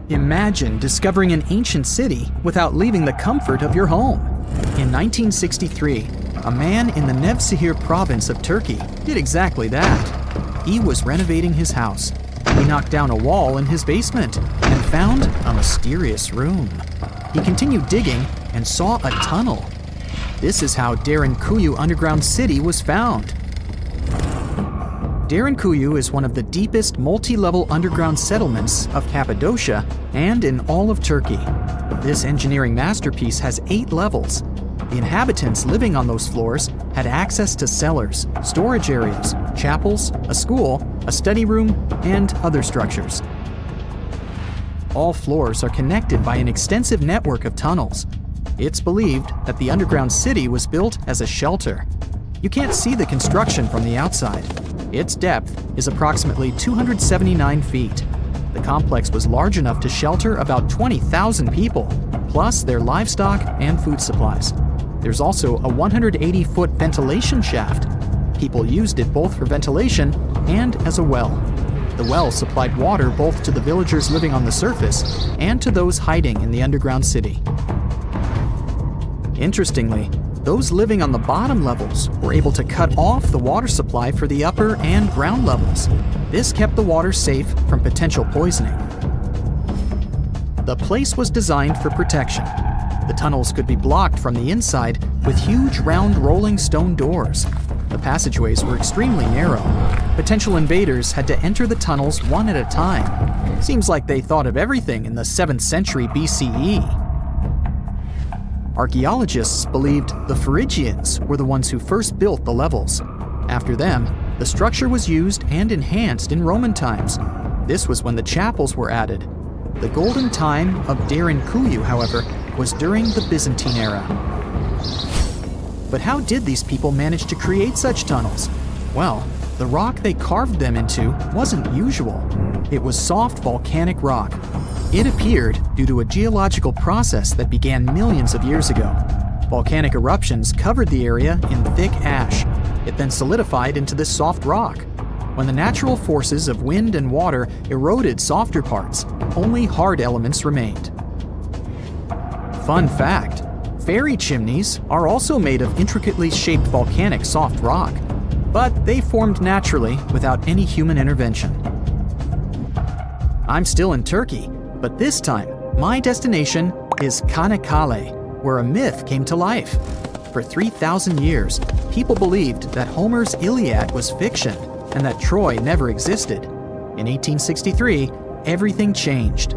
Imagine discovering an ancient city without leaving the comfort of your home. In 1963, a man in the Nevşehir province of Turkey did exactly that. He was renovating his house. He knocked down a wall in his basement and found a mysterious room. He continued digging and saw a tunnel. This is how Derinkuyu underground city was found. Derinkuyu is one of the deepest multi-level underground settlements of Cappadocia and in all of Turkey. This engineering masterpiece has 8 levels. The inhabitants living on those floors had access to cellars, storage areas, chapels, a school, a study room, and other structures. All floors are connected by an extensive network of tunnels. It's believed that the underground city was built as a shelter. You can't see the construction from the outside. Its depth is approximately 279 feet. The complex was large enough to shelter about 20,000 people, plus their livestock and food supplies. There's also a 180-foot ventilation shaft. People used it both for ventilation and as a well. The well supplied water both to the villagers living on the surface and to those hiding in the underground city. Interestingly, those living on the bottom levels were able to cut off the water supply for the upper and ground levels. This kept the water safe from potential poisoning. The place was designed for protection. The tunnels could be blocked from the inside with huge round rolling stone doors. The passageways were extremely narrow. Potential invaders had to enter the tunnels one at a time. Seems like they thought of everything in the 7th century BCE. Archaeologists believed the Phrygians were the ones who first built the levels. After them, the structure was used and enhanced in Roman times. This was when the chapels were added. The golden time of Derinkuyu, however, was during the Byzantine era. But how did these people manage to create such tunnels? Well, the rock they carved them into wasn't usual. It was soft volcanic rock. It appeared due to a geological process that began millions of years ago. Volcanic eruptions covered the area in thick ash. It then solidified into this soft rock. When the natural forces of wind and water eroded softer parts, only hard elements remained. Fun fact, fairy chimneys are also made of intricately shaped volcanic soft rock, but they formed naturally without any human intervention. I'm still in Turkey, but this time, my destination is Çanakkale, where a myth came to life. For 3,000 years, people believed that Homer's Iliad was fiction and that Troy never existed. In 1863, everything changed.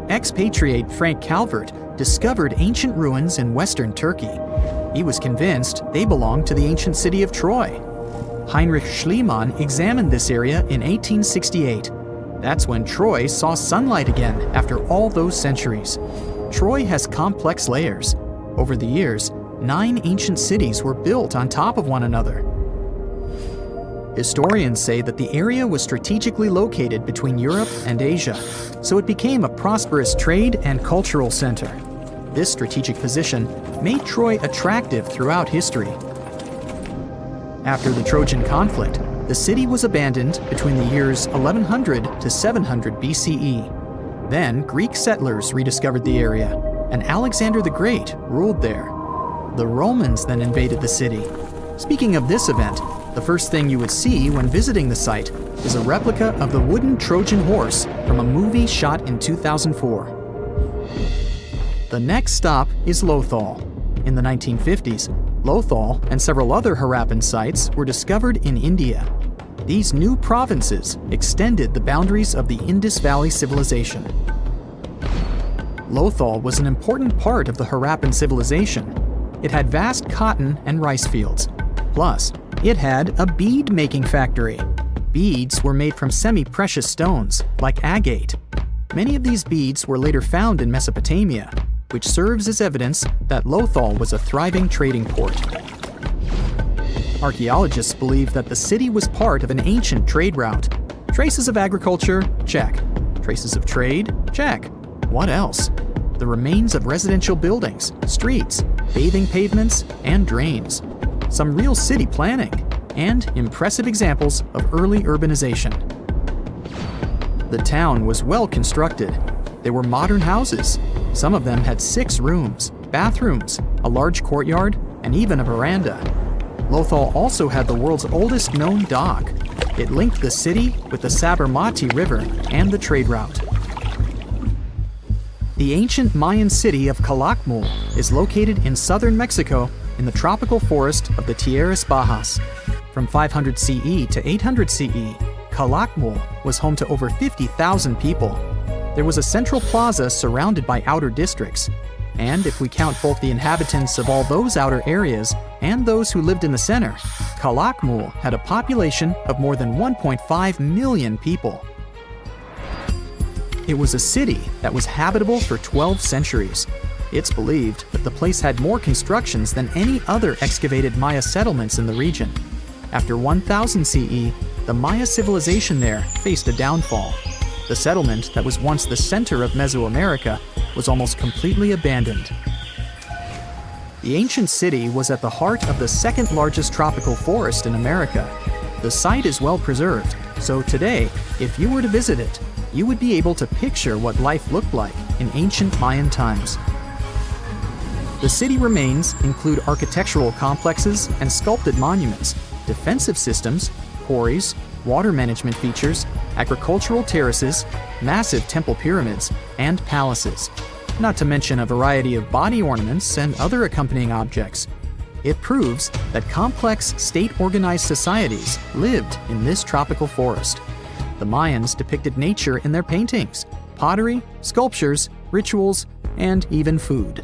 Expatriate Frank Calvert discovered ancient ruins in western Turkey. He was convinced they belonged to the ancient city of Troy. Heinrich Schliemann examined this area in 1868. That's when Troy saw sunlight again after all those centuries. Troy has complex layers. Over the years, 9 ancient cities were built on top of one another. Historians say that the area was strategically located between Europe and Asia, so it became a prosperous trade and cultural center. This strategic position made Troy attractive throughout history. After the Trojan conflict, the city was abandoned between the years 1100 to 700 BCE. Then Greek settlers rediscovered the area, and Alexander the Great ruled there. The Romans then invaded the city. Speaking of this event, the first thing you would see when visiting the site is a replica of the wooden Trojan horse from a movie shot in 2004. The next stop is Lothal. In the 1950s, Lothal and several other Harappan sites were discovered in India. These new provinces extended the boundaries of the Indus Valley civilization. Lothal was an important part of the Harappan civilization. It had vast cotton and rice fields. Plus, it had a bead-making factory. Beads were made from semi-precious stones, like agate. Many of these beads were later found in Mesopotamia, which serves as evidence that Lothal was a thriving trading port. Archaeologists believe that the city was part of an ancient trade route. Traces of agriculture? Check. Traces of trade? Check. What else? The remains of residential buildings, streets, bathing pavements, and drains. Some real city planning, and impressive examples of early urbanization. The town was well constructed. They were modern houses. Some of them had 6 rooms, bathrooms, a large courtyard, and even a veranda. Lothal also had the world's oldest known dock. It linked the city with the Sabarmati River and the trade route. The ancient Mayan city of Calakmul is located in southern Mexico in the tropical forest of the Tierras Bajas. From 500 CE to 800 CE, Calakmul was home to over 50,000 people. There was a central plaza surrounded by outer districts. And if we count both the inhabitants of all those outer areas and those who lived in the center, Calakmul had a population of more than 1.5 million people. It was a city that was habitable for 12 centuries. It's believed that the place had more constructions than any other excavated Maya settlements in the region. After 1000 CE, the Maya civilization there faced a downfall. The settlement that was once the center of Mesoamerica was almost completely abandoned. The ancient city was at the heart of the second largest tropical forest in America. The site is well preserved, so today, if you were to visit it, you would be able to picture what life looked like in ancient Mayan times. The city remains include architectural complexes and sculpted monuments, defensive systems, quarries, water management features, agricultural terraces, massive temple pyramids, and palaces, not to mention a variety of body ornaments and other accompanying objects. It proves that complex state-organized societies lived in this tropical forest. The Mayans depicted nature in their paintings, pottery, sculptures, rituals, and even food.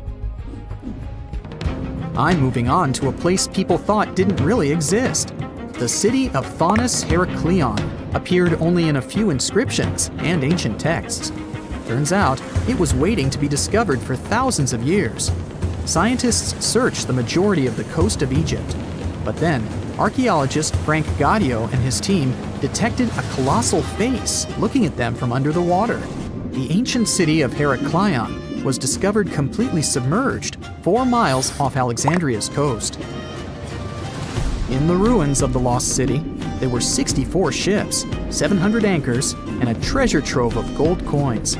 I'm moving on to a place people thought didn't really exist. The city of Thonis-Heracleion appeared only in a few inscriptions and ancient texts. Turns out, it was waiting to be discovered for thousands of years. Scientists searched the majority of the coast of Egypt. But then, archaeologist Frank Gaudio and his team detected a colossal face looking at them from under the water. The ancient city of Heracleion was discovered completely submerged 4 miles off Alexandria's coast. In the ruins of the lost city, there were 64 ships, 700 anchors, and a treasure trove of gold coins.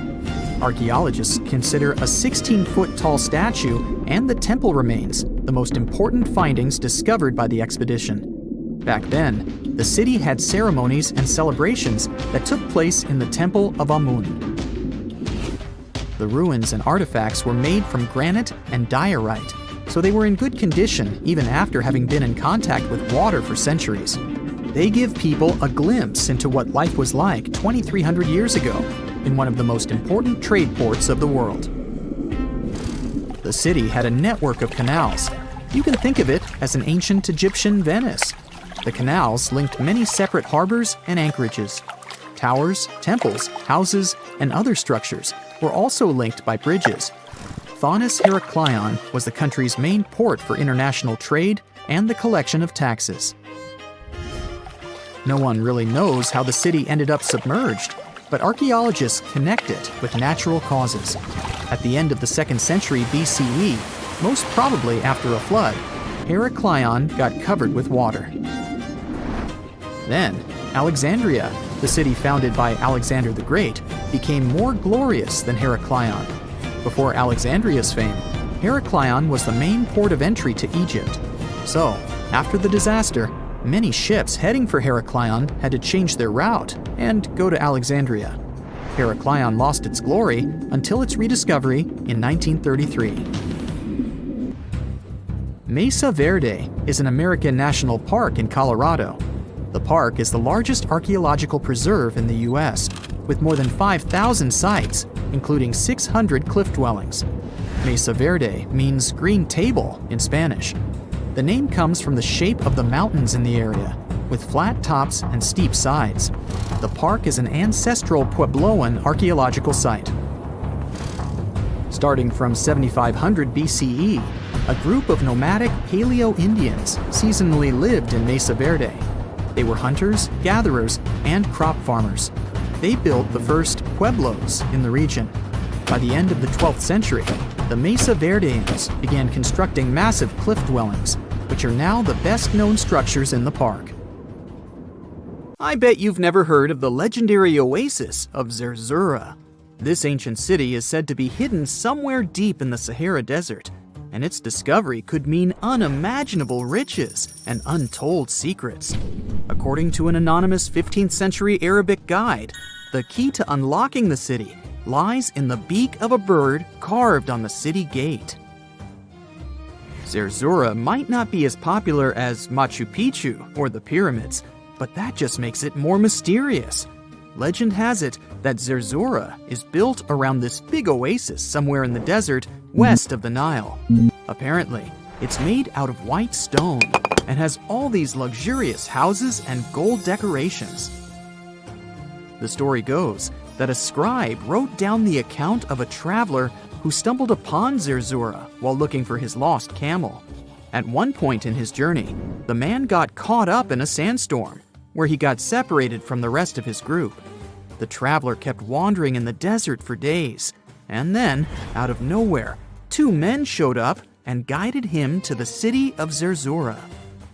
Archaeologists consider a 16-foot tall statue and the temple remains the most important findings discovered by the expedition. Back then, the city had ceremonies and celebrations that took place in the Temple of Amun. The ruins and artifacts were made from granite and diorite, so they were in good condition even after having been in contact with water for centuries. They give people a glimpse into what life was like 2,300 years ago in one of the most important trade ports of the world. The city had a network of canals. You can think of it as an ancient Egyptian Venice. The canals linked many separate harbors and anchorages. Towers, temples, houses, and other structures were also linked by bridges. Thonis-Heracleion was the country's main port for international trade and the collection of taxes. No one really knows how the city ended up submerged, but archaeologists connect it with natural causes. At the end of the 2nd century BCE, most probably after a flood, Heracleion got covered with water. Then, Alexandria, the city founded by Alexander the Great, became more glorious than Heracleion. Before Alexandria's fame, Heracleion was the main port of entry to Egypt. So, after the disaster, many ships heading for Heracleion had to change their route and go to Alexandria. Heracleion lost its glory until its rediscovery in 1933. Mesa Verde is an American national park in Colorado. The park is the largest archaeological preserve in the U.S., with more than 5,000 sites, including 600 cliff dwellings. Mesa Verde means green table in Spanish. The name comes from the shape of the mountains in the area, with flat tops and steep sides. The park is an ancestral Puebloan archaeological site. Starting from 7500 BCE, a group of nomadic Paleo-Indians seasonally lived in Mesa Verde. They were hunters, gatherers, and crop farmers. They built the first pueblos in the region. By the end of the 12th century, the Mesa Verdeans began constructing massive cliff dwellings, which are now the best-known structures in the park. I bet you've never heard of the legendary oasis of Zerzura. This ancient city is said to be hidden somewhere deep in the Sahara Desert, and its discovery could mean unimaginable riches and untold secrets. According to an anonymous 15th century Arabic guide, the key to unlocking the city lies in the beak of a bird carved on the city gate. Zerzura might not be as popular as Machu Picchu or the pyramids, but that just makes it more mysterious. Legend has it that Zerzura is built around this big oasis somewhere in the desert west of the Nile. Apparently, it's made out of white stone and has all these luxurious houses and gold decorations. The story goes that a scribe wrote down the account of a traveler who stumbled upon Zerzura while looking for his lost camel. At one point in his journey, the man got caught up in a sandstorm, where he got separated from the rest of his group. The traveler kept wandering in the desert for days, and then, out of nowhere, two men showed up and guided him to the city of Zerzura.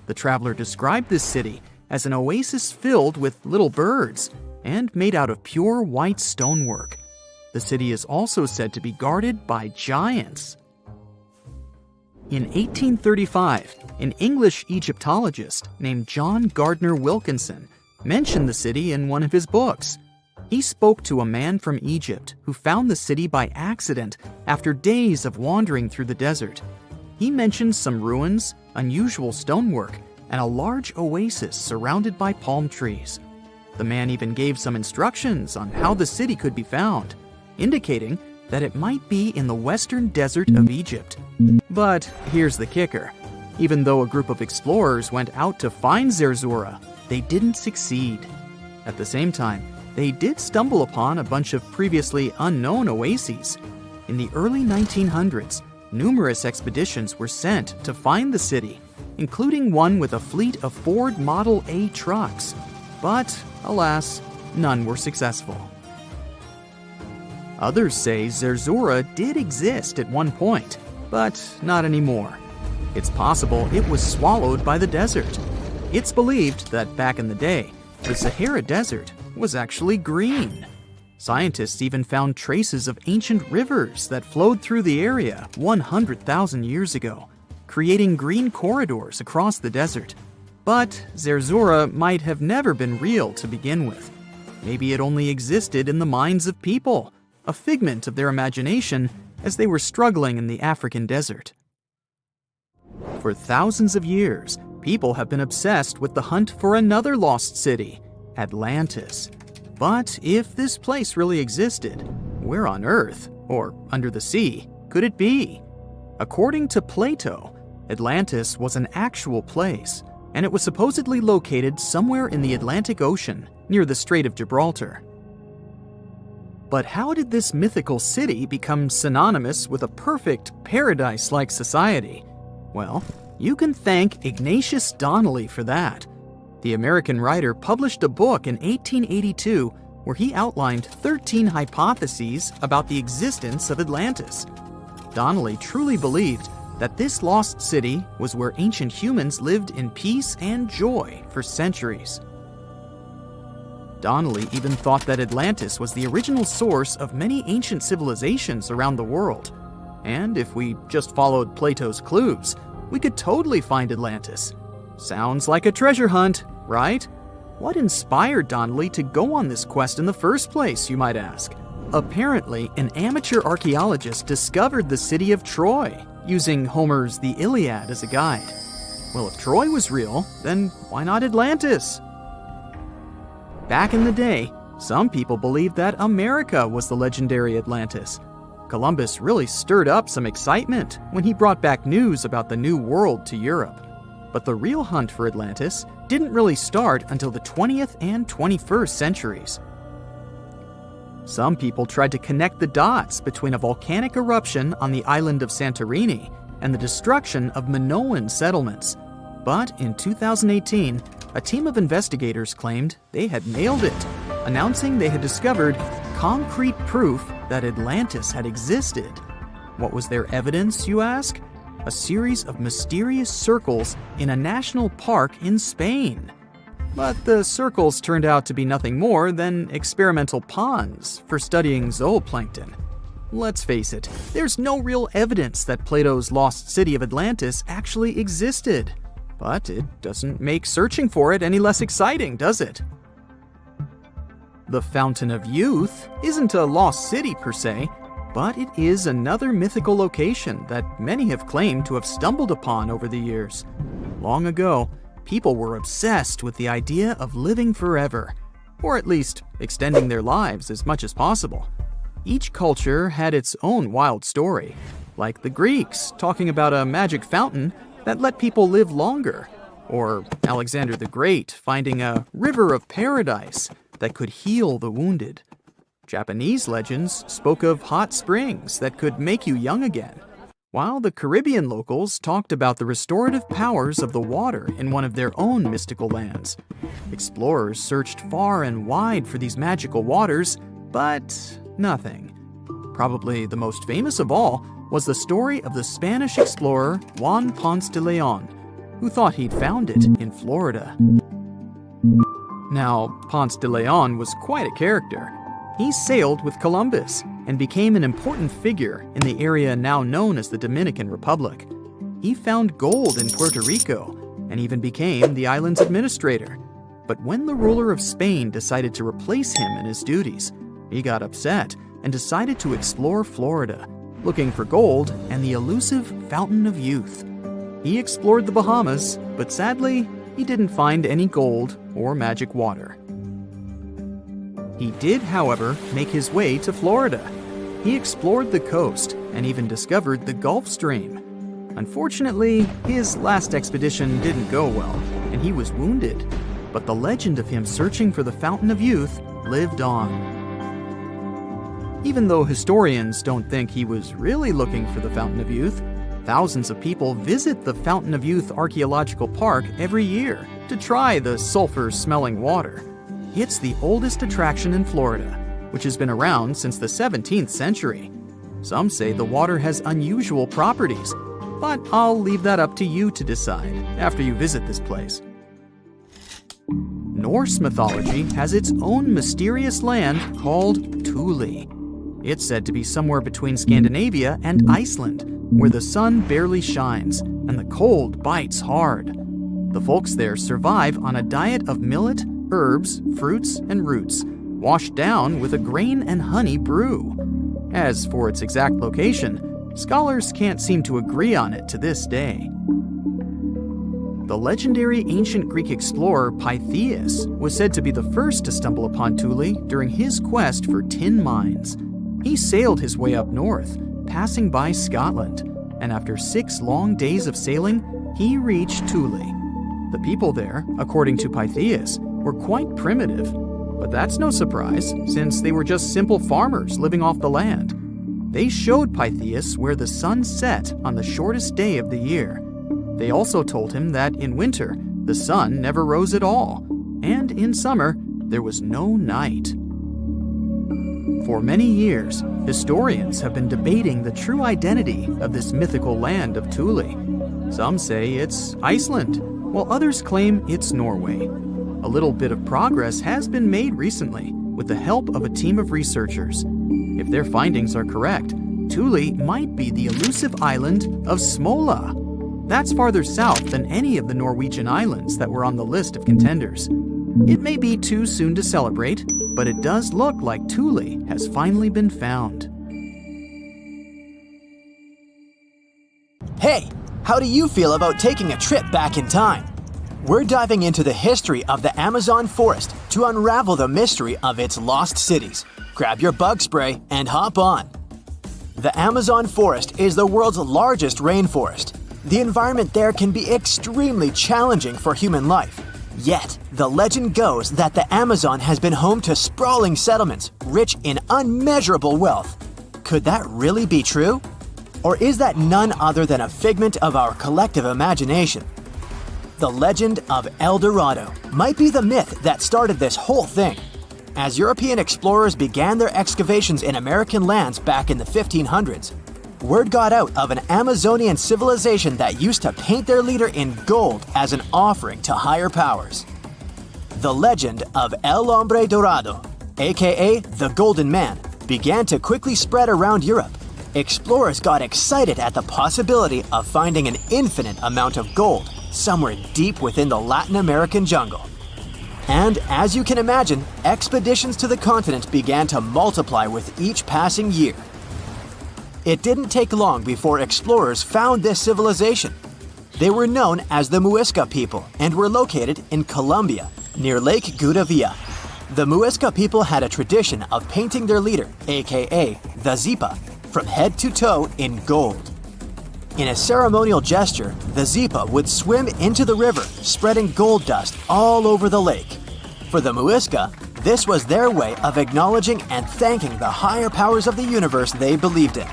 The traveler described this city as an oasis filled with little birds and made out of pure white stonework. The city is also said to be guarded by giants. In 1835, an English Egyptologist named John Gardner Wilkinson mentioned the city in one of his books. He spoke to a man from Egypt who found the city by accident after days of wandering through the desert. He mentioned some ruins, unusual stonework, and a large oasis surrounded by palm trees. The man even gave some instructions on how the city could be found, indicating that it might be in the western desert of Egypt. But here's the kicker. Even though a group of explorers went out to find Zerzura, they didn't succeed. At the same time, they did stumble upon a bunch of previously unknown oases. In the early 1900s, numerous expeditions were sent to find the city, including one with a fleet of Ford Model A trucks. But, alas, none were successful. Others say Zerzura did exist at one point, but not anymore. It's possible it was swallowed by the desert. It's believed that back in the day, the Sahara Desert was actually green. Scientists even found traces of ancient rivers that flowed through the area 100,000 years ago, creating green corridors across the desert. But Zerzura might have never been real to begin with. Maybe it only existed in the minds of people, a figment of their imagination as they were struggling in the African desert. For thousands of years, people have been obsessed with the hunt for another lost city, Atlantis. But if this place really existed, where on Earth, or under the sea, could it be? According to Plato, Atlantis was an actual place, and it was supposedly located somewhere in the Atlantic Ocean, near the Strait of Gibraltar. But how did this mythical city become synonymous with a perfect, paradise-like society? Well, you can thank Ignatius Donnelly for that. The American writer published a book in 1882 where he outlined 13 hypotheses about the existence of Atlantis. Donnelly truly believed that this lost city was where ancient humans lived in peace and joy for centuries. Donnelly even thought that Atlantis was the original source of many ancient civilizations around the world. And if we just followed Plato's clues, we could totally find Atlantis. Sounds like a treasure hunt, right? What inspired Donnelly to go on this quest in the first place, you might ask? Apparently, an amateur archaeologist discovered the city of Troy, using Homer's The Iliad as a guide. Well, if Troy was real, then why not Atlantis? Back in the day, some people believed that America was the legendary Atlantis. Columbus really stirred up some excitement when he brought back news about the New World to Europe. But the real hunt for Atlantis didn't really start until the 20th and 21st centuries. Some people tried to connect the dots between a volcanic eruption on the island of Santorini and the destruction of Minoan settlements. But in 2018, a team of investigators claimed they had nailed it, announcing they had discovered concrete proof that Atlantis had existed. What was their evidence, you ask? A series of mysterious circles in a national park in Spain. But the circles turned out to be nothing more than experimental ponds for studying zooplankton. Let's face it, there's no real evidence that Plato's lost city of Atlantis actually existed. But it doesn't make searching for it any less exciting, does it? The Fountain of Youth isn't a lost city per se, but it is another mythical location that many have claimed to have stumbled upon over the years. Long ago, people were obsessed with the idea of living forever, or at least extending their lives as much as possible. Each culture had its own wild story, like the Greeks talking about a magic fountain that let people live longer, or Alexander the Great finding a river of paradise that could heal the wounded. Japanese legends spoke of hot springs that could make you young again, while the Caribbean locals talked about the restorative powers of the water in one of their own mystical lands. Explorers searched far and wide for these magical waters, but nothing. Probably the most famous of all was the story of the Spanish explorer Juan Ponce de Leon, who thought he'd found it in Florida. Now, Ponce de Leon was quite a character. He sailed with Columbus and became an important figure in the area now known as the Dominican Republic. He found gold in Puerto Rico and even became the island's administrator. But when the ruler of Spain decided to replace him in his duties, he got upset and decided to explore Florida, looking for gold and the elusive Fountain of Youth. He explored the Bahamas, but sadly, he didn't find any gold or magic water. He did, however, make his way to Florida. He explored the coast and even discovered the Gulf Stream. Unfortunately, his last expedition didn't go well, and he was wounded. But the legend of him searching for the Fountain of Youth lived on. Even though historians don't think he was really looking for the Fountain of Youth, thousands of people visit the Fountain of Youth Archaeological Park every year to try the sulfur-smelling water. It's the oldest attraction in Florida, which has been around since the 17th century. Some say the water has unusual properties, but I'll leave that up to you to decide after you visit this place. Norse mythology has its own mysterious land called Thule. It's said to be somewhere between Scandinavia and Iceland, where the sun barely shines and the cold bites hard. The folks there survive on a diet of millet, herbs, fruits, and roots, washed down with a grain and honey brew. As for its exact location, scholars can't seem to agree on it to this day. The legendary ancient Greek explorer Pytheas was said to be the first to stumble upon Thule during his quest for tin mines. He sailed his way up north, passing by Scotland, and after 6 long days of sailing, he reached Thule. The people there, according to Pytheas, were quite primitive, but that's no surprise since they were just simple farmers living off the land. They showed Pytheas where the sun set on the shortest day of the year. They also told him that in winter, the sun never rose at all, and in summer, there was no night. For many years, historians have been debating the true identity of this mythical land of Thule. Some say it's Iceland, while others claim it's Norway. A little bit of progress has been made recently with the help of a team of researchers. If their findings are correct, Thule might be the elusive island of Smola. That's farther south than any of the Norwegian islands that were on the list of contenders. It may be too soon to celebrate, but it does look like Thule has finally been found. Hey, how do you feel about taking a trip back in time? We're diving into the history of the Amazon forest to unravel the mystery of its lost cities. Grab your bug spray and hop on. The Amazon forest is the world's largest rainforest. The environment there can be extremely challenging for human life. Yet, the legend goes that the Amazon has been home to sprawling settlements, rich in unmeasurable wealth. Could that really be true? Or is that none other than a figment of our collective imagination? The legend of El Dorado might be the myth that started this whole thing. As European explorers began their excavations in American lands back in the 1500s, word got out of an Amazonian civilization that used to paint their leader in gold as an offering to higher powers. The legend of El Hombre Dorado, aka the Golden Man, began to quickly spread around Europe. Explorers got excited at the possibility of finding an infinite amount of gold somewhere deep within the Latin American jungle. And as you can imagine, expeditions to the continent began to multiply with each passing year. It didn't take long before explorers found this civilization. They were known as the Muisca people and were located in Colombia, near Lake Gudavia. The Muisca people had a tradition of painting their leader, aka the Zipa, from head to toe in gold. In a ceremonial gesture, the Zipa would swim into the river, spreading gold dust all over the lake. For the Muisca, this was their way of acknowledging and thanking the higher powers of the universe they believed in.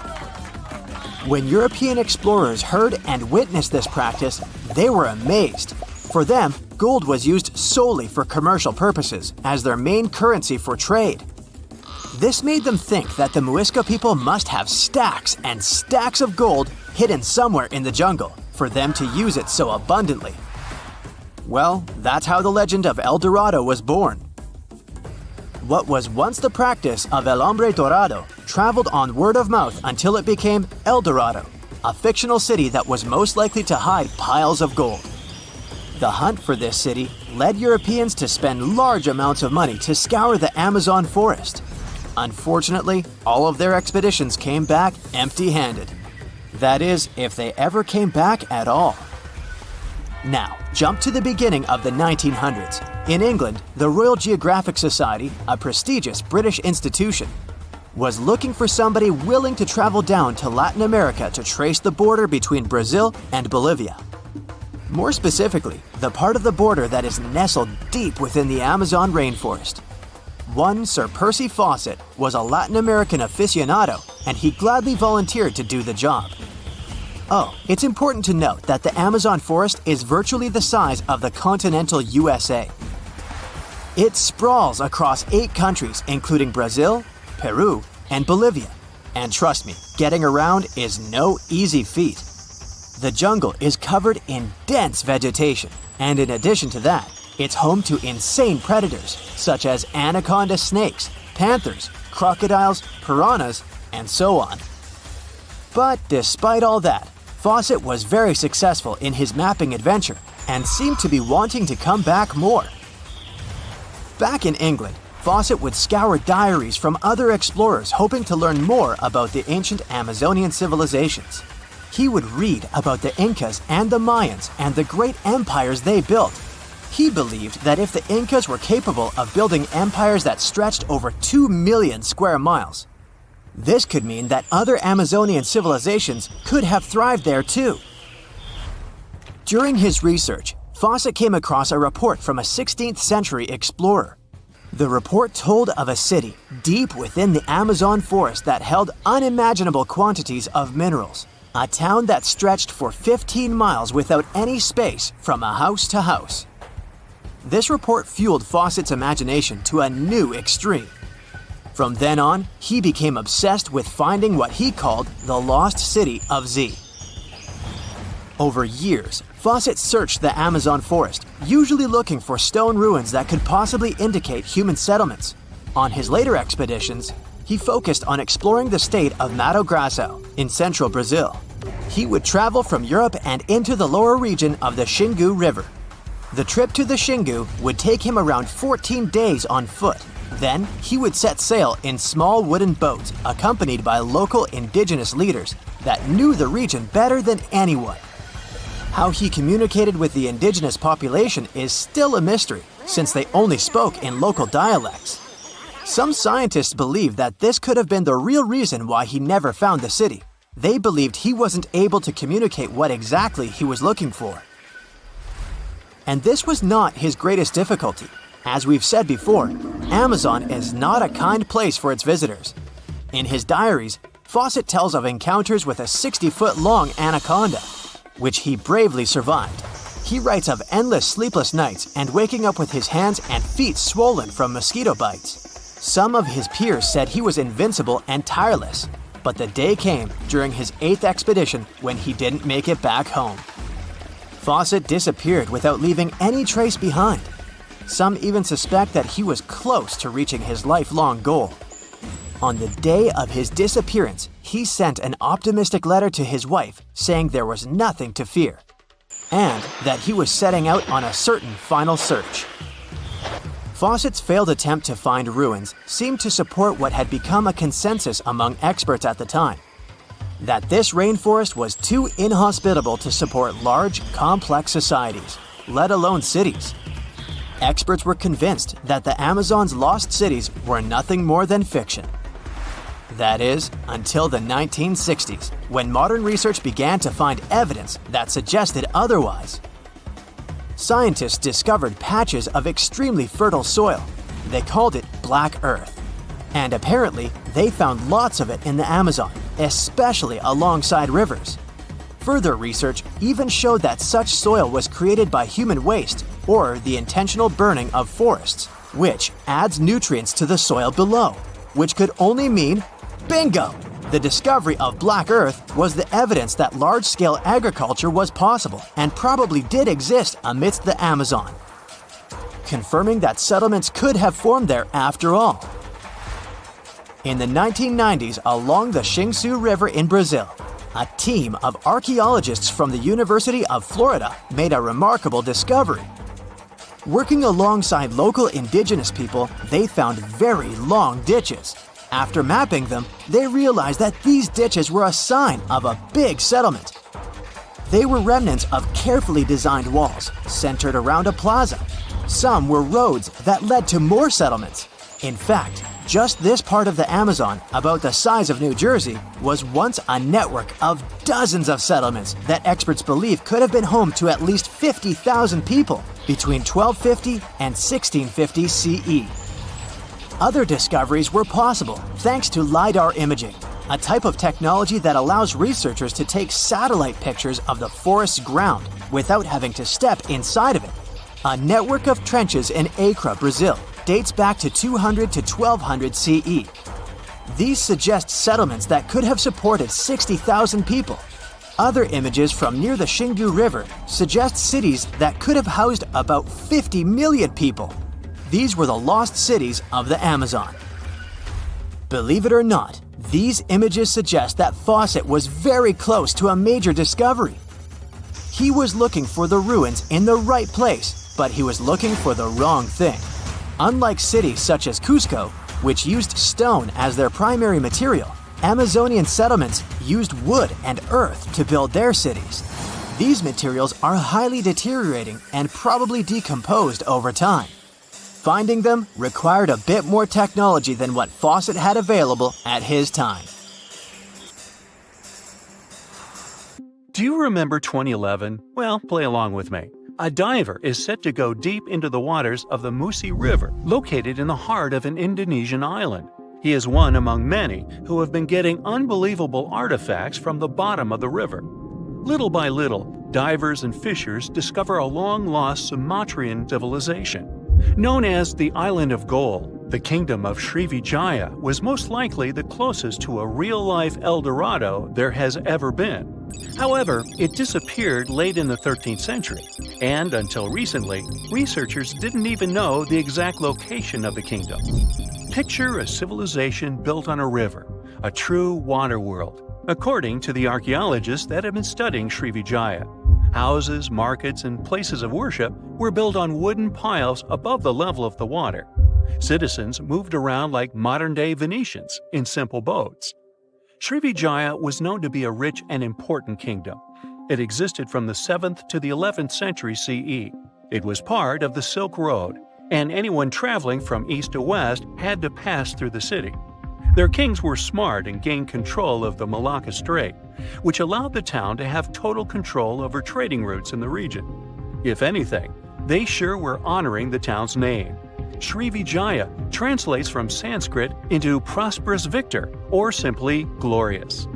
When European explorers heard and witnessed this practice, they were amazed. For them, gold was used solely for commercial purposes as their main currency for trade. This made them think that the Muisca people must have stacks and stacks of gold hidden somewhere in the jungle for them to use it so abundantly. Well, that's how the legend of El Dorado was born. What was once the practice of El Hombre Dorado traveled on word of mouth until it became El Dorado, a fictional city that was most likely to hide piles of gold. The hunt for this city led Europeans to spend large amounts of money to scour the Amazon forest. Unfortunately, all of their expeditions came back empty-handed. That is, if they ever came back at all. Now, jump to the beginning of the 1900s. In England, the Royal Geographic Society, a prestigious British institution, was looking for somebody willing to travel down to Latin America to trace the border between Brazil and Bolivia. More specifically, the part of the border that is nestled deep within the Amazon rainforest. One Sir Percy Fawcett was a Latin American aficionado, and he gladly volunteered to do the job. Oh, it's important to note that the Amazon forest is virtually the size of the continental USA. It sprawls across 8 countries, including Brazil, Peru, and Bolivia. And trust me, getting around is no easy feat. The jungle is covered in dense vegetation, and in addition to that, it's home to insane predators such as anaconda snakes, panthers, crocodiles, piranhas, and so on. But despite all that, Fawcett was very successful in his mapping adventure and seemed to be wanting to come back more. Back in England, Fawcett would scour diaries from other explorers hoping to learn more about the ancient Amazonian civilizations. He would read about the Incas and the Mayans and the great empires they built. He believed that if the Incas were capable of building empires that stretched over 2 million square miles, this could mean that other Amazonian civilizations could have thrived there too. During his research, Fawcett came across a report from a 16th century explorer. The report told of a city deep within the Amazon forest that held unimaginable quantities of minerals. A town that stretched for 15 miles without any space from a house to house. This report fueled Fawcett's imagination to a new extreme. From then on, he became obsessed with finding what he called the lost city of Z. Over years, Fawcett searched the Amazon forest, usually looking for stone ruins that could possibly indicate human settlements. On his later expeditions, he focused on exploring the state of Mato Grosso in central Brazil. He would travel from Europe and into the lower region of the Xingu River. The trip to the Xingu would take him around 14 days on foot. Then, he would set sail in small wooden boats accompanied by local indigenous leaders that knew the region better than anyone. How he communicated with the indigenous population is still a mystery, since they only spoke in local dialects. Some scientists believe that this could have been the real reason why he never found the city. They believed he wasn't able to communicate what exactly he was looking for. And this was not his greatest difficulty. As we've said before, Amazon is not a kind place for its visitors. In his diaries, Fawcett tells of encounters with a 60-foot-long anaconda, which he bravely survived. He writes of endless sleepless nights and waking up with his hands and feet swollen from mosquito bites. Some of his peers said he was invincible and tireless, but the day came during his 8th expedition when he didn't make it back home. Fawcett disappeared without leaving any trace behind. Some even suspect that he was close to reaching his lifelong goal. On the day of his disappearance, he sent an optimistic letter to his wife saying there was nothing to fear, and that he was setting out on a certain final search. Fawcett's failed attempt to find ruins seemed to support what had become a consensus among experts at the time, that this rainforest was too inhospitable to support large, complex societies, let alone cities. Experts were convinced that the Amazon's lost cities were nothing more than fiction. That is, until the 1960s, when modern research began to find evidence that suggested otherwise. Scientists discovered patches of extremely fertile soil. They called it Black Earth. And apparently, they found lots of it in the Amazon, especially alongside rivers. Further research even showed that such soil was created by human waste or the intentional burning of forests, which adds nutrients to the soil below, which could only mean bingo! The discovery of Black Earth was the evidence that large-scale agriculture was possible and probably did exist amidst the Amazon, confirming that settlements could have formed there after all. In the 1990s, along the Xingsu River in Brazil, a team of archaeologists from the University of Florida made a remarkable discovery. Working alongside local indigenous people, they found very long ditches. After mapping them, they realized that these ditches were a sign of a big settlement. They were remnants of carefully designed walls centered around a plaza. Some were roads that led to more settlements. In fact, just this part of the Amazon, about the size of New Jersey, was once a network of dozens of settlements that experts believe could have been home to at least 50,000 people between 1250 and 1650 CE. Other discoveries were possible thanks to LiDAR imaging, a type of technology that allows researchers to take satellite pictures of the forest's ground without having to step inside of it. A network of trenches in Acre, Brazil, dates back to 200 to 1200 CE. These suggest settlements that could have supported 60,000 people. Other images from near the Xingdu River suggest cities that could have housed about 50 million people. These were the lost cities of the Amazon. Believe it or not, these images suggest that Fawcett was very close to a major discovery. He was looking for the ruins in the right place, but he was looking for the wrong thing. Unlike cities such as Cusco, which used stone as their primary material, Amazonian settlements used wood and earth to build their cities. These materials are highly deteriorating and probably decomposed over time. Finding them required a bit more technology than what Fawcett had available at his time. Do you remember 2011? Well, play along with me. A diver is set to go deep into the waters of the Musi River, located in the heart of an Indonesian island. He is one among many who have been getting unbelievable artifacts from the bottom of the river. Little by little, divers and fishers discover a long-lost Sumatran civilization. Known as the Island of Gold, the kingdom of Srivijaya was most likely the closest to a real-life El Dorado there has ever been. However, it disappeared late in the 13th century, and until recently, researchers didn't even know the exact location of the kingdom. Picture a civilization built on a river, a true water world, according to the archaeologists that have been studying Srivijaya. Houses, markets, and places of worship were built on wooden piles above the level of the water. Citizens moved around like modern-day Venetians in simple boats. Srivijaya was known to be a rich and important kingdom. It existed from the 7th to the 11th century CE. It was part of the Silk Road, and anyone traveling from east to west had to pass through the city. Their kings were smart and gained control of the Malacca Strait, which allowed the town to have total control over trading routes in the region. If anything, they sure were honoring the town's name. Srivijaya translates from Sanskrit into prosperous victor, or simply glorious.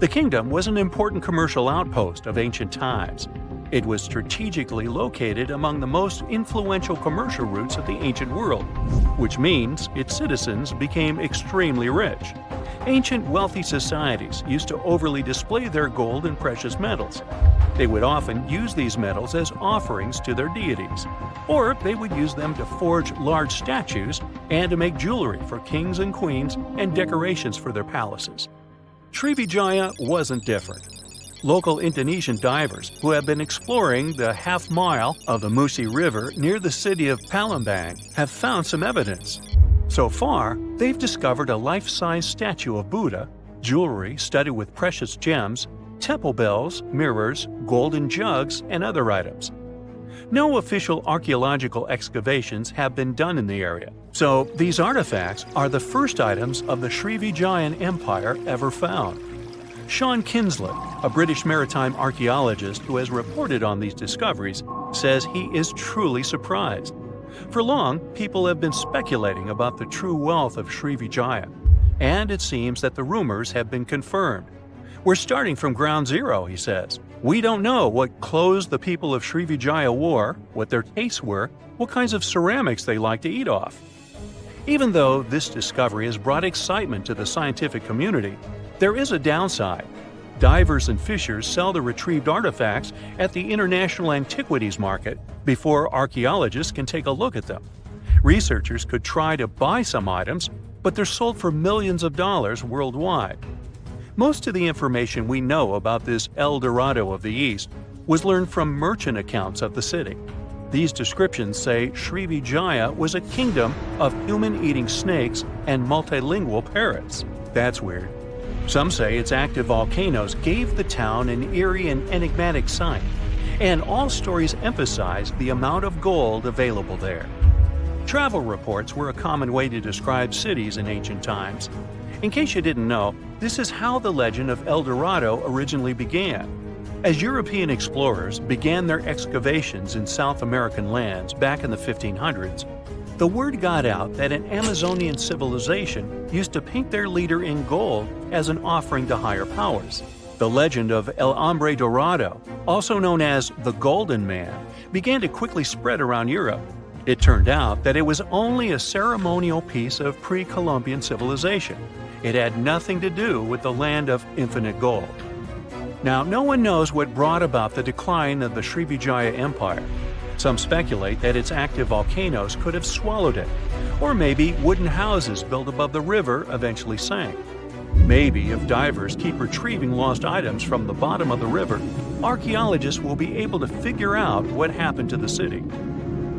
The kingdom was an important commercial outpost of ancient times. It was strategically located among the most influential commercial routes of the ancient world, which means its citizens became extremely rich. Ancient wealthy societies used to overly display their gold and precious metals. They would often use these metals as offerings to their deities, or they would use them to forge large statues and to make jewelry for kings and queens and decorations for their palaces. Srivijaya wasn't different. Local Indonesian divers who have been exploring the half-mile of the Musi River near the city of Palembang have found some evidence. So far, they've discovered a life-size statue of Buddha, jewelry studded with precious gems, temple bells, mirrors, golden jugs, and other items. No official archaeological excavations have been done in the area, so these artifacts are the first items of the Srivijayan Empire ever found. Sean Kinslett, a British maritime archaeologist who has reported on these discoveries, says he is truly surprised. For long, people have been speculating about the true wealth of Srivijaya, and it seems that the rumors have been confirmed. We're starting from ground zero, he says. We don't know what clothes the people of Srivijaya wore, what their tastes were, what kinds of ceramics they like to eat off. Even though this discovery has brought excitement to the scientific community, there is a downside. Divers and fishers sell the retrieved artifacts at the International Antiquities Market before archaeologists can take a look at them. Researchers could try to buy some items, but they're sold for millions of dollars worldwide. Most of the information we know about this El Dorado of the East was learned from merchant accounts of the city. These descriptions say Srivijaya was a kingdom of human-eating snakes and multilingual parrots. That's weird. Some say its active volcanoes gave the town an eerie and enigmatic sight, and all stories emphasize the amount of gold available there. Travel reports were a common way to describe cities in ancient times. In case you didn't know, this is how the legend of El Dorado originally began. As European explorers began their excavations in South American lands back in the 1500s, the word got out that an Amazonian civilization used to paint their leader in gold as an offering to higher powers. The legend of El Hombre Dorado, also known as the Golden Man, began to quickly spread around Europe. It turned out that it was only a ceremonial piece of pre-Columbian civilization. It had nothing to do with the land of infinite gold. Now, no one knows what brought about the decline of the Srivijaya Empire. Some speculate that its active volcanoes could have swallowed it, or maybe wooden houses built above the river eventually sank. Maybe if divers keep retrieving lost items from the bottom of the river, archaeologists will be able to figure out what happened to the city.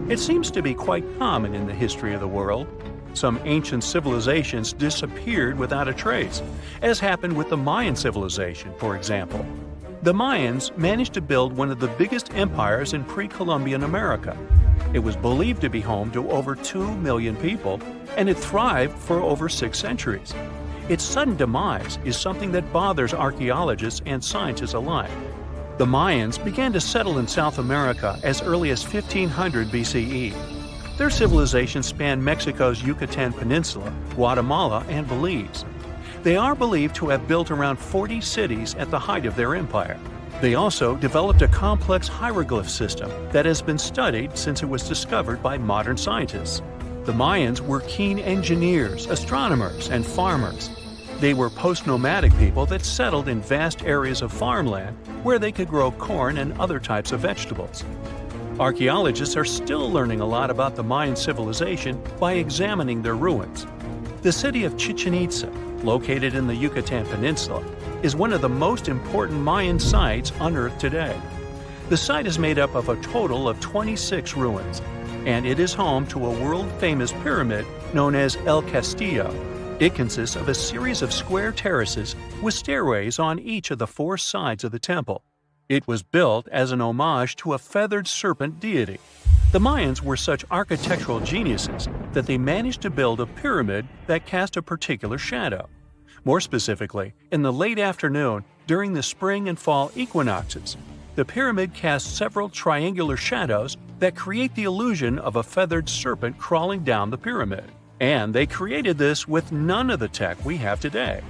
It seems to be quite common in the history of the world. Some ancient civilizations disappeared without a trace, as happened with the Mayan civilization, for example. The Mayans managed to build one of the biggest empires in pre-Columbian America. It was believed to be home to over 2 million people, and it thrived for over 6 centuries. Its sudden demise is something that bothers archaeologists and scientists alike. The Mayans began to settle in South America as early as 1500 BCE. Their civilization spanned Mexico's Yucatan Peninsula, Guatemala, and Belize. They are believed to have built around 40 cities at the height of their empire. They also developed a complex hieroglyph system that has been studied since it was discovered by modern scientists. The Mayans were keen engineers, astronomers, and farmers. They were post-nomadic people that settled in vast areas of farmland where they could grow corn and other types of vegetables. Archaeologists are still learning a lot about the Mayan civilization by examining their ruins. The city of Chichen Itza, located in the Yucatan Peninsula, is one of the most important Mayan sites unearthed today. The site is made up of a total of 26 ruins, and it is home to a world-famous pyramid known as El Castillo. It consists of a series of square terraces with stairways on each of the 4 sides of the temple. It was built as an homage to a feathered serpent deity. The Mayans were such architectural geniuses that they managed to build a pyramid that cast a particular shadow. More specifically, in the late afternoon during the spring and fall equinoxes, the pyramid casts several triangular shadows that create the illusion of a feathered serpent crawling down the pyramid. And they created this with none of the tech we have today.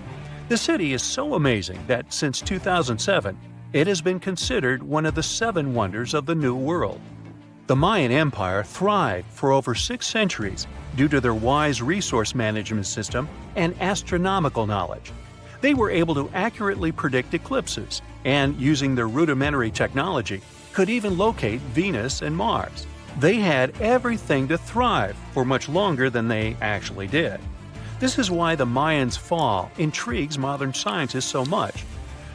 The city is so amazing that since 2007, it has been considered one of the 7 wonders of the New World. The Mayan Empire thrived for over 6 centuries due to their wise resource management system and astronomical knowledge. They were able to accurately predict eclipses, and using their rudimentary technology, could even locate Venus and Mars. They had everything to thrive for much longer than they actually did. This is why the Mayans' fall intrigues modern scientists so much.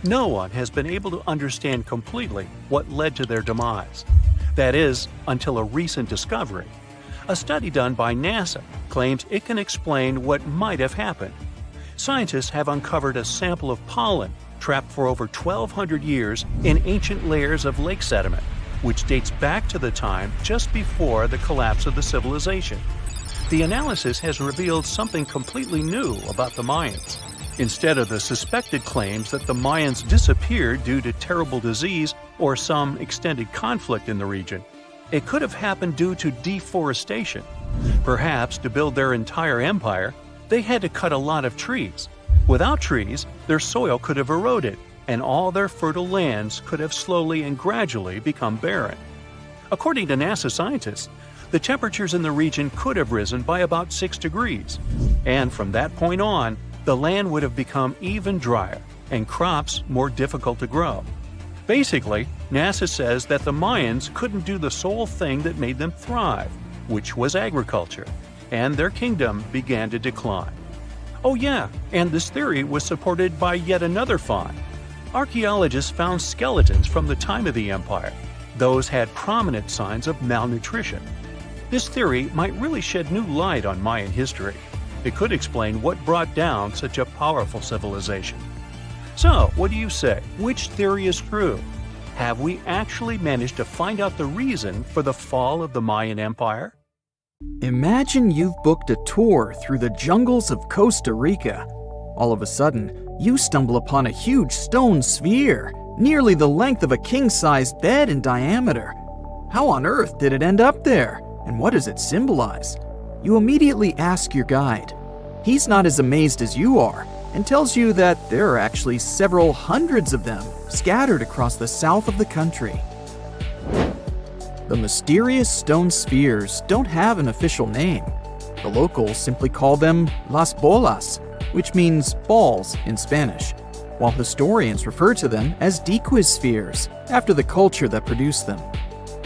No one has been able to understand completely what led to their demise. That is, until a recent discovery. A study done by NASA claims it can explain what might have happened. Scientists have uncovered a sample of pollen trapped for over 1,200 years in ancient layers of lake sediment, which dates back to the time just before the collapse of the civilization. The analysis has revealed something completely new about the Mayans. Instead of the suspected claims that the Mayans disappeared due to terrible disease or some extended conflict in the region, it could have happened due to deforestation. Perhaps to build their entire empire, they had to cut a lot of trees. Without trees, their soil could have eroded, and all their fertile lands could have slowly and gradually become barren. According to NASA scientists, the temperatures in the region could have risen by about 6 degrees, and from that point on, the land would have become even drier and crops more difficult to grow. Basically, NASA says that the Mayans couldn't do the sole thing that made them thrive, which was agriculture, and their kingdom began to decline. Oh yeah, and this theory was supported by yet another find. Archaeologists found skeletons from the time of the empire. Those had prominent signs of malnutrition. This theory might really shed new light on Mayan history. It could explain what brought down such a powerful civilization. So, what do you say? Which theory is true? Have we actually managed to find out the reason for the fall of the Mayan Empire? Imagine you've booked a tour through the jungles of Costa Rica. All of a sudden, you stumble upon a huge stone sphere, nearly the length of a king-sized bed in diameter. How on earth did it end up there? And what does it symbolize? You immediately ask your guide. He's not as amazed as you are, and tells you that there are actually several hundreds of them scattered across the south of the country. The mysterious stone spheres don't have an official name. The locals simply call them las bolas, which means balls in Spanish, while historians refer to them as dequispheres, after the culture that produced them.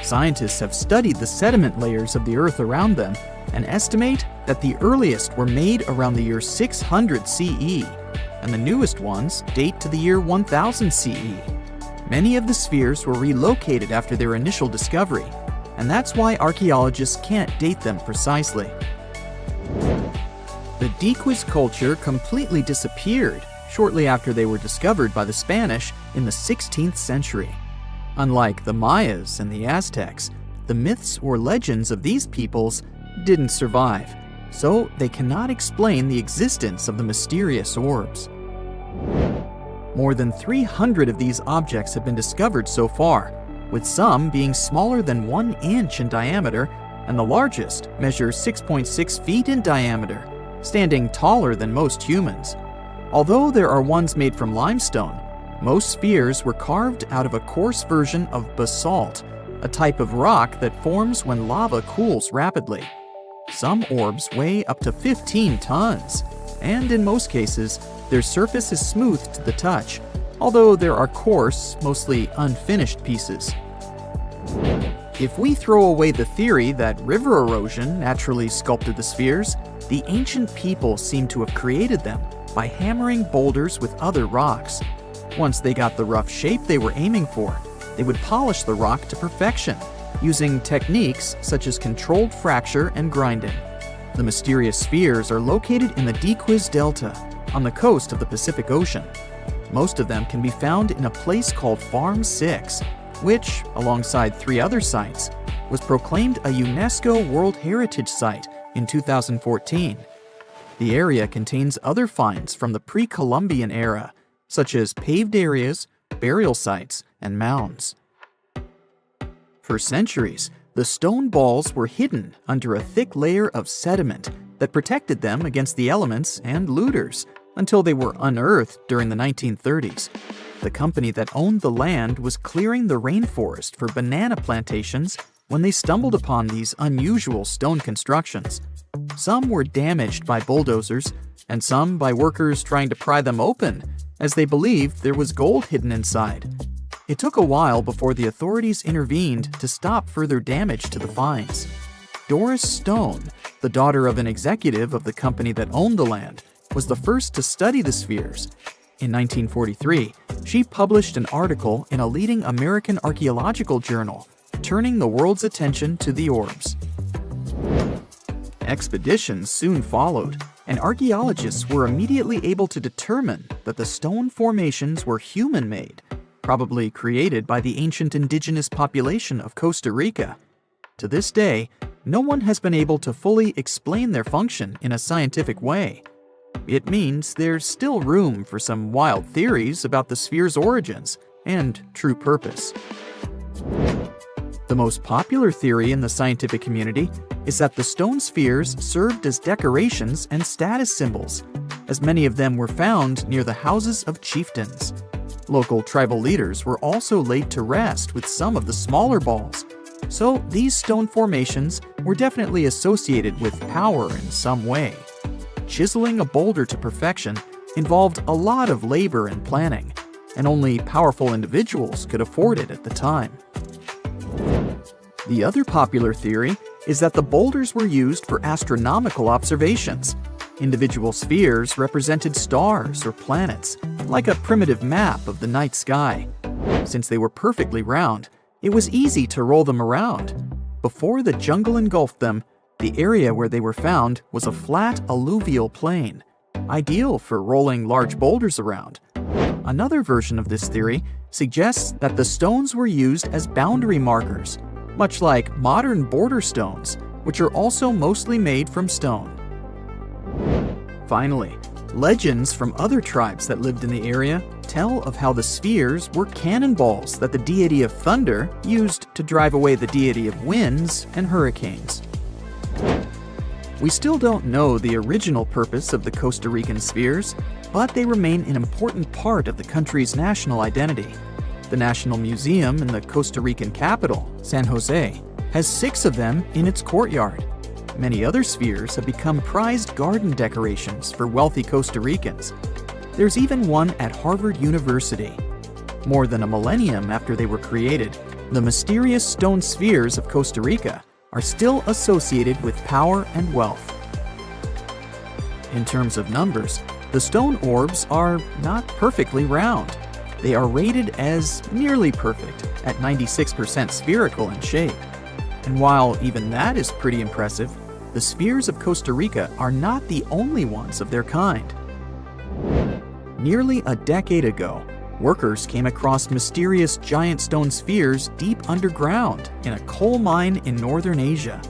Scientists have studied the sediment layers of the Earth around them and estimate that the earliest were made around the year 600 CE, and the newest ones date to the year 1000 CE. Many of the spheres were relocated after their initial discovery, and that's why archaeologists can't date them precisely. The dequis culture completely disappeared shortly after they were discovered by the Spanish in the 16th century. Unlike the Mayas and the Aztecs, the myths or legends of these peoples didn't survive, so they cannot explain the existence of the mysterious orbs. More than 300 of these objects have been discovered so far, with some being smaller than 1 inch in diameter, and the largest measures 6.6 feet in diameter, standing taller than most humans. Although there are ones made from limestone, most spheres were carved out of a coarse version of basalt, a type of rock that forms when lava cools rapidly. Some orbs weigh up to 15 tons, and in most cases, their surface is smooth to the touch, although there are coarse, mostly unfinished pieces. If we throw away the theory that river erosion naturally sculpted the spheres, the ancient people seem to have created them by hammering boulders with other rocks. Once they got the rough shape they were aiming for, they would polish the rock to perfection, using techniques such as controlled fracture and grinding. The mysterious spheres are located in the Dequis Delta, on the coast of the Pacific Ocean. Most of them can be found in a place called Farm 6, which, alongside 3 other sites, was proclaimed a UNESCO World Heritage Site in 2014. The area contains other finds from the pre-Columbian era, such as paved areas, burial sites, and mounds. For centuries, the stone balls were hidden under a thick layer of sediment that protected them against the elements and looters until they were unearthed during the 1930s. The company that owned the land was clearing the rainforest for banana plantations when they stumbled upon these unusual stone constructions. Some were damaged by bulldozers, and some by workers trying to pry them open, as they believed there was gold hidden inside. It took a while before the authorities intervened to stop further damage to the finds. Doris Stone, the daughter of an executive of the company that owned the land, was the first to study the spheres. In 1943, she published an article in a leading American archaeological journal, turning the world's attention to the orbs. Expeditions soon followed, and archaeologists were immediately able to determine that the stone formations were human-made, probably created by the ancient indigenous population of Costa Rica. To this day, no one has been able to fully explain their function in a scientific way. It means there's still room for some wild theories about the sphere's origins and true purpose. The most popular theory in the scientific community is that the stone spheres served as decorations and status symbols, as many of them were found near the houses of chieftains. Local tribal leaders were also laid to rest with some of the smaller balls, so these stone formations were definitely associated with power in some way. Chiseling a boulder to perfection involved a lot of labor and planning, and only powerful individuals could afford it at the time. The other popular theory is that the boulders were used for astronomical observations. Individual spheres represented stars or planets, like a primitive map of the night sky. Since they were perfectly round, it was easy to roll them around. Before the jungle engulfed them, the area where they were found was a flat alluvial plain, ideal for rolling large boulders around. Another version of this theory suggests that the stones were used as boundary markers, much like modern border stones, which are also mostly made from stone. Finally, legends from other tribes that lived in the area tell of how the spheres were cannonballs that the deity of thunder used to drive away the deity of winds and hurricanes. We still don't know the original purpose of the Costa Rican spheres, but they remain an important part of the country's national identity. The National Museum in the Costa Rican capital, San Jose, has 6 of them in its courtyard. Many other spheres have become prized garden decorations for wealthy Costa Ricans. There's even one at Harvard University. More than a millennium after they were created, the mysterious stone spheres of Costa Rica are still associated with power and wealth. In terms of numbers, the stone orbs are not perfectly round. They are rated as nearly perfect, at 96% spherical in shape. And while even that is pretty impressive, the spheres of Costa Rica are not the only ones of their kind. Nearly a decade ago, workers came across mysterious giant stone spheres deep underground in a coal mine in northern Asia.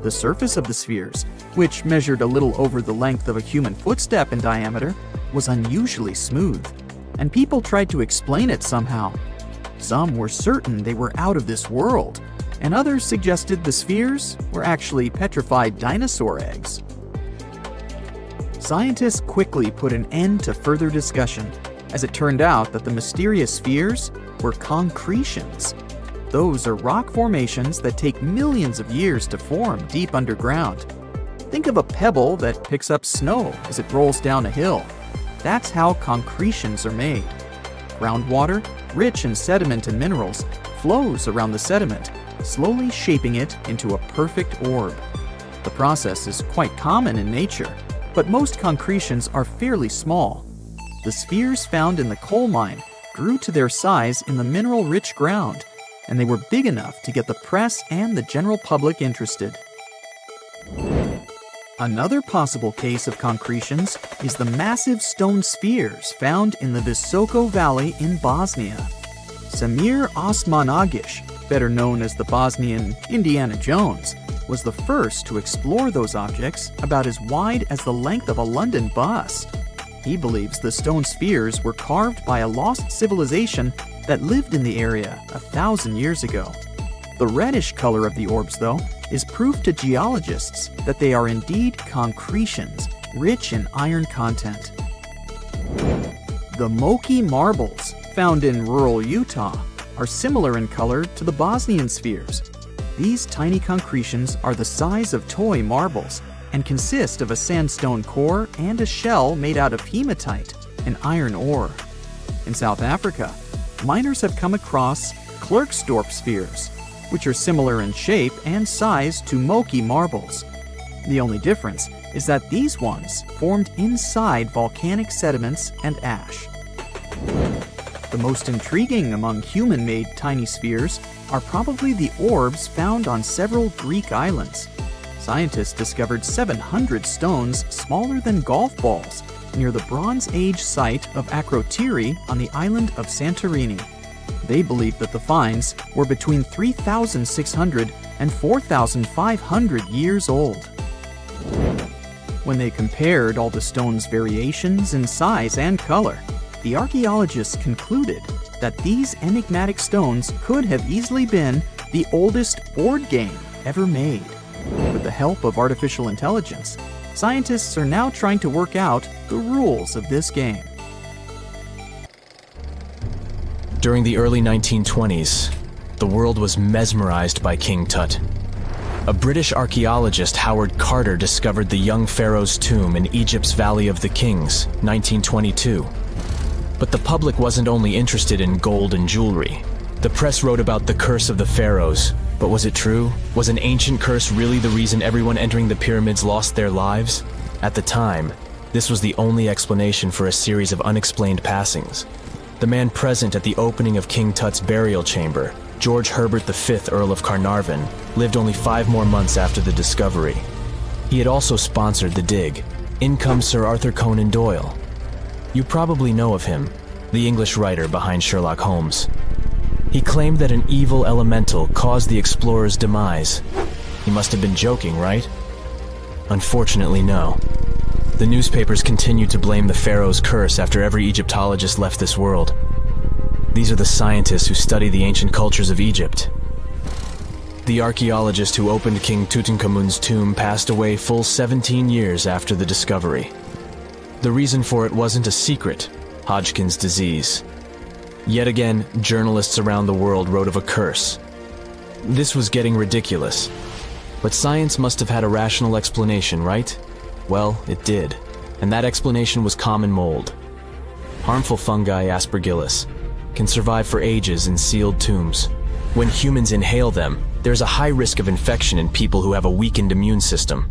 The surface of the spheres, which measured a little over the length of a human footstep in diameter, was unusually smooth, and people tried to explain it somehow. Some were certain they were out of this world, and others suggested the spheres were actually petrified dinosaur eggs. Scientists quickly put an end to further discussion, as it turned out that the mysterious spheres were concretions. Those are rock formations that take millions of years to form deep underground. Think of a pebble that picks up snow as it rolls down a hill. That's how concretions are made. Groundwater, rich in sediment and minerals, flows around the sediment, slowly shaping it into a perfect orb. The process is quite common in nature, but most concretions are fairly small. The spheres found in the coal mine grew to their size in the mineral-rich ground, and they were big enough to get the press and the general public interested. Another possible case of concretions is the massive stone spheres found in the Visoko Valley in Bosnia. Samir Osmanagic, better known as the Bosnian Indiana Jones, was the first to explore those objects about as wide as the length of a London bus. He believes the stone spheres were carved by a lost civilization that lived in the area 1,000 years ago. The reddish color of the orbs, though, is proof to geologists that they are indeed concretions, rich in iron content. The Moki marbles, found in rural Utah, are similar in color to the Bosnian spheres. These tiny concretions are the size of toy marbles, and consist of a sandstone core and a shell made out of hematite, an iron ore. In South Africa, miners have come across Klerksdorp spheres, which are similar in shape and size to Moki marbles. The only difference is that these ones formed inside volcanic sediments and ash. The most intriguing among human-made tiny spheres are probably the orbs found on several Greek islands. Scientists discovered 700 stones smaller than golf balls near the Bronze Age site of Akrotiri on the island of Santorini. They believe that the finds were between 3,600 and 4,500 years old. When they compared all the stones' variations in size and color, the archaeologists concluded that these enigmatic stones could have easily been the oldest board game ever made. With the help of artificial intelligence, scientists are now trying to work out the rules of this game. During the early 1920s, the world was mesmerized by King Tut. A British archaeologist, Howard Carter, discovered the young pharaoh's tomb in Egypt's Valley of the Kings, 1922. But the public wasn't only interested in gold and jewelry. The press wrote about the curse of the pharaohs, but was it true? Was an ancient curse really the reason everyone entering the pyramids lost their lives? At the time, this was the only explanation for a series of unexplained passings. The man present at the opening of King Tut's burial chamber, George Herbert V, Earl of Carnarvon, lived only 5 more months after the discovery. He had also sponsored the dig. In comes Sir Arthur Conan Doyle. You probably know of him, the English writer behind Sherlock Holmes. He claimed that an evil elemental caused the explorer's demise. He must have been joking, right? Unfortunately, no. The newspapers continued to blame the pharaoh's curse after every Egyptologist left this world. These are the scientists who study the ancient cultures of Egypt. The archaeologist who opened King Tutankhamun's tomb passed away full 17 years after the discovery. The reason for it wasn't a secret: Hodgkin's disease. Yet again, journalists around the world wrote of a curse. This was getting ridiculous. But science must have had a rational explanation, right? Well, it did. And that explanation was common mold. Harmful fungi, Aspergillus, can survive for ages in sealed tombs. When humans inhale them, there's a high risk of infection in people who have a weakened immune system.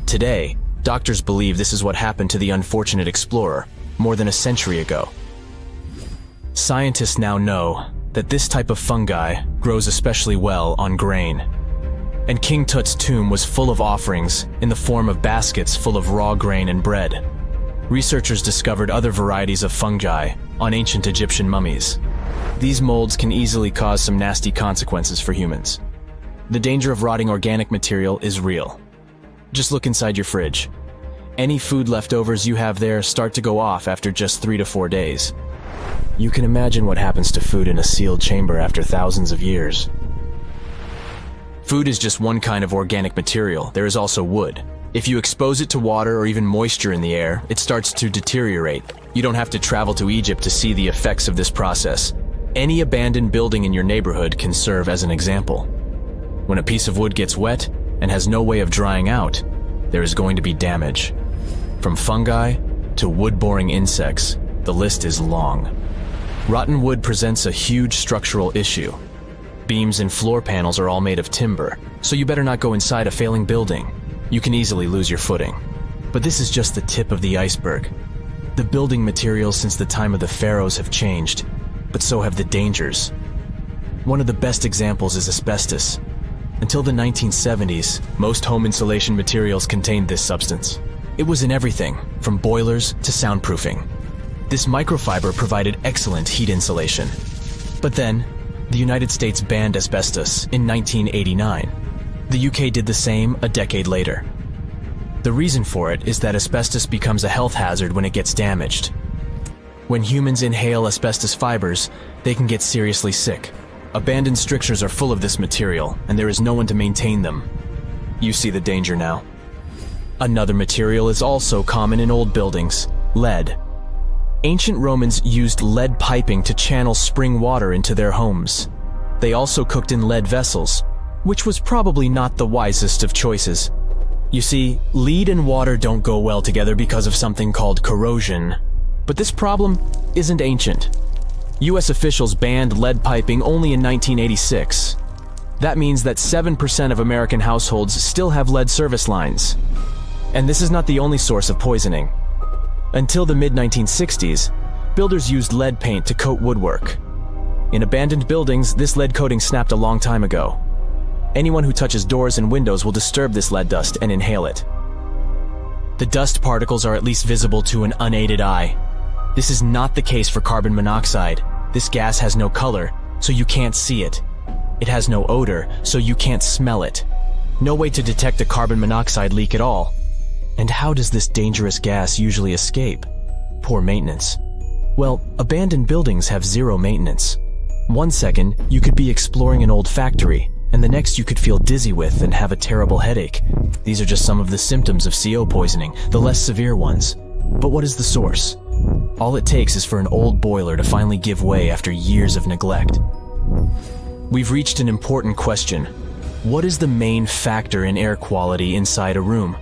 Today, doctors believe this is what happened to the unfortunate explorer more than a century ago. Scientists now know that this type of fungi grows especially well on grain. And King Tut's tomb was full of offerings in the form of baskets full of raw grain and bread. Researchers discovered other varieties of fungi on ancient Egyptian mummies. These molds can easily cause some nasty consequences for humans. The danger of rotting organic material is real. Just look inside your fridge. Any food leftovers you have there start to go off after just 3 to 4 days. You can imagine what happens to food in a sealed chamber after thousands of years. Food is just one kind of organic material. There is also wood. If you expose it to water or even moisture in the air, it starts to deteriorate. You don't have to travel to Egypt to see the effects of this process. Any abandoned building in your neighborhood can serve as an example. When a piece of wood gets wet and has no way of drying out, there is going to be damage. From fungi to wood-boring insects, the list is long. Rotten wood presents a huge structural issue. Beams and floor panels are all made of timber, so you better not go inside a failing building. You can easily lose your footing. But this is just the tip of the iceberg. The building materials since the time of the pharaohs have changed, but so have the dangers. One of the best examples is asbestos. Until the 1970s, most home insulation materials contained this substance. It was in everything, from boilers to soundproofing. This microfiber provided excellent heat insulation. But then, the United States banned asbestos in 1989. The UK did the same a decade later. The reason for it is that asbestos becomes a health hazard when it gets damaged. When humans inhale asbestos fibers, they can get seriously sick. Abandoned strictures are full of this material, and there is no one to maintain them. You see the danger now. Another material is also common in old buildings: lead. Ancient Romans used lead piping to channel spring water into their homes. They also cooked in lead vessels, which was probably not the wisest of choices. You see, lead and water don't go well together because of something called corrosion. But this problem isn't ancient. US officials banned lead piping only in 1986. That means that 7% of American households still have lead service lines. And this is not the only source of poisoning. Until the mid-1960s, builders used lead paint to coat woodwork. In abandoned buildings, this lead coating snapped a long time ago. Anyone who touches doors and windows will disturb this lead dust and inhale it. The dust particles are at least visible to an unaided eye. This is not the case for carbon monoxide. This gas has no color, so you can't see it. It has no odor, so you can't smell it. No way to detect a carbon monoxide leak at all. And how does this dangerous gas usually escape? Poor maintenance. Well, abandoned buildings have zero maintenance. 1 second, you could be exploring an old factory, and the next you could feel dizzy with and have a terrible headache. These are just some of the symptoms of CO poisoning, the less severe ones. But what is the source? All it takes is for an old boiler to finally give way after years of neglect. We've reached an important question. What is the main factor in air quality inside a room?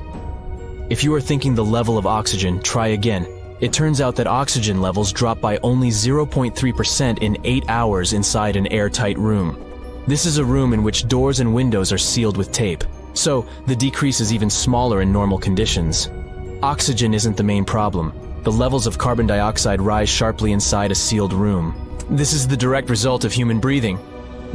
If you are thinking the level of oxygen, try again. It turns out that oxygen levels drop by only 0.3% in 8 hours inside an airtight room. This is a room in which doors and windows are sealed with tape, so the decrease is even smaller in normal conditions. Oxygen isn't the main problem. The levels of carbon dioxide rise sharply inside a sealed room. This is the direct result of human breathing.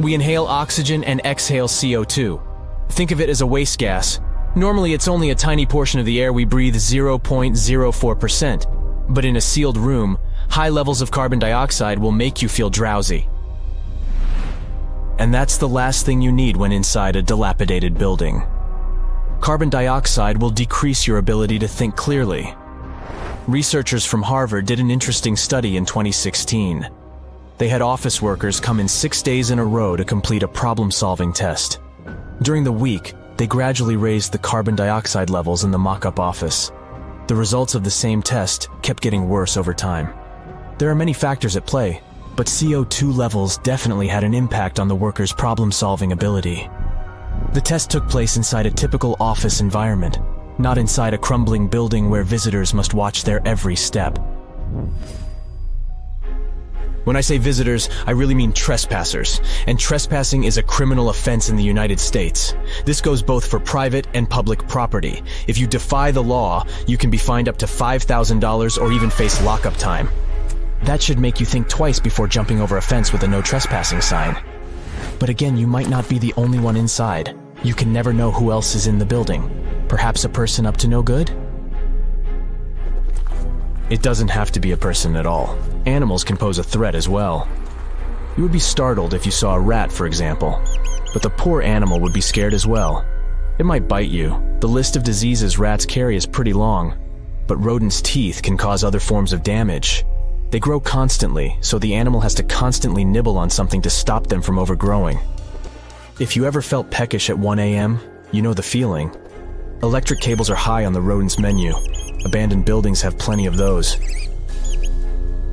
We inhale oxygen and exhale CO2. Think of it as a waste gas. Normally it's only a tiny portion of the air we breathe, 0.04%. But in a sealed room, high levels of carbon dioxide will make you feel drowsy. And that's the last thing you need when inside a dilapidated building. Carbon dioxide will decrease your ability to think clearly. Researchers from Harvard did an interesting study in 2016. They had office workers come in 6 days in a row to complete a problem-solving test. During the week, they gradually raised the carbon dioxide levels in the mock-up office. The results of the same test kept getting worse over time. There are many factors at play, but CO2 levels definitely had an impact on the workers' problem-solving ability. The test took place inside a typical office environment, not inside a crumbling building where visitors must watch their every step. When I say visitors, I really mean trespassers, and trespassing is a criminal offense in the United States. This goes both for private and public property. If you defy the law, you can be fined up to $5,000 or even face lockup time. That should make you think twice before jumping over a fence with a no trespassing sign. But again, you might not be the only one inside. You can never know who else is in the building. Perhaps a person up to no good? It doesn't have to be a person at all. Animals can pose a threat as well. You would be startled if you saw a rat, for example. But the poor animal would be scared as well. It might bite you. The list of diseases rats carry is pretty long. But rodents' teeth can cause other forms of damage. They grow constantly, so the animal has to constantly nibble on something to stop them from overgrowing. If you ever felt peckish at 1 a.m., you know the feeling. Electric cables are high on the rodents' menu. Abandoned buildings have plenty of those.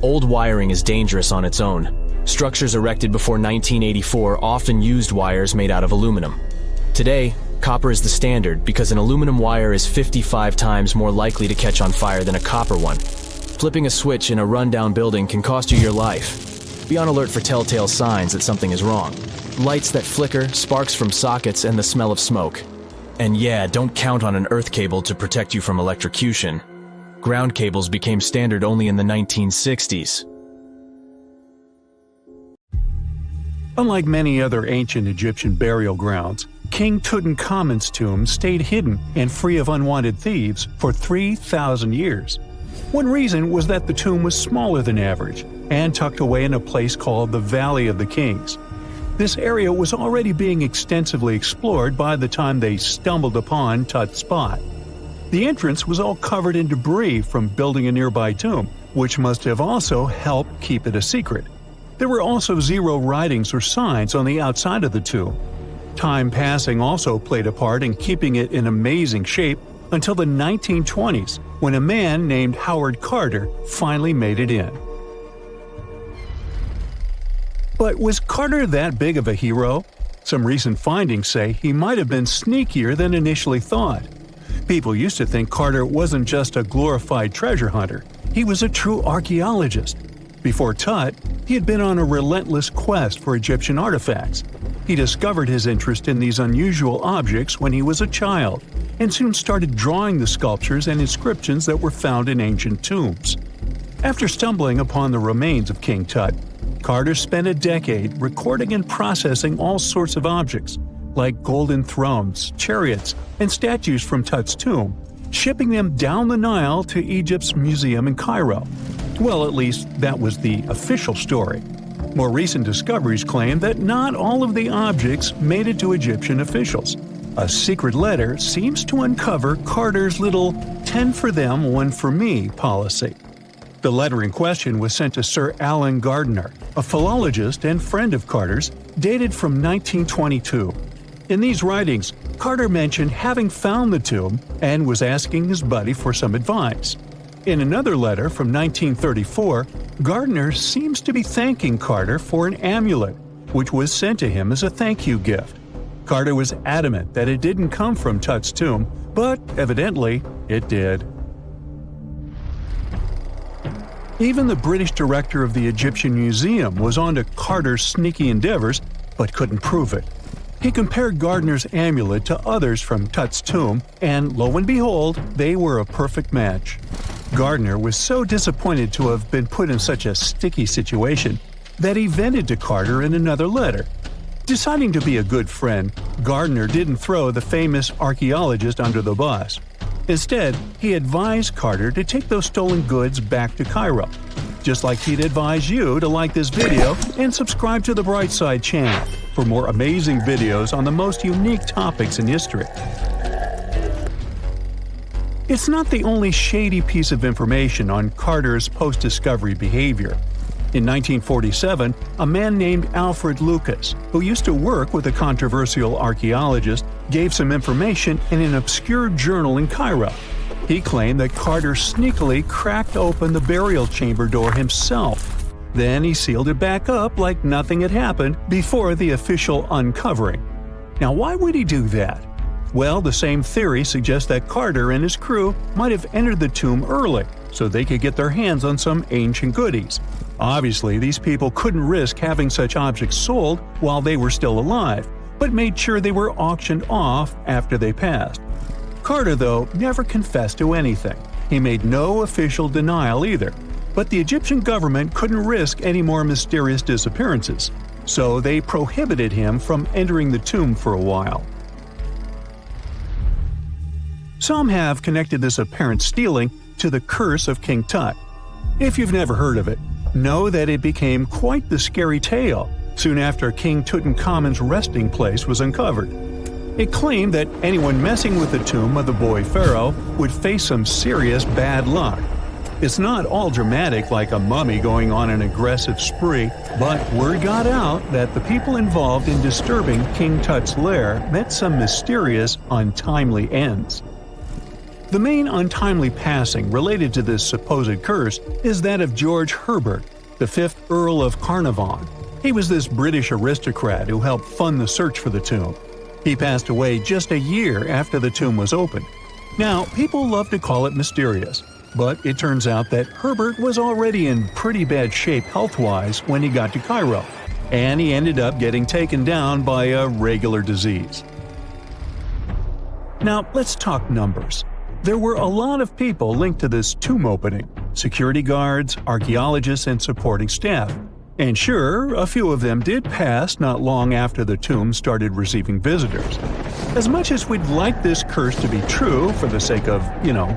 Old wiring is dangerous on its own. Structures erected before 1984 often used wires made out of aluminum. Today, copper is the standard because an aluminum wire is 55 times more likely to catch on fire than a copper one. Flipping a switch in a rundown building can cost you your life. Be on alert for telltale signs that something is wrong. Lights that flicker, sparks from sockets, and the smell of smoke. And yeah, don't count on an earth cable to protect you from electrocution. Ground cables became standard only in the 1960s. Unlike many other ancient Egyptian burial grounds, King Tutankhamun's tomb stayed hidden and free of unwanted thieves for 3,000 years. One reason was that the tomb was smaller than average and tucked away in a place called the Valley of the Kings. This area was already being extensively explored by the time they stumbled upon Tut's spot. The entrance was all covered in debris from building a nearby tomb, which must have also helped keep it a secret. There were also zero writings or signs on the outside of the tomb. Time passing also played a part in keeping it in amazing shape until the 1920s, when a man named Howard Carter finally made it in. But was Carter that big of a hero? Some recent findings say he might have been sneakier than initially thought. People used to think Carter wasn't just a glorified treasure hunter, he was a true archaeologist. Before Tut, he had been on a relentless quest for Egyptian artifacts. He discovered his interest in these unusual objects when he was a child, and soon started drawing the sculptures and inscriptions that were found in ancient tombs. After stumbling upon the remains of King Tut, Carter spent a decade recording and processing all sorts of objects, like golden thrones, chariots, and statues from Tut's tomb, shipping them down the Nile to Egypt's museum in Cairo. Well, at least that was the official story. More recent discoveries claim that not all of the objects made it to Egyptian officials. A secret letter seems to uncover Carter's little 10 for them, 1 for me policy. The letter in question was sent to Sir Alan Gardiner, a philologist and friend of Carter's, dated from 1922. In these writings, Carter mentioned having found the tomb and was asking his buddy for some advice. In another letter from 1934, Gardiner seems to be thanking Carter for an amulet, which was sent to him as a thank you gift. Carter was adamant that it didn't come from Tut's tomb, but evidently it did. Even the British director of the Egyptian Museum was onto Carter's sneaky endeavors, but couldn't prove it. He compared Gardiner's amulet to others from Tut's tomb, and lo and behold, they were a perfect match. Gardiner was so disappointed to have been put in such a sticky situation that he vented to Carter in another letter. Deciding to be a good friend, Gardiner didn't throw the famous archaeologist under the bus. Instead, he advised Carter to take those stolen goods back to Cairo, just like he'd advise you to like this video and subscribe to the Brightside channel for more amazing videos on the most unique topics in history. It's not the only shady piece of information on Carter's post-discovery behavior. In 1947, a man named Alfred Lucas, who used to work with a controversial archaeologist, gave some information in an obscure journal in Cairo. He claimed that Carter sneakily cracked open the burial chamber door himself. Then he sealed it back up like nothing had happened before the official uncovering. Now, why would he do that? Well, the same theory suggests that Carter and his crew might have entered the tomb early so they could get their hands on some ancient goodies. Obviously, these people couldn't risk having such objects sold while they were still alive, but made sure they were auctioned off after they passed. Carter, though, never confessed to anything. He made no official denial either, but the Egyptian government couldn't risk any more mysterious disappearances, so they prohibited him from entering the tomb for a while. Some have connected this apparent stealing to the curse of King Tut. If you've never heard of it, know that it became quite the scary tale soon after King Tutankhamun's resting place was uncovered. It claimed that anyone messing with the tomb of the boy pharaoh would face some serious bad luck. It's not all dramatic like a mummy going on an aggressive spree, but word got out that the people involved in disturbing King Tut's lair met some mysterious, untimely ends. The main untimely passing related to this supposed curse is that of George Herbert, the 5th Earl of Carnarvon. He was this British aristocrat who helped fund the search for the tomb. He passed away just a year after the tomb was opened. Now, people love to call it mysterious, but it turns out that Herbert was already in pretty bad shape health-wise when he got to Cairo, and he ended up getting taken down by a regular disease. Now, let's talk numbers. There were a lot of people linked to this tomb opening: security guards, archaeologists, and supporting staff. And sure, a few of them did pass not long after the tomb started receiving visitors. As much as we'd like this curse to be true for the sake of,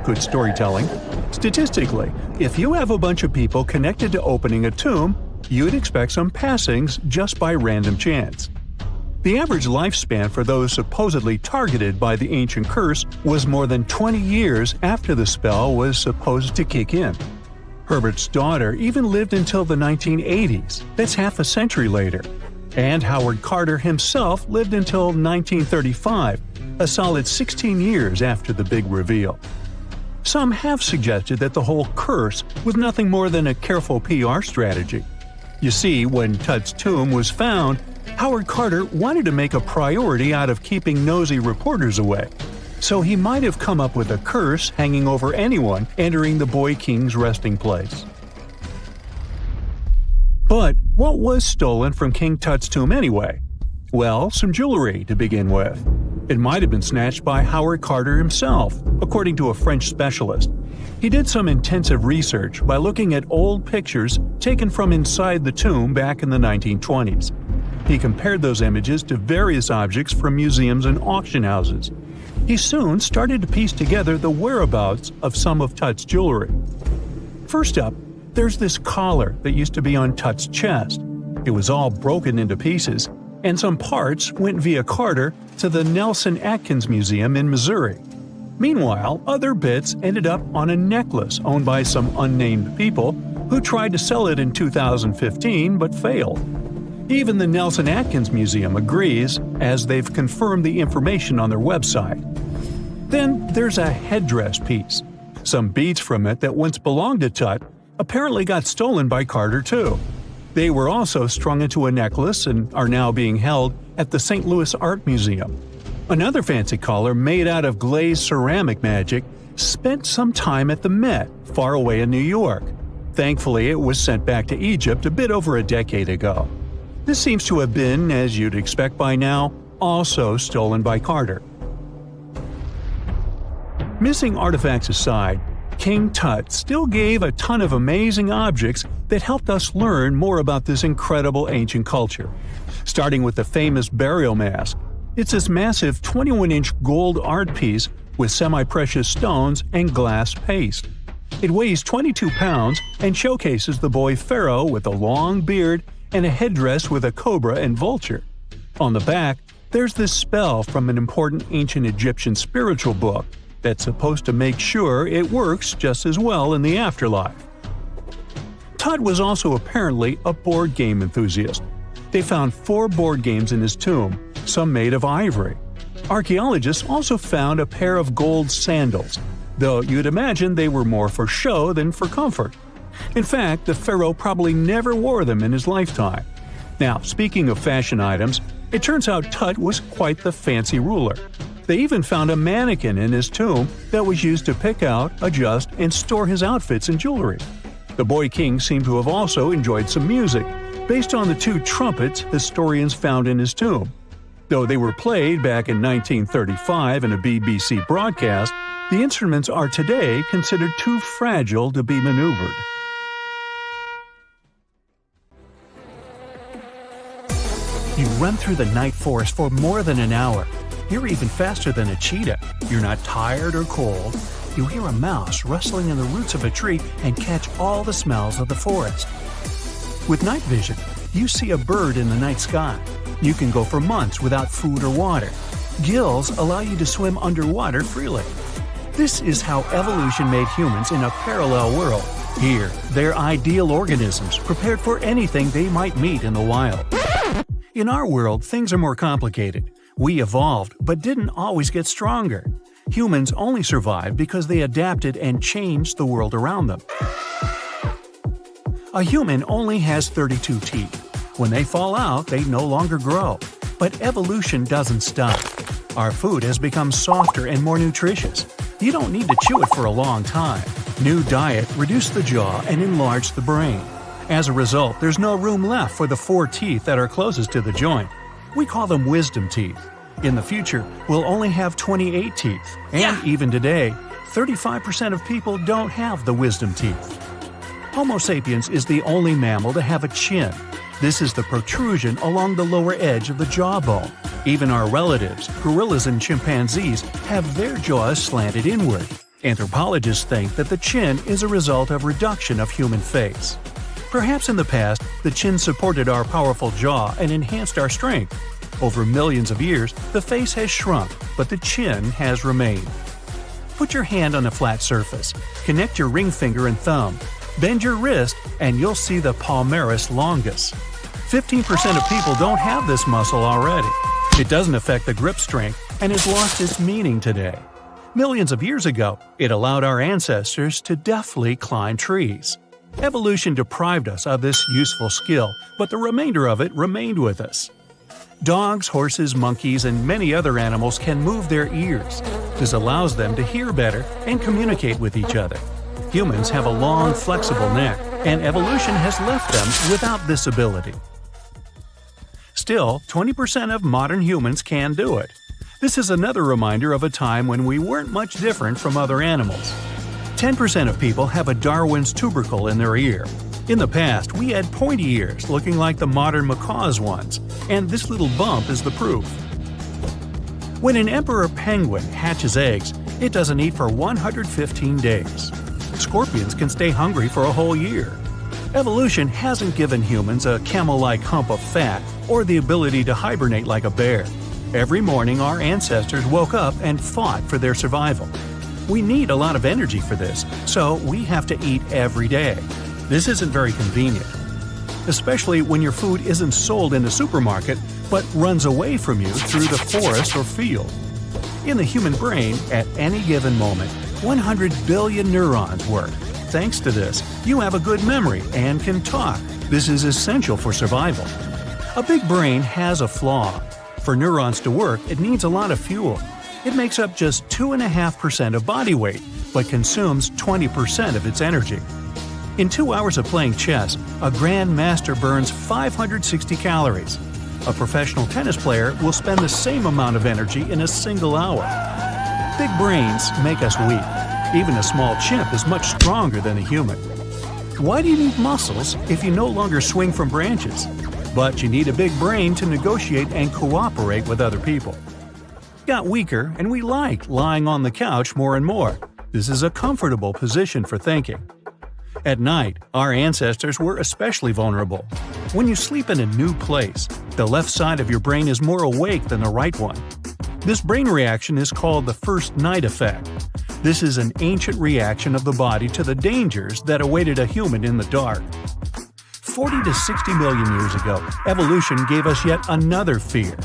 good storytelling, statistically, if you have a bunch of people connected to opening a tomb, you'd expect some passings just by random chance. The average lifespan for those supposedly targeted by the ancient curse was more than 20 years after the spell was supposed to kick in. Herbert's daughter even lived until the 1980s, that's half a century later. And Howard Carter himself lived until 1935, a solid 16 years after the big reveal. Some have suggested that the whole curse was nothing more than a careful PR strategy. You see, when Tut's tomb was found, Howard Carter wanted to make a priority out of keeping nosy reporters away. so he might have come up with a curse hanging over anyone entering the boy king's resting place. But what was stolen from King Tut's tomb anyway? Well, some jewelry to begin with. It might have been snatched by Howard Carter himself, according to a French specialist. He did some intensive research by looking at old pictures taken from inside the tomb back in the 1920s. He compared those images to various objects from museums and auction houses. He soon started to piece together the whereabouts of some of Tut's jewelry. First up, there's this collar that used to be on Tut's chest. It was all broken into pieces, and some parts went via Carter to the Nelson Atkins Museum in Missouri. Meanwhile, other bits ended up on a necklace owned by some unnamed people who tried to sell it in 2015 but failed. Even the Nelson Atkins Museum agrees, as they've confirmed the information on their website. Then there's a headdress piece. Some beads from it that once belonged to Tut apparently got stolen by Carter too. They were also strung into a necklace and are now being held at the St. Louis Art Museum. Another fancy collar made out of glazed ceramic magic spent some time at the Met, far away in New York. Thankfully, it was sent back to Egypt a bit over a decade ago. This seems to have been, as you'd expect by now, also stolen by Carter. Missing artifacts aside, King Tut still gave a ton of amazing objects that helped us learn more about this incredible ancient culture. Starting with the famous burial mask. It's this massive 21-inch gold art piece with semi-precious stones and glass paste. It weighs 22 pounds and showcases the boy pharaoh with a long beard and a headdress with a cobra and vulture. On the back, there's this spell from an important ancient Egyptian spiritual book that's supposed to make sure it works just as well in the afterlife. Tut was also apparently a board game enthusiast. They found 4 board games in his tomb, some made of ivory. Archaeologists also found a pair of gold sandals, though you'd imagine they were more for show than for comfort. In fact, the pharaoh probably never wore them in his lifetime. Now, speaking of fashion items, it turns out Tut was quite the fancy ruler. They even found a mannequin in his tomb that was used to pick out, adjust, and store his outfits and jewelry. The boy king seemed to have also enjoyed some music, based on the 2 trumpets historians found in his tomb. Though they were played back in 1935 in a BBC broadcast, the instruments are today considered too fragile to be maneuvered. You run through the night forest for more than an hour. You're even faster than a cheetah. You're not tired or cold. You hear a mouse rustling in the roots of a tree and catch all the smells of the forest. With night vision, you see a bird in the night sky. You can go for months without food or water. Gills allow you to swim underwater freely. This is how evolution made humans in a parallel world. Here, they're ideal organisms prepared for anything they might meet in the wild. In our world, things are more complicated. We evolved, but didn't always get stronger. Humans only survived because they adapted and changed the world around them. A human only has 32 teeth. When they fall out, they no longer grow. But evolution doesn't stop. Our food has become softer and more nutritious. You don't need to chew it for a long time. New diet reduced the jaw and enlarged the brain. As a result, there's no room left for the 4 teeth that are closest to the joint. We call them wisdom teeth. In the future, we'll only have 28 teeth. And even today, 35% of people don't have the wisdom teeth. Homo sapiens is the only mammal to have a chin. This is the protrusion along the lower edge of the jawbone. Even our relatives, gorillas and chimpanzees, have their jaws slanted inward. Anthropologists think that the chin is a result of reduction of human face. Perhaps in the past, the chin supported our powerful jaw and enhanced our strength. Over millions of years, the face has shrunk, but the chin has remained. Put your hand on a flat surface, connect your ring finger and thumb, bend your wrist, and you'll see the palmaris longus. 15% of people don't have this muscle already. It doesn't affect the grip strength and has lost its meaning today. Millions of years ago, it allowed our ancestors to deftly climb trees. Evolution deprived us of this useful skill, but the remainder of it remained with us. Dogs, horses, monkeys, and many other animals can move their ears. This allows them to hear better and communicate with each other. Humans have a long, flexible neck, and evolution has left them without this ability. Still, 20% of modern humans can do it. This is another reminder of a time when we weren't much different from other animals. 10% of people have a Darwin's tubercle in their ear. In the past, we had pointy ears looking like the modern macaw's ones, and this little bump is the proof. When an emperor penguin hatches eggs, it doesn't eat for 115 days. Scorpions can stay hungry for a whole year. Evolution hasn't given humans a camel-like hump of fat or the ability to hibernate like a bear. Every morning, our ancestors woke up and fought for their survival. We need a lot of energy for this, so we have to eat every day. This isn't very convenient, especially when your food isn't sold in the supermarket but runs away from you through the forest or field. In the human brain, at any given moment, 100 billion neurons work. Thanks to this, you have a good memory and can talk. This is essential for survival. A big brain has a flaw. For neurons to work, it needs a lot of fuel. It makes up just 2.5% of body weight, but consumes 20% of its energy. In 2 hours of playing chess, a grandmaster burns 560 calories. A professional tennis player will spend the same amount of energy in a single hour. Big brains make us weak. Even a small chimp is much stronger than a human. Why do you need muscles if you no longer swing from branches? But you need a big brain to negotiate and cooperate with other people. Got weaker, and we like lying on the couch more and more. This is a comfortable position for thinking. At night, our ancestors were especially vulnerable. When you sleep in a new place, the left side of your brain is more awake than the right one. This brain reaction is called the first night effect. This is an ancient reaction of the body to the dangers that awaited a human in the dark. 40 to 60 million years ago, evolution gave us yet another fear.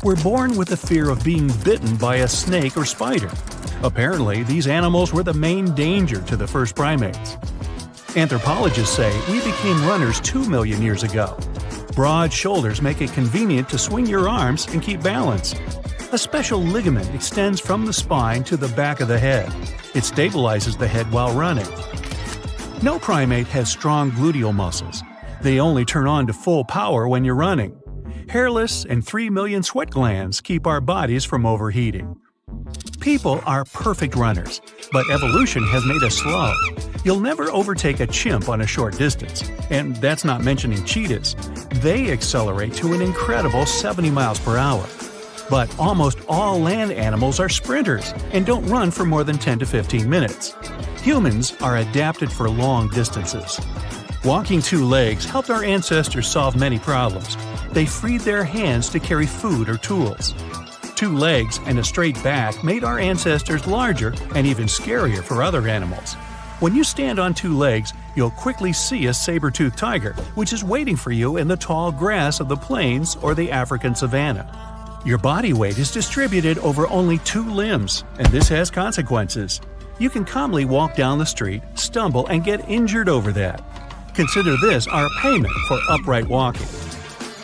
We're born with the fear of being bitten by a snake or spider. Apparently, these animals were the main danger to the first primates. Anthropologists say we became runners 2 million years ago. Broad shoulders make it convenient to swing your arms and keep balance. A special ligament extends from the spine to the back of the head. It stabilizes the head while running. No primate has strong gluteal muscles. They only turn on to full power when you're running. Hairless and 3 million sweat glands keep our bodies from overheating. People are perfect runners, but evolution has made us slow. You'll never overtake a chimp on a short distance, and that's not mentioning cheetahs. They accelerate to an incredible 70 miles per hour. But almost all land animals are sprinters and don't run for more than 10 to 15 minutes. Humans are adapted for long distances. Walking 2 legs helped our ancestors solve many problems. They freed their hands to carry food or tools. 2 legs and a straight back made our ancestors larger and even scarier for other animals. When you stand on 2 legs, you'll quickly see a saber-toothed tiger, which is waiting for you in the tall grass of the plains or the African savanna. Your body weight is distributed over only 2 limbs, and this has consequences. You can calmly walk down the street, stumble, and get injured over that. Consider this our payment for upright walking.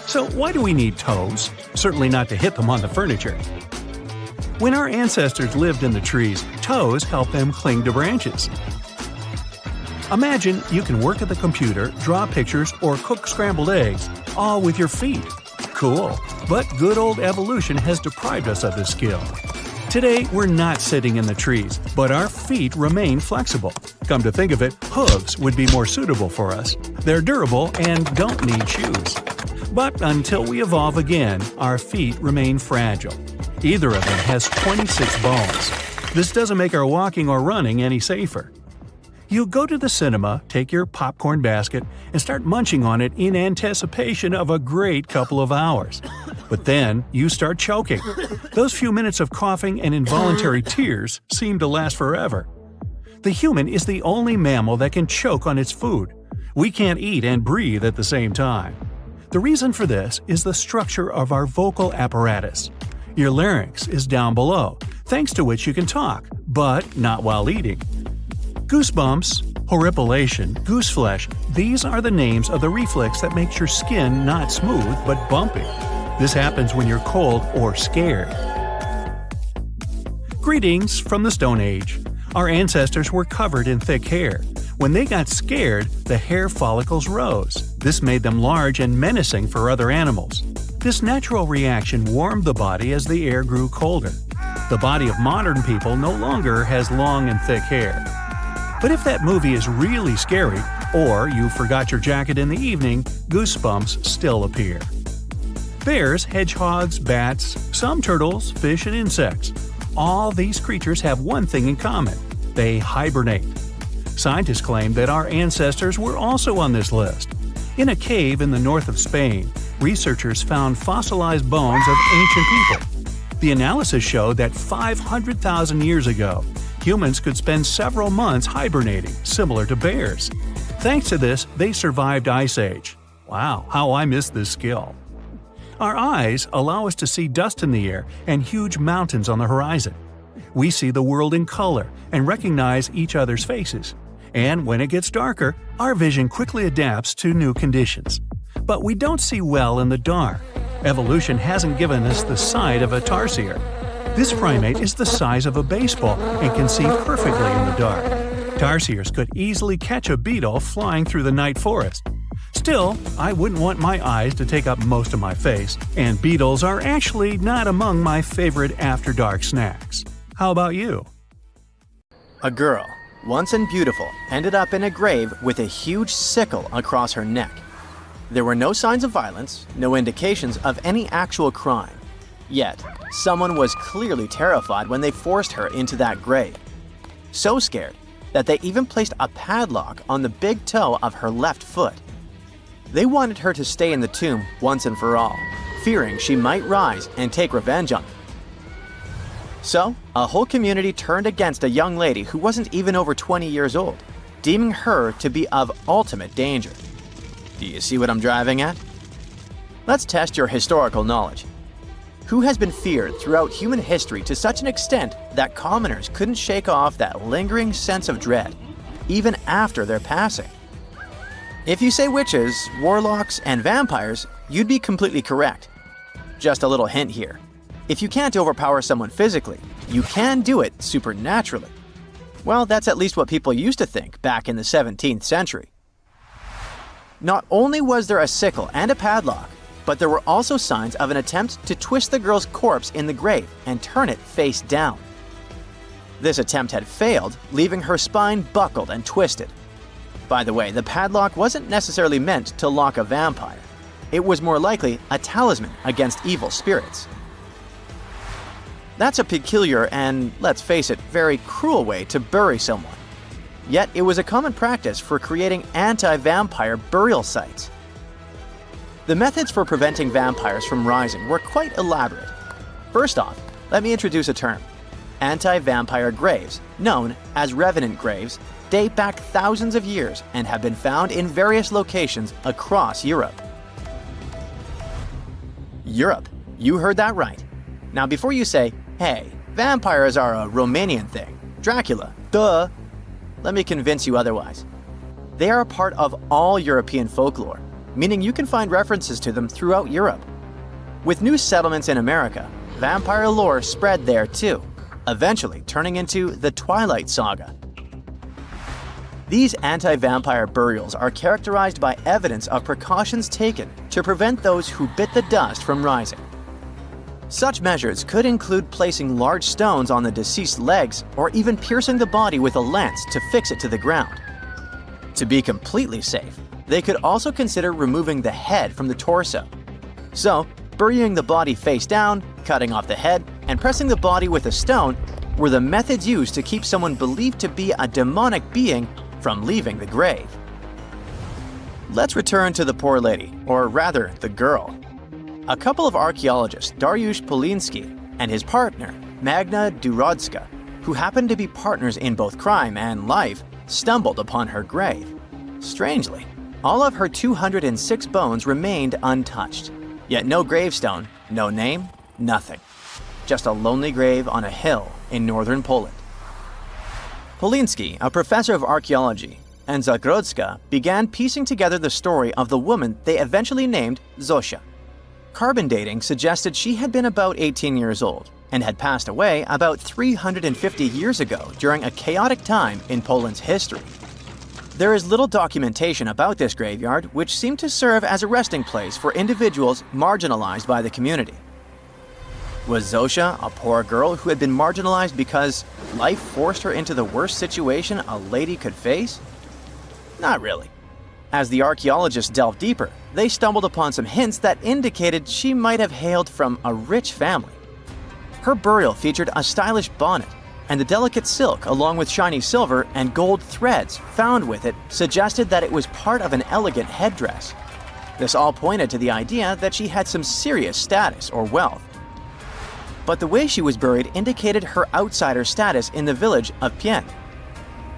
So why do we need toes? Certainly not to hit them on the furniture. When our ancestors lived in the trees, toes helped them cling to branches. Imagine you can work at the computer, draw pictures, or cook scrambled eggs, all with your feet. Cool, but good old evolution has deprived us of this skill. Today, we're not sitting in the trees, but our feet remain flexible. Come to think of it, hooves would be more suitable for us. They're durable and don't need shoes. But until we evolve again, our feet remain fragile. Either of them has 26 bones. This doesn't make our walking or running any safer. You go to the cinema, take your popcorn basket, and start munching on it in anticipation of a great couple of hours. But then, you start choking. Those few minutes of coughing and involuntary tears seem to last forever. The human is the only mammal that can choke on its food. We can't eat and breathe at the same time. The reason for this is the structure of our vocal apparatus. Your larynx is down below, thanks to which you can talk, but not while eating. Goosebumps, horripilation, gooseflesh, these are the names of the reflex that makes your skin not smooth but bumpy. This happens when you're cold or scared. Greetings from the Stone Age. Our ancestors were covered in thick hair. When they got scared, the hair follicles rose. This made them large and menacing for other animals. This natural reaction warmed the body as the air grew colder. The body of modern people no longer has long and thick hair. But if that movie is really scary, or you forgot your jacket in the evening, goosebumps still appear. Bears, hedgehogs, bats, some turtles, fish, and insects. All these creatures have one thing in common: they hibernate. Scientists claim that our ancestors were also on this list. In a cave in the north of Spain, researchers found fossilized bones of ancient people. The analysis showed that 500,000 years ago, humans could spend several months hibernating, similar to bears. Thanks to this, they survived Ice Age. Wow, how I miss this skill. Our eyes allow us to see dust in the air and huge mountains on the horizon. We see the world in color and recognize each other's faces. And when it gets darker, our vision quickly adapts to new conditions. But we don't see well in the dark. Evolution hasn't given us the sight of a tarsier. This primate is the size of a baseball and can see perfectly in the dark. Tarsiers could easily catch a beetle flying through the night forest. Still, I wouldn't want my eyes to take up most of my face, and beetles are actually not among my favorite after-dark snacks. How about you? A girl, once and beautiful, ended up in a grave with a huge sickle across her neck. There were no signs of violence, no indications of any actual crime. Yet, someone was clearly terrified when they forced her into that grave. So scared that they even placed a padlock on the big toe of her left foot. They wanted her to stay in the tomb once and for all, fearing she might rise and take revenge on them. So, a whole community turned against a young lady who wasn't even over 20 years old, deeming her to be of ultimate danger. Do you see what I'm driving at? Let's test your historical knowledge. Who has been feared throughout human history to such an extent that commoners couldn't shake off that lingering sense of dread, even after their passing? If you say witches, warlocks, and vampires, you'd be completely correct. Just a little hint here. If you can't overpower someone physically, you can do it supernaturally. Well, that's at least what people used to think back in the 17th century. Not only was there a sickle and a padlock, but there were also signs of an attempt to twist the girl's corpse in the grave and turn it face down. This attempt had failed, leaving her spine buckled and twisted. By the way, the padlock wasn't necessarily meant to lock a vampire. It was more likely a talisman against evil spirits. That's a peculiar and, let's face it, very cruel way to bury someone. Yet it was a common practice for creating anti-vampire burial sites. The methods for preventing vampires from rising were quite elaborate. First off, let me introduce a term. Anti-vampire graves, known as revenant graves, date back thousands of years and have been found in various locations across Europe. Europe, you heard that right. Now before you say, hey, vampires are a Romanian thing, Dracula, duh, let me convince you otherwise. They are a part of all European folklore, meaning you can find references to them throughout Europe. With new settlements in America, vampire lore spread there too, eventually turning into the Twilight Saga. These anti-vampire burials are characterized by evidence of precautions taken to prevent those who bit the dust from rising. Such measures could include placing large stones on the deceased's legs or even piercing the body with a lance to fix it to the ground. To be completely safe, they could also consider removing the head from the torso. So, burying the body face down, cutting off the head, and pressing the body with a stone were the methods used to keep someone believed to be a demonic being from leaving the grave. Let's return to the poor lady, or rather, the girl. A couple of archaeologists, Dariusz Poliński and his partner, Magna Durodzka, who happened to be partners in both crime and life, stumbled upon her grave. Strangely, all of her 206 bones remained untouched. Yet no gravestone, no name, nothing. Just a lonely grave on a hill in northern Poland. Poliński, a professor of archaeology, and Zagrodzka began piecing together the story of the woman they eventually named Zosia. Carbon dating suggested she had been about 18 years old and had passed away about 350 years ago during a chaotic time in Poland's history. There is little documentation about this graveyard, which seemed to serve as a resting place for individuals marginalized by the community. Was Zosha a poor girl who had been marginalized because life forced her into the worst situation a lady could face? Not really. As the archaeologists delved deeper, they stumbled upon some hints that indicated she might have hailed from a rich family. Her burial featured a stylish bonnet, and the delicate silk along with shiny silver and gold threads found with it suggested that it was part of an elegant headdress. This all pointed to the idea that she had some serious status or wealth. But the way she was buried indicated her outsider status in the village of Pien.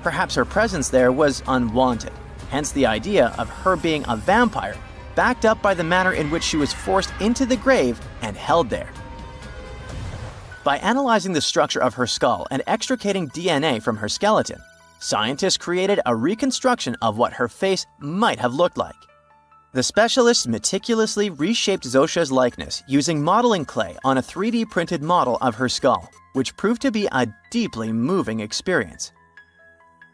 Perhaps her presence there was unwanted, hence the idea of her being a vampire, backed up by the manner in which she was forced into the grave and held there. By analyzing the structure of her skull and extricating DNA from her skeleton, scientists created a reconstruction of what her face might have looked like. The specialists meticulously reshaped Zosha's likeness using modeling clay on a 3D printed model of her skull, which proved to be a deeply moving experience.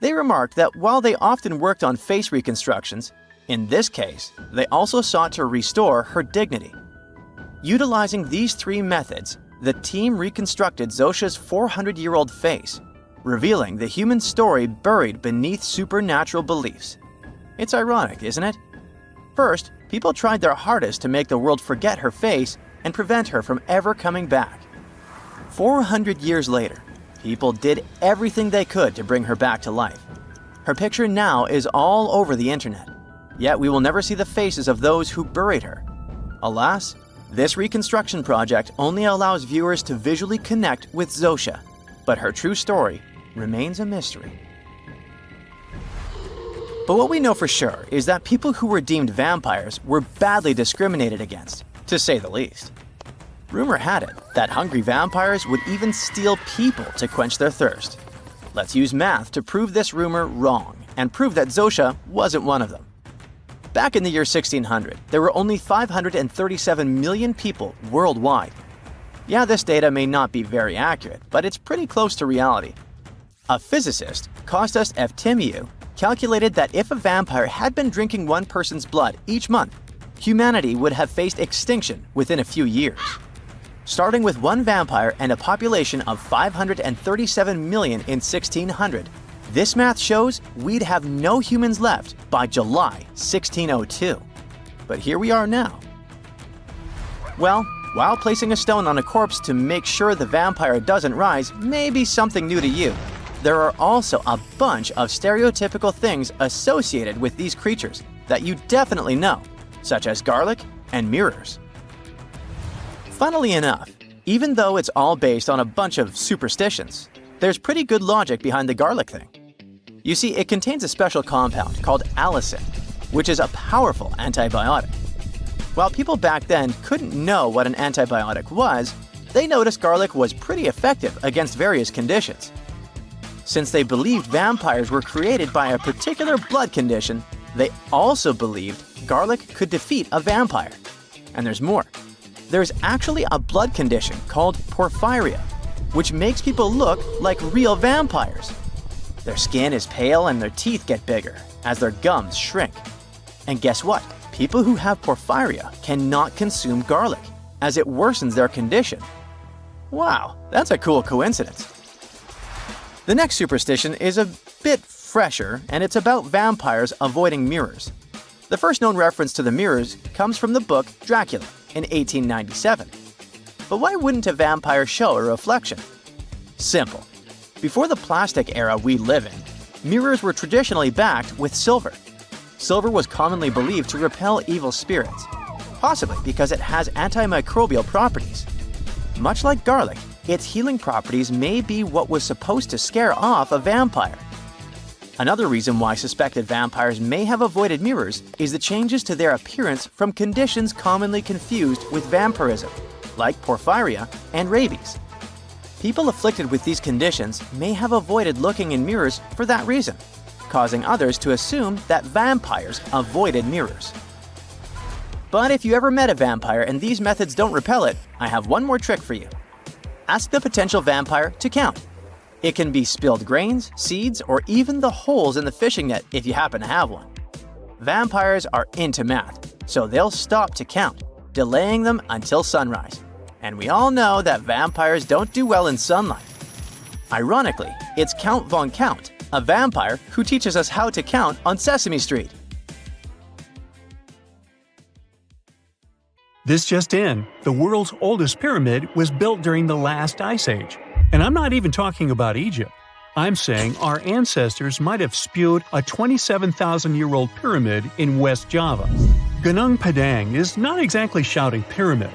They remarked that while they often worked on face reconstructions, in this case, they also sought to restore her dignity. Utilizing these three methods, the team reconstructed Zosha's 400-year-old face, revealing the human story buried beneath supernatural beliefs. It's ironic, isn't it? First, people tried their hardest to make the world forget her face and prevent her from ever coming back. 400 years later, people did everything they could to bring her back to life. Her picture now is all over the internet, yet we will never see the faces of those who buried her. Alas, this reconstruction project only allows viewers to visually connect with Zosha, but her true story remains a mystery. But what we know for sure is that people who were deemed vampires were badly discriminated against, to say the least. Rumor had it that hungry vampires would even steal people to quench their thirst. Let's use math to prove this rumor wrong and prove that Zosha wasn't one of them. Back in the year 1600, there were only 537 million people worldwide. Yeah, this data may not be very accurate, but it's pretty close to reality. A physicist, Kostas Eftimiou, calculated that if a vampire had been drinking one person's blood each month, humanity would have faced extinction within a few years. Starting with one vampire and a population of 537 million in 1600, this math shows we'd have no humans left by July 1602. But here we are now. Well, while placing a stone on a corpse to make sure the vampire doesn't rise may be something new to you, there are also a bunch of stereotypical things associated with these creatures that you definitely know, such as garlic and mirrors. Funnily enough, even though it's all based on a bunch of superstitions, there's pretty good logic behind the garlic thing. You see, it contains a special compound called allicin, which is a powerful antibiotic. While people back then couldn't know what an antibiotic was, they noticed garlic was pretty effective against various conditions. Since they believed vampires were created by a particular blood condition, they also believed garlic could defeat a vampire. And there's more. There's actually a blood condition called porphyria, which makes people look like real vampires. Their skin is pale and their teeth get bigger as their gums shrink. And guess what? People who have porphyria cannot consume garlic, as it worsens their condition. Wow, that's a cool coincidence. The next superstition is a bit fresher, and it's about vampires avoiding mirrors. The first known reference to the mirrors comes from the book Dracula in 1897. But why wouldn't a vampire show a reflection? Simple. Before the plastic era we live in, mirrors were traditionally backed with silver. Silver was commonly believed to repel evil spirits, possibly because it has antimicrobial properties. Much like garlic, its healing properties may be what was supposed to scare off a vampire. Another reason why suspected vampires may have avoided mirrors is the changes to their appearance from conditions commonly confused with vampirism, like porphyria and rabies. People afflicted with these conditions may have avoided looking in mirrors for that reason, causing others to assume that vampires avoided mirrors. But if you ever met a vampire and these methods don't repel it, I have one more trick for you. Ask the potential vampire to count. It can be spilled grains, seeds, or even the holes in the fishing net if you happen to have one. Vampires are into math, so they'll stop to count, delaying them until sunrise. And we all know that vampires don't do well in sunlight. Ironically, it's Count Von Count, a vampire who teaches us how to count on Sesame Street. This just in, the world's oldest pyramid was built during the last ice age. And I'm not even talking about Egypt. I'm saying our ancestors might have spewed a 27,000-year-old pyramid in West Java. Gunung Padang is not exactly shouting pyramid.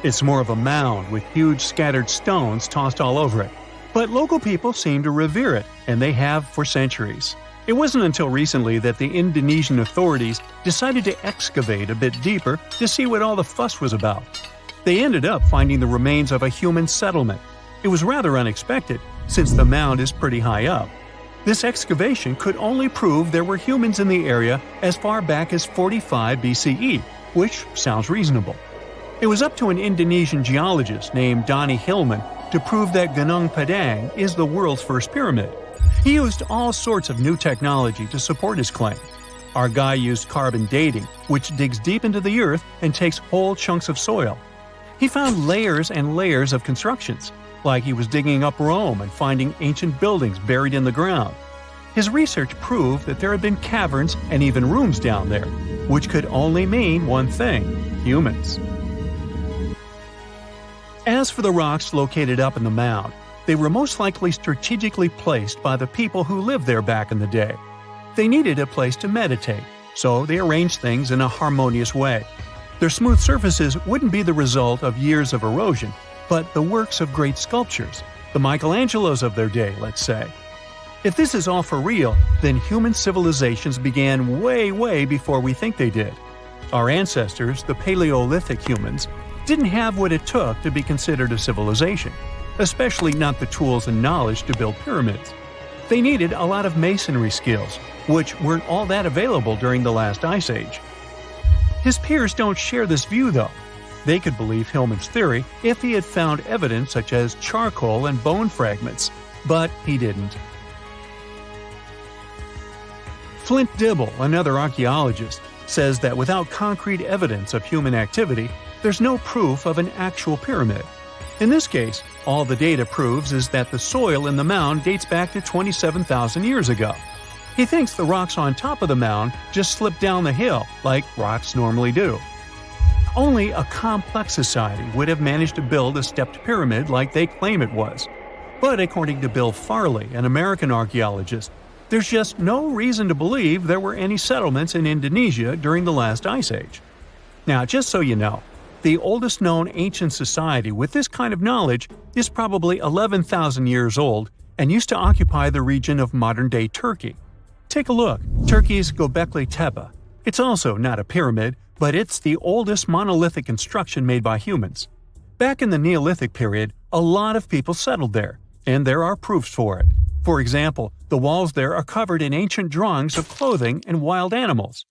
It's more of a mound with huge scattered stones tossed all over it. But local people seem to revere it, and they have for centuries. It wasn't until recently that the Indonesian authorities decided to excavate a bit deeper to see what all the fuss was about. They ended up finding the remains of a human settlement. It was rather unexpected, since the mound is pretty high up. This excavation could only prove there were humans in the area as far back as 45 BCE, which sounds reasonable. It was up to an Indonesian geologist named Donny Hillman to prove that Gunung Padang is the world's first pyramid. He used all sorts of new technology to support his claim. Our guy used carbon dating, which digs deep into the earth and takes whole chunks of soil. He found layers and layers of constructions, like he was digging up Rome and finding ancient buildings buried in the ground. His research proved that there had been caverns and even rooms down there, which could only mean one thing: humans. As for the rocks located up in the mound, they were most likely strategically placed by the people who lived there back in the day. They needed a place to meditate, so they arranged things in a harmonious way. Their smooth surfaces wouldn't be the result of years of erosion, but the works of great sculptures, the Michelangelos of their day, let's say. If this is all for real, then human civilizations began way before we think they did. Our ancestors, the Paleolithic humans, didn't have what it took to be considered a civilization, especially not the tools and knowledge to build pyramids. They needed a lot of masonry skills, which weren't all that available during the last ice age. His peers don't share this view, though. They could believe Hillman's theory if he had found evidence such as charcoal and bone fragments, but he didn't. Flint Dibble, another archaeologist, says that without concrete evidence of human activity, there's no proof of an actual pyramid. In this case, all the data proves is that the soil in the mound dates back to 27,000 years ago. He thinks the rocks on top of the mound just slipped down the hill like rocks normally do. Only a complex society would have managed to build a stepped pyramid like they claim it was. But according to Bill Farley, an American archaeologist, there's just no reason to believe there were any settlements in Indonesia during the last ice age. Now, just so you know, the oldest known ancient society with this kind of knowledge is probably 11,000 years old and used to occupy the region of modern-day Turkey. Take a look, Turkey's Göbekli Tepe. It's also not a pyramid, but it's the oldest monolithic construction made by humans. Back in the Neolithic period, a lot of people settled there, and there are proofs for it. For example, the walls there are covered in ancient drawings of clothing and wild animals.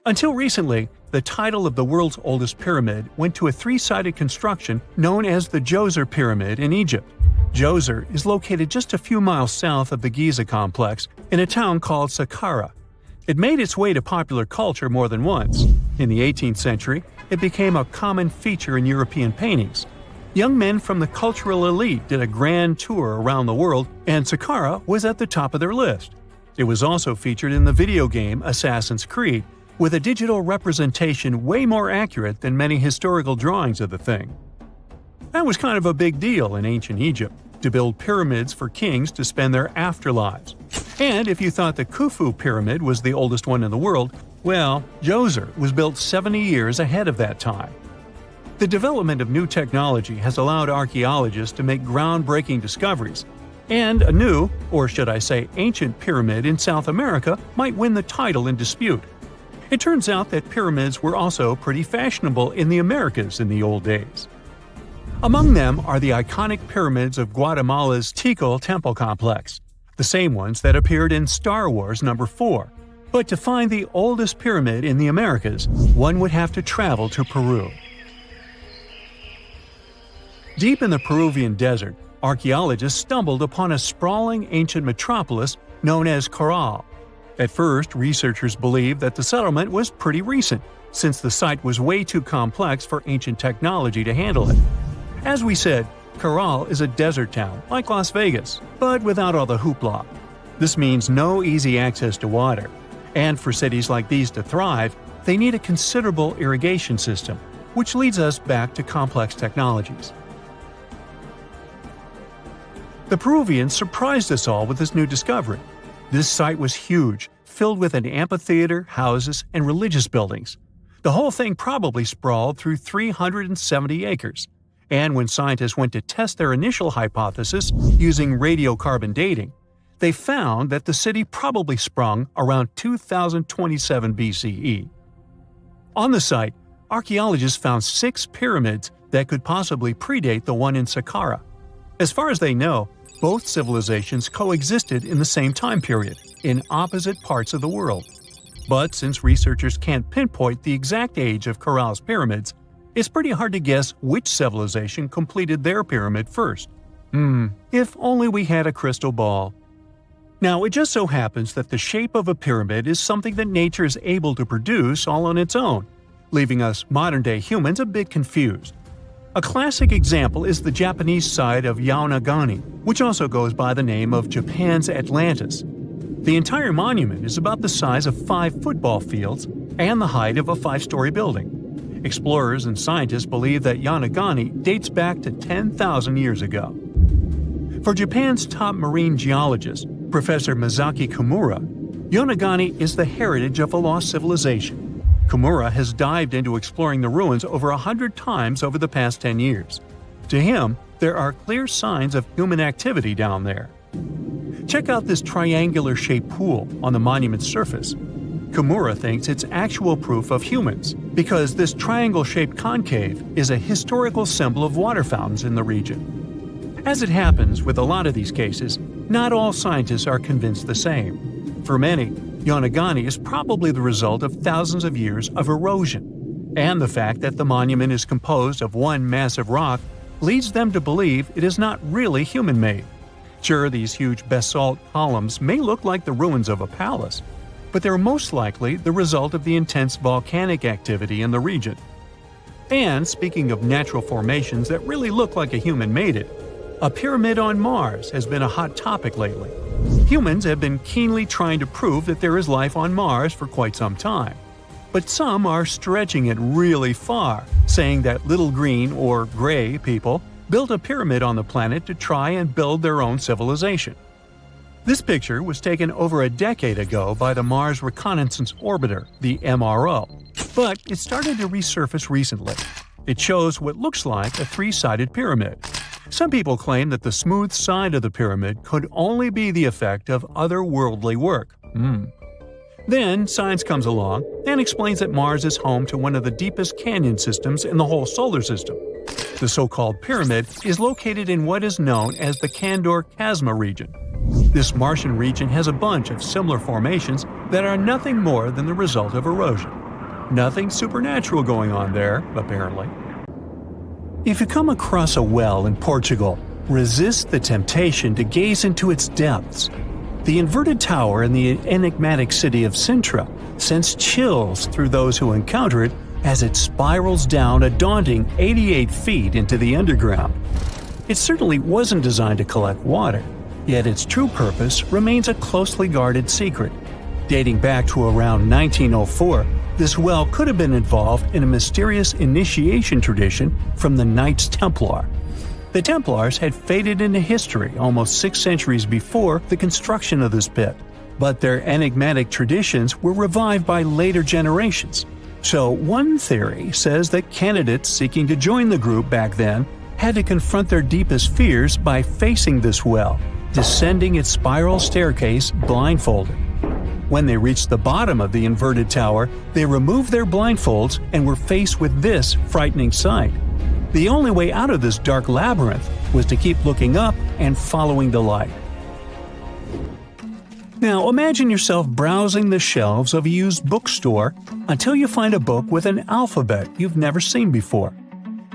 Until recently, the title of the world's oldest pyramid went to a three-sided construction known as the Djoser Pyramid in Egypt. Djoser is located just a few miles south of the Giza complex in a town called Saqqara. It made its way to popular culture more than once. In the 18th century, it became a common feature in European paintings. Young men from the cultural elite did a grand tour around the world, and Saqqara was at the top of their list. It was also featured in the video game Assassin's Creed, with a digital representation way more accurate than many historical drawings of the thing. That was kind of a big deal in ancient Egypt, to build pyramids for kings to spend their afterlives. And if you thought the Khufu pyramid was the oldest one in the world, well, Djoser was built 70 years ahead of that time. The development of new technology has allowed archaeologists to make groundbreaking discoveries, and a new, or should I say ancient pyramid in South America might win the title in dispute. It turns out that pyramids were also pretty fashionable in the Americas in the old days. Among them are the iconic pyramids of Guatemala's Tikal temple complex, the same ones that appeared in Star Wars No. 4. But to find the oldest pyramid in the Americas, one would have to travel to Peru. Deep in the Peruvian desert, archaeologists stumbled upon a sprawling ancient metropolis known as Caral. At first, researchers believed that the settlement was pretty recent, since the site was way too complex for ancient technology to handle it. As we said, Caral is a desert town, like Las Vegas, but without all the hoopla. This means no easy access to water. And for cities like these to thrive, they need a considerable irrigation system, which leads us back to complex technologies. The Peruvians surprised us all with this new discovery. This site was huge, filled with an amphitheater, houses, and religious buildings. The whole thing probably sprawled through 370 acres. And when scientists went to test their initial hypothesis using radiocarbon dating, they found that the city probably sprung around 2027 BCE. On the site, archaeologists found 6 pyramids that could possibly predate the one in Saqqara. As far as they know, both civilizations coexisted in the same time period, in opposite parts of the world. But since researchers can't pinpoint the exact age of Caral's pyramids, it's pretty hard to guess which civilization completed their pyramid first. If only we had a crystal ball. Now, it just so happens that the shape of a pyramid is something that nature is able to produce all on its own, leaving us modern-day humans a bit confused. A classic example is the Japanese side of Yaonagani, which also goes by the name of Japan's Atlantis. The entire monument is about the size of 5 football fields and the height of a 5-story building. Explorers and scientists believe that Yaonagani dates back to 10,000 years ago. For Japan's top marine geologist, Professor Masaki Kimura, Yaonagani is the heritage of a lost civilization. Kimura has dived into exploring the ruins over 100 times over the past 10 years. To him, there are clear signs of human activity down there. Check out this triangular-shaped pool on the monument's surface. Kimura thinks it's actual proof of humans, because this triangle-shaped concave is a historical symbol of water fountains in the region. As it happens with a lot of these cases, not all scientists are convinced the same. For many, Yaonagani is probably the result of thousands of years of erosion, and the fact that the monument is composed of one massive rock leads them to believe it is not really human-made. Sure, these huge basalt columns may look like the ruins of a palace, but they're most likely the result of the intense volcanic activity in the region. And speaking of natural formations that really look like a human made it, a pyramid on Mars has been a hot topic lately. Humans have been keenly trying to prove that there is life on Mars for quite some time. But some are stretching it really far, saying that little green or gray people built a pyramid on the planet to try and build their own civilization. This picture was taken over a decade ago by the Mars Reconnaissance Orbiter, the MRO, but it started to resurface recently. It shows what looks like a 3-sided pyramid. Some people claim that the smooth side of the pyramid could only be the effect of otherworldly work. Then science comes along and explains that Mars is home to one of the deepest canyon systems in the whole solar system. The so-called pyramid is located in what is known as the Kandor-Chasma region. This Martian region has a bunch of similar formations that are nothing more than the result of erosion. Nothing supernatural going on there, apparently. If you come across a well in Portugal, resist the temptation to gaze into its depths. The inverted tower in the enigmatic city of Sintra sends chills through those who encounter it as it spirals down a daunting 88 feet into the underground. It certainly wasn't designed to collect water, yet its true purpose remains a closely guarded secret. Dating back to around 1904, this well could have been involved in a mysterious initiation tradition from the Knights Templar. The Templars had faded into history almost 6 centuries before the construction of this pit, but their enigmatic traditions were revived by later generations. So one theory says that candidates seeking to join the group back then had to confront their deepest fears by facing this well, descending its spiral staircase blindfolded. When they reached the bottom of the inverted tower, they removed their blindfolds and were faced with this frightening sight. The only way out of this dark labyrinth was to keep looking up and following the light. Now imagine yourself browsing the shelves of a used bookstore until you find a book with an alphabet you've never seen before.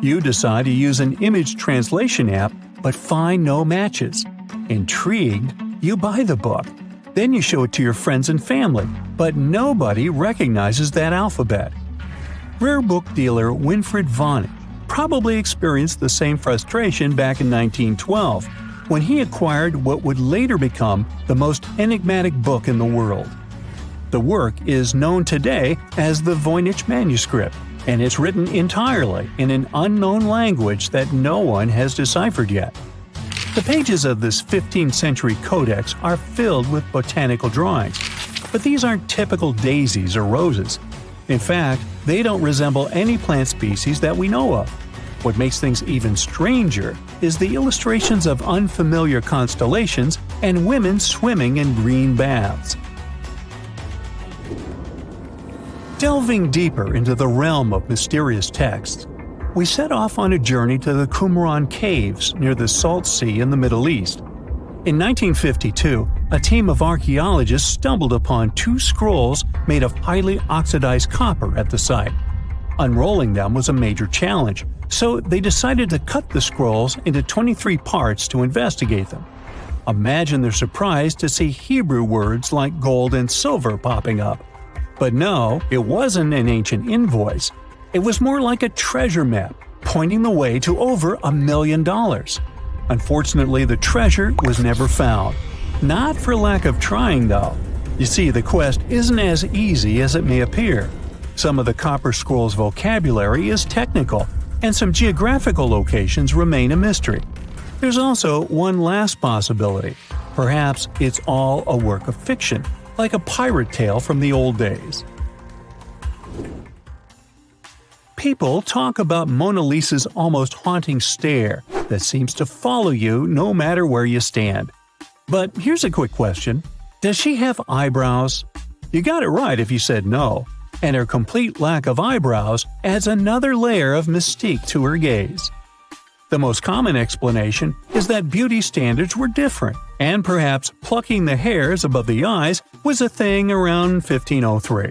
You decide to use an image translation app but find no matches. Intrigued, you buy the book. Then you show it to your friends and family, but nobody recognizes that alphabet. Rare book dealer Winfried Vonnig probably experienced the same frustration back in 1912 when he acquired what would later become the most enigmatic book in the world. The work is known today as the Voynich manuscript, and it's written entirely in an unknown language that no one has deciphered yet. The pages of this 15th century codex are filled with botanical drawings, but these aren't typical daisies or roses. In fact, they don't resemble any plant species that we know of. What makes things even stranger is the illustrations of unfamiliar constellations and women swimming in green baths. Delving deeper into the realm of mysterious texts, we set off on a journey to the Qumran Caves near the Salt Sea in the Middle East. In 1952, a team of archaeologists stumbled upon 2 scrolls made of highly oxidized copper at the site. Unrolling them was a major challenge, so they decided to cut the scrolls into 23 parts to investigate them. Imagine their surprise to see Hebrew words like gold and silver popping up. But no, it wasn't an ancient invoice. It was more like a treasure map, pointing the way to over $1 million. Unfortunately, the treasure was never found. Not for lack of trying, though. You see, the quest isn't as easy as it may appear. Some of the copper scroll's vocabulary is technical, and some geographical locations remain a mystery. There's also one last possibility. Perhaps it's all a work of fiction, like a pirate tale from the old days. People talk about Mona Lisa's almost haunting stare that seems to follow you no matter where you stand. But here's a quick question. Does she have eyebrows? You got it right if you said no, and her complete lack of eyebrows adds another layer of mystique to her gaze. The most common explanation is that beauty standards were different, and perhaps plucking the hairs above the eyes was a thing around 1503.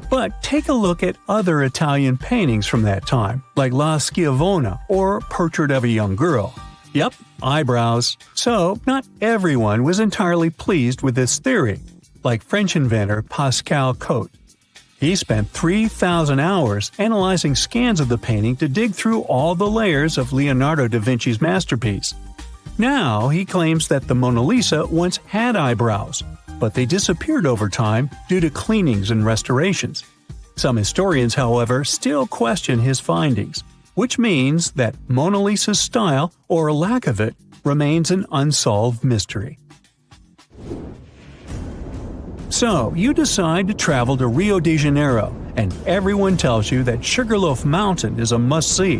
But take a look at other Italian paintings from that time, like La Schiavona or Portrait of a Young Girl. Yep, eyebrows. So, not everyone was entirely pleased with this theory, like French inventor Pascal Cotte. He spent 3,000 hours analyzing scans of the painting to dig through all the layers of Leonardo da Vinci's masterpiece. Now he claims that the Mona Lisa once had eyebrows, but they disappeared over time due to cleanings and restorations. Some historians, however, still question his findings, which means that Mona Lisa's style, or lack of it, remains an unsolved mystery. So, you decide to travel to Rio de Janeiro, and everyone tells you that Sugarloaf Mountain is a must-see.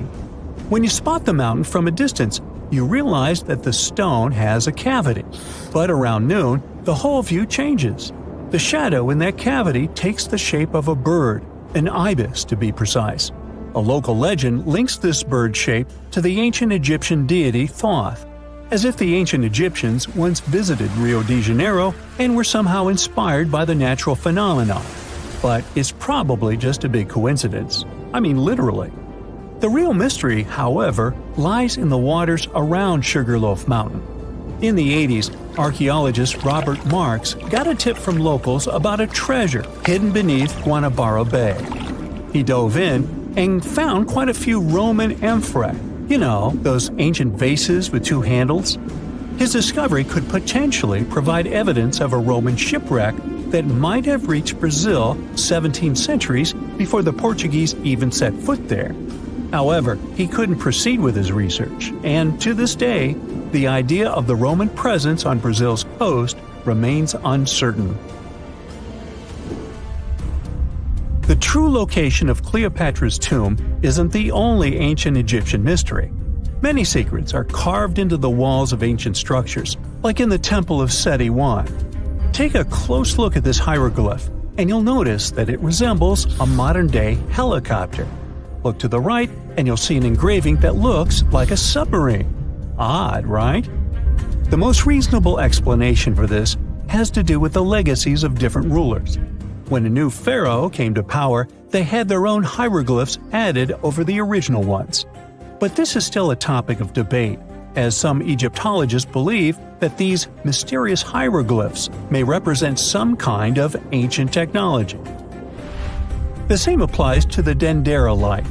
When you spot the mountain from a distance, you realize that the stone has a cavity. But around noon, the whole view changes. The shadow in that cavity takes the shape of a bird, an ibis to be precise. A local legend links this bird shape to the ancient Egyptian deity Thoth, as if the ancient Egyptians once visited Rio de Janeiro and were somehow inspired by the natural phenomenon. But it's probably just a big coincidence. I mean, literally. The real mystery, however, lies in the waters around Sugarloaf Mountain. In the 80s, archaeologist Robert Marks got a tip from locals about a treasure hidden beneath Guanabara Bay. He dove in and found quite a few Roman amphorae. You know, those ancient vases with 2 handles? His discovery could potentially provide evidence of a Roman shipwreck that might have reached Brazil 17 centuries before the Portuguese even set foot there. However, he couldn't proceed with his research, and to this day, the idea of the Roman presence on Brazil's coast remains uncertain. The true location of Cleopatra's tomb isn't the only ancient Egyptian mystery. Many secrets are carved into the walls of ancient structures, like in the Temple of Seti I. Take a close look at this hieroglyph, and you'll notice that it resembles a modern-day helicopter. Look to the right, and you'll see an engraving that looks like a submarine. Odd, right? The most reasonable explanation for this has to do with the legacies of different rulers. When a new pharaoh came to power, they had their own hieroglyphs added over the original ones. But this is still a topic of debate, as some Egyptologists believe that these mysterious hieroglyphs may represent some kind of ancient technology. The same applies to the Dendera light.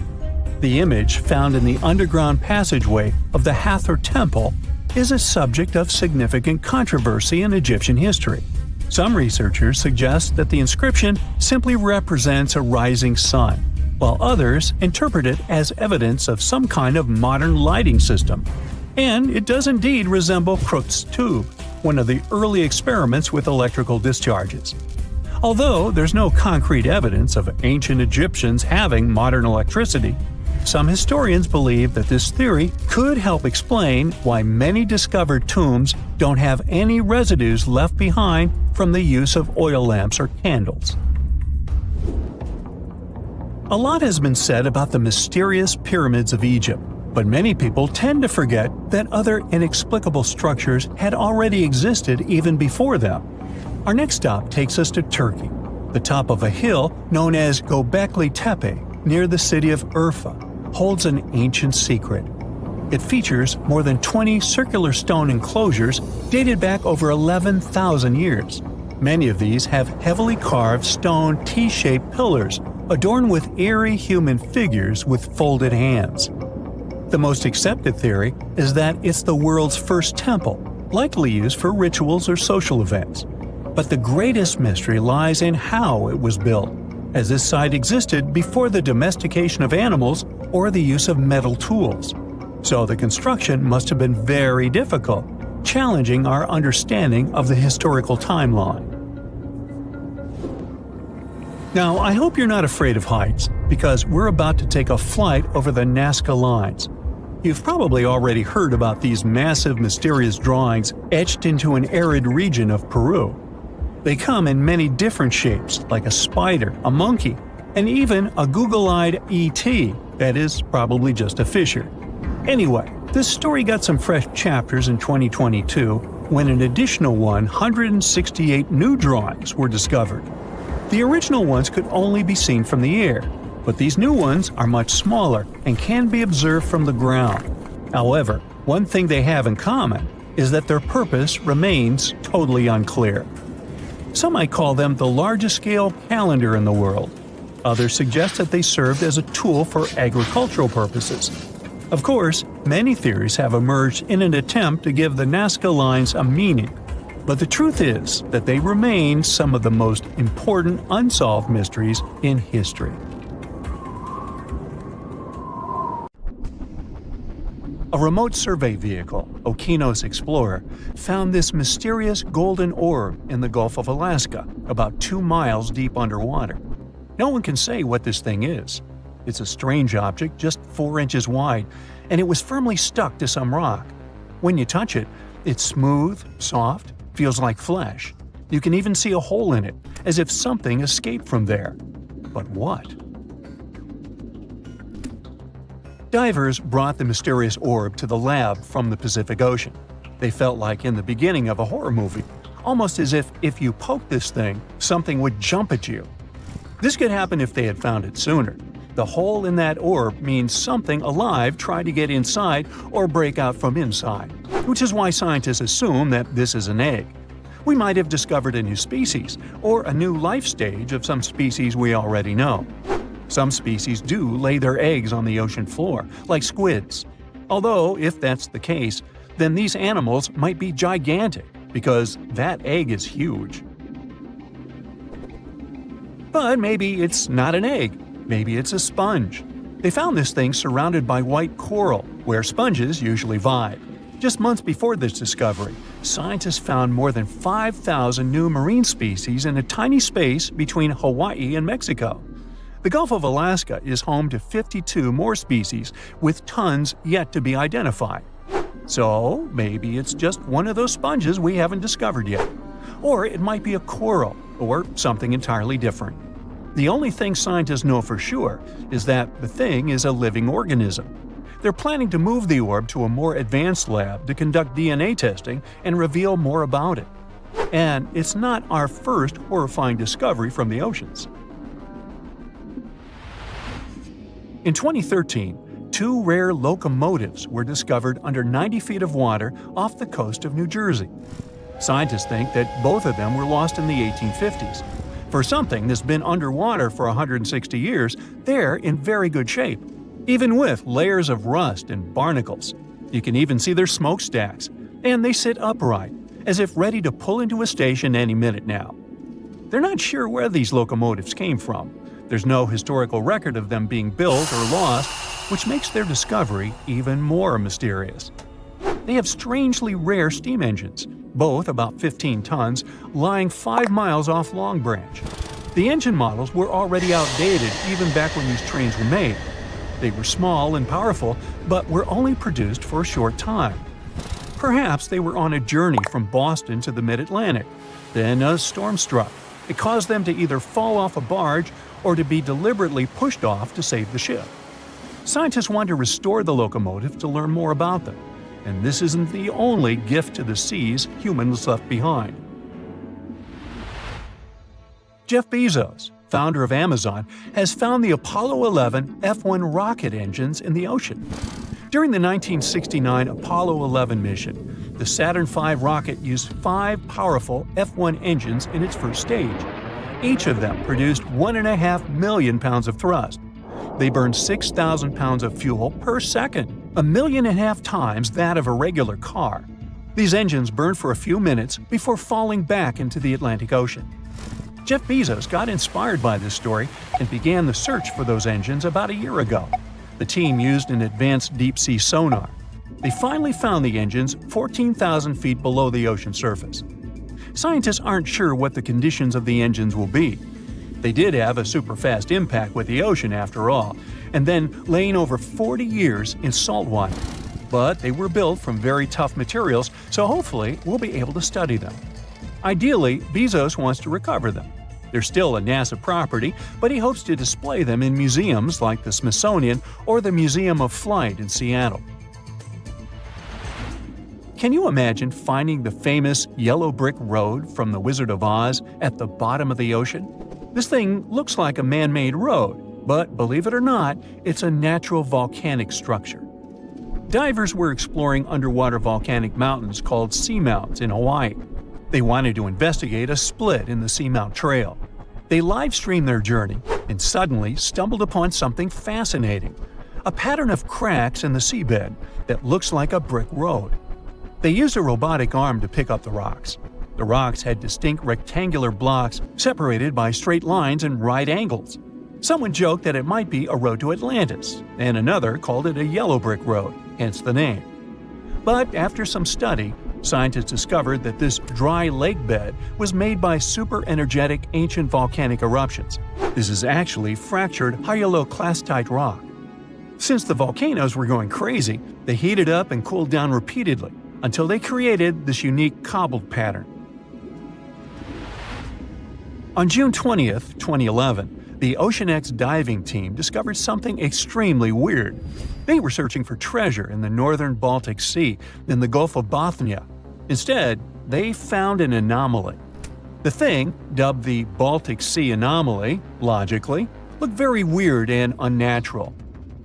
The image found in the underground passageway of the Hathor Temple is a subject of significant controversy in Egyptian history. Some researchers suggest that the inscription simply represents a rising sun, while others interpret it as evidence of some kind of modern lighting system. And it does indeed resemble Crookes' tube, one of the early experiments with electrical discharges. Although there's no concrete evidence of ancient Egyptians having modern electricity, some historians believe that this theory could help explain why many discovered tombs don't have any residues left behind from the use of oil lamps or candles. A lot has been said about the mysterious pyramids of Egypt, but many people tend to forget that other inexplicable structures had already existed even before them. Our next stop takes us to Turkey. The top of a hill known as Göbekli Tepe, near the city of Urfa, holds an ancient secret. It features more than 20 circular stone enclosures dated back over 11,000 years. Many of these have heavily carved stone T-shaped pillars adorned with eerie human figures with folded hands. The most accepted theory is that it's the world's first temple, likely used for rituals or social events. But the greatest mystery lies in how it was built, as this site existed before the domestication of animals or the use of metal tools. So the construction must have been very difficult, challenging our understanding of the historical timeline. Now, I hope you're not afraid of heights, because we're about to take a flight over the Nazca Lines. You've probably already heard about these massive mysterious drawings etched into an arid region of Peru. They come in many different shapes, like a spider, a monkey, and even a Google-eyed ET that is probably just a fisher. Anyway, this story got some fresh chapters in 2022 when an additional 168 new drawings were discovered. The original ones could only be seen from the air, but these new ones are much smaller and can be observed from the ground. However, one thing they have in common is that their purpose remains totally unclear. Some might call them the largest-scale calendar in the world. Others suggest that they served as a tool for agricultural purposes. Of course, many theories have emerged in an attempt to give the Nazca Lines a meaning, but the truth is that they remain some of the most important unsolved mysteries in history. A remote survey vehicle, Okeanos Explorer, found this mysterious golden orb in the Gulf of Alaska, about 2 miles deep underwater. No one can say what this thing is. It's a strange object just 4 inches wide, and it was firmly stuck to some rock. When you touch it, it's smooth, soft, feels like flesh. You can even see a hole in it, as if something escaped from there. But what? Divers brought the mysterious orb to the lab from the Pacific Ocean. They felt like in the beginning of a horror movie, almost as if you poked this thing, something would jump at you. This could happen if they had found it sooner. The hole in that orb means something alive tried to get inside or break out from inside, which is why scientists assume that this is an egg. We might have discovered a new species, or a new life stage of some species we already know. Some species do lay their eggs on the ocean floor, like squids. Although, if that's the case, then these animals might be gigantic, because that egg is huge. But maybe it's not an egg. Maybe it's a sponge. They found this thing surrounded by white coral, where sponges usually vibe. Just months before this discovery, scientists found more than 5,000 new marine species in a tiny space between Hawaii and Mexico. The Gulf of Alaska is home to 52 more species, with tons yet to be identified. So maybe it's just one of those sponges we haven't discovered yet. Or it might be a coral, or something entirely different. The only thing scientists know for sure is that the thing is a living organism. They're planning to move the orb to a more advanced lab to conduct DNA testing and reveal more about it. And it's not our first horrifying discovery from the oceans. In 2013, 2 rare locomotives were discovered under 90 feet of water off the coast of New Jersey. Scientists think that both of them were lost in the 1850s. For something that's been underwater for 160 years, they're in very good shape, even with layers of rust and barnacles. You can even see their smokestacks, and they sit upright, as if ready to pull into a station any minute now. They're not sure where these locomotives came from. There's no historical record of them being built or lost, which makes their discovery even more mysterious. They have strangely rare steam engines, both about 15 tons, lying 5 miles off Long Branch. The engine models were already outdated even back when these trains were made. They were small and powerful, but were only produced for a short time. Perhaps they were on a journey from Boston to the mid-Atlantic. Then a storm struck. It caused them to either fall off a barge or to be deliberately pushed off to save the ship. Scientists want to restore the locomotive to learn more about them. And this isn't the only gift to the seas humans left behind. Jeff Bezos, founder of Amazon, has found the Apollo 11 F-1 rocket engines in the ocean. During the 1969 Apollo 11 mission, the Saturn V rocket used 5 powerful F-1 engines in its first stage. Each of them produced 1.5 million pounds of thrust. They burned 6,000 pounds of fuel per second, 1.5 million times that of a regular car. These engines burned for a few minutes before falling back into the Atlantic Ocean. Jeff Bezos got inspired by this story and began the search for those engines about a year ago. The team used an advanced deep-sea sonar. They finally found the engines 14,000 feet below the ocean surface. Scientists aren't sure what the conditions of the engines will be. They did have a super-fast impact with the ocean after all, and then laying over 40 years in salt water. But they were built from very tough materials, so hopefully we'll be able to study them. Ideally, Bezos wants to recover them. They're still a NASA property, but he hopes to display them in museums like the Smithsonian or the Museum of Flight in Seattle. Can you imagine finding the famous yellow brick road from The Wizard of Oz at the bottom of the ocean? This thing looks like a man-made road, but believe it or not, it's a natural volcanic structure. Divers were exploring underwater volcanic mountains called seamounts in Hawaii. They wanted to investigate a split in the Seamount Trail. They live-streamed their journey and suddenly stumbled upon something fascinating, a pattern of cracks in the seabed that looks like a brick road. They used a robotic arm to pick up the rocks. The rocks had distinct rectangular blocks separated by straight lines and right angles. Someone joked that it might be a road to Atlantis, and another called it a yellow brick road, hence the name. But after some study, scientists discovered that this dry lake bed was made by super-energetic ancient volcanic eruptions. This is actually fractured hyaloclastite rock. Since the volcanoes were going crazy, they heated up and cooled down repeatedly until they created this unique cobbled pattern. On June 20, 2011, the OceanX diving team discovered something extremely weird. They were searching for treasure in the northern Baltic Sea in the Gulf of Bothnia. Instead, they found an anomaly. The thing, dubbed the Baltic Sea anomaly, logically, looked very weird and unnatural.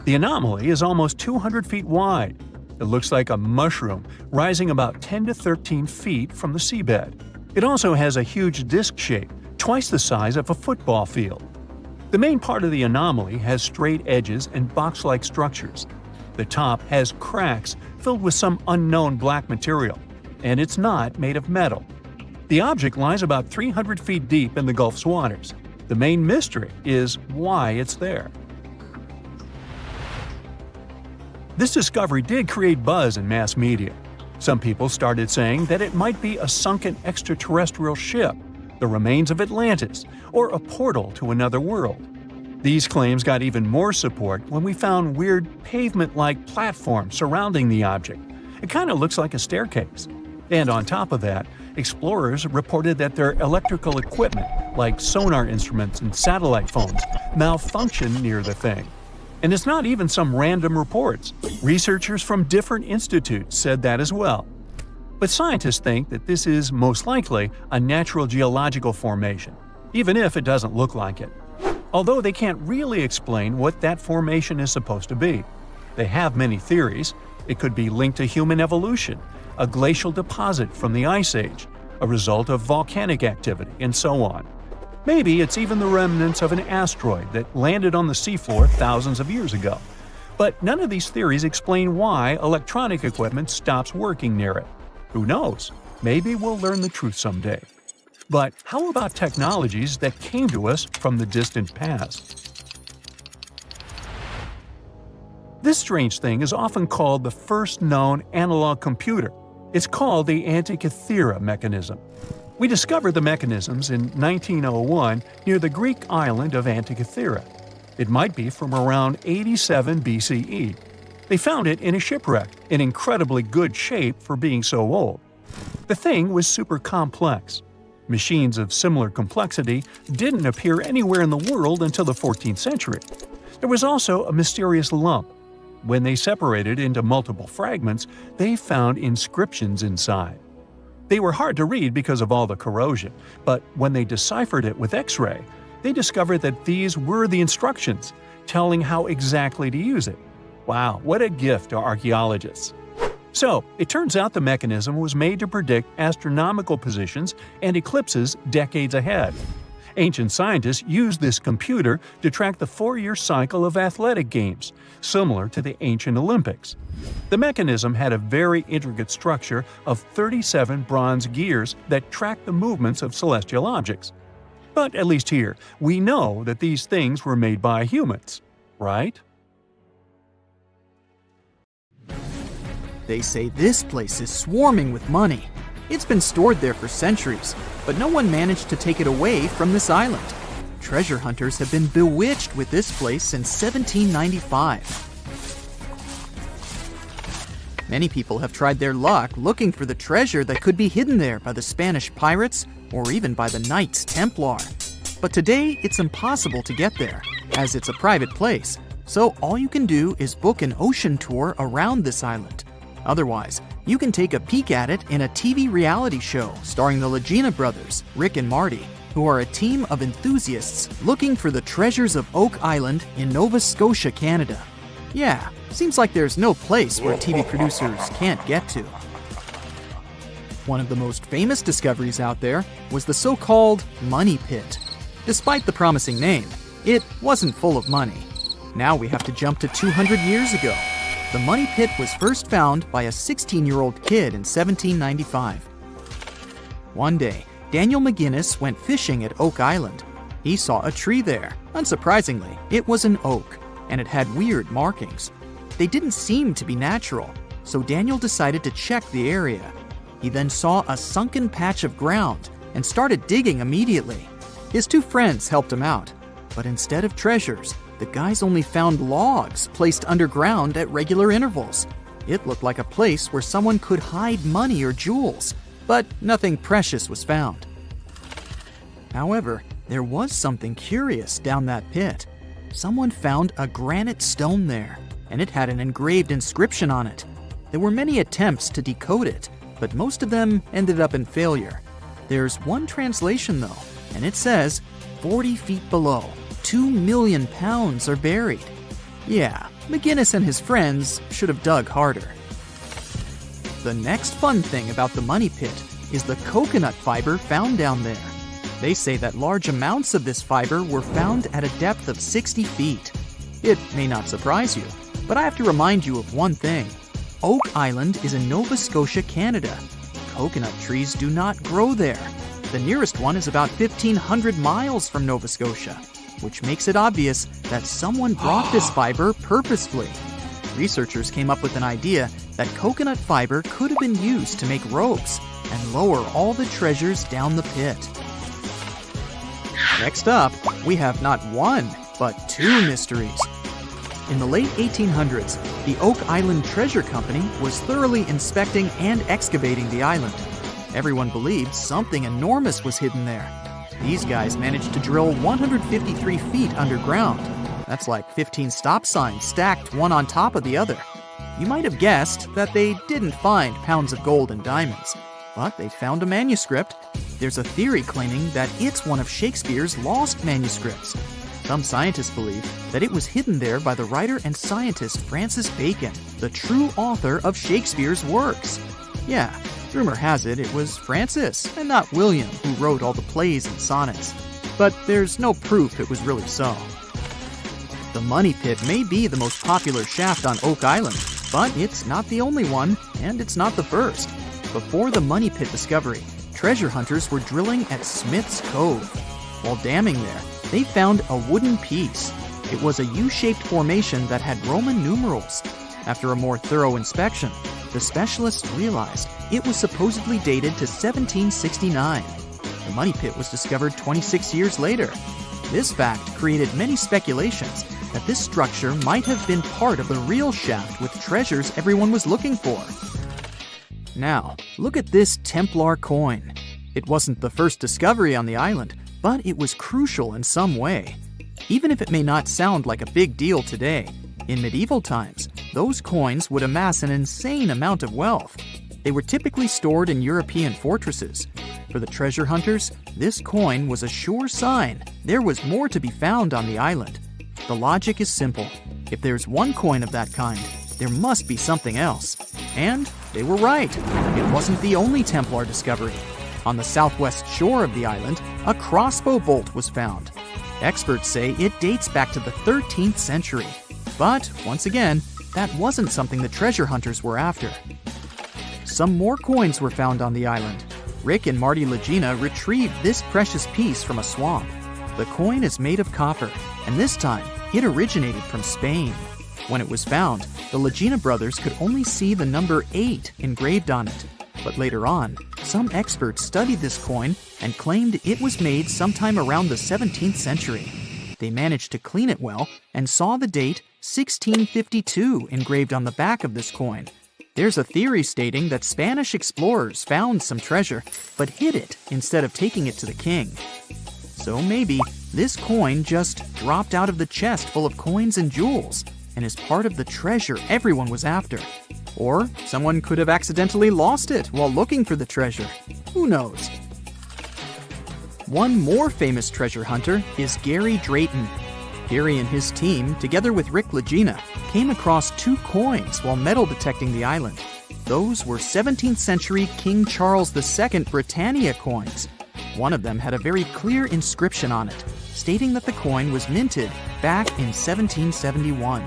The anomaly is almost 200 feet wide. It looks like a mushroom, rising about 10 to 13 feet from the seabed. It also has a huge disc shape, twice the size of a football field. The main part of the anomaly has straight edges and box-like structures. The top has cracks filled with some unknown black material, and it's not made of metal. The object lies about 300 feet deep in the Gulf's waters. The main mystery is why it's there. This discovery did create buzz in mass media. Some people started saying that it might be a sunken extraterrestrial ship, the remains of Atlantis, or a portal to another world. These claims got even more support when we found weird pavement-like platforms surrounding the object. It kind of looks like a staircase. And on top of that, explorers reported that their electrical equipment, like sonar instruments and satellite phones, malfunctioned near the thing. And it's not even some random reports. Researchers from different institutes said that as well. But scientists think that this is most likely a natural geological formation, even if it doesn't look like it. Although they can't really explain what that formation is supposed to be. They have many theories. It could be linked to human evolution, a glacial deposit from the Ice Age, a result of volcanic activity, and so on. Maybe it's even the remnants of an asteroid that landed on the seafloor thousands of years ago. But none of these theories explain why electronic equipment stops working near it. Who knows? Maybe we'll learn the truth someday. But how about technologies that came to us from the distant past? This strange thing is often called the first known analog computer. It's called the Antikythera mechanism. We discovered the mechanisms in 1901 near the Greek island of Antikythera. It might be from around 87 BCE. They found it in a shipwreck, in incredibly good shape for being so old. The thing was super complex. Machines of similar complexity didn't appear anywhere in the world until the 14th century. There was also a mysterious lump. When they separated into multiple fragments, they found inscriptions inside. They were hard to read because of all the corrosion, but when they deciphered it with X-ray, they discovered that these were the instructions, telling how exactly to use it. Wow, what a gift to archaeologists! So, it turns out the mechanism was made to predict astronomical positions and eclipses decades ahead. Ancient scientists used this computer to track the 4-year cycle of athletic games, similar to the ancient Olympics. The mechanism had a very intricate structure of 37 bronze gears that tracked the movements of celestial objects. But at least here, we know that these things were made by humans, right? They say this place is swarming with money. It's been stored there for centuries, but no one managed to take it away from this island. Treasure hunters have been bewitched with this place since 1795. Many people have tried their luck looking for the treasure that could be hidden there by the Spanish pirates or even by the Knights Templar. But today, it's impossible to get there, as it's a private place, so all you can do is book an ocean tour around this island. Otherwise, you can take a peek at it in a TV reality show starring the Legina brothers, Rick and Marty, who are a team of enthusiasts looking for the treasures of Oak Island in Nova Scotia, Canada. Yeah, seems like there's no place where TV producers can't get to. One of the most famous discoveries out there was the so-called Money Pit. Despite the promising name, it wasn't full of money. Now we have to jump to 200 years ago. The Money Pit was first found by a 16-year-old kid in 1795. One day, Daniel McGinnis went fishing at Oak Island. He saw a tree there. Unsurprisingly, it was an oak, and it had weird markings. They didn't seem to be natural, so Daniel decided to check the area. He then saw a sunken patch of ground and started digging immediately. His two friends helped him out, but instead of treasures, the guys only found logs placed underground at regular intervals. It looked like a place where someone could hide money or jewels, but nothing precious was found. However, there was something curious down that pit. Someone found a granite stone there, and it had an engraved inscription on it. There were many attempts to decode it, but most of them ended up in failure. There's one translation though, and it says, 40 feet below, 2 million pounds are buried. Yeah, McGinnis and his friends should have dug harder. The next fun thing about the Money Pit is the coconut fiber found down there. They say that large amounts of this fiber were found at a depth of 60 feet. It may not surprise you, but I have to remind you of one thing. Oak Island is in Nova Scotia, Canada. Coconut trees do not grow there. The nearest one is about 1,500 miles from Nova Scotia, which makes it obvious that someone brought this fiber purposefully. Researchers came up with an idea that coconut fiber could have been used to make ropes and lower all the treasures down the pit. Next up, we have not one, but two mysteries. In the late 1800s, the Oak Island Treasure Company was thoroughly inspecting and excavating the island. Everyone believed something enormous was hidden there. These guys managed to drill 153 feet underground. That's like 15 stop signs stacked one on top of the other. You might have guessed that they didn't find pounds of gold and diamonds, but they found a manuscript. There's a theory claiming that it's one of Shakespeare's lost manuscripts. Some scientists believe that it was hidden there by the writer and scientist Francis Bacon, the true author of Shakespeare's works. Yeah, rumor has it was Francis and not William who wrote all the plays and sonnets. But there's no proof it was really so. The Money Pit may be the most popular shaft on Oak Island, but it's not the only one, and it's not the first. Before the Money Pit discovery, treasure hunters were drilling at Smith's Cove. While damming there, they found a wooden piece. It was a U-shaped formation that had Roman numerals. After a more thorough inspection, the specialists realized it was supposedly dated to 1769. The Money Pit was discovered 26 years later. This fact created many speculations that this structure might have been part of the real shaft with treasures everyone was looking for. Now, look at this Templar coin. It wasn't the first discovery on the island, but it was crucial in some way. Even if it may not sound like a big deal today, in medieval times, those coins would amass an insane amount of wealth. They were typically stored in European fortresses. For the treasure hunters, this coin was a sure sign there was more to be found on the island. The logic is simple. If there's one coin of that kind, there must be something else. And they were right. It wasn't the only Templar discovery. On the southwest shore of the island, a crossbow bolt was found. Experts say it dates back to the 13th century. But, once again, that wasn't something the treasure hunters were after. Some more coins were found on the island. Rick and Marty Legina retrieved this precious piece from a swamp. The coin is made of copper, and this time, it originated from Spain. When it was found, the Legina brothers could only see the number 8 engraved on it. But later on, some experts studied this coin and claimed it was made sometime around the 17th century. They managed to clean it well and saw the date 1652 engraved on the back of this coin. There's a theory stating that Spanish explorers found some treasure but hid it instead of taking it to the king. So maybe this coin just dropped out of the chest full of coins and jewels and is part of the treasure everyone was after. Or someone could have accidentally lost it while looking for the treasure. Who knows? One more famous treasure hunter is Gary Drayton. Gary and his team, together with Rick Legina, came across 2 coins while metal detecting the island. Those were 17th century King Charles II Britannia coins. One of them had a very clear inscription on it, stating that the coin was minted back in 1771.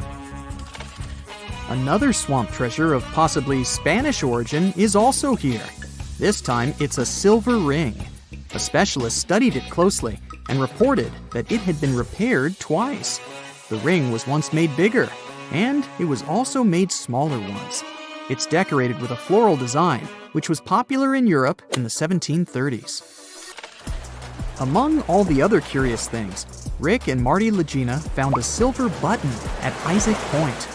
Another swamp treasure of possibly Spanish origin is also here. This time, it's a silver ring. A specialist studied it closely and reported that it had been repaired twice. The ring was once made bigger, and it was also made smaller once. It's decorated with a floral design, which was popular in Europe in the 1730s. Among all the other curious things, Rick and Marty Legina found a silver button at Isaac Point.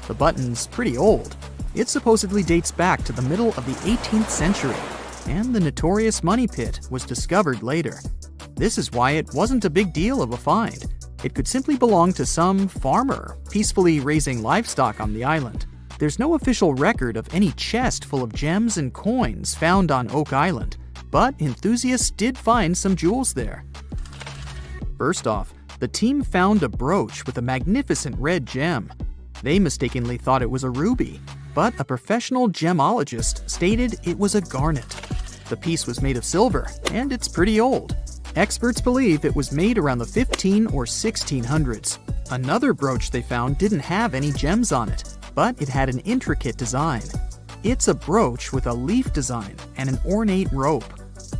The button's pretty old. It supposedly dates back to the middle of the 18th century, and the notorious Money Pit was discovered later. This is why it wasn't a big deal of a find. It could simply belong to some farmer peacefully raising livestock on the island. There's no official record of any chest full of gems and coins found on Oak Island, but enthusiasts did find some jewels there. First off, the team found a brooch with a magnificent red gem. They mistakenly thought it was a ruby, but a professional gemologist stated it was a garnet. The piece was made of silver, and it's pretty old. Experts believe it was made around the 15 or 1600s. Another brooch they found didn't have any gems on it, but it had an intricate design. It's a brooch with a leaf design and an ornate rope.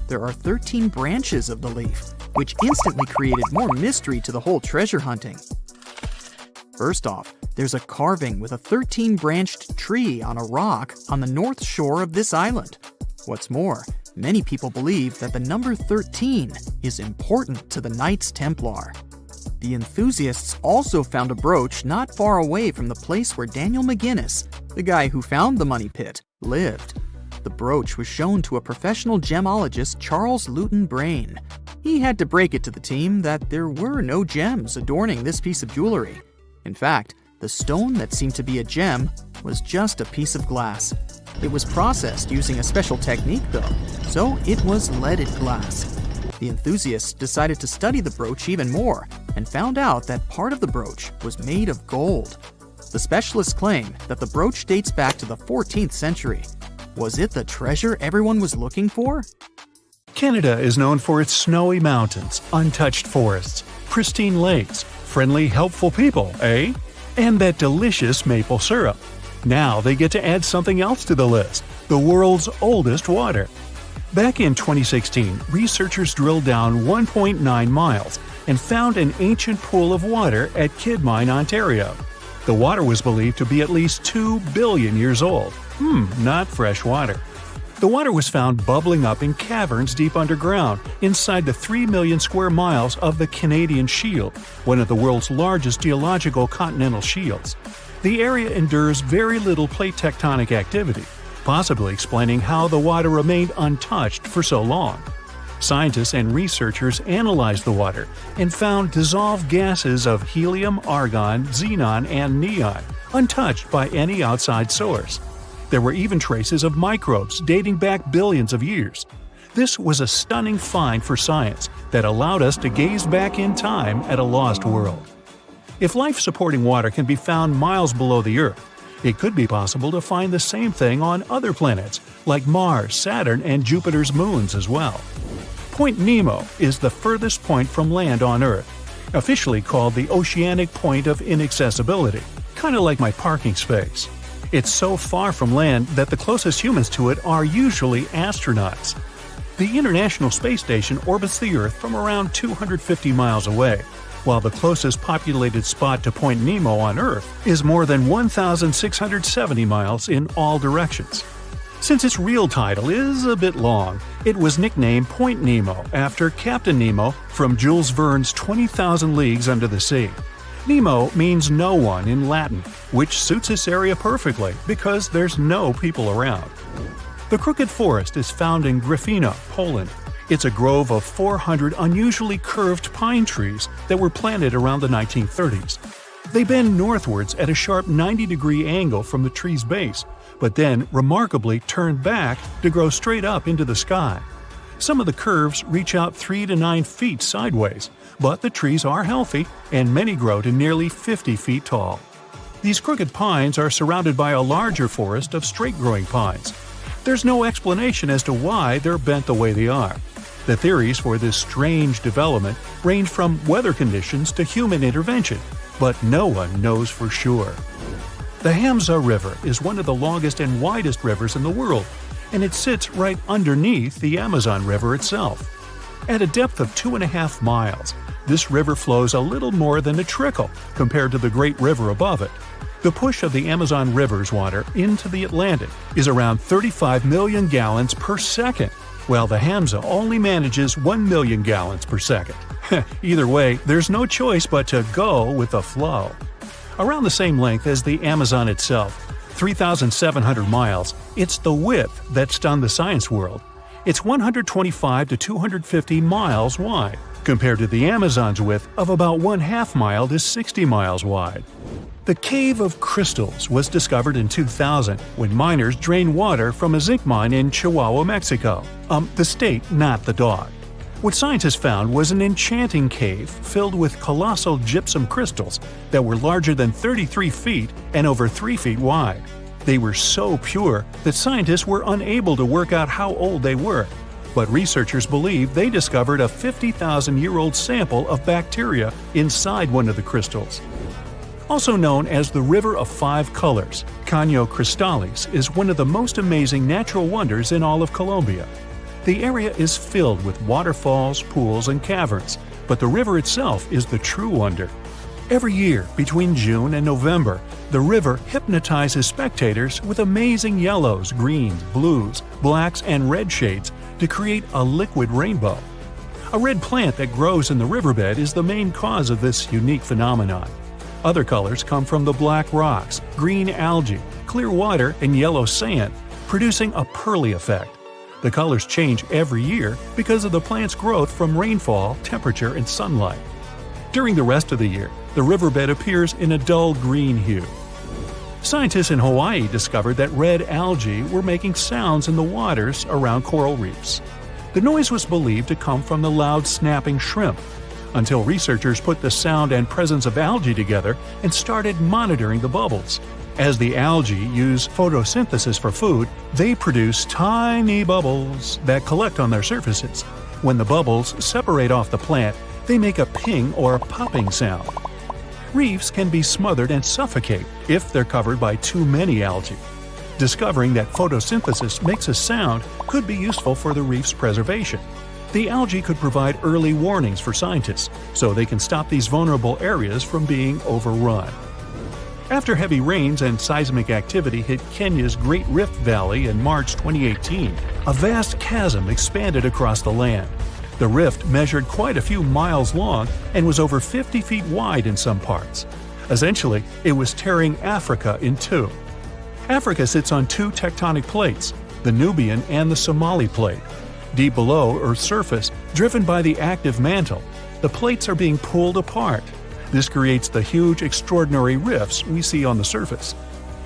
There are 13 branches of the leaf, which instantly created more mystery to the whole treasure hunting. First off, there's a carving with a 13-branched tree on a rock on the north shore of this island. What's more, many people believe that the number 13 is important to the Knights Templar. The enthusiasts also found a brooch not far away from the place where Daniel McGinnis, the guy who found the Money Pit, lived. The brooch was shown to a professional gemologist, Charles Luton Brain. He had to break it to the team that there were no gems adorning this piece of jewelry. In fact, the stone that seemed to be a gem was just a piece of glass. It was processed using a special technique though, so it was leaded glass. The enthusiasts decided to study the brooch even more and found out that part of the brooch was made of gold. The specialists claim that the brooch dates back to the 14th century. Was it the treasure everyone was looking for? Canada is known for its snowy mountains, untouched forests, pristine lakes, friendly, helpful people, eh? And that delicious maple syrup. Now they get to add something else to the list: the world's oldest water. Back in 2016, researchers drilled down 1.9 miles and found an ancient pool of water at Kidmine, Ontario. The water was believed to be at least 2 billion years old. Not fresh water. The water was found bubbling up in caverns deep underground, inside the 3 million square miles of the Canadian Shield, one of the world's largest geological continental shields. The area endures very little plate tectonic activity, possibly explaining how the water remained untouched for so long. Scientists and researchers analyzed the water and found dissolved gases of helium, argon, xenon, and neon, untouched by any outside source. There were even traces of microbes dating back billions of years. This was a stunning find for science that allowed us to gaze back in time at a lost world. If life-supporting water can be found miles below the Earth, it could be possible to find the same thing on other planets, like Mars, Saturn, and Jupiter's moons as well. Point Nemo is the furthest point from land on Earth, officially called the Oceanic Point of Inaccessibility, kind of like my parking space. It's so far from land that the closest humans to it are usually astronauts. The International Space Station orbits the Earth from around 250 miles away, while the closest populated spot to Point Nemo on Earth is more than 1,670 miles in all directions. Since its real title is a bit long, it was nicknamed Point Nemo after Captain Nemo from Jules Verne's 20,000 Leagues Under the Sea. Nemo means no one in Latin, which suits this area perfectly because there's no people around. The Crooked Forest is found in Gryfino, Poland. It's a grove of 400 unusually curved pine trees that were planted around the 1930s. They bend northwards at a sharp 90-degree angle from the tree's base, but then remarkably turn back to grow straight up into the sky. Some of the curves reach out 3 to 9 feet sideways, but the trees are healthy and many grow to nearly 50 feet tall. These crooked pines are surrounded by a larger forest of straight-growing pines. There's no explanation as to why they're bent the way they are. The theories for this strange development range from weather conditions to human intervention, but no one knows for sure. The Hamza River is one of the longest and widest rivers in the world, and it sits right underneath the Amazon River itself. At a depth of 2.5 miles, this river flows a little more than a trickle compared to the Great River above it. The push of the Amazon River's water into the Atlantic is around 35 million gallons per second, while the Hamza only manages 1 million gallons per second. Either way, there's no choice but to go with the flow. Around the same length as the Amazon itself, 3,700 miles, it's the width that stunned the science world. It's 125 to 250 miles wide, compared to the Amazon's width of about 1/2 mile to 60 miles wide. The Cave of Crystals was discovered in 2000 when miners drained water from a zinc mine in Chihuahua, Mexico. The state, not the dog. What scientists found was an enchanting cave filled with colossal gypsum crystals that were larger than 33 feet and over 3 feet wide. They were so pure that scientists were unable to work out how old they were, but researchers believe they discovered a 50,000-year-old sample of bacteria inside one of the crystals. Also known as the River of Five Colors, Caño Cristales is one of the most amazing natural wonders in all of Colombia. The area is filled with waterfalls, pools, and caverns, but the river itself is the true wonder. Every year, between June and November, the river hypnotizes spectators with amazing yellows, greens, blues, blacks, and red shades to create a liquid rainbow. A red plant that grows in the riverbed is the main cause of this unique phenomenon. Other colors come from the black rocks, green algae, clear water, and yellow sand, producing a pearly effect. The colors change every year because of the plant's growth from rainfall, temperature, and sunlight. During the rest of the year, the riverbed appears in a dull green hue. Scientists in Hawaii discovered that red algae were making sounds in the waters around coral reefs. The noise was believed to come from the loud snapping shrimp, until researchers put the sound and presence of algae together and started monitoring the bubbles. As the algae use photosynthesis for food, they produce tiny bubbles that collect on their surfaces. When the bubbles separate off the plant, they make a ping or popping sound. Reefs can be smothered and suffocate if they're covered by too many algae. Discovering that photosynthesis makes a sound could be useful for the reef's preservation. The algae could provide early warnings for scientists, so they can stop these vulnerable areas from being overrun. After heavy rains and seismic activity hit Kenya's Great Rift Valley in March 2018, a vast chasm expanded across the land. The rift measured quite a few miles long and was over 50 feet wide in some parts. Essentially, it was tearing Africa in two. Africa sits on two tectonic plates, the Nubian and the Somali plate. Deep below Earth's surface, driven by the active mantle, the plates are being pulled apart. This creates the huge, extraordinary rifts we see on the surface.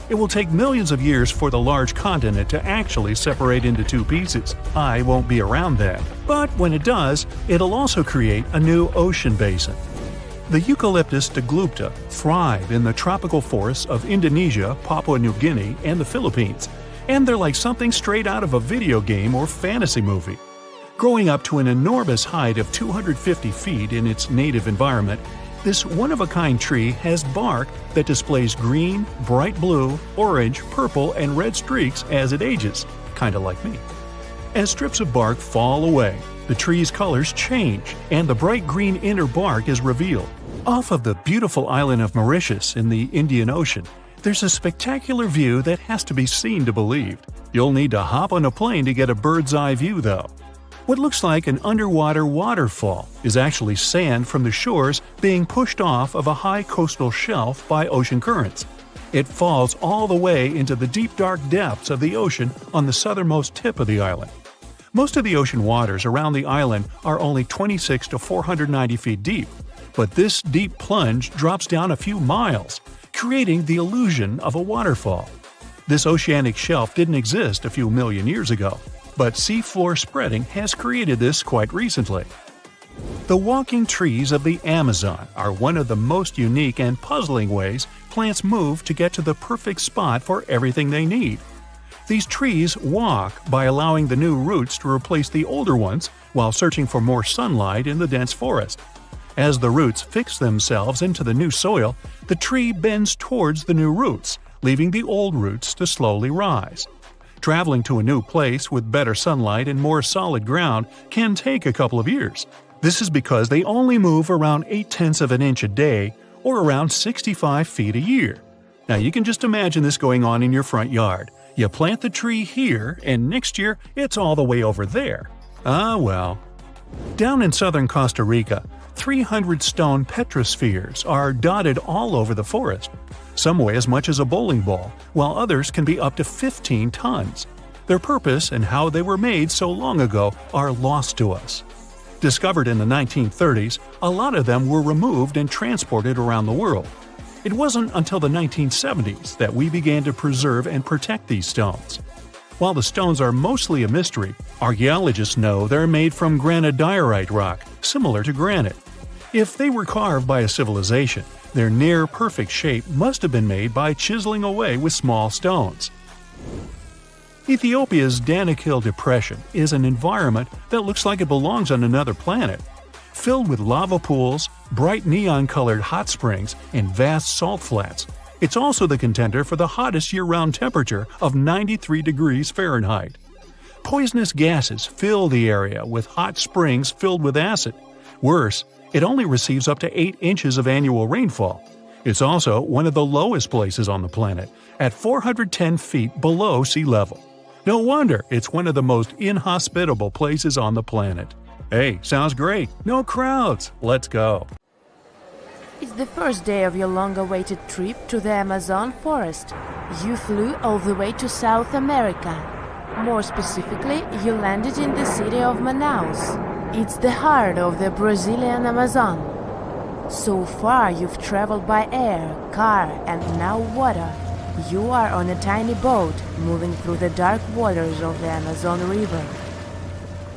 It will take millions of years for the large continent to actually separate into two pieces. I won't be around then. But when it does, it'll also create a new ocean basin. The Eucalyptus deglupta thrive in the tropical forests of Indonesia, Papua New Guinea, and the Philippines, and they're like something straight out of a video game or fantasy movie. Growing up to an enormous height of 250 feet in its native environment, this one-of-a-kind tree has bark that displays green, bright blue, orange, purple, and red streaks as it ages, kinda like me. As strips of bark fall away, the tree's colors change, and the bright green inner bark is revealed. Off of the beautiful island of Mauritius in the Indian Ocean, there's a spectacular view that has to be seen to believe. You'll need to hop on a plane to get a bird's-eye view, though. What looks like an underwater waterfall is actually sand from the shores being pushed off of a high coastal shelf by ocean currents. It falls all the way into the deep dark depths of the ocean on the southernmost tip of the island. Most of the ocean waters around the island are only 26 to 490 feet deep, but this deep plunge drops down a few miles, creating the illusion of a waterfall. This oceanic shelf didn't exist a few million years ago, but seafloor spreading has created this quite recently. The walking trees of the Amazon are one of the most unique and puzzling ways plants move to get to the perfect spot for everything they need. These trees walk by allowing the new roots to replace the older ones while searching for more sunlight in the dense forest. As the roots fix themselves into the new soil, the tree bends towards the new roots, leaving the old roots to slowly rise. Traveling to a new place with better sunlight and more solid ground can take a couple of years. This is because they only move around 0.8 of an inch a day, or around 65 feet a year. Now you can just imagine this going on in your front yard. You plant the tree here, and next year it's all the way over there. Ah well. Down in southern Costa Rica, 300 stone petrospheres are dotted all over the forest. Some weigh as much as a bowling ball, while others can be up to 15 tons. Their purpose and how they were made so long ago are lost to us. Discovered in the 1930s, a lot of them were removed and transported around the world. It wasn't until the 1970s that we began to preserve and protect these stones. While the stones are mostly a mystery, archaeologists know they're made from granodiorite rock, similar to granite. If they were carved by a civilization, their near-perfect shape must have been made by chiseling away with small stones. Ethiopia's Danakil Depression is an environment that looks like it belongs on another planet. Filled with lava pools, bright neon-colored hot springs, and vast salt flats, it's also the contender for the hottest year-round temperature of 93 degrees Fahrenheit. Poisonous gases fill the area with hot springs filled with acid. Worse, it only receives up to 8 inches of annual rainfall. It's also one of the lowest places on the planet, at 410 feet below sea level. No wonder it's one of the most inhospitable places on the planet. Hey, sounds great. No crowds. Let's go. It's the first day of your long-awaited trip to the Amazon forest. You flew all the way to South America. More specifically, you landed in the city of Manaus. It's the heart of the Brazilian Amazon. So far, you've traveled by air, car, and now water. You are on a tiny boat moving through the dark waters of the Amazon River.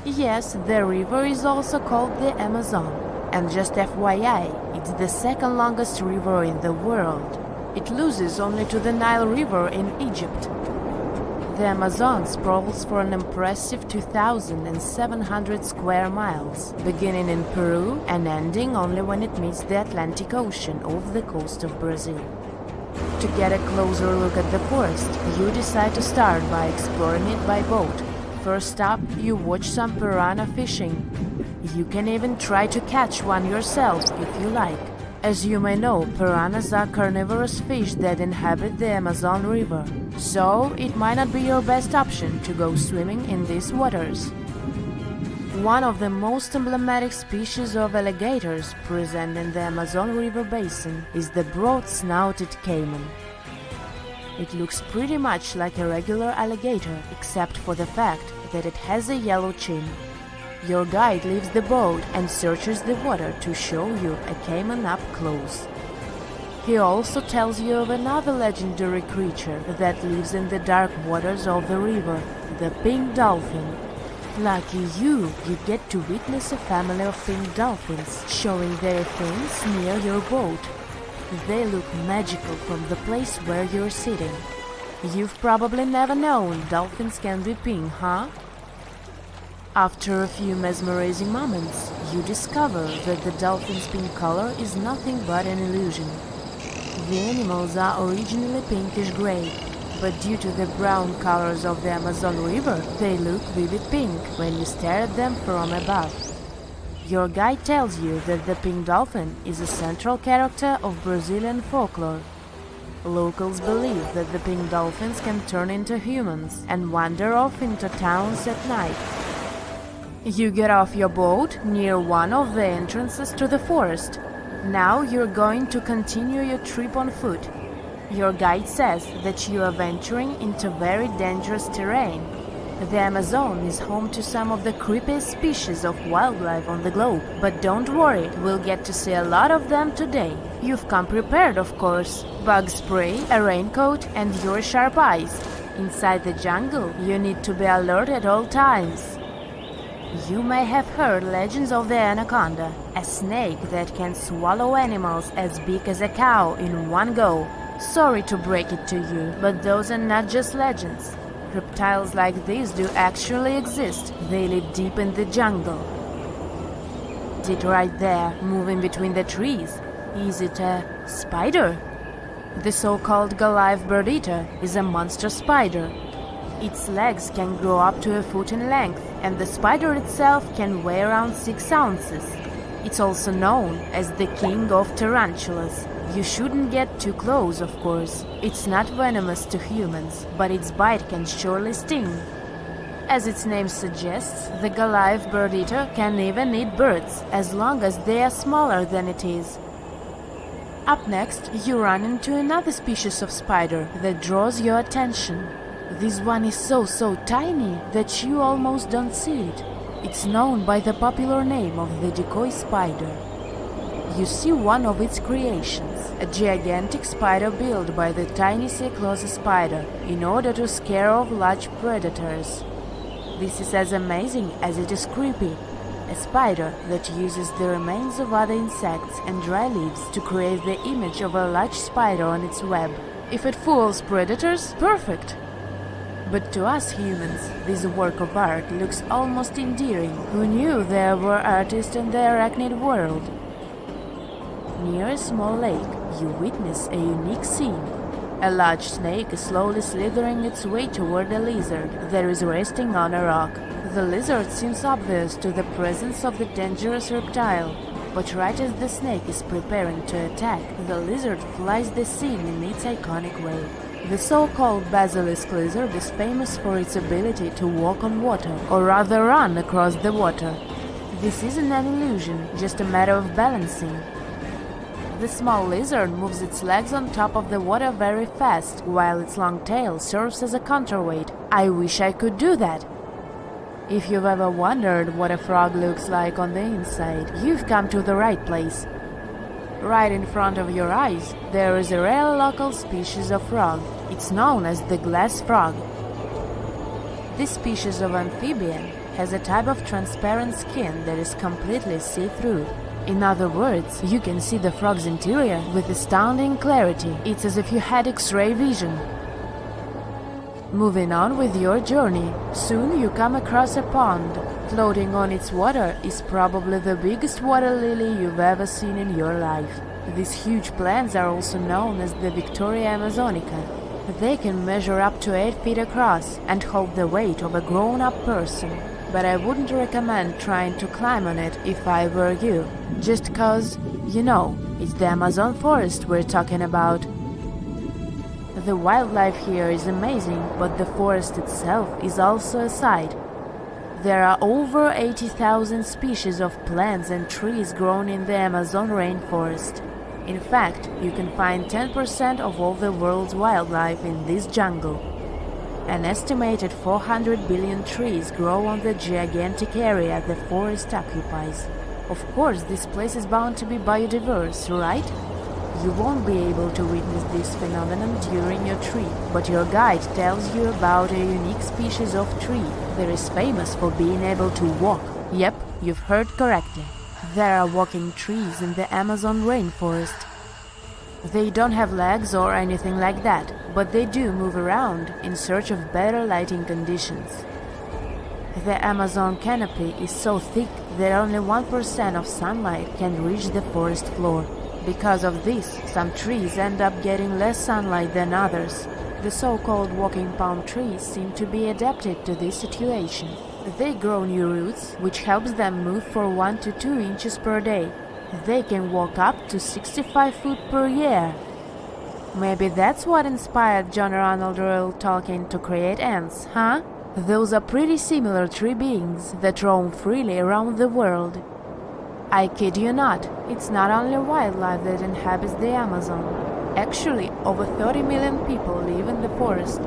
Yes, the river is also called the Amazon, and just FYI, it's the second longest river in the world. It loses only to the Nile River in Egypt. The Amazon sprawls for an impressive 2,700 square miles, beginning in Peru and ending only when it meets the Atlantic Ocean off the coast of Brazil. To get a closer look at the forest, you decide to start by exploring it by boat. First up, you watch some piranha fishing. You can even try to catch one yourself if you like. As you may know, piranhas are carnivorous fish that inhabit the Amazon River, so it might not be your best option to go swimming in these waters. One of the most emblematic species of alligators present in the Amazon River basin is the broad-snouted caiman. It looks pretty much like a regular alligator, except for the fact that it has a yellow chin. Your guide leaves the boat and searches the water to show you a caiman up close. He also tells you of another legendary creature that lives in the dark waters of the river, the pink dolphin. Lucky you get to witness a family of pink dolphins showing their fins near your boat. They look magical from the place where you're sitting. You've probably never known dolphins can be pink, huh? After a few mesmerizing moments, you discover that the dolphin's pink color is nothing but an illusion. The animals are originally pinkish-gray, but due to the brown colors of the Amazon River, they look vivid pink when you stare at them from above. Your guide tells you that the pink dolphin is a central character of Brazilian folklore. Locals believe that the pink dolphins can turn into humans and wander off into towns at night. You get off your boat near one of the entrances to the forest. Now you're going to continue your trip on foot. Your guide says that you are venturing into very dangerous terrain. The Amazon is home to some of the creepiest species of wildlife on the globe, but don't worry, we'll get to see a lot of them today. You've come prepared, of course. Bug spray, a raincoat, and your sharp eyes. Inside the jungle, you need to be alert at all times. You may have heard legends of the anaconda, a snake that can swallow animals as big as a cow in one go. Sorry to break it to you, but those are not just legends. Reptiles like these do actually exist. They live deep in the jungle. It right there, moving between the trees. Is it a spider? The so-called Goliath bird-eater is a monster spider. Its legs can grow up to a foot in length, and the spider itself can weigh around 6 ounces. It's also known as the king of tarantulas. You shouldn't get too close, of course. It's not venomous to humans, but its bite can surely sting. As its name suggests, the Goliath bird-eater can even eat birds, as long as they are smaller than it is. Up next, you run into another species of spider that draws your attention. This one is so tiny that you almost don't see it. It's known by the popular name of the decoy spider. You see one of its creations, a gigantic spider built by the tiny Cyclosa spider in order to scare off large predators. This is as amazing as it is creepy. A spider that uses the remains of other insects and dry leaves to create the image of a large spider on its web. If it fools predators, perfect! But to us humans, this work of art looks almost endearing. Who knew there were artists in the arachnid world? Near a small lake, you witness a unique scene. A large snake is slowly slithering its way toward a lizard that is resting on a rock. The lizard seems obvious to the presence of the dangerous reptile, but right as the snake is preparing to attack, the lizard flies the scene in its iconic way. The so-called basilisk lizard is famous for its ability to walk on water, or rather run across the water. This isn't an illusion, just a matter of balancing. The small lizard moves its legs on top of the water very fast, while its long tail serves as a counterweight. I wish I could do that. If you've ever wondered what a frog looks like on the inside, you've come to the right place. Right in front of your eyes, there is a rare local species of frog. It's known as the glass frog. This species of amphibian has a type of transparent skin that is completely see-through. In other words, you can see the frog's interior with astounding clarity. It's as if you had X-ray vision. Moving on with your journey, soon you come across a pond. Floating on its water is probably the biggest water lily you've ever seen in your life. These huge plants are also known as the Victoria Amazonica. They can measure up to 8 feet across and hold the weight of a grown-up person. But I wouldn't recommend trying to climb on it if I were you. Just cause, you know, it's the Amazon forest we're talking about. The wildlife here is amazing, but the forest itself is also a sight. There are over 80,000 species of plants and trees grown in the Amazon rainforest. In fact, you can find 10% of all the world's wildlife in this jungle. An estimated 400 billion trees grow on the gigantic area the forest occupies. Of course, this place is bound to be biodiverse, right? You won't be able to witness this phenomenon during your trip, but your guide tells you about a unique species of tree that is famous for being able to walk. Yep, you've heard correctly. There are walking trees in the Amazon rainforest. They don't have legs or anything like that, but they do move around in search of better lighting conditions. The Amazon canopy is so thick that only 1% of sunlight can reach the forest floor. Because of this, some trees end up getting less sunlight than others. The so-called walking palm trees seem to be adapted to this situation. They grow new roots, which helps them move for 1 to 2 inches per day. They can walk up to 65 feet per year. Maybe that's what inspired John Ronald Reuel Tolkien to create ants, huh? Those are pretty similar tree beings that roam freely around the world. I kid you not, it's not only wildlife that inhabits the Amazon. Actually, over 30 million people live in the forest.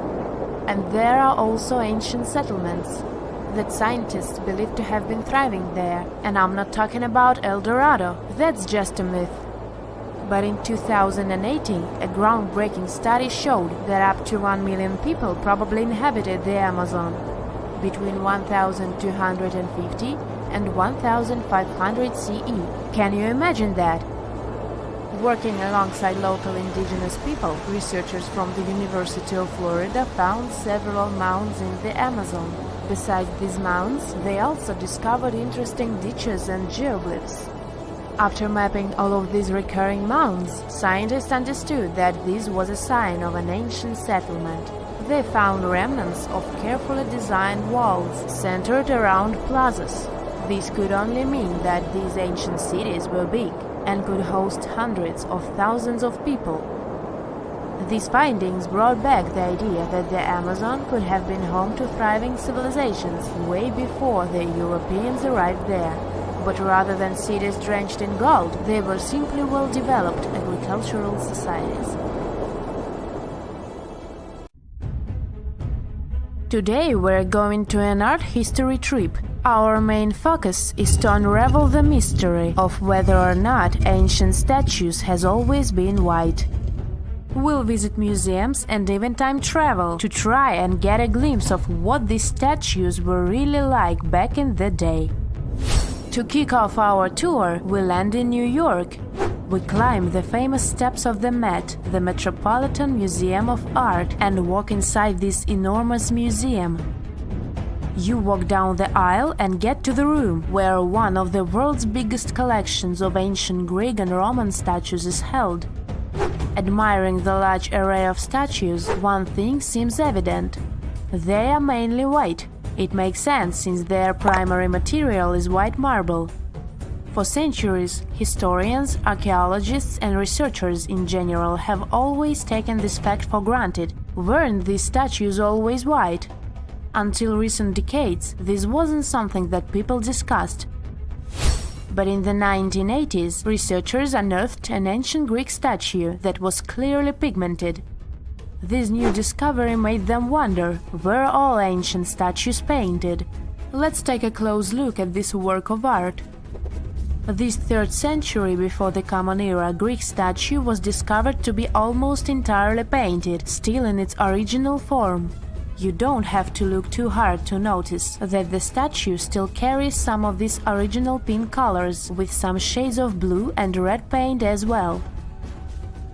And there are also ancient settlements that scientists believe to have been thriving there. And I'm not talking about El Dorado, that's just a myth. But in 2018, a groundbreaking study showed that up to 1 million people probably inhabited the Amazon. Between 1250 and 1500 CE. Can you imagine that? Working alongside local indigenous people, researchers from the University of Florida found several mounds in the Amazon. Besides these mounds, they also discovered interesting ditches and geoglyphs. After mapping all of these recurring mounds, scientists understood that this was a sign of an ancient settlement. They found remnants of carefully designed walls centered around plazas. This could only mean that these ancient cities were big and could host hundreds of thousands of people. These findings brought back the idea that the Amazon could have been home to thriving civilizations way before the Europeans arrived there. But rather than cities drenched in gold, they were simply well-developed agricultural societies. Today we're going to an art history trip. Our main focus is to unravel the mystery of whether or not ancient statues has always been white. We'll visit museums and even time travel to try and get a glimpse of what these statues were really like back in the day. To kick off our tour, we land in New York. We climb the famous steps of the Met, the Metropolitan Museum of Art, and walk inside this enormous museum. You walk down the aisle and get to the room where one of the world's biggest collections of ancient Greek and Roman statues is held. Admiring the large array of statues, one thing seems evident. They are mainly white. It makes sense since their primary material is white marble. For centuries, historians, archaeologists, and researchers in general have always taken this fact for granted. Weren't these statues always white? Until recent decades, this wasn't something that people discussed. But in the 1980s, researchers unearthed an ancient Greek statue that was clearly pigmented. This new discovery made them wonder, were all ancient statues painted? Let's take a close look at this work of art. This 3rd century before the Common Era Greek statue was discovered to be almost entirely painted, still in its original form. You don't have to look too hard to notice that the statue still carries some of these original pink colors, with some shades of blue and red paint as well.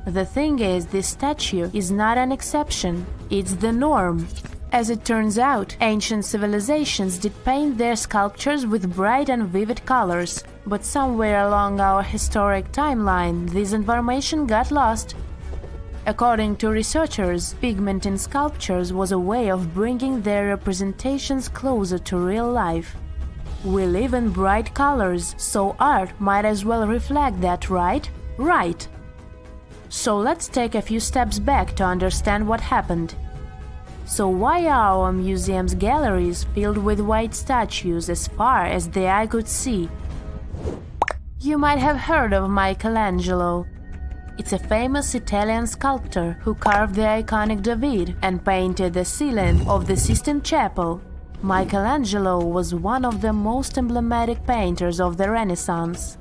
The thing is, this statue is not an exception, it's the norm. As it turns out, ancient civilizations did paint their sculptures with bright and vivid colors, but somewhere along our historic timeline, this information got lost. According to researchers, pigment in sculptures was a way of bringing their representations closer to real life. We live in bright colors, so art might as well reflect that, right? Right! So let's take a few steps back to understand what happened. So why are our museum's galleries filled with white statues as far as the eye could see? You might have heard of Michelangelo. It's a famous Italian sculptor who carved the iconic David and painted the ceiling of the Sistine Chapel. Michelangelo was one of the most emblematic painters of the Renaissance.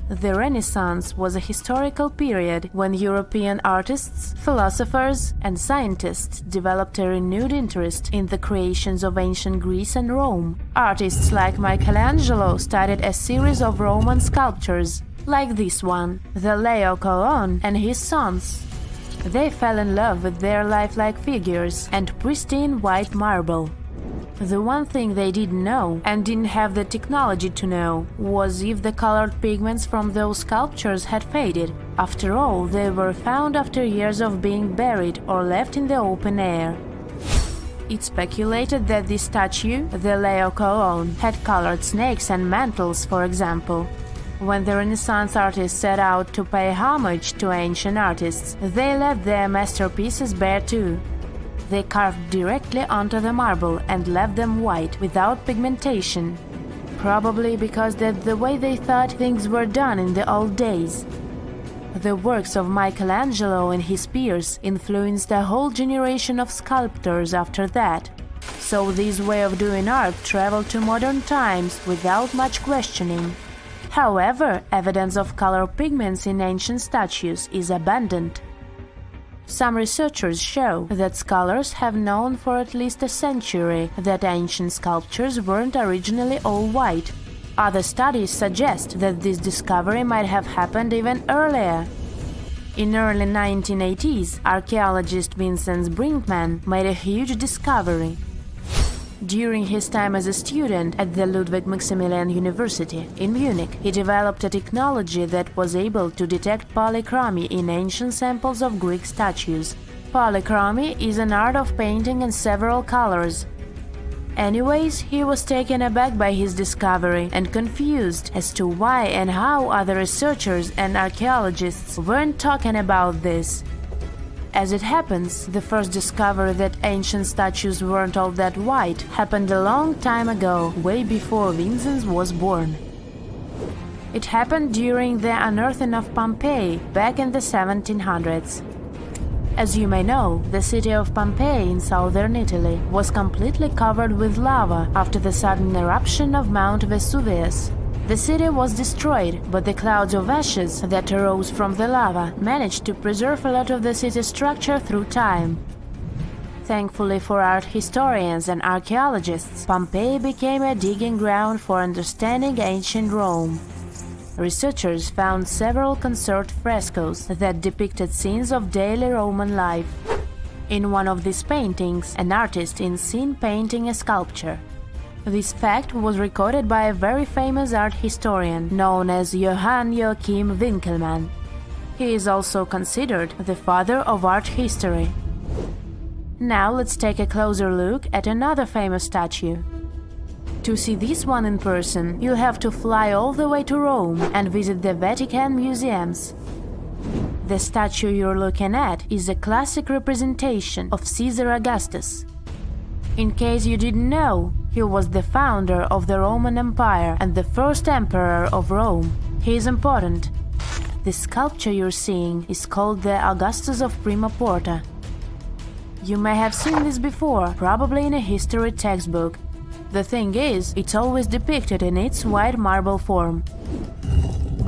The Renaissance was a historical period when European artists, philosophers, and scientists developed a renewed interest in the creations of ancient Greece and Rome. Artists like Michelangelo studied a series of Roman sculptures, like this one, the Laocoon and his sons. They fell in love with their lifelike figures and pristine white marble. The one thing they didn't know, and didn't have the technology to know, was if the colored pigments from those sculptures had faded. After all, they were found after years of being buried or left in the open air. It's speculated that this statue, the Laocoon, had colored snakes and mantles, for example. When the Renaissance artists set out to pay homage to ancient artists, they left their masterpieces bare too. They carved directly onto the marble and left them white, without pigmentation. Probably because that's the way they thought things were done in the old days. The works of Michelangelo and his peers influenced a whole generation of sculptors after that. So this way of doing art traveled to modern times without much questioning. However, evidence of color pigments in ancient statues is abundant. Some researchers show that scholars have known for at least a century that ancient sculptures weren't originally all white. Other studies suggest that this discovery might have happened even earlier. In early 1980s, archaeologist Vincent Brinkmann made a huge discovery. During his time as a student at the Ludwig Maximilian University in Munich, he developed a technology that was able to detect polychromy in ancient samples of Greek statues. Polychromy is an art of painting in several colors. Anyways, he was taken aback by his discovery and confused as to why and how other researchers and archaeologists weren't talking about this. As it happens, the first discovery that ancient statues weren't all that white happened a long time ago, way before Vincent was born. It happened during the unearthing of Pompeii back in the 1700s. As you may know, the city of Pompeii in southern Italy was completely covered with lava after the sudden eruption of Mount Vesuvius. The city was destroyed, but the clouds of ashes that arose from the lava managed to preserve a lot of the city's structure through time. Thankfully for art historians and archaeologists, Pompeii became a digging ground for understanding ancient Rome. Researchers found several conserved frescoes that depicted scenes of daily Roman life. In one of these paintings, an artist is seen painting a sculpture. This fact was recorded by a very famous art historian known as Johann Joachim Winckelmann. He is also considered the father of art history. Now let's take a closer look at another famous statue. To see this one in person, you'll have to fly all the way to Rome and visit the Vatican museums. The statue you're looking at is a classic representation of Caesar Augustus. In case you didn't know, he was the founder of the Roman Empire and the first emperor of Rome. He is important. The sculpture you're seeing is called the Augustus of Prima Porta. You may have seen this before, probably in a history textbook. The thing is, it's always depicted in its white marble form.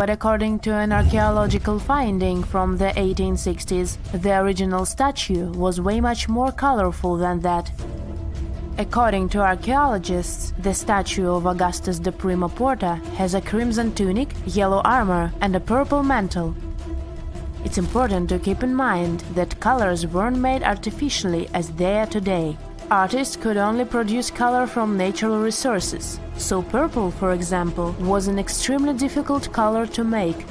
But according to an archaeological finding from the 1860s, the original statue was way much more colorful than that. According to archaeologists, the statue of Augustus de Prima Porta has a crimson tunic, yellow armor, and a purple mantle. It's important to keep in mind that colors weren't made artificially as they are today. Artists could only produce color from natural resources, so purple, for example, was an extremely difficult color to make.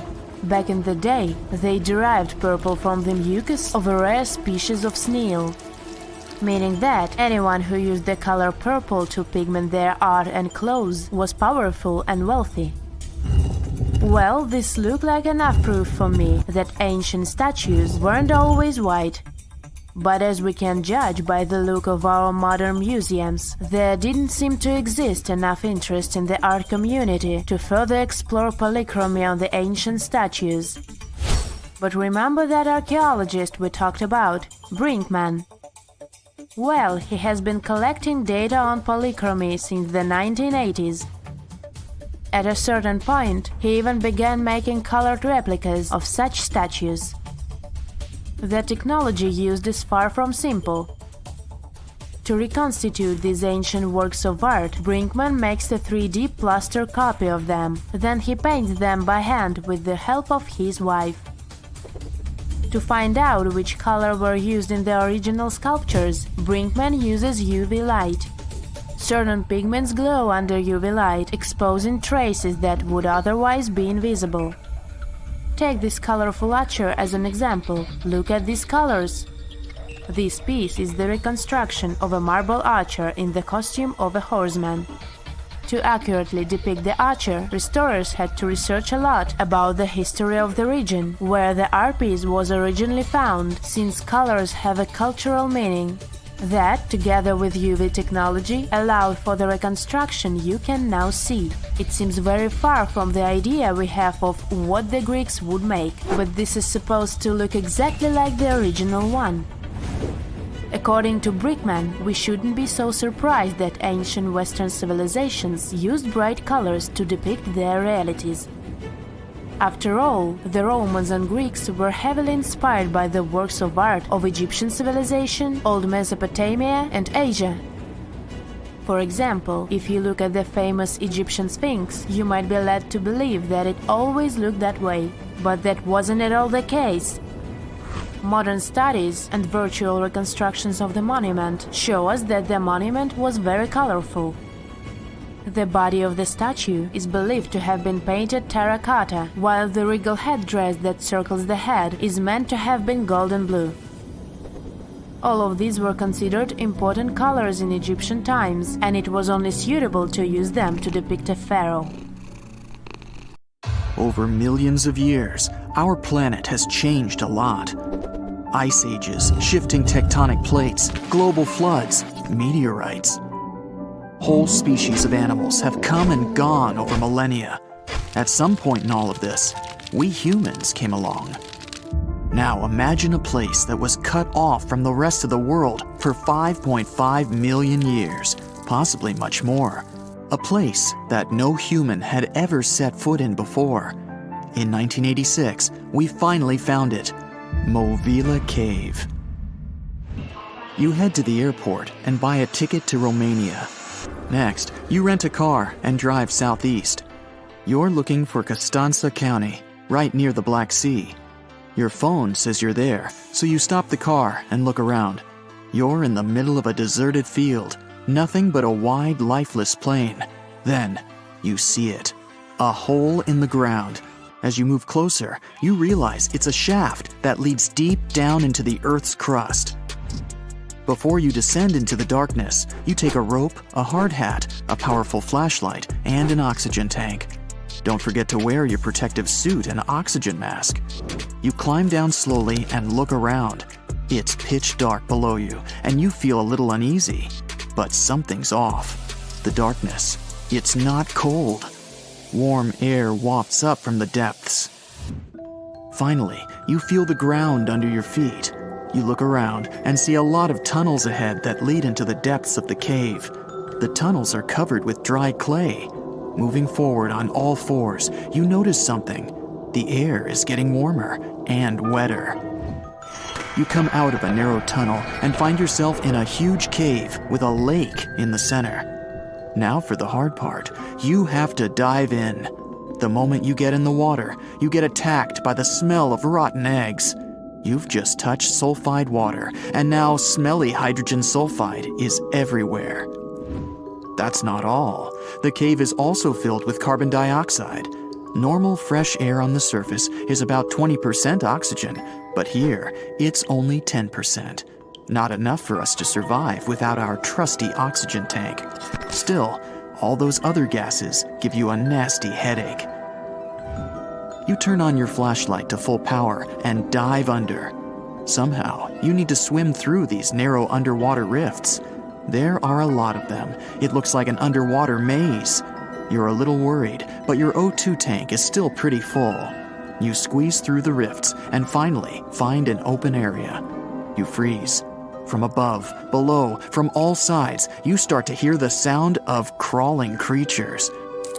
Back in the day, they derived purple from the mucus of a rare species of snail, meaning that anyone who used the color purple to pigment their art and clothes was powerful and wealthy. Well, this looked like enough proof for me that ancient statues weren't always white. But as we can judge by the look of our modern museums, there didn't seem to exist enough interest in the art community to further explore polychromy on the ancient statues. But remember that archaeologist we talked about, Brinkman? Well, he has been collecting data on polychromy since the 1980s. At a certain point, he even began making colored replicas of such statues. The technology used is far from simple. To reconstitute these ancient works of art, Brinkman makes a 3D plaster copy of them. Then he paints them by hand with the help of his wife. To find out which color were used in the original sculptures, Brinkman uses UV light. Certain pigments glow under UV light, exposing traces that would otherwise be invisible. Take this colorful archer as an example. Look at these colors. This piece is the reconstruction of a marble archer in the costume of a horseman. To accurately depict the archer, restorers had to research a lot about the history of the region where the art piece was originally found, since colors have a cultural meaning. That, together with UV technology, allowed for the reconstruction you can now see. It seems very far from the idea we have of what the Greeks would make, but this is supposed to look exactly like the original one. According to Brinkman, we shouldn't be so surprised that ancient Western civilizations used bright colors to depict their realities. After all, the Romans and Greeks were heavily inspired by the works of art of Egyptian civilization, Old Mesopotamia, and Asia. For example, if you look at the famous Egyptian Sphinx, you might be led to believe that it always looked that way, but that wasn't at all the case. Modern studies and virtual reconstructions of the monument show us that the monument was very colorful. The body of the statue is believed to have been painted terracotta, while the regal headdress that circles the head is meant to have been golden blue. All of these were considered important colors in Egyptian times, and it was only suitable to use them to depict a pharaoh. Over millions of years, our planet has changed a lot. Ice ages, shifting tectonic plates, global floods, meteorites. Whole species of animals have come and gone over millennia. At some point in all of this, we humans came along. Now imagine a place that was cut off from the rest of the world for 5.5 million years, possibly much more. A place that no human had ever set foot in before. In 1986, we finally found it, Movila Cave. You head to the airport and buy a ticket to Romania. Next, you rent a car and drive southeast. You're looking for Constanța County, right near the Black Sea. Your phone says you're there, so you stop the car and look around. You're in the middle of a deserted field, nothing but a wide, lifeless plain. Then, you see it. A hole in the ground. As you move closer, you realize it's a shaft that leads deep down into the Earth's crust. Before you descend into the darkness, you take a rope, a hard hat, a powerful flashlight, and an oxygen tank. Don't forget to wear your protective suit and oxygen mask. You climb down slowly and look around. It's pitch dark below you, and you feel a little uneasy. But something's off. The darkness. It's not cold. Warm air wafts up from the depths. Finally, you feel the ground under your feet. You look around and see a lot of tunnels ahead that lead into the depths of the cave. The tunnels are covered with dry clay. Moving forward on all fours, you notice something. The air is getting warmer and wetter. You come out of a narrow tunnel and find yourself in a huge cave with a lake in the center. Now for the hard part. You have to dive in. The moment you get in the water, you get attacked by the smell of rotten eggs. You've just touched sulfide water, and now smelly hydrogen sulfide is everywhere. That's not all. The cave is also filled with carbon dioxide. Normal fresh air on the surface is about 20% oxygen, but here it's only 10%. Not enough for us to survive without our trusty oxygen tank. Still, all those other gases give you a nasty headache. You turn on your flashlight to full power and dive under. Somehow, you need to swim through these narrow underwater rifts. There are a lot of them. It looks like an underwater maze. You're a little worried, but your O2 tank is still pretty full. You squeeze through the rifts and finally find an open area. You freeze. From above, below, from all sides, you start to hear the sound of crawling creatures.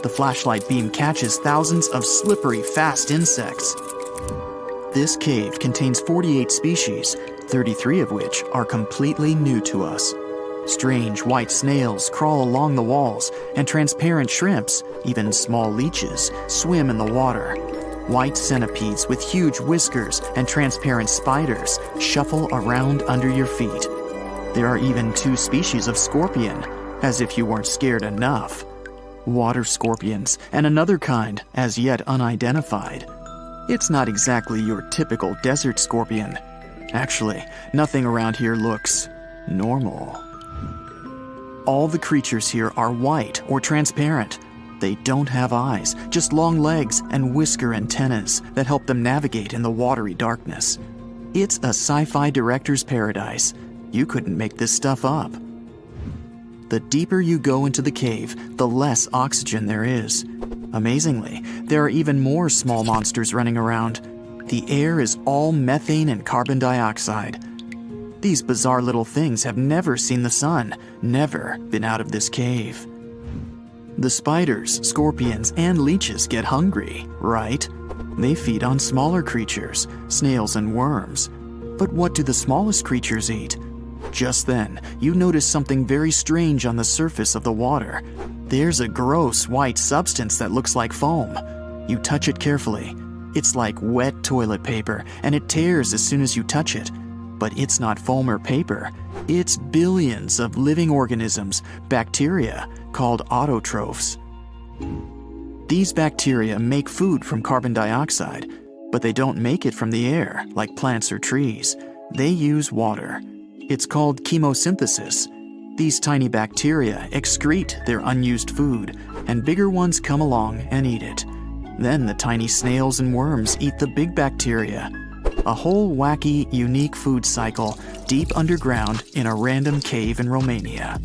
The flashlight beam catches thousands of slippery, fast insects. This cave contains 48 species, 33 of which are completely new to us. Strange white snails crawl along the walls, and transparent shrimps, even small leeches, swim in the water. White centipedes with huge whiskers and transparent spiders shuffle around under your feet. There are even 2 species of scorpion, as if you weren't scared enough. Water scorpions, and another kind, as yet unidentified. It's not exactly your typical desert scorpion. Actually, nothing around here looks normal. All the creatures here are white or transparent. They don't have eyes, just long legs and whisker antennas that help them navigate in the watery darkness. It's a sci-fi director's paradise. You couldn't make this stuff up. The deeper you go into the cave, the less oxygen there is. Amazingly, there are even more small monsters running around. The air is all methane and carbon dioxide. These bizarre little things have never seen the sun, never been out of this cave. The spiders, scorpions, and leeches get hungry, right? They feed on smaller creatures, snails and worms. But what do the smallest creatures eat? Just then, you notice something very strange on the surface of the water. There's a gross white substance that looks like foam. You touch it carefully. It's like wet toilet paper, and it tears as soon as you touch it. But it's not foam or paper. It's billions of living organisms, bacteria, called autotrophs. These bacteria make food from carbon dioxide, but they don't make it from the air like plants or trees. They use water. It's called chemosynthesis. These tiny bacteria excrete their unused food, and bigger ones come along and eat it. Then the tiny snails and worms eat the big bacteria. A whole wacky, unique food cycle deep underground in a random cave in Romania.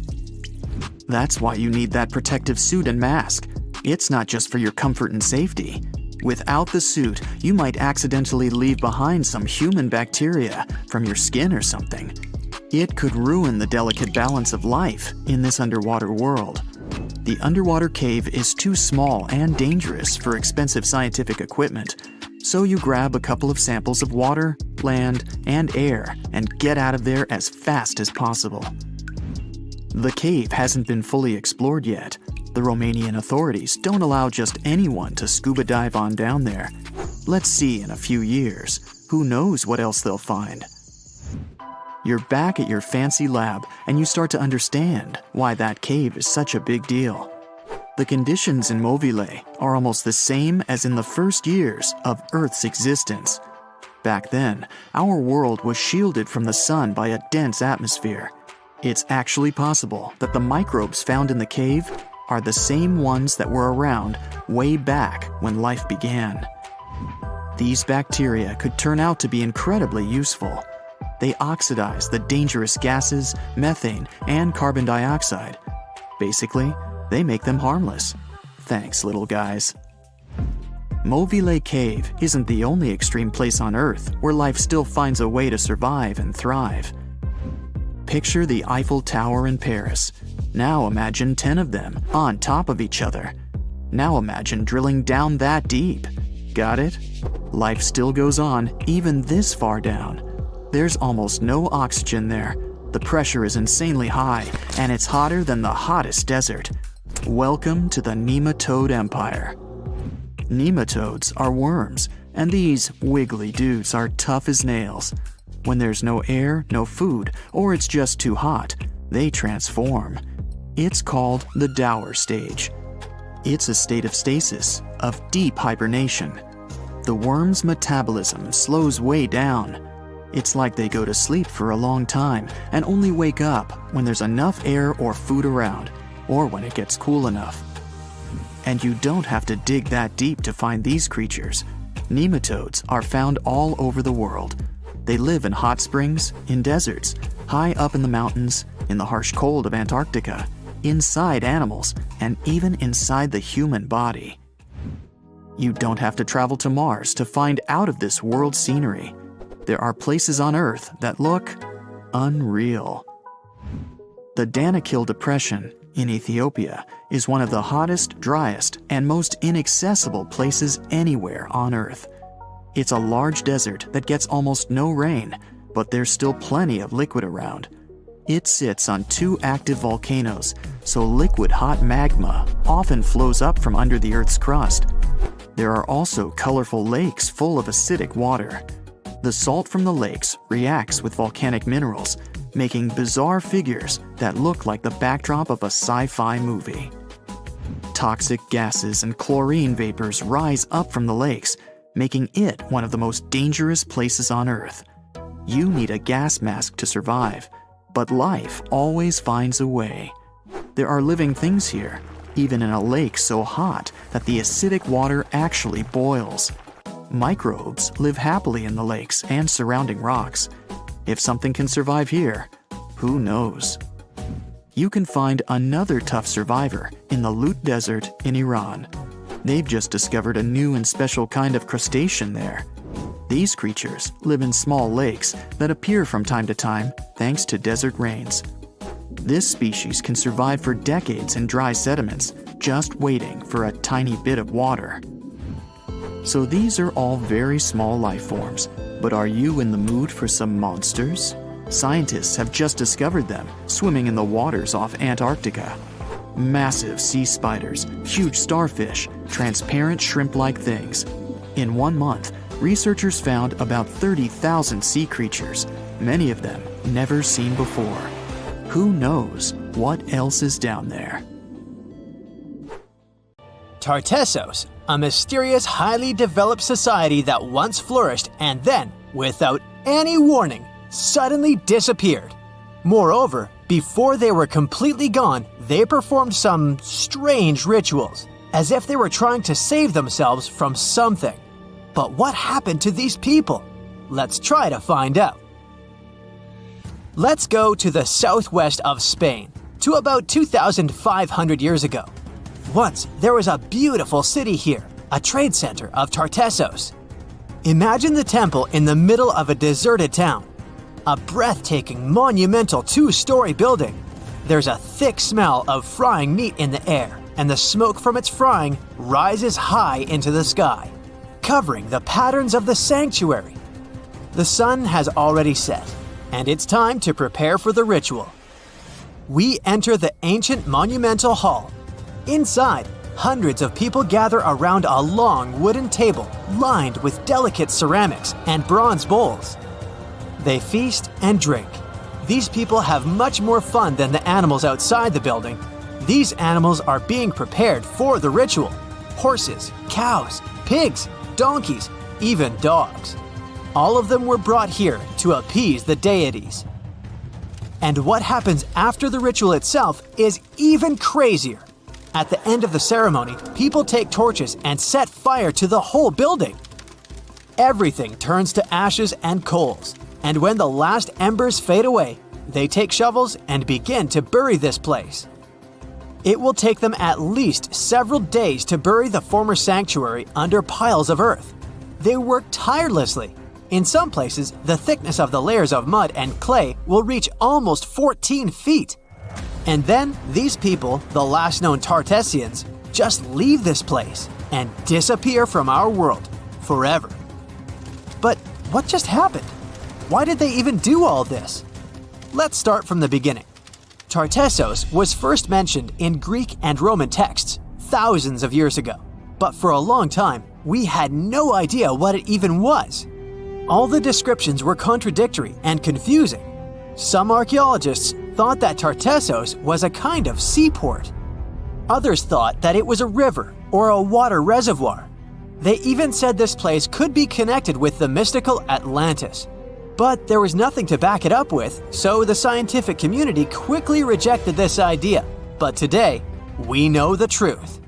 That's why you need that protective suit and mask. It's not just for your comfort and safety. Without the suit, you might accidentally leave behind some human bacteria from your skin or something. It could ruin the delicate balance of life in this underwater world. The underwater cave is too small and dangerous for expensive scientific equipment, so you grab a couple of samples of water, land, and air and get out of there as fast as possible. The cave hasn't been fully explored yet. The Romanian authorities don't allow just anyone to scuba dive on down there. Let's see in a few years. Who knows what else they'll find? You're back at your fancy lab, and you start to understand why that cave is such a big deal. The conditions in Mobile are almost the same as in the first years of Earth's existence. Back then, our world was shielded from the sun by a dense atmosphere. It's actually possible that the microbes found in the cave are the same ones that were around way back when life began. These bacteria could turn out to be incredibly useful. They oxidize the dangerous gases, methane, and carbon dioxide. Basically, they make them harmless. Thanks, little guys. Mobile Cave isn't the only extreme place on Earth where life still finds a way to survive and thrive. Picture the Eiffel Tower in Paris. Now imagine 10 of them on top of each other. Now imagine drilling down that deep. Got it? Life still goes on even this far down. There's almost no oxygen there. The pressure is insanely high, and it's hotter than the hottest desert. Welcome to the nematode empire. Nematodes are worms, and these wiggly dudes are tough as nails. When there's no air, no food, or it's just too hot, they transform. It's called the dower stage. It's a state of stasis, of deep hibernation. The worm's metabolism slows way down. It's like they go to sleep for a long time and only wake up when there's enough air or food around, or when it gets cool enough. And you don't have to dig that deep to find these creatures. Nematodes are found all over the world. They live in hot springs, in deserts, high up in the mountains, in the harsh cold of Antarctica, inside animals, and even inside the human body. You don't have to travel to Mars to find out of this world scenery. There are places on Earth that look unreal. The Danakil Depression in Ethiopia is one of the hottest, driest, and most inaccessible places anywhere on Earth. It's a large desert that gets almost no rain, but there's still plenty of liquid around. It sits on 2 active volcanoes, so liquid hot magma often flows up from under the Earth's crust. There are also colorful lakes full of acidic water. The salt from the lakes reacts with volcanic minerals, making bizarre figures that look like the backdrop of a sci-fi movie. Toxic gases and chlorine vapors rise up from the lakes, making it one of the most dangerous places on Earth. You need a gas mask to survive, but life always finds a way. There are living things here, even in a lake so hot that the acidic water actually boils. Microbes live happily in the lakes and surrounding rocks. If something can survive here, who knows? You can find another tough survivor in the Lut Desert in Iran. They've just discovered a new and special kind of crustacean there. These creatures live in small lakes that appear from time to time thanks to desert rains. This species can survive for decades in dry sediments, just waiting for a tiny bit of water. So these are all very small life forms, but are you in the mood for some monsters? Scientists have just discovered them swimming in the waters off Antarctica. Massive sea spiders, huge starfish, transparent shrimp-like things. In 1 month, researchers found about 30,000 sea creatures, many of them never seen before. Who knows what else is down there? Tartessos, a mysterious, highly developed society that once flourished and then, without any warning, suddenly disappeared. Moreover, before they were completely gone, they performed some strange rituals, as if they were trying to save themselves from something. But what happened to these people? Let's try to find out. Let's go to the southwest of Spain, to about 2,500 years ago. Once, there was a beautiful city here, a trade center of Tartessos. Imagine the temple in the middle of a deserted town. A breathtaking, monumental 2-story building. There's a thick smell of frying meat in the air, and the smoke from its frying rises high into the sky, covering the patterns of the sanctuary. The sun has already set, and it's time to prepare for the ritual. We enter the ancient monumental hall. Inside, hundreds of people gather around a long wooden table lined with delicate ceramics and bronze bowls. They feast and drink. These people have much more fun than the animals outside the building. These animals are being prepared for the ritual. Horses, cows, pigs, donkeys, even dogs. All of them were brought here to appease the deities. And what happens after the ritual itself is even crazier. At the end of the ceremony, people take torches and set fire to the whole building. Everything turns to ashes and coals, and when the last embers fade away, they take shovels and begin to bury this place. It will take them at least several days to bury the former sanctuary under piles of earth. They work tirelessly. In some places, the thickness of the layers of mud and clay will reach almost 14 feet. And then, these people, the last known Tartessians, just leave this place and disappear from our world, forever. But what just happened? Why did they even do all this? Let's start from the beginning. Tartessos was first mentioned in Greek and Roman texts thousands of years ago, but for a long time, we had no idea what it even was. All the descriptions were contradictory and confusing. Some archaeologists thought that Tartessos was a kind of seaport. Others thought that it was a river or a water reservoir. They even said this place could be connected with the mystical Atlantis. But there was nothing to back it up with, so the scientific community quickly rejected this idea. But today, we know the truth.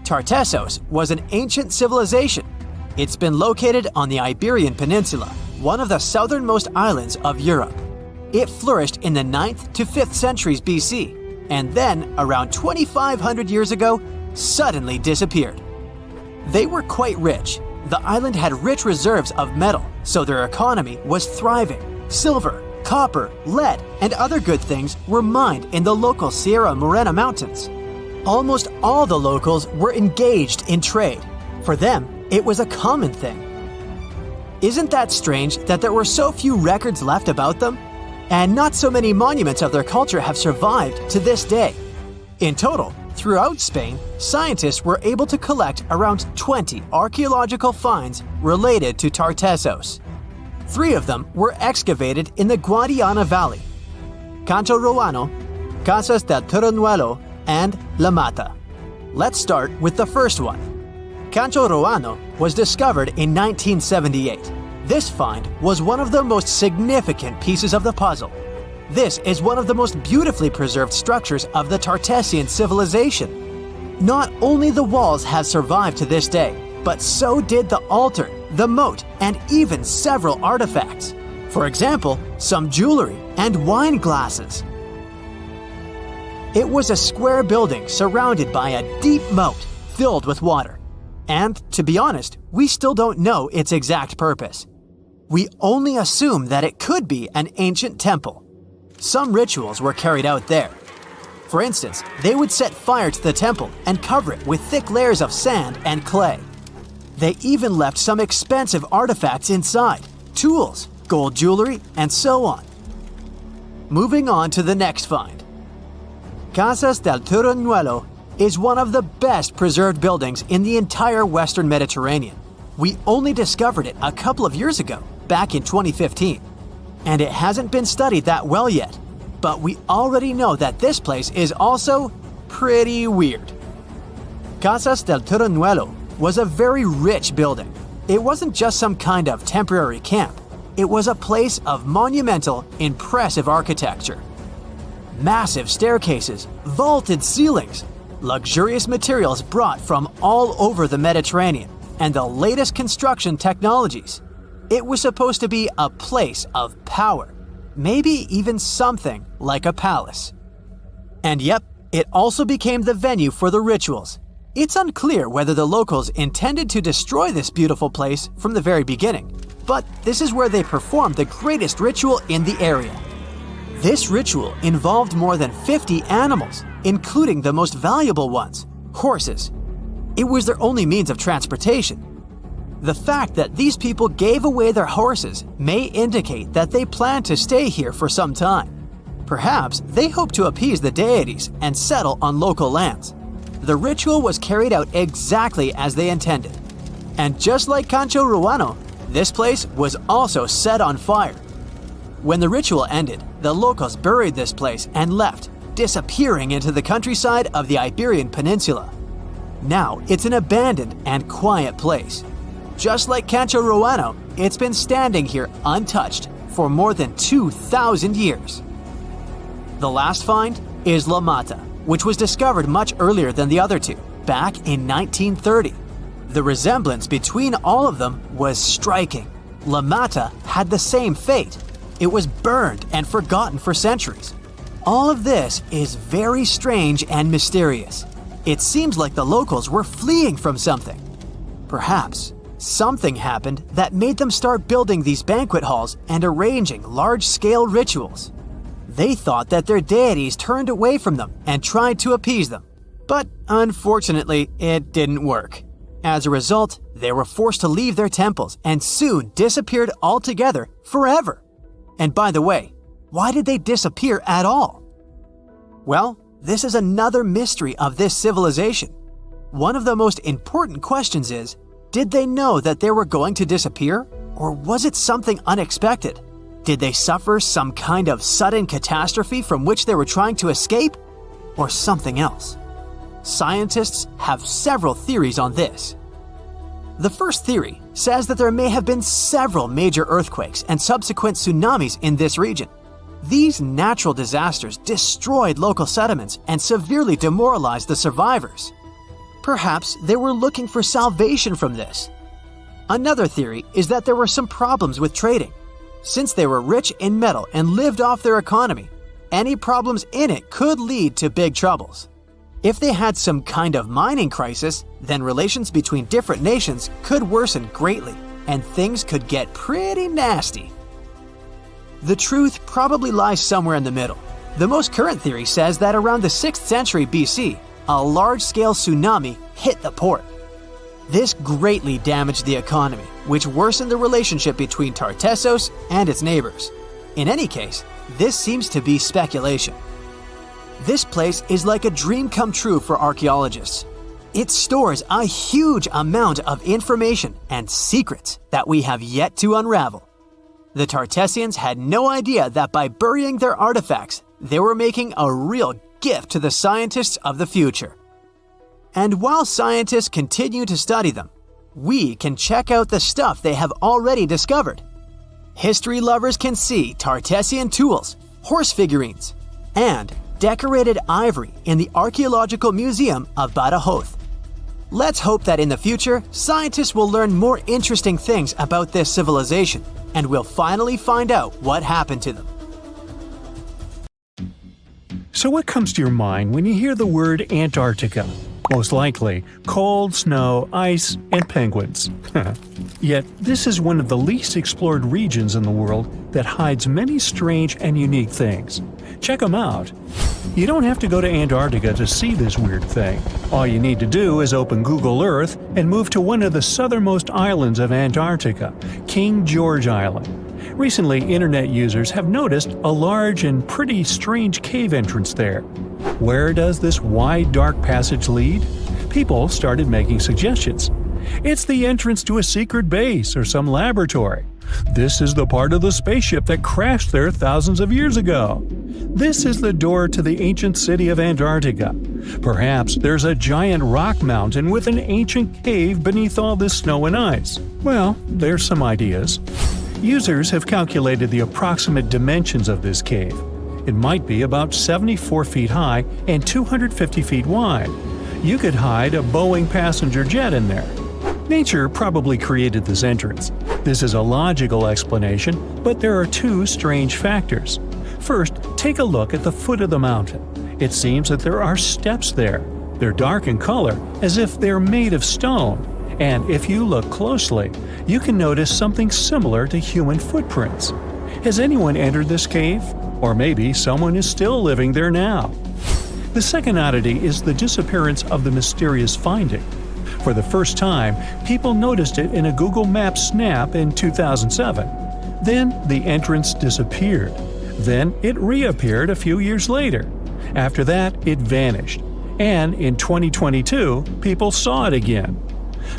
Tartessos was an ancient civilization. It's been located on the Iberian Peninsula, one of the southernmost islands of Europe. It flourished in the 9th to 5th centuries BC, and then, around 2,500 years ago, suddenly disappeared. They were quite rich. The island had rich reserves of metal, so their economy was thriving. Silver, copper, lead, and other good things were mined in the local Sierra Morena Mountains. Almost all the locals were engaged in trade. For them, it was a common thing. Isn't that strange that there were so few records left about them? And not so many monuments of their culture have survived to this day. In total, throughout Spain, scientists were able to collect around 20 archaeological finds related to Tartessos. 3 of them were excavated in the Guadiana Valley: Cancho Ruano, Casas del Turrunuelo, and La Mata. Let's start with the first one. Cancho Ruano was discovered in 1978. This find was one of the most significant pieces of the puzzle. This is one of the most beautifully preserved structures of the Tartessian civilization. Not only the walls have survived to this day, but so did the altar, the moat, and even several artifacts. For example, some jewelry and wine glasses. It was a square building surrounded by a deep moat filled with water. And, to be honest, we still don't know its exact purpose. We only assume that it could be an ancient temple. Some rituals were carried out there. For instance, they would set fire to the temple and cover it with thick layers of sand and clay. They even left some expensive artifacts inside, tools, gold jewelry, and so on. Moving on to the next find. Casas del Turrunuelo is one of the best preserved buildings in the entire Western Mediterranean. We only discovered it a couple of years ago, back in 2015. And it hasn't been studied that well yet. But we already know that this place is also pretty weird. Casas del Turrunuelo was a very rich building. It wasn't just some kind of temporary camp. It was a place of monumental, impressive architecture. Massive staircases, vaulted ceilings, luxurious materials brought from all over the Mediterranean, and the latest construction technologies. It was supposed to be a place of power, maybe even something like a palace. And yep, it also became the venue for the rituals. It's unclear whether the locals intended to destroy this beautiful place from the very beginning, but this is where they performed the greatest ritual in the area. This ritual involved more than 50 animals, including the most valuable ones, horses. It was their only means of transportation. The fact that these people gave away their horses may indicate that they planned to stay here for some time. Perhaps they hoped to appease the deities and settle on local lands. The ritual was carried out exactly as they intended. And just like Cancho Ruano, this place was also set on fire. When the ritual ended, the locals buried this place and left, disappearing into the countryside of the Iberian Peninsula. Now it's an abandoned and quiet place. Just like Cancho Ruano, it's been standing here untouched for more than 2,000 years. The last find is La Mata, which was discovered much earlier than the other two, back in 1930. The resemblance between all of them was striking. La Mata had the same fate. It was burned and forgotten for centuries. All of this is very strange and mysterious. It seems like the locals were fleeing from something. Perhaps something happened that made them start building these banquet halls and arranging large-scale rituals. They thought that their deities turned away from them and tried to appease them. But unfortunately, it didn't work. As a result, they were forced to leave their temples and soon disappeared altogether forever. And by the way, why did they disappear at all? Well, this is another mystery of this civilization. One of the most important questions is, did they know that they were going to disappear? Or was it something unexpected? Did they suffer some kind of sudden catastrophe from which they were trying to escape? Or something else? Scientists have several theories on this. The first theory says that there may have been several major earthquakes and subsequent tsunamis in this region. These natural disasters destroyed local settlements and severely demoralized the survivors. Perhaps they were looking for salvation from this. Another theory is that there were some problems with trading. Since they were rich in metal and lived off their economy, any problems in it could lead to big troubles. If they had some kind of mining crisis, then relations between different nations could worsen greatly, and things could get pretty nasty. The truth probably lies somewhere in the middle. The most current theory says that around the 6th century BC, a large-scale tsunami hit the port. This greatly damaged the economy, which worsened the relationship between Tartessos and its neighbors. In any case, this seems to be speculation. This place is like a dream come true for archaeologists. It stores a huge amount of information and secrets that we have yet to unravel. The Tartessians had no idea that by burying their artifacts, they were making a real gift to the scientists of the future. And while scientists continue to study them, we can check out the stuff they have already discovered. History lovers can see Tartessian tools, horse figurines, and decorated ivory in the Archaeological Museum of Badajoz. Let's hope that in the future, scientists will learn more interesting things about this civilization, and we'll finally find out what happened to them. So what comes to your mind when you hear the word Antarctica? Most likely, cold, snow, ice, and penguins. Yet, this is one of the least explored regions in the world that hides many strange and unique things. Check them out. You don't have to go to Antarctica to see this weird thing. All you need to do is open Google Earth and move to one of the southernmost islands of Antarctica, King George Island. Recently, internet users have noticed a large and pretty strange cave entrance there. Where does this wide, dark passage lead? People started making suggestions. It's the entrance to a secret base or some laboratory. This is the part of the spaceship that crashed there thousands of years ago. This is the door to the ancient city of Antarctica. Perhaps there's a giant rock mountain with an ancient cave beneath all this snow and ice. Well, there's some ideas. Users have calculated the approximate dimensions of this cave. It might be about 74 feet high and 250 feet wide. You could hide a Boeing passenger jet in there. Nature probably created this entrance. This is a logical explanation, but there are two strange factors. First, take a look at the foot of the mountain. It seems that there are steps there. They're dark in color, as if they're made of stone. And if you look closely, you can notice something similar to human footprints. Has anyone entered this cave? Or maybe someone is still living there now. The second oddity is the disappearance of the mysterious finding. For the first time, people noticed it in a Google Maps snap in 2007. Then the entrance disappeared. Then it reappeared a few years later. After that, it vanished. And in 2022, people saw it again.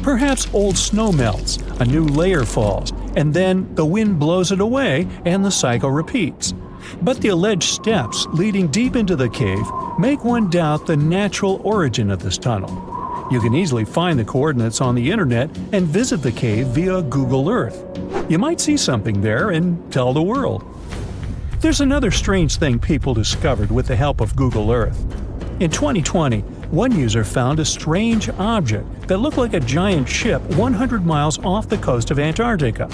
Perhaps old snow melts, a new layer falls, and then the wind blows it away and the cycle repeats. But the alleged steps leading deep into the cave make one doubt the natural origin of this tunnel. You can easily find the coordinates on the internet and visit the cave via Google Earth. You might see something there and tell the world. There's another strange thing people discovered with the help of Google Earth. In 2020, one user found a strange object that looked like a giant ship 100 miles off the coast of Antarctica.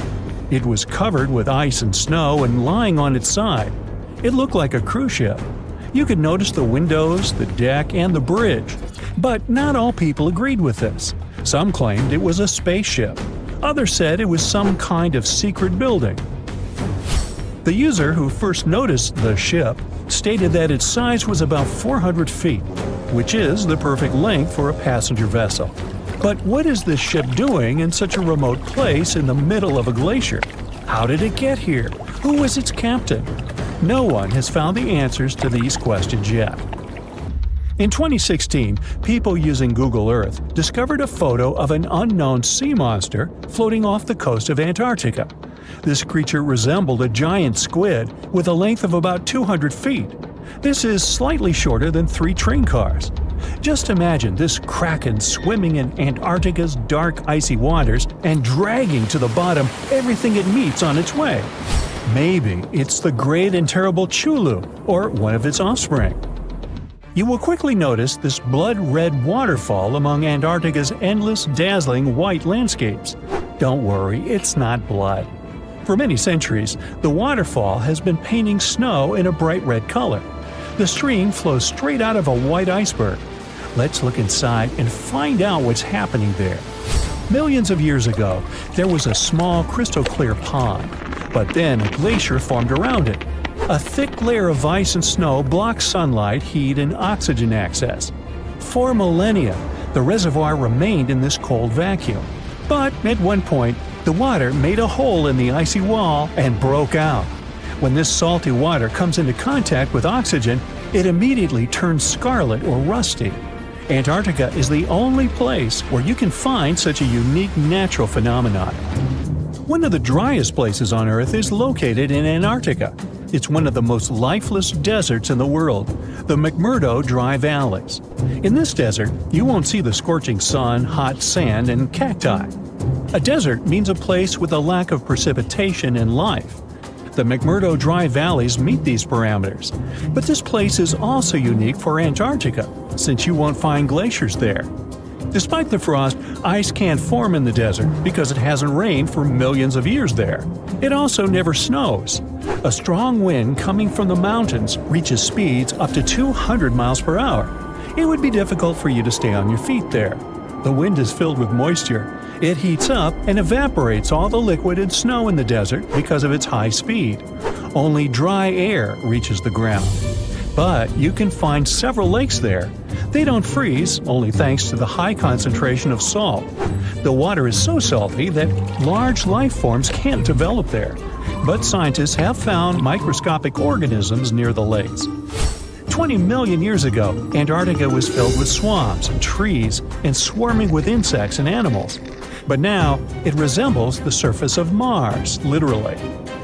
It was covered with ice and snow and lying on its side. It looked like a cruise ship. You could notice the windows, the deck, and the bridge. But not all people agreed with this. Some claimed it was a spaceship. Others said it was some kind of secret building. The user who first noticed the ship stated that its size was about 400 feet, which is the perfect length for a passenger vessel. But what is this ship doing in such a remote place in the middle of a glacier? How did it get here? Who was its captain? No one has found the answers to these questions yet. In 2016, people using Google Earth discovered a photo of an unknown sea monster floating off the coast of Antarctica. This creature resembled a giant squid with a length of about 200 feet. This is slightly shorter than 3 train cars. Just imagine this kraken swimming in Antarctica's dark, icy waters and dragging to the bottom everything it meets on its way. Maybe it's the great and terrible Chulu, or one of its offspring. You will quickly notice this blood-red waterfall among Antarctica's endless, dazzling white landscapes. Don't worry, it's not blood. For many centuries, the waterfall has been painting snow in a bright red color. The stream flows straight out of a white iceberg. Let's look inside and find out what's happening there. Millions of years ago, there was a small crystal-clear pond, but then a glacier formed around it. A thick layer of ice and snow blocks sunlight, heat, and oxygen access. For millennia, the reservoir remained in this cold vacuum. But at one point, the water made a hole in the icy wall and broke out. When this salty water comes into contact with oxygen, it immediately turns scarlet or rusty. Antarctica is the only place where you can find such a unique natural phenomenon. One of the driest places on Earth is located in Antarctica. It's one of the most lifeless deserts in the world, the McMurdo Dry Valleys. In this desert, you won't see the scorching sun, hot sand, and cacti. A desert means a place with a lack of precipitation and life. The McMurdo Dry Valleys meet these parameters. But this place is also unique for Antarctica, since you won't find glaciers there. Despite the frost, ice can't form in the desert because it hasn't rained for millions of years there. It also never snows. A strong wind coming from the mountains reaches speeds up to 200 miles per hour. It would be difficult for you to stay on your feet there. The wind is filled with moisture. It heats up and evaporates all the liquid and snow in the desert because of its high speed. Only dry air reaches the ground. But you can find several lakes there. They don't freeze, only thanks to the high concentration of salt. The water is so salty that large life forms can't develop there. But scientists have found microscopic organisms near the lakes. 20 million years ago, Antarctica was filled with swamps and trees and swarming with insects and animals. But now, it resembles the surface of Mars, literally.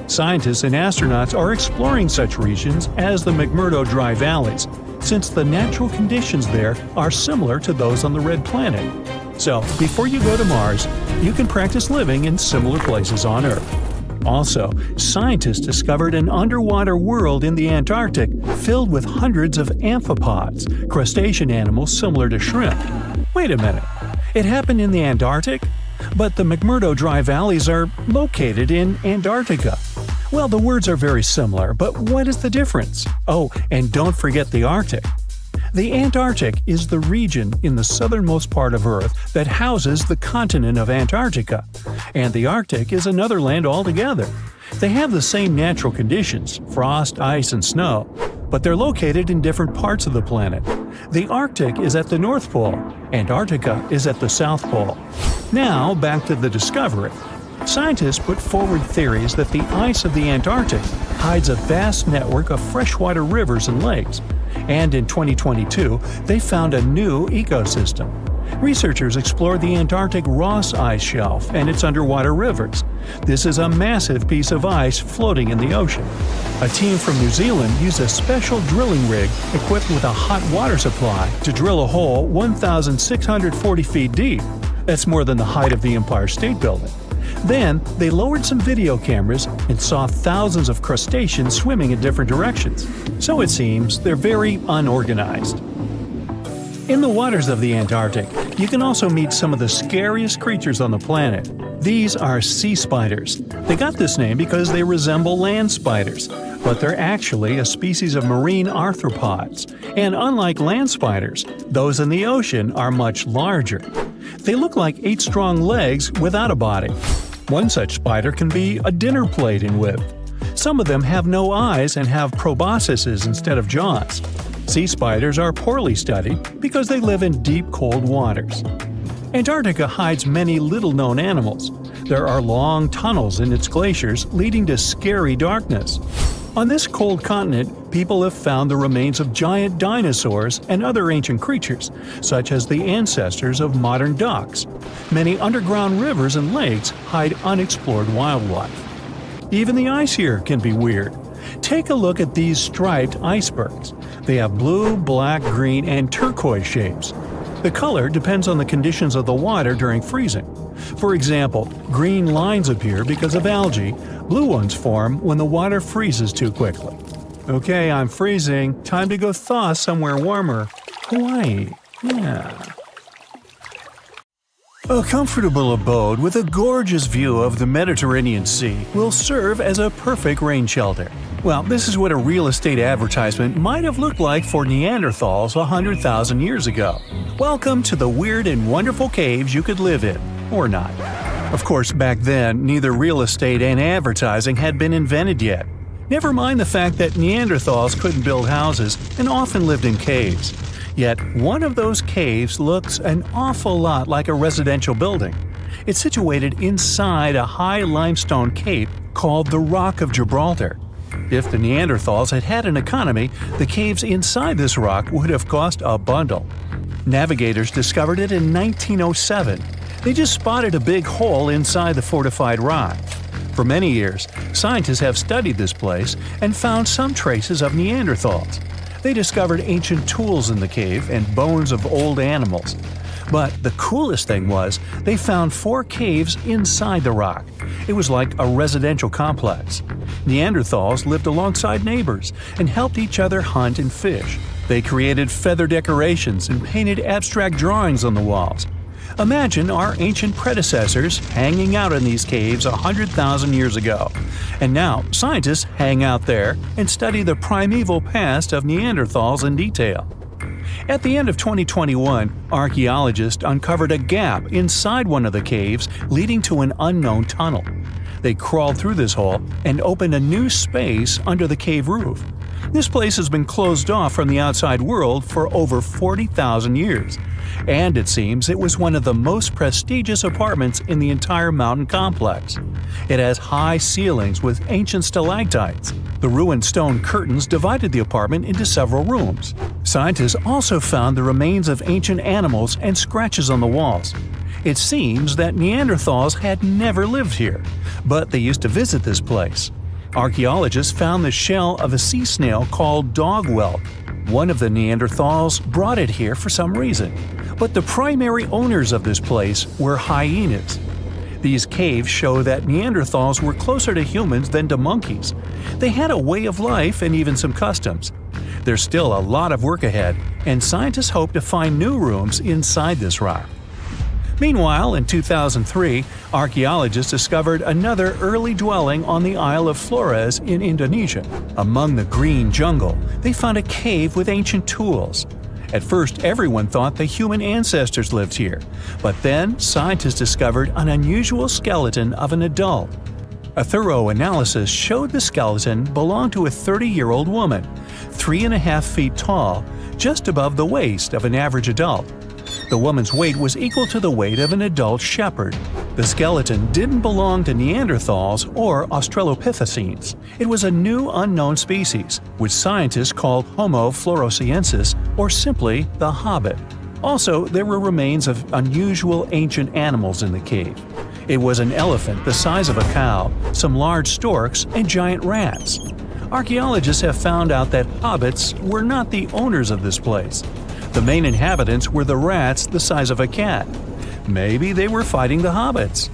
Scientists and astronauts are exploring such regions as the McMurdo Dry Valleys, since the natural conditions there are similar to those on the Red Planet. So, before you go to Mars, you can practice living in similar places on Earth. Also, scientists discovered an underwater world in the Antarctic filled with hundreds of amphipods, crustacean animals similar to shrimp. Wait a minute, it happened in the Antarctic? But the McMurdo Dry Valleys are located in Antarctica. Well, the words are very similar, but what is the difference? Oh, and don't forget the Arctic. The Antarctic is the region in the southernmost part of Earth that houses the continent of Antarctica, and the Arctic is another land altogether. They have the same natural conditions, frost, ice, and snow, but they're located in different parts of the planet. The Arctic is at the North Pole, Antarctica is at the South Pole. Now, back to the discovery. Scientists put forward theories that the ice of the Antarctic hides a vast network of freshwater rivers and lakes. And in 2022, they found a new ecosystem. Researchers explored the Antarctic Ross Ice Shelf and its underwater rivers. This is a massive piece of ice floating in the ocean. A team from New Zealand used a special drilling rig equipped with a hot water supply to drill a hole 1,640 feet deep. That's more than the height of the Empire State Building. Then, they lowered some video cameras and saw thousands of crustaceans swimming in different directions. So it seems they're very unorganized. In the waters of the Antarctic, you can also meet some of the scariest creatures on the planet. These are sea spiders. They got this name because they resemble land spiders, but they're actually a species of marine arthropods. And unlike land spiders, those in the ocean are much larger. They look like 8 strong legs without a body. One such spider can be a dinner plate in width. Some of them have no eyes and have proboscises instead of jaws. Sea spiders are poorly studied because they live in deep, cold waters. Antarctica hides many little-known animals. There are long tunnels in its glaciers leading to scary darkness. On this cold continent, people have found the remains of giant dinosaurs and other ancient creatures, such as the ancestors of modern ducks. Many underground rivers and lakes hide unexplored wildlife. Even the ice here can be weird. Take a look at these striped icebergs. They have blue, black, green, and turquoise shapes. The color depends on the conditions of the water during freezing. For example, green lines appear because of algae, blue ones form when the water freezes too quickly. Okay, I'm freezing. Time to go thaw somewhere warmer. Hawaii. Yeah. A comfortable abode with a gorgeous view of the Mediterranean Sea will serve as a perfect rain shelter. Well, this is what a real estate advertisement might have looked like for Neanderthals 100,000 years ago. Welcome to the weird and wonderful caves you could live in, or not. Of course, back then, neither real estate and advertising had been invented yet. Never mind the fact that Neanderthals couldn't build houses and often lived in caves. Yet, one of those caves looks an awful lot like a residential building. It's situated inside a high limestone cape called the Rock of Gibraltar. If the Neanderthals had had an economy, the caves inside this rock would have cost a bundle. Navigators discovered it in 1907. They just spotted a big hole inside the fortified rock. For many years, scientists have studied this place and found some traces of Neanderthals. They discovered ancient tools in the cave and bones of old animals. But the coolest thing was, they found 4 caves inside the rock. It was like a residential complex. Neanderthals lived alongside neighbors and helped each other hunt and fish. They created feather decorations and painted abstract drawings on the walls. Imagine our ancient predecessors hanging out in these caves 100,000 years ago. And now, scientists hang out there and study the primeval past of Neanderthals in detail. At the end of 2021, archaeologists uncovered a gap inside one of the caves leading to an unknown tunnel. They crawled through this hole and opened a new space under the cave roof. This place has been closed off from the outside world for over 40,000 years. And it seems it was one of the most prestigious apartments in the entire mountain complex. It has high ceilings with ancient stalactites. The ruined stone curtains divided the apartment into several rooms. Scientists also found the remains of ancient animals and scratches on the walls. It seems that Neanderthals had never lived here, but they used to visit this place. Archaeologists found the shell of a sea snail called dog whelk. One of the Neanderthals brought it here for some reason, but the primary owners of this place were hyenas. These caves show that Neanderthals were closer to humans than to monkeys. They had a way of life and even some customs. There's still a lot of work ahead, and scientists hope to find new rooms inside this rock. Meanwhile, in 2003, archaeologists discovered another early dwelling on the Isle of Flores in Indonesia. Among the green jungle, they found a cave with ancient tools. At first, everyone thought the human ancestors lived here, but then scientists discovered an unusual skeleton of an adult. A thorough analysis showed the skeleton belonged to a 30-year-old woman, 3.5 feet tall, just above the waist of an average adult. The woman's weight was equal to the weight of an adult shepherd. The skeleton didn't belong to Neanderthals or Australopithecines. It was a new unknown species, which scientists called Homo floresiensis, or simply the Hobbit. Also, there were remains of unusual ancient animals in the cave. It was an elephant the size of a cow, some large storks, and giant rats. Archaeologists have found out that hobbits were not the owners of this place. The main inhabitants were the rats the size of a cat. Maybe they were fighting the hobbits.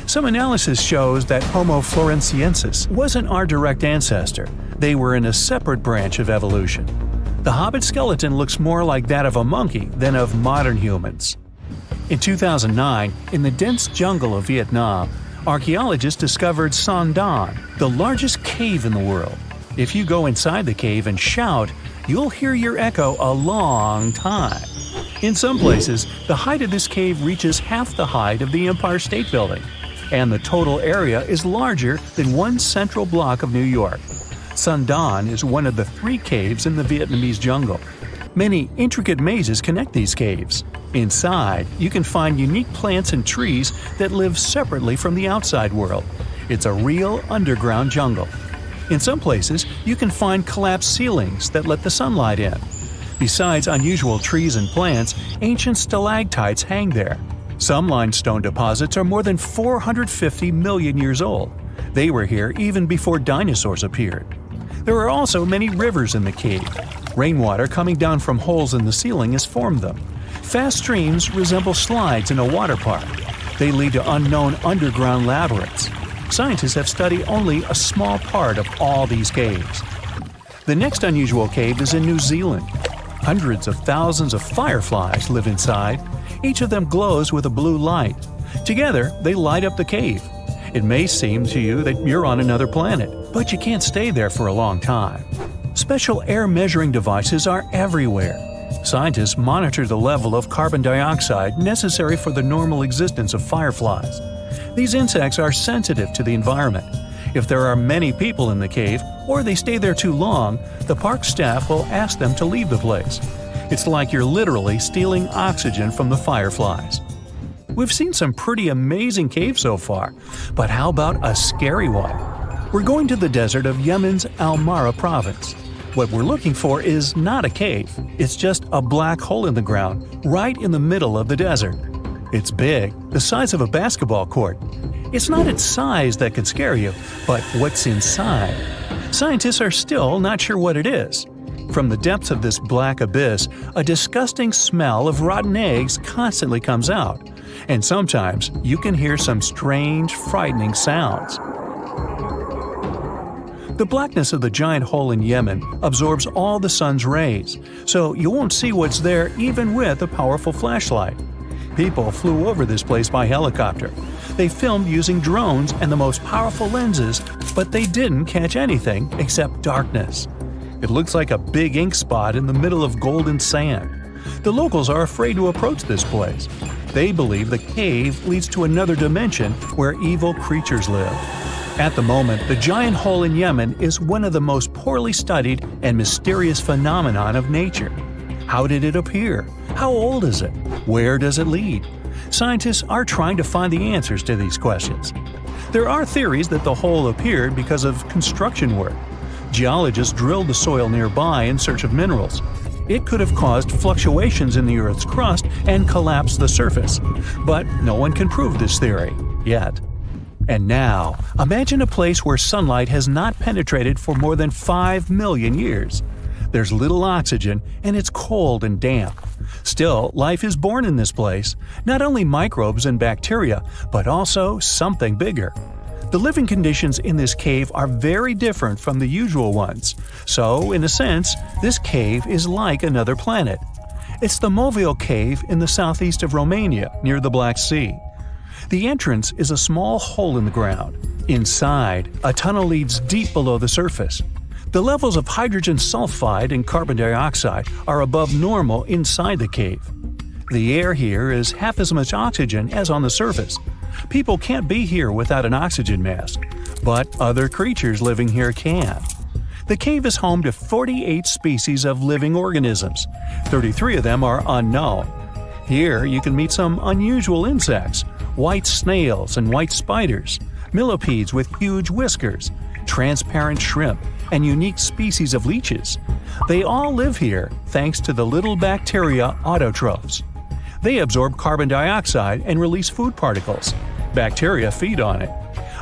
Some analysis shows that Homo floresiensis wasn't our direct ancestor. They were in a separate branch of evolution. The hobbit skeleton looks more like that of a monkey than of modern humans. In 2009, in the dense jungle of Vietnam, archaeologists discovered Son Don, the largest cave in the world. If you go inside the cave and shout, you'll hear your echo a long time. In some places, the height of this cave reaches half the height of the Empire State Building, and the total area is larger than one central block of New York. Son Don is one of the 3 caves in the Vietnamese jungle. Many intricate mazes connect these caves. Inside, you can find unique plants and trees that live separately from the outside world. It's a real underground jungle. In some places, you can find collapsed ceilings that let the sunlight in. Besides unusual trees and plants, ancient stalactites hang there. Some limestone deposits are more than 450 million years old. They were here even before dinosaurs appeared. There are also many rivers in the cave. Rainwater coming down from holes in the ceiling has formed them. Fast streams resemble slides in a water park. They lead to unknown underground labyrinths. Scientists have studied only a small part of all these caves. The next unusual cave is in New Zealand. Hundreds of thousands of fireflies live inside. Each of them glows with a blue light. Together, they light up the cave. It may seem to you that you're on another planet, but you can't stay there for a long time. Special air measuring devices are everywhere. Scientists monitor the level of carbon dioxide necessary for the normal existence of fireflies. These insects are sensitive to the environment. If there are many people in the cave, or they stay there too long, the park staff will ask them to leave the place. It's like you're literally stealing oxygen from the fireflies. We've seen some pretty amazing caves so far, but how about a scary one? We're going to the desert of Yemen's Al-Mara province. What we're looking for is not a cave, it's just a black hole in the ground, right in the middle of the desert. It's big, the size of a basketball court. It's not its size that could scare you, but what's inside. Scientists are still not sure what it is. From the depths of this black abyss, a disgusting smell of rotten eggs constantly comes out, and sometimes you can hear some strange, frightening sounds. The blackness of the giant hole in Yemen absorbs all the sun's rays, so you won't see what's there even with a powerful flashlight. People flew over this place by helicopter. They filmed using drones and the most powerful lenses, but they didn't catch anything except darkness. It looks like a big ink spot in the middle of golden sand. The locals are afraid to approach this place. They believe the cave leads to another dimension where evil creatures live. At the moment, the giant hole in Yemen is one of the most poorly studied and mysterious phenomenon of nature. How did it appear? How old is it? Where does it lead? Scientists are trying to find the answers to these questions. There are theories that the hole appeared because of construction work. Geologists drilled the soil nearby in search of minerals. It could have caused fluctuations in the Earth's crust and collapsed the surface. But no one can prove this theory, yet. And now, imagine a place where sunlight has not penetrated for more than 5 million years. There's little oxygen, and it's cold and damp. Still, life is born in this place, not only microbes and bacteria, but also something bigger. The living conditions in this cave are very different from the usual ones, so, in a sense, this cave is like another planet. It's the Movil Cave in the southeast of Romania, near the Black Sea. The entrance is a small hole in the ground. Inside, a tunnel leads deep below the surface. The levels of hydrogen sulfide and carbon dioxide are above normal inside the cave. The air here is half as much oxygen as on the surface. People can't be here without an oxygen mask, but other creatures living here can. The cave is home to 48 species of living organisms. 33 of them are unknown. Here you can meet some unusual insects, white snails and white spiders, millipedes with huge whiskers, transparent shrimp, and unique species of leeches. They all live here thanks to the little bacteria autotrophs. They absorb carbon dioxide and release food particles. Bacteria feed on it.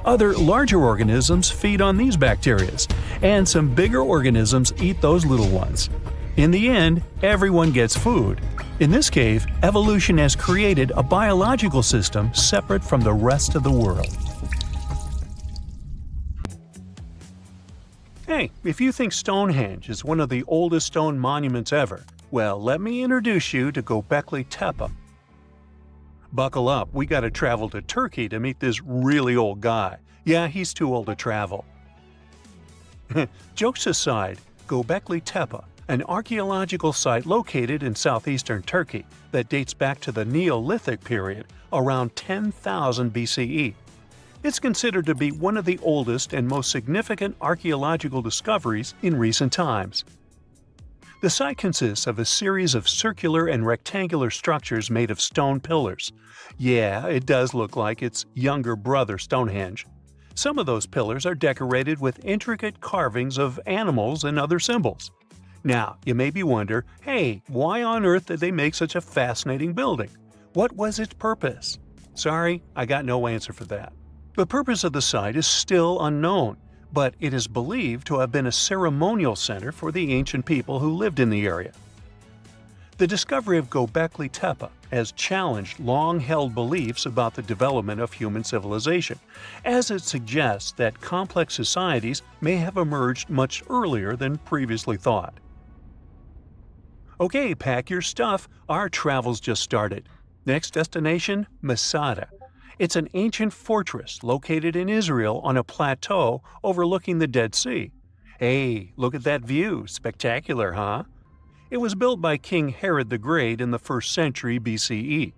Other larger organisms feed on these bacteria, and some bigger organisms eat those little ones. In the end, everyone gets food. In this cave, evolution has created a biological system separate from the rest of the world. Hey, if you think Stonehenge is one of the oldest stone monuments ever, well, let me introduce you to Göbekli Tepe. Buckle up, we gotta travel to Turkey to meet this really old guy. Yeah, he's too old to travel. Jokes aside, Göbekli Tepe, an archaeological site located in southeastern Turkey that dates back to the Neolithic period, around 10,000 BCE. It's considered to be one of the oldest and most significant archaeological discoveries in recent times. The site consists of a series of circular and rectangular structures made of stone pillars. Yeah, it does look like its younger brother Stonehenge. Some of those pillars are decorated with intricate carvings of animals and other symbols. Now, you may be wondering, hey, why on earth did they make such a fascinating building? What was its purpose? Sorry, I got no answer for that. The purpose of the site is still unknown, but it is believed to have been a ceremonial center for the ancient people who lived in the area. The discovery of Göbekli Tepe has challenged long-held beliefs about the development of human civilization, as it suggests that complex societies may have emerged much earlier than previously thought. Okay, pack your stuff, our travels just started. Next destination, Masada. It's an ancient fortress located in Israel on a plateau overlooking the Dead Sea. Hey, look at that view, spectacular, huh? It was built by King Herod the Great in the 1st century BCE,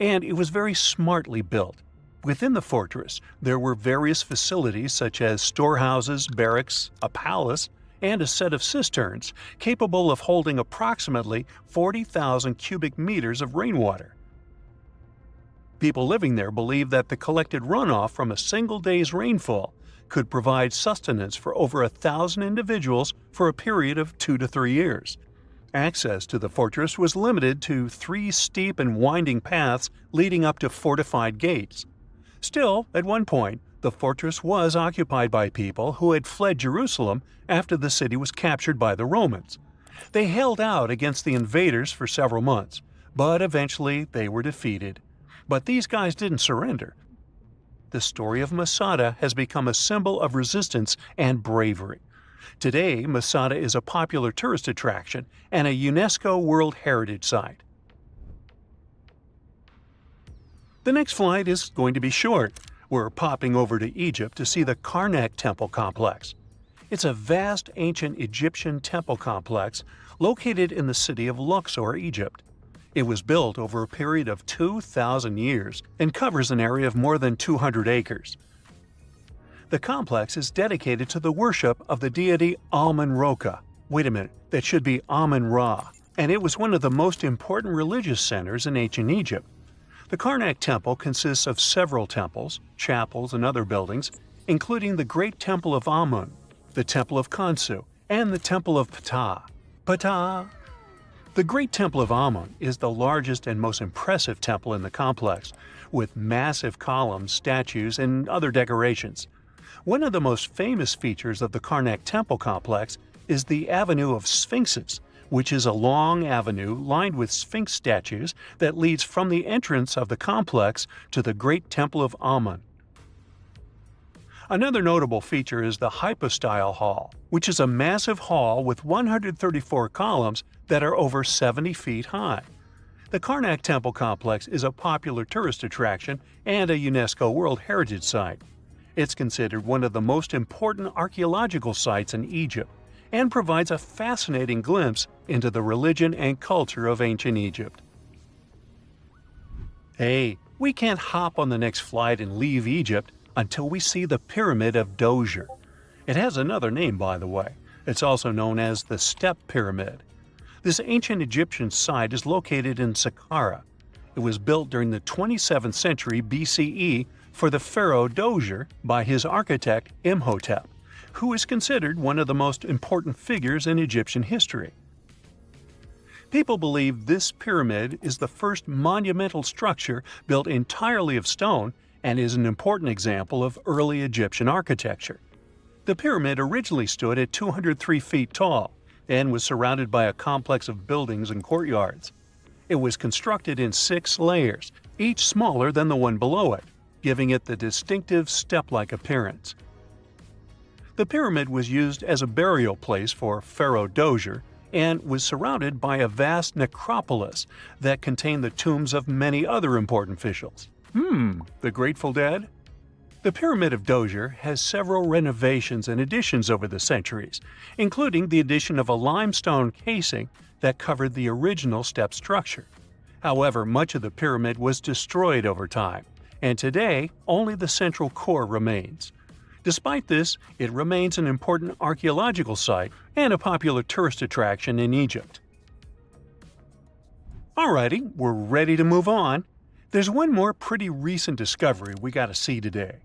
and it was very smartly built. Within the fortress, there were various facilities such as storehouses, barracks, a palace, and a set of cisterns capable of holding approximately 40,000 cubic meters of rainwater. People living there believed that the collected runoff from a single day's rainfall could provide sustenance for over 1,000 individuals for a period of 2 to 3 years. Access to the fortress was limited to 3 steep and winding paths leading up to fortified gates. Still, at one point, the fortress was occupied by people who had fled Jerusalem after the city was captured by the Romans. They held out against the invaders for several months, but eventually they were defeated. But these guys didn't surrender. The story of Masada has become a symbol of resistance and bravery. Today, Masada is a popular tourist attraction and a UNESCO World Heritage Site. The next flight is going to be short. We're popping over to Egypt to see the Karnak Temple Complex. It's a vast ancient Egyptian temple complex located in the city of Luxor, Egypt. It was built over a period of 2,000 years and covers an area of more than 200 acres. The complex is dedicated to the worship of the deity Amun-Roka. Wait a minute, that should be Amun-Ra, and it was one of the most important religious centers in ancient Egypt. The Karnak Temple consists of several temples, chapels, and other buildings, including the Great Temple of Amun, the Temple of Khonsu, and the Temple of Ptah. Ptah! The Great Temple of Amun is the largest and most impressive temple in the complex, with massive columns, statues, and other decorations. One of the most famous features of the Karnak Temple complex is the Avenue of Sphinxes, which is a long avenue lined with Sphinx statues that leads from the entrance of the complex to the Great Temple of Amun. Another notable feature is the Hypostyle Hall, which is a massive hall with 134 columns that are over 70 feet high. The Karnak Temple Complex is a popular tourist attraction and a UNESCO World Heritage Site. It's considered one of the most important archaeological sites in Egypt and provides a fascinating glimpse into the religion and culture of ancient Egypt. Hey, we can't hop on the next flight and leave Egypt until we see the Pyramid of Djoser. It has another name, by the way. It's also known as the Step Pyramid. This ancient Egyptian site is located in Saqqara. It was built during the 27th century BCE for the pharaoh Djoser by his architect Imhotep, who is considered one of the most important figures in Egyptian history. People believe this pyramid is the first monumental structure built entirely of stone and is an important example of early Egyptian architecture. The pyramid originally stood at 203 feet tall and was surrounded by a complex of buildings and courtyards. It was constructed in 6 layers, each smaller than the one below it, giving it the distinctive step-like appearance. The pyramid was used as a burial place for Pharaoh Djoser and was surrounded by a vast necropolis that contained the tombs of many other important officials. The Grateful Dead? The Pyramid of Djoser has several renovations and additions over the centuries, including the addition of a limestone casing that covered the original step structure. However, much of the pyramid was destroyed over time, and today only the central core remains. Despite this, it remains an important archaeological site and a popular tourist attraction in Egypt. Alrighty, we're ready to move on. There's one more pretty recent discovery we gotta see today.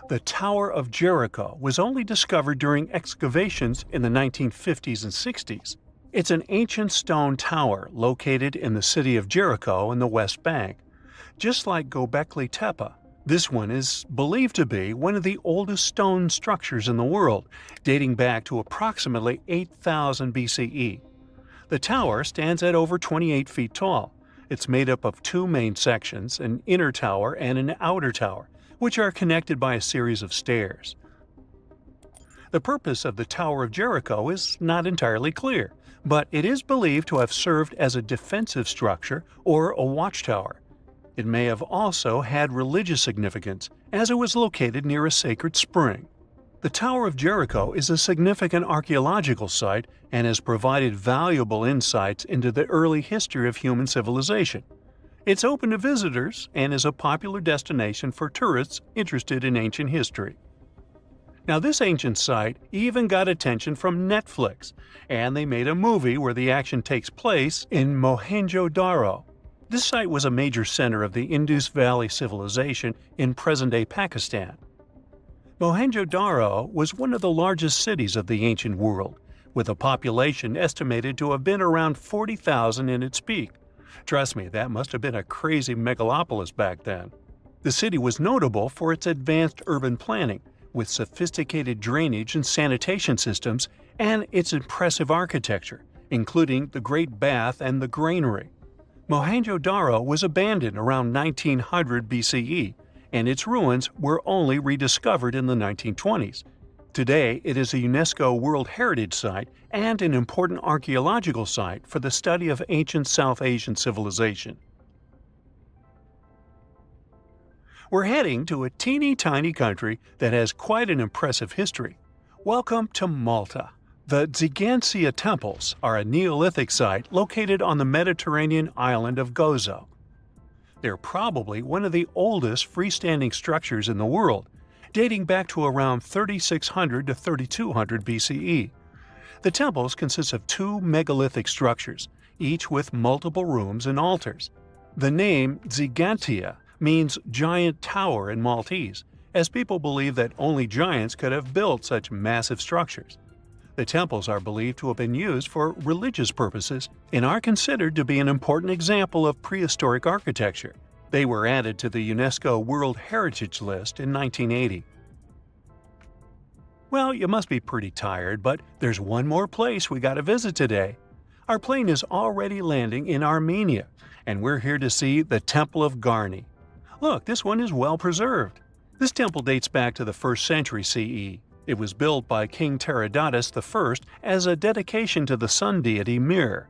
The Tower of Jericho was only discovered during excavations in the 1950s and 60s. It's an ancient stone tower located in the city of Jericho in the West Bank. Just like Göbekli Tepe, this one is believed to be one of the oldest stone structures in the world, dating back to approximately 8000 BCE. The tower stands at over 28 feet tall. It's made up of two main sections, an inner tower and an outer tower, which are connected by a series of stairs. The purpose of the Tower of Jericho is not entirely clear, but it is believed to have served as a defensive structure or a watchtower. It may have also had religious significance, as it was located near a sacred spring. The Tower of Jericho is a significant archaeological site and has provided valuable insights into the early history of human civilization. It's open to visitors and is a popular destination for tourists interested in ancient history. Now, this ancient site even got attention from Netflix, and they made a movie where the action takes place in Mohenjo-Daro. This site was a major center of the Indus Valley civilization in present-day Pakistan. Mohenjo-Daro was one of the largest cities of the ancient world, with a population estimated to have been around 40,000 in its peak. Trust me, that must have been a crazy megalopolis back then. The city was notable for its advanced urban planning, with sophisticated drainage and sanitation systems, and its impressive architecture, including the Great Bath and the Granary. Mohenjo-Daro was abandoned around 1900 BCE, and its ruins were only rediscovered in the 1920s. Today, it is a UNESCO World Heritage Site and an important archaeological site for the study of ancient South Asian civilization. We're heading to a teeny-tiny country that has quite an impressive history. Welcome to Malta. The Xigantia Temples are a Neolithic site located on the Mediterranean island of Gozo. They're probably one of the oldest freestanding structures in the world, dating back to around 3600 to 3200 BCE. The temples consist of two megalithic structures, each with multiple rooms and altars. The name Xigantia means giant tower in Maltese, as people believe that only giants could have built such massive structures. The temples are believed to have been used for religious purposes and are considered to be an important example of prehistoric architecture. They were added to the UNESCO World Heritage List in 1980. Well, you must be pretty tired, but there's one more place we gotta visit today. Our plane is already landing in Armenia, and we're here to see the Temple of Garni. Look, this one is well preserved. This temple dates back to the 1st century CE. It was built by King Tiridates I as a dedication to the sun deity Mir.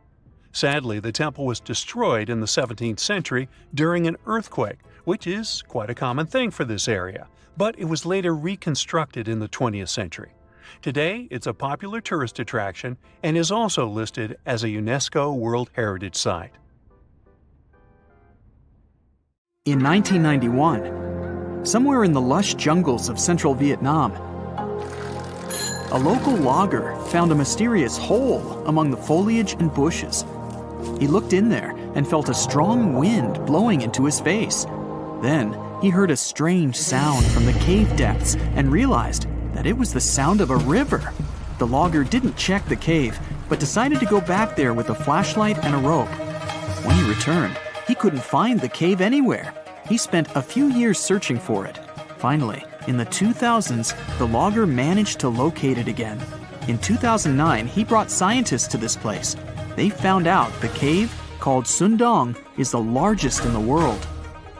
Sadly, the temple was destroyed in the 17th century during an earthquake, which is quite a common thing for this area, but it was later reconstructed in the 20th century. Today, it's a popular tourist attraction and is also listed as a UNESCO World Heritage Site. In 1991, somewhere in the lush jungles of central Vietnam, a local logger found a mysterious hole among the foliage and bushes. He looked in there and felt a strong wind blowing into his face. Then he heard a strange sound from the cave depths and realized that it was the sound of a river. The logger didn't check the cave, but decided to go back there with a flashlight and a rope. When he returned, he couldn't find the cave anywhere. He spent a few years searching for it. Finally, in the 2000s, the logger managed to locate it again. In 2009, he brought scientists to this place. They found out the cave, called Sundong, is the largest in the world.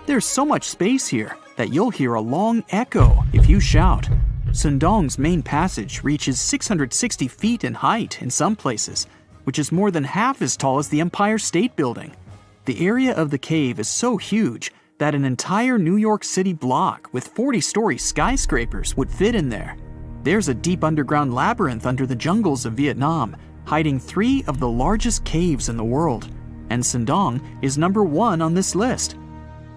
There's so much space here that you'll hear a long echo if you shout. Sundong's main passage reaches 660 feet in height in some places, which is more than half as tall as the Empire State Building. The area of the cave is so huge that an entire New York City block with 40-story skyscrapers would fit in there. There's a deep underground labyrinth under the jungles of Vietnam, hiding 3 of the largest caves in the world, and Sundong is number 1 on this list.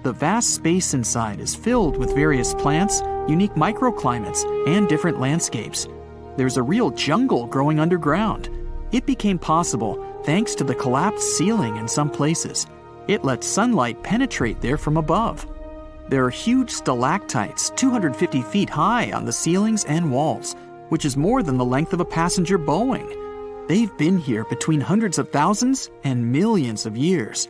The vast space inside is filled with various plants, unique microclimates, and different landscapes. There's a real jungle growing underground. It became possible thanks to the collapsed ceiling in some places. It lets sunlight penetrate there from above. There are huge stalactites 250 feet high on the ceilings and walls, which is more than the length of a passenger Boeing. They've been here between hundreds of thousands and millions of years.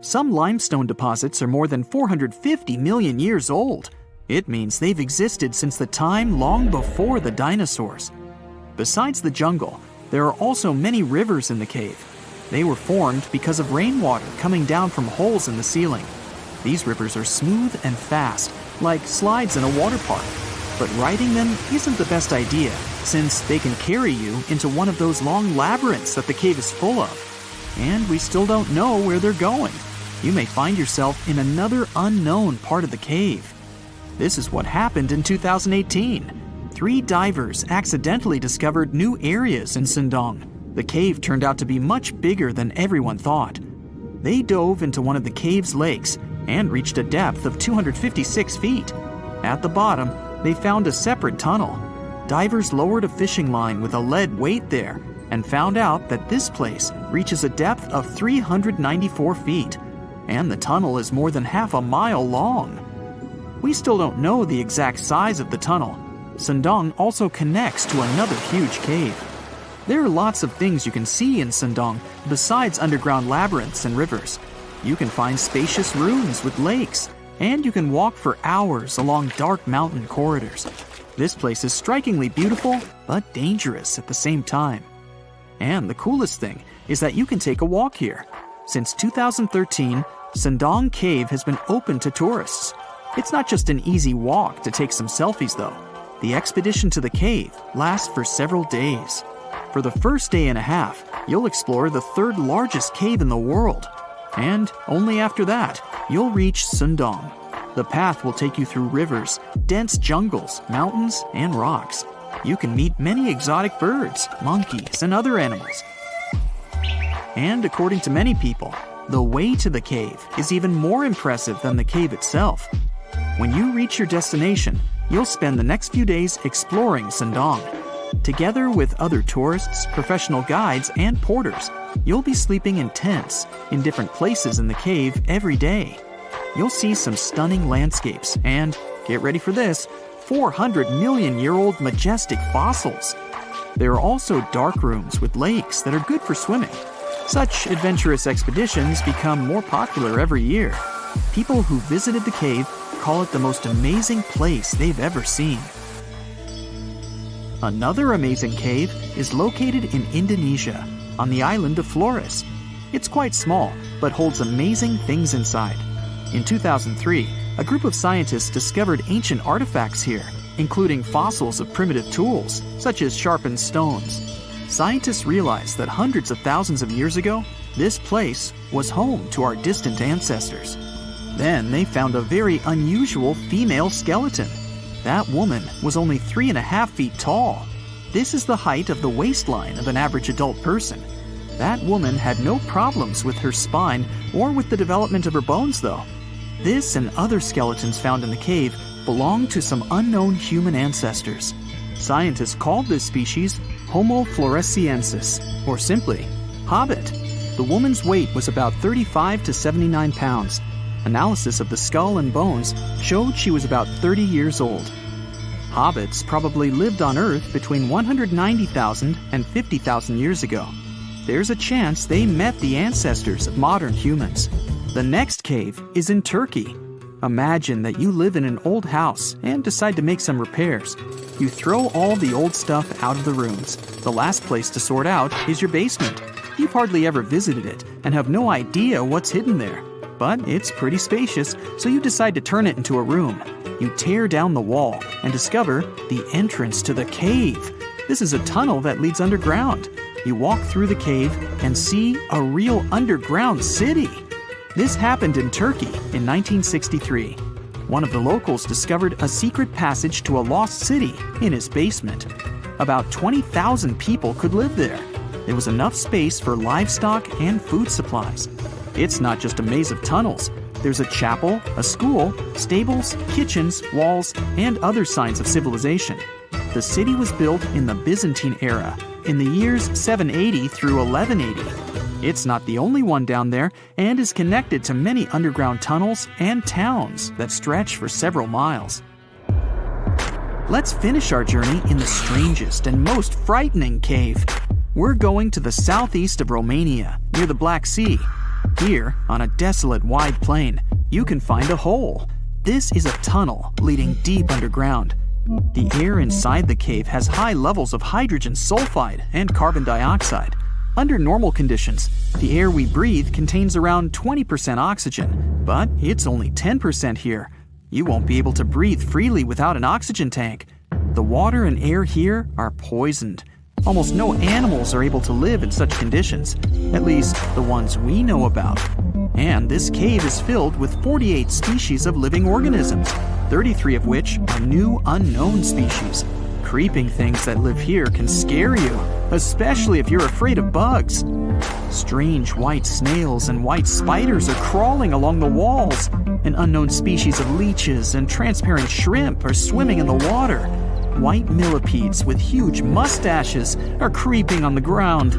Some limestone deposits are more than 450 million years old. It means they've existed since the time long before the dinosaurs. Besides the jungle, there are also many rivers in the cave. They were formed because of rainwater coming down from holes in the ceiling. These rivers are smooth and fast, like slides in a water park. But riding them isn't the best idea, since they can carry you into one of those long labyrinths that the cave is full of. And we still don't know where they're going. You may find yourself in another unknown part of the cave. This is what happened in 2018. 3 divers accidentally discovered new areas in Sindong. The cave turned out to be much bigger than everyone thought. They dove into one of the cave's lakes and reached a depth of 256 feet. At the bottom, they found a separate tunnel. Divers lowered a fishing line with a lead weight there and found out that this place reaches a depth of 394 feet, and the tunnel is more than half a mile long. We still don't know the exact size of the tunnel. Sindong also connects to another huge cave. There are lots of things you can see in Sindong besides underground labyrinths and rivers. You can find spacious ruins with lakes, and you can walk for hours along dark mountain corridors. This place is strikingly beautiful, but dangerous at the same time. And the coolest thing is that you can take a walk here. Since 2013, Sindong Cave has been open to tourists. It's not just an easy walk to take some selfies though. The expedition to the cave lasts for several days. For the first day and a half, you'll explore the 3rd largest cave in the world. And only after that, you'll reach Sindong. The path will take you through rivers, dense jungles, mountains, and rocks. You can meet many exotic birds, monkeys, and other animals. And according to many people, the way to the cave is even more impressive than the cave itself. When you reach your destination, you'll spend the next few days exploring Sindong. Together with other tourists, professional guides, and porters, you'll be sleeping in tents in different places in the cave every day. You'll see some stunning landscapes and, get ready for this, 400-million-year-old majestic fossils. There are also dark rooms with lakes that are good for swimming. Such adventurous expeditions become more popular every year. People who visited the cave call it the most amazing place they've ever seen. Another amazing cave is located in Indonesia, on the island of Flores. It's quite small, but holds amazing things inside. In 2003, a group of scientists discovered ancient artifacts here, including fossils of primitive tools, such as sharpened stones. Scientists realized that hundreds of thousands of years ago, this place was home to our distant ancestors. Then they found a very unusual female skeleton. That woman was only 3.5 feet tall. This is the height of the waistline of an average adult person. That woman had no problems with her spine or with the development of her bones, though. This and other skeletons found in the cave belong to some unknown human ancestors. Scientists called this species Homo floresiensis, or simply, Hobbit. The woman's weight was about 35 to 79 pounds. Analysis of the skull and bones showed she was about 30 years old. Hobbits probably lived on Earth between 190,000 and 50,000 years ago. There's a chance they met the ancestors of modern humans. The next cave is in Turkey. Imagine that you live in an old house and decide to make some repairs. You throw all the old stuff out of the rooms. The last place to sort out is your basement. You've hardly ever visited it and have no idea what's hidden there. But it's pretty spacious, so you decide to turn it into a room. You tear down the wall and discover the entrance to the cave. This is a tunnel that leads underground. You walk through the cave and see a real underground city. This happened in Turkey in 1963. One of the locals discovered a secret passage to a lost city in his basement. About 20,000 people could live there. There was enough space for livestock and food supplies. It's not just a maze of tunnels. There's a chapel, a school, stables, kitchens, walls, and other signs of civilization. The city was built in the Byzantine era, in the years 780 through 1180. It's not the only one down there and is connected to many underground tunnels and towns that stretch for several miles. Let's finish our journey in the strangest and most frightening cave. We're going to the southeast of Romania, near the Black Sea. Here, on a desolate wide plain, you can find a hole. This is a tunnel leading deep underground. The air inside the cave has high levels of hydrogen sulfide and carbon dioxide. Under normal conditions, the air we breathe contains around 20% oxygen, but it's only 10% here. You won't be able to breathe freely without an oxygen tank. The water and air here are poisoned. Almost no animals are able to live in such conditions, at least the ones we know about. And this cave is filled with 48 species of living organisms, 33 of which are new unknown species. Creeping things that live here can scare you, especially if you're afraid of bugs. Strange white snails and white spiders are crawling along the walls. An unknown species of leeches and transparent shrimp are swimming in the water. White millipedes with huge mustaches are creeping on the ground.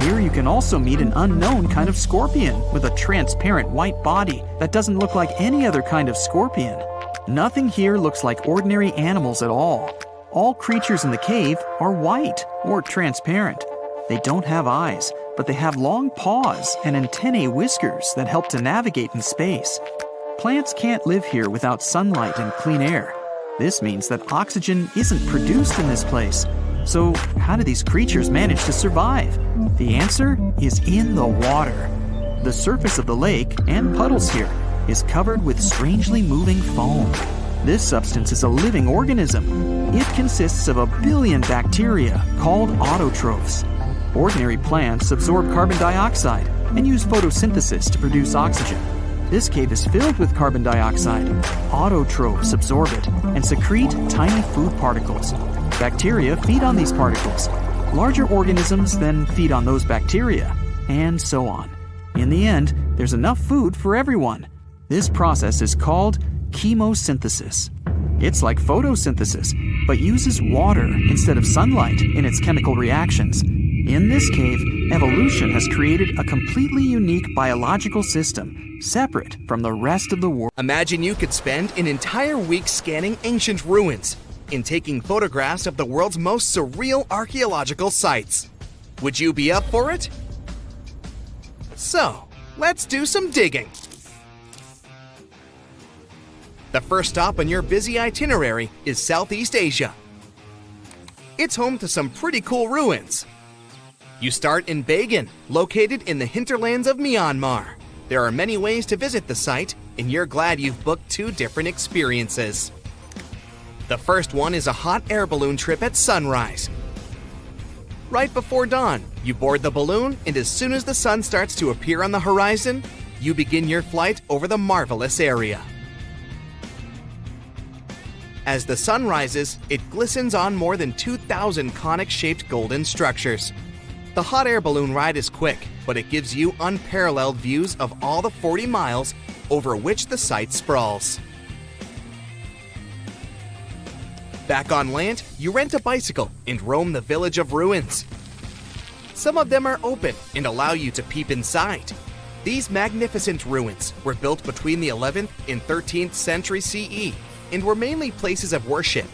Here you can also meet an unknown kind of scorpion with a transparent white body that doesn't look like any other kind of scorpion. Nothing here looks like ordinary animals at all. All creatures in the cave are white or transparent. They don't have eyes, but they have long paws and antennae whiskers that help to navigate in space. Plants can't live here without sunlight and clean air. This means that oxygen isn't produced in this place. So how do these creatures manage to survive? The answer is in the water. The surface of the lake and puddles here is covered with strangely moving foam. This substance is a living organism. It consists of 1 billion bacteria called autotrophs. Ordinary plants absorb carbon dioxide and use photosynthesis to produce oxygen. This cave is filled with carbon dioxide. Autotrophs absorb it and secrete tiny food particles. Bacteria feed on these particles. Larger organisms then feed on those bacteria, and so on. In the end, there's enough food for everyone. This process is called chemosynthesis. It's like photosynthesis, but uses water instead of sunlight in its chemical reactions. In this cave, evolution has created a completely unique biological system, separate from the rest of the world. Imagine you could spend an entire week scanning ancient ruins and taking photographs of the world's most surreal archaeological sites. Would you be up for it? So, let's do some digging. The first stop on your busy itinerary is Southeast Asia. It's home to some pretty cool ruins. You start in Bagan, located in the hinterlands of Myanmar. There are many ways to visit the site, and you're glad you've booked 2 different experiences. The first one is a hot air balloon trip at sunrise. Right before dawn, you board the balloon, and as soon as the sun starts to appear on the horizon, you begin your flight over the marvelous area. As the sun rises, it glistens on more than 2,000 conic-shaped golden structures. The hot air balloon ride is quick, but it gives you unparalleled views of all the 40 miles over which the site sprawls. Back on land, you rent a bicycle and roam the village of ruins. Some of them are open and allow you to peep inside. These magnificent ruins were built between the 11th and 13th century CE and were mainly places of worship.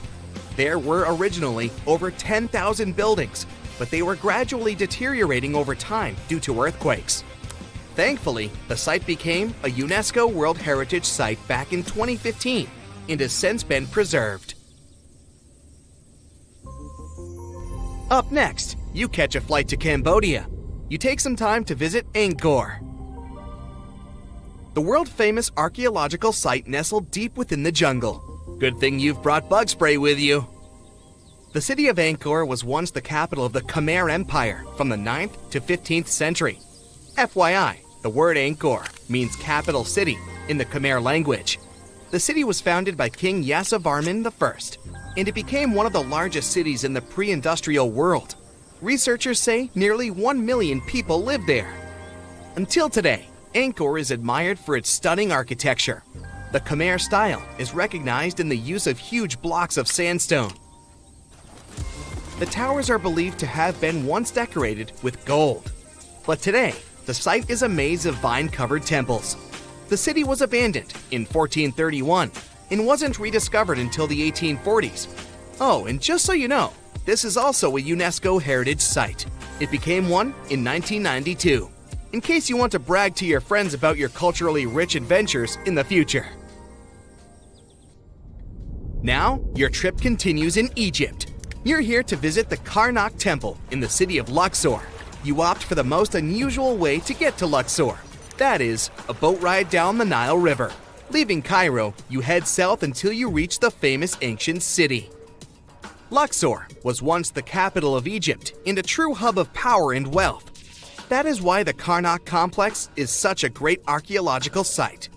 There were originally over 10,000 buildings, but they were gradually deteriorating over time due to earthquakes. Thankfully, the site became a UNESCO World Heritage Site back in 2015 and has since been preserved. Up next, you catch a flight to Cambodia. You take some time to visit Angkor, the world-famous archaeological site nestled deep within the jungle. Good thing you've brought bug spray with you. The city of Angkor was once the capital of the Khmer Empire from the 9th to 15th century. FYI, the word Angkor means capital city in the Khmer language. The city was founded by King Yasovarman I, and it became one of the largest cities in the pre-industrial world. Researchers say nearly 1 million people live there. Until today, Angkor is admired for its stunning architecture. The Khmer style is recognized in the use of huge blocks of sandstone. The towers are believed to have been once decorated with gold. But today, the site is a maze of vine-covered temples. The city was abandoned in 1431 and wasn't rediscovered until the 1840s. Oh, and just so you know, this is also a UNESCO heritage site. It became one in 1992, in case you want to brag to your friends about your culturally rich adventures in the future. Now, your trip continues in Egypt. You're here to visit the Karnak Temple in the city of Luxor. You opt for the most unusual way to get to Luxor. That is, a boat ride down the Nile River. Leaving Cairo, you head south until you reach the famous ancient city. Luxor was once the capital of Egypt and a true hub of power and wealth. That is why the Karnak complex is such a great archaeological site.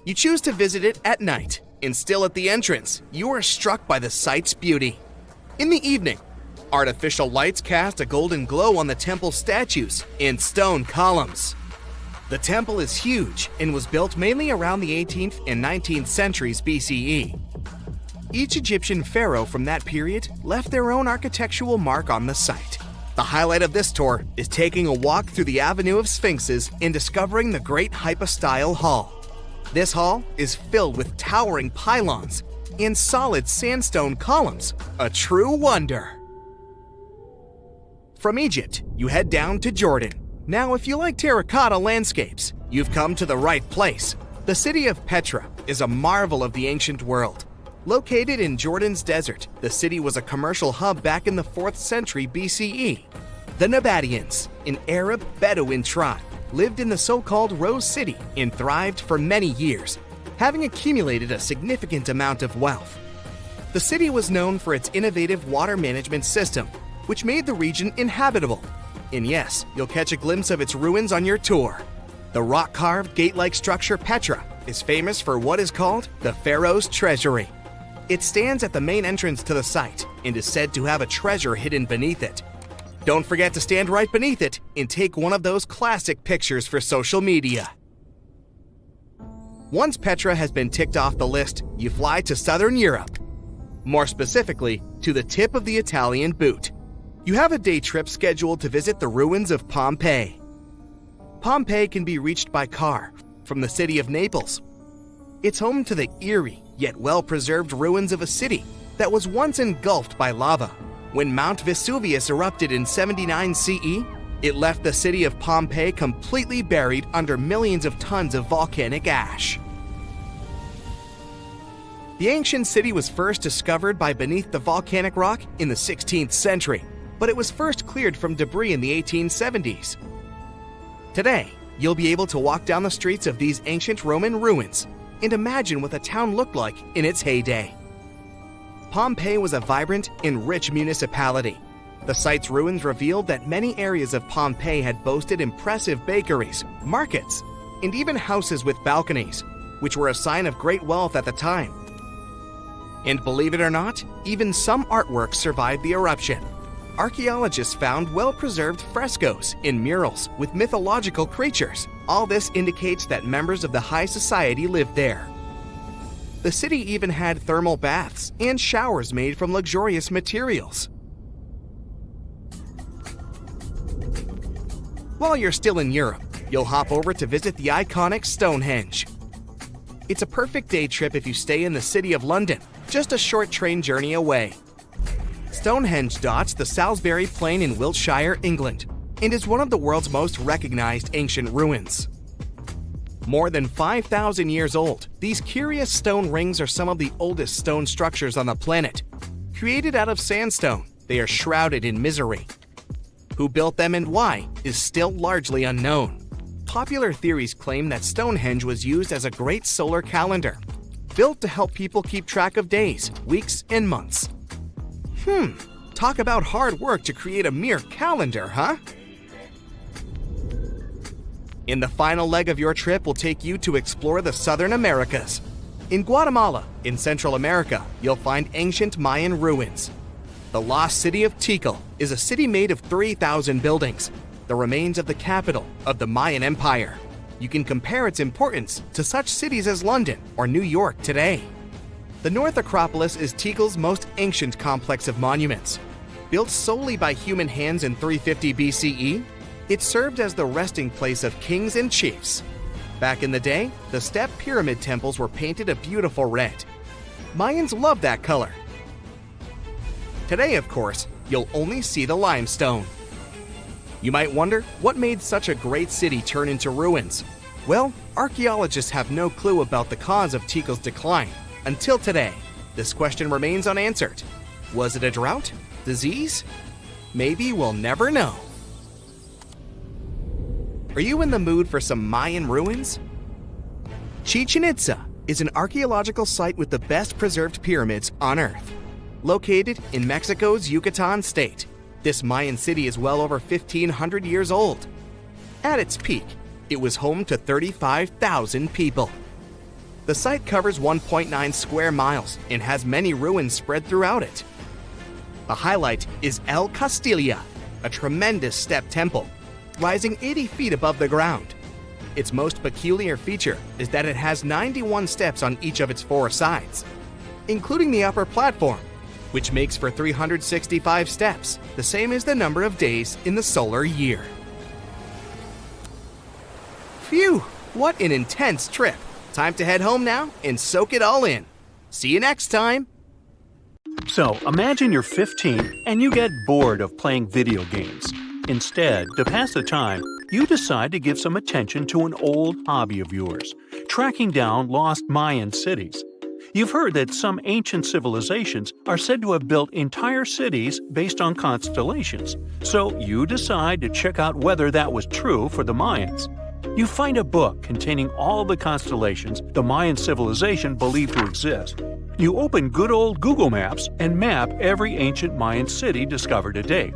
You choose to visit it at night, and still at the entrance, you are struck by the site's beauty. In the evening, artificial lights cast a golden glow on the temple statues and stone columns. The temple is huge and was built mainly around the 18th and 19th centuries BCE. Each Egyptian pharaoh from that period left their own architectural mark on the site. The highlight of this tour is taking a walk through the Avenue of Sphinxes and discovering the Great Hypostyle Hall. This hall is filled with towering pylons and solid sandstone columns, a true wonder. From Egypt, you head down to Jordan. Now, if you like terracotta landscapes, you've come to the right place. The city of Petra is a marvel of the ancient world. Located in Jordan's desert, the city was a commercial hub back in the 4th century BCE. The Nabateans, an Arab Bedouin tribe, lived in the so-called Rose City and thrived for many years, having accumulated a significant amount of wealth. The city was known for its innovative water management system, which made the region inhabitable. And yes, you'll catch a glimpse of its ruins on your tour. The rock-carved gate-like structure Petra is famous for what is called the Pharaoh's Treasury. It stands at the main entrance to the site and is said to have a treasure hidden beneath it. Don't forget to stand right beneath it and take one of those classic pictures for social media. Once Petra has been ticked off the list, you fly to southern Europe. More specifically, to the tip of the Italian boot. You have a day trip scheduled to visit the ruins of Pompeii. Pompeii can be reached by car from the city of Naples. It's home to the eerie yet well-preserved ruins of a city that was once engulfed by lava. When Mount Vesuvius erupted in 79 CE, it left the city of Pompeii completely buried under millions of tons of volcanic ash. The ancient city was first discovered by beneath the volcanic rock in the 16th century, but it was first cleared from debris in the 1870s. Today, you'll be able to walk down the streets of these ancient Roman ruins and imagine what the town looked like in its heyday. Pompeii was a vibrant and rich municipality. The site's ruins revealed that many areas of Pompeii had boasted impressive bakeries, markets, and even houses with balconies, which were a sign of great wealth at the time. And believe it or not, even some artworks survived the eruption. Archaeologists found well-preserved frescoes and murals with mythological creatures. All this indicates that members of the high society lived there. The city even had thermal baths and showers made from luxurious materials. While you're still in Europe, you'll hop over to visit the iconic Stonehenge. It's a perfect day trip if you stay in the city of London, just a short train journey away. Stonehenge dots the Salisbury Plain in Wiltshire, England, and is one of the world's most recognized ancient ruins. More than 5,000 years old, these curious stone rings are some of the oldest stone structures on the planet. Created out of sandstone, they are shrouded in misery. Who built them and why is still largely unknown. Popular theories claim that Stonehenge was used as a great solar calendar, built to help people keep track of days, weeks, and months. Talk about hard work to create a mere calendar, huh? In the final leg of your trip will take you to explore the Southern Americas. In Guatemala, in Central America, you'll find ancient Mayan ruins. The lost city of Tikal is a city made of 3,000 buildings, the remains of the capital of the Mayan Empire. You can compare its importance to such cities as London or New York today. The North Acropolis is Tikal's most ancient complex of monuments. Built solely by human hands in 350 BCE, it served as the resting place of kings and chiefs. Back in the day, the step pyramid temples were painted a beautiful red. Mayans loved that color. Today, of course, you'll only see the limestone. You might wonder what made such a great city turn into ruins. Well, archaeologists have no clue about the cause of Tikal's decline. Until today, this question remains unanswered. Was it a drought? Disease? Maybe we'll never know. Are you in the mood for some Mayan ruins? Chichen Itza is an archaeological site with the best preserved pyramids on Earth. Located in Mexico's Yucatan state, this Mayan city is well over 1,500 years old. At its peak, it was home to 35,000 people. The site covers 1.9 square miles and has many ruins spread throughout it. The highlight is El Castilla, a tremendous step temple, rising 80 feet above the ground. Its most peculiar feature is that it has 91 steps on each of its 4 sides, including the upper platform, which makes for 365 steps, the same as the number of days in the solar year. Phew, what an intense trip. Time to head home now and soak it all in. See you next time. So, imagine you're 15 and you get bored of playing video games. Instead, to pass the time, you decide to give some attention to an old hobby of yours, tracking down lost Mayan cities. You've heard that some ancient civilizations are said to have built entire cities based on constellations, so you decide to check out whether that was true for the Mayans. You find a book containing all the constellations the Mayan civilization believed to exist. You open good old Google Maps and map every ancient Mayan city discovered to date.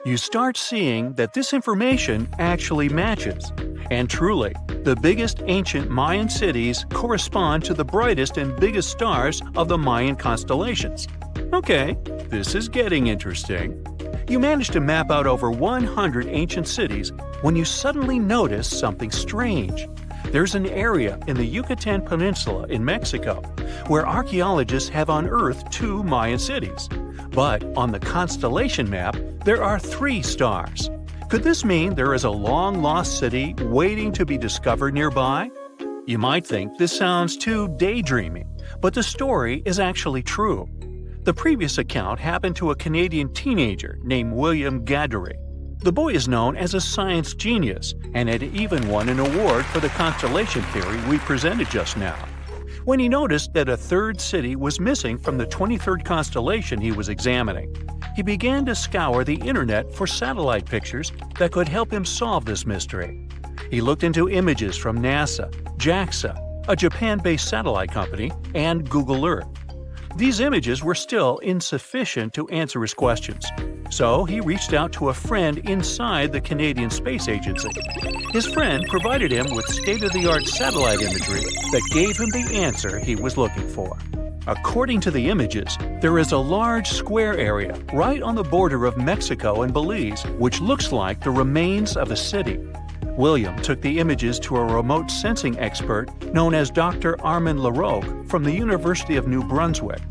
You start seeing that this information actually matches. And truly, the biggest ancient Mayan cities correspond to the brightest and biggest stars of the Mayan constellations. Okay, this is getting interesting. You manage to map out over 100 ancient cities when you suddenly notice something strange. There's an area in the Yucatan Peninsula in Mexico where archaeologists have unearthed 2 Mayan cities. But on the constellation map, there are 3 stars. Could this mean there is a long-lost city waiting to be discovered nearby? You might think this sounds too daydreaming, but the story is actually true. The previous account happened to a Canadian teenager named William Gaddery. The boy is known as a science genius and had even won an award for the constellation theory we presented just now. When he noticed that a 3rd city was missing from the 23rd constellation he was examining, he began to scour the internet for satellite pictures that could help him solve this mystery. He looked into images from NASA, JAXA, a Japan-based satellite company, and Google Earth. These images were still insufficient to answer his questions, so he reached out to a friend inside the Canadian Space Agency. His friend provided him with state-of-the-art satellite imagery that gave him the answer he was looking for. According to the images, there is a large square area right on the border of Mexico and Belize, which looks like the remains of a city. William took the images to a remote sensing expert known as Dr. Armand Laroque from the University of New Brunswick.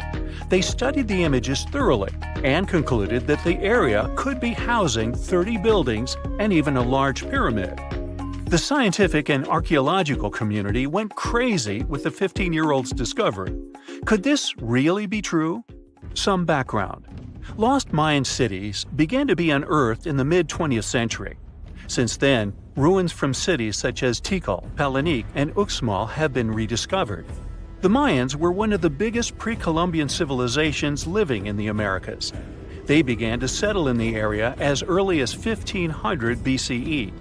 They studied the images thoroughly and concluded that the area could be housing 30 buildings and even a large pyramid. The scientific and archaeological community went crazy with the 15-year-old's discovery. Could this really be true? Some background. Lost Mayan cities began to be unearthed in the mid-20th century. Since then, ruins from cities such as Tikal, Palenque, and Uxmal have been rediscovered. The Mayans were one of the biggest pre-Columbian civilizations living in the Americas. They began to settle in the area as early as 1500 BCE.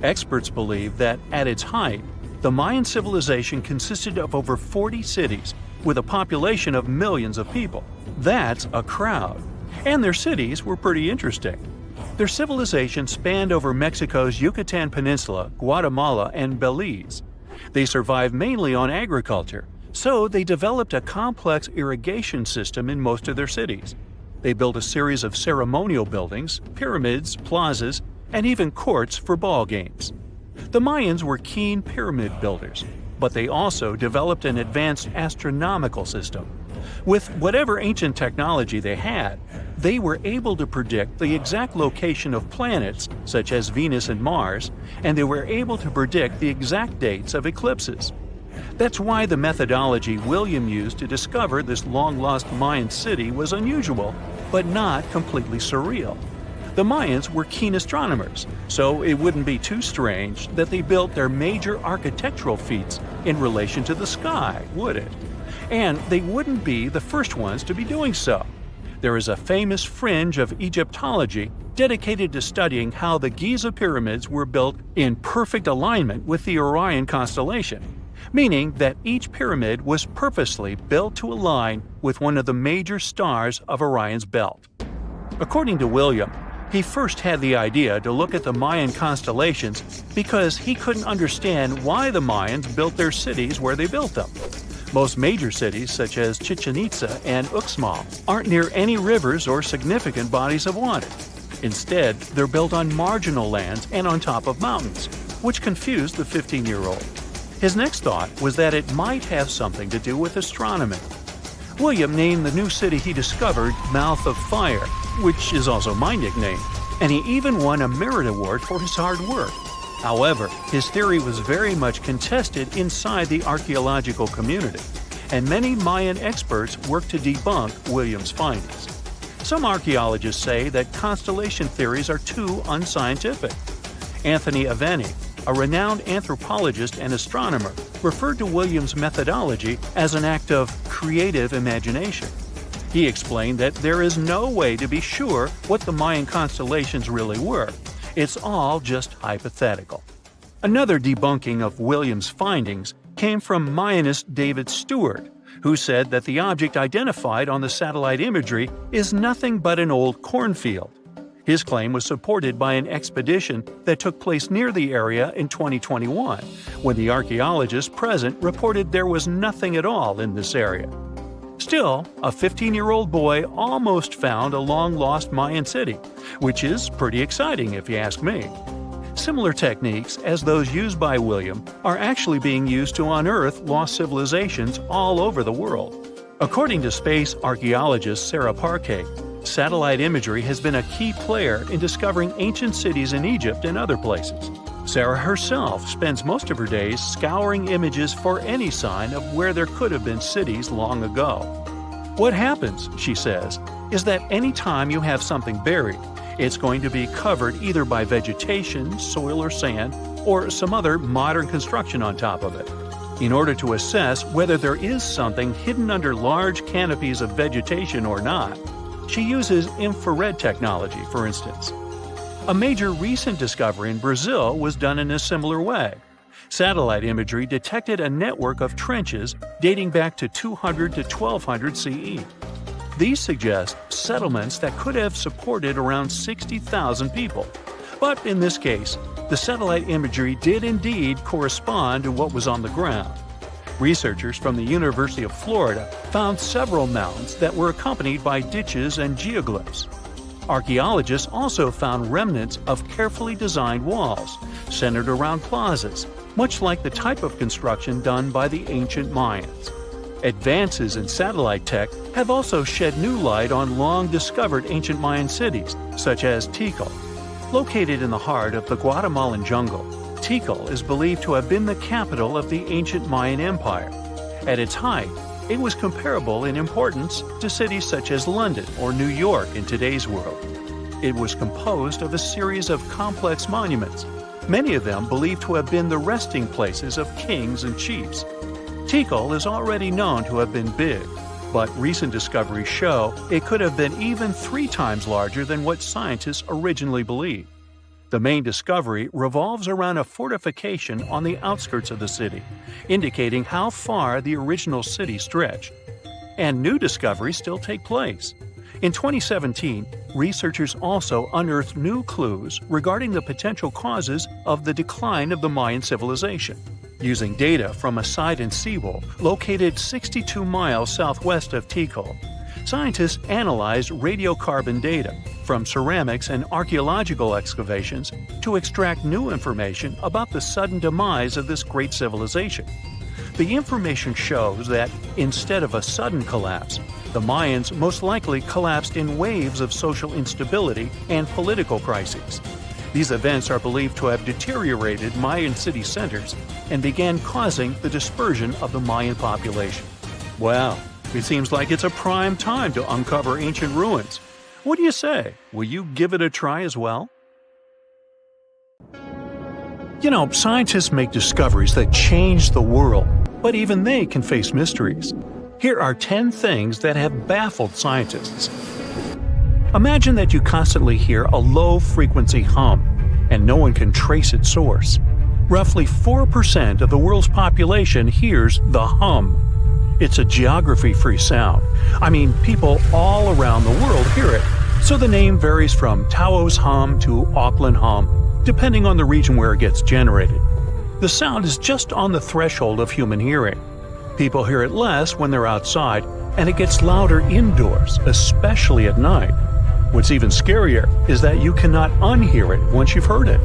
Experts believe that, at its height, the Mayan civilization consisted of over 40 cities with a population of millions of people. That's a crowd. And their cities were pretty interesting. Their civilization spanned over Mexico's Yucatan Peninsula, Guatemala, and Belize. They survived mainly on agriculture, so they developed a complex irrigation system in most of their cities. They built a series of ceremonial buildings, pyramids, plazas, and even courts for ball games. The Mayans were keen pyramid builders, but they also developed an advanced astronomical system. With whatever ancient technology they had, they were able to predict the exact location of planets, such as Venus and Mars, and they were able to predict the exact dates of eclipses. That's why the methodology William used to discover this long-lost Mayan city was unusual, but not completely surreal. The Mayans were keen astronomers, so it wouldn't be too strange that they built their major architectural feats in relation to the sky, would it? And they wouldn't be the first ones to be doing so. There is a famous fringe of Egyptology dedicated to studying how the Giza pyramids were built in perfect alignment with the Orion constellation, meaning that each pyramid was purposely built to align with one of the major stars of Orion's belt. According to William, he first had the idea to look at the Mayan constellations because he couldn't understand why the Mayans built their cities where they built them. Most major cities, such as Chichen Itza and Uxmal, aren't near any rivers or significant bodies of water. Instead, they're built on marginal lands and on top of mountains, which confused the 15-year-old. His next thought was that it might have something to do with astronomy. William named the new city he discovered Mouth of Fire, which is also my nickname, and he even won a merit award for his hard work. However, his theory was very much contested inside the archaeological community, and many Mayan experts worked to debunk William's findings. Some archaeologists say that constellation theories are too unscientific. Anthony Aveni, a renowned anthropologist and astronomer, referred to William's methodology as an act of creative imagination. He explained that there is no way to be sure what the Mayan constellations really were. It's all just hypothetical. Another debunking of William's findings came from Mayanist David Stewart, who said that the object identified on the satellite imagery is nothing but an old cornfield. His claim was supported by an expedition that took place near the area in 2021, when the archaeologists present reported there was nothing at all in this area. Still, a 15-year-old boy almost found a long-lost Mayan city, which is pretty exciting if you ask me. Similar techniques as those used by William are actually being used to unearth lost civilizations all over the world. According to space archaeologist Sarah Parquet, satellite imagery has been a key player in discovering ancient cities in Egypt and other places. Sarah herself spends most of her days scouring images for any sign of where there could have been cities long ago. What happens, she says, is that any time you have something buried, it's going to be covered either by vegetation, soil or sand, or some other modern construction on top of it. In order to assess whether there is something hidden under large canopies of vegetation or not, she uses infrared technology, for instance. A major recent discovery in Brazil was done in a similar way. Satellite imagery detected a network of trenches dating back to 200 to 1200 CE. These suggest settlements that could have supported around 60,000 people. But in this case, the satellite imagery did indeed correspond to what was on the ground. Researchers from the University of Florida found several mounds that were accompanied by ditches and geoglyphs. Archaeologists also found remnants of carefully designed walls, centered around plazas, much like the type of construction done by the ancient Mayans. Advances in satellite tech have also shed new light on long-discovered ancient Mayan cities, such as Tikal. Located in the heart of the Guatemalan jungle, Tikal is believed to have been the capital of the ancient Mayan Empire. At its height, it was comparable in importance to cities such as London or New York in today's world. It was composed of a series of complex monuments, many of them believed to have been the resting places of kings and chiefs. Tikal is already known to have been big, but recent discoveries show it could have been even 3 times larger than what scientists originally believed. The main discovery revolves around a fortification on the outskirts of the city, indicating how far the original city stretched. And new discoveries still take place. In 2017, researchers also unearthed new clues regarding the potential causes of the decline of the Mayan civilization. Using data from a site in Cebu, located 62 miles southwest of Tikal, scientists analyzed radiocarbon data from ceramics and archaeological excavations to extract new information about the sudden demise of this great civilization. The information shows that, instead of a sudden collapse, the Mayans most likely collapsed in waves of social instability and political crises. These events are believed to have deteriorated Mayan city centers and began causing the dispersion of the Mayan population. Well, it seems like it's a prime time to uncover ancient ruins. What do you say? Will you give it a try as well? You know, scientists make discoveries that change the world, but even they can face mysteries. Here are 10 things that have baffled scientists. Imagine that you constantly hear a low-frequency hum, and no one can trace its source. Roughly 4% of the world's population hears the hum. It's a geography-free sound. I mean, people all around the world hear it, so the name varies from Tao's hum to Auckland hum, depending on the region where it gets generated. The sound is just on the threshold of human hearing. People hear it less when they're outside, and it gets louder indoors, especially at night. What's even scarier is that you cannot unhear it once you've heard it.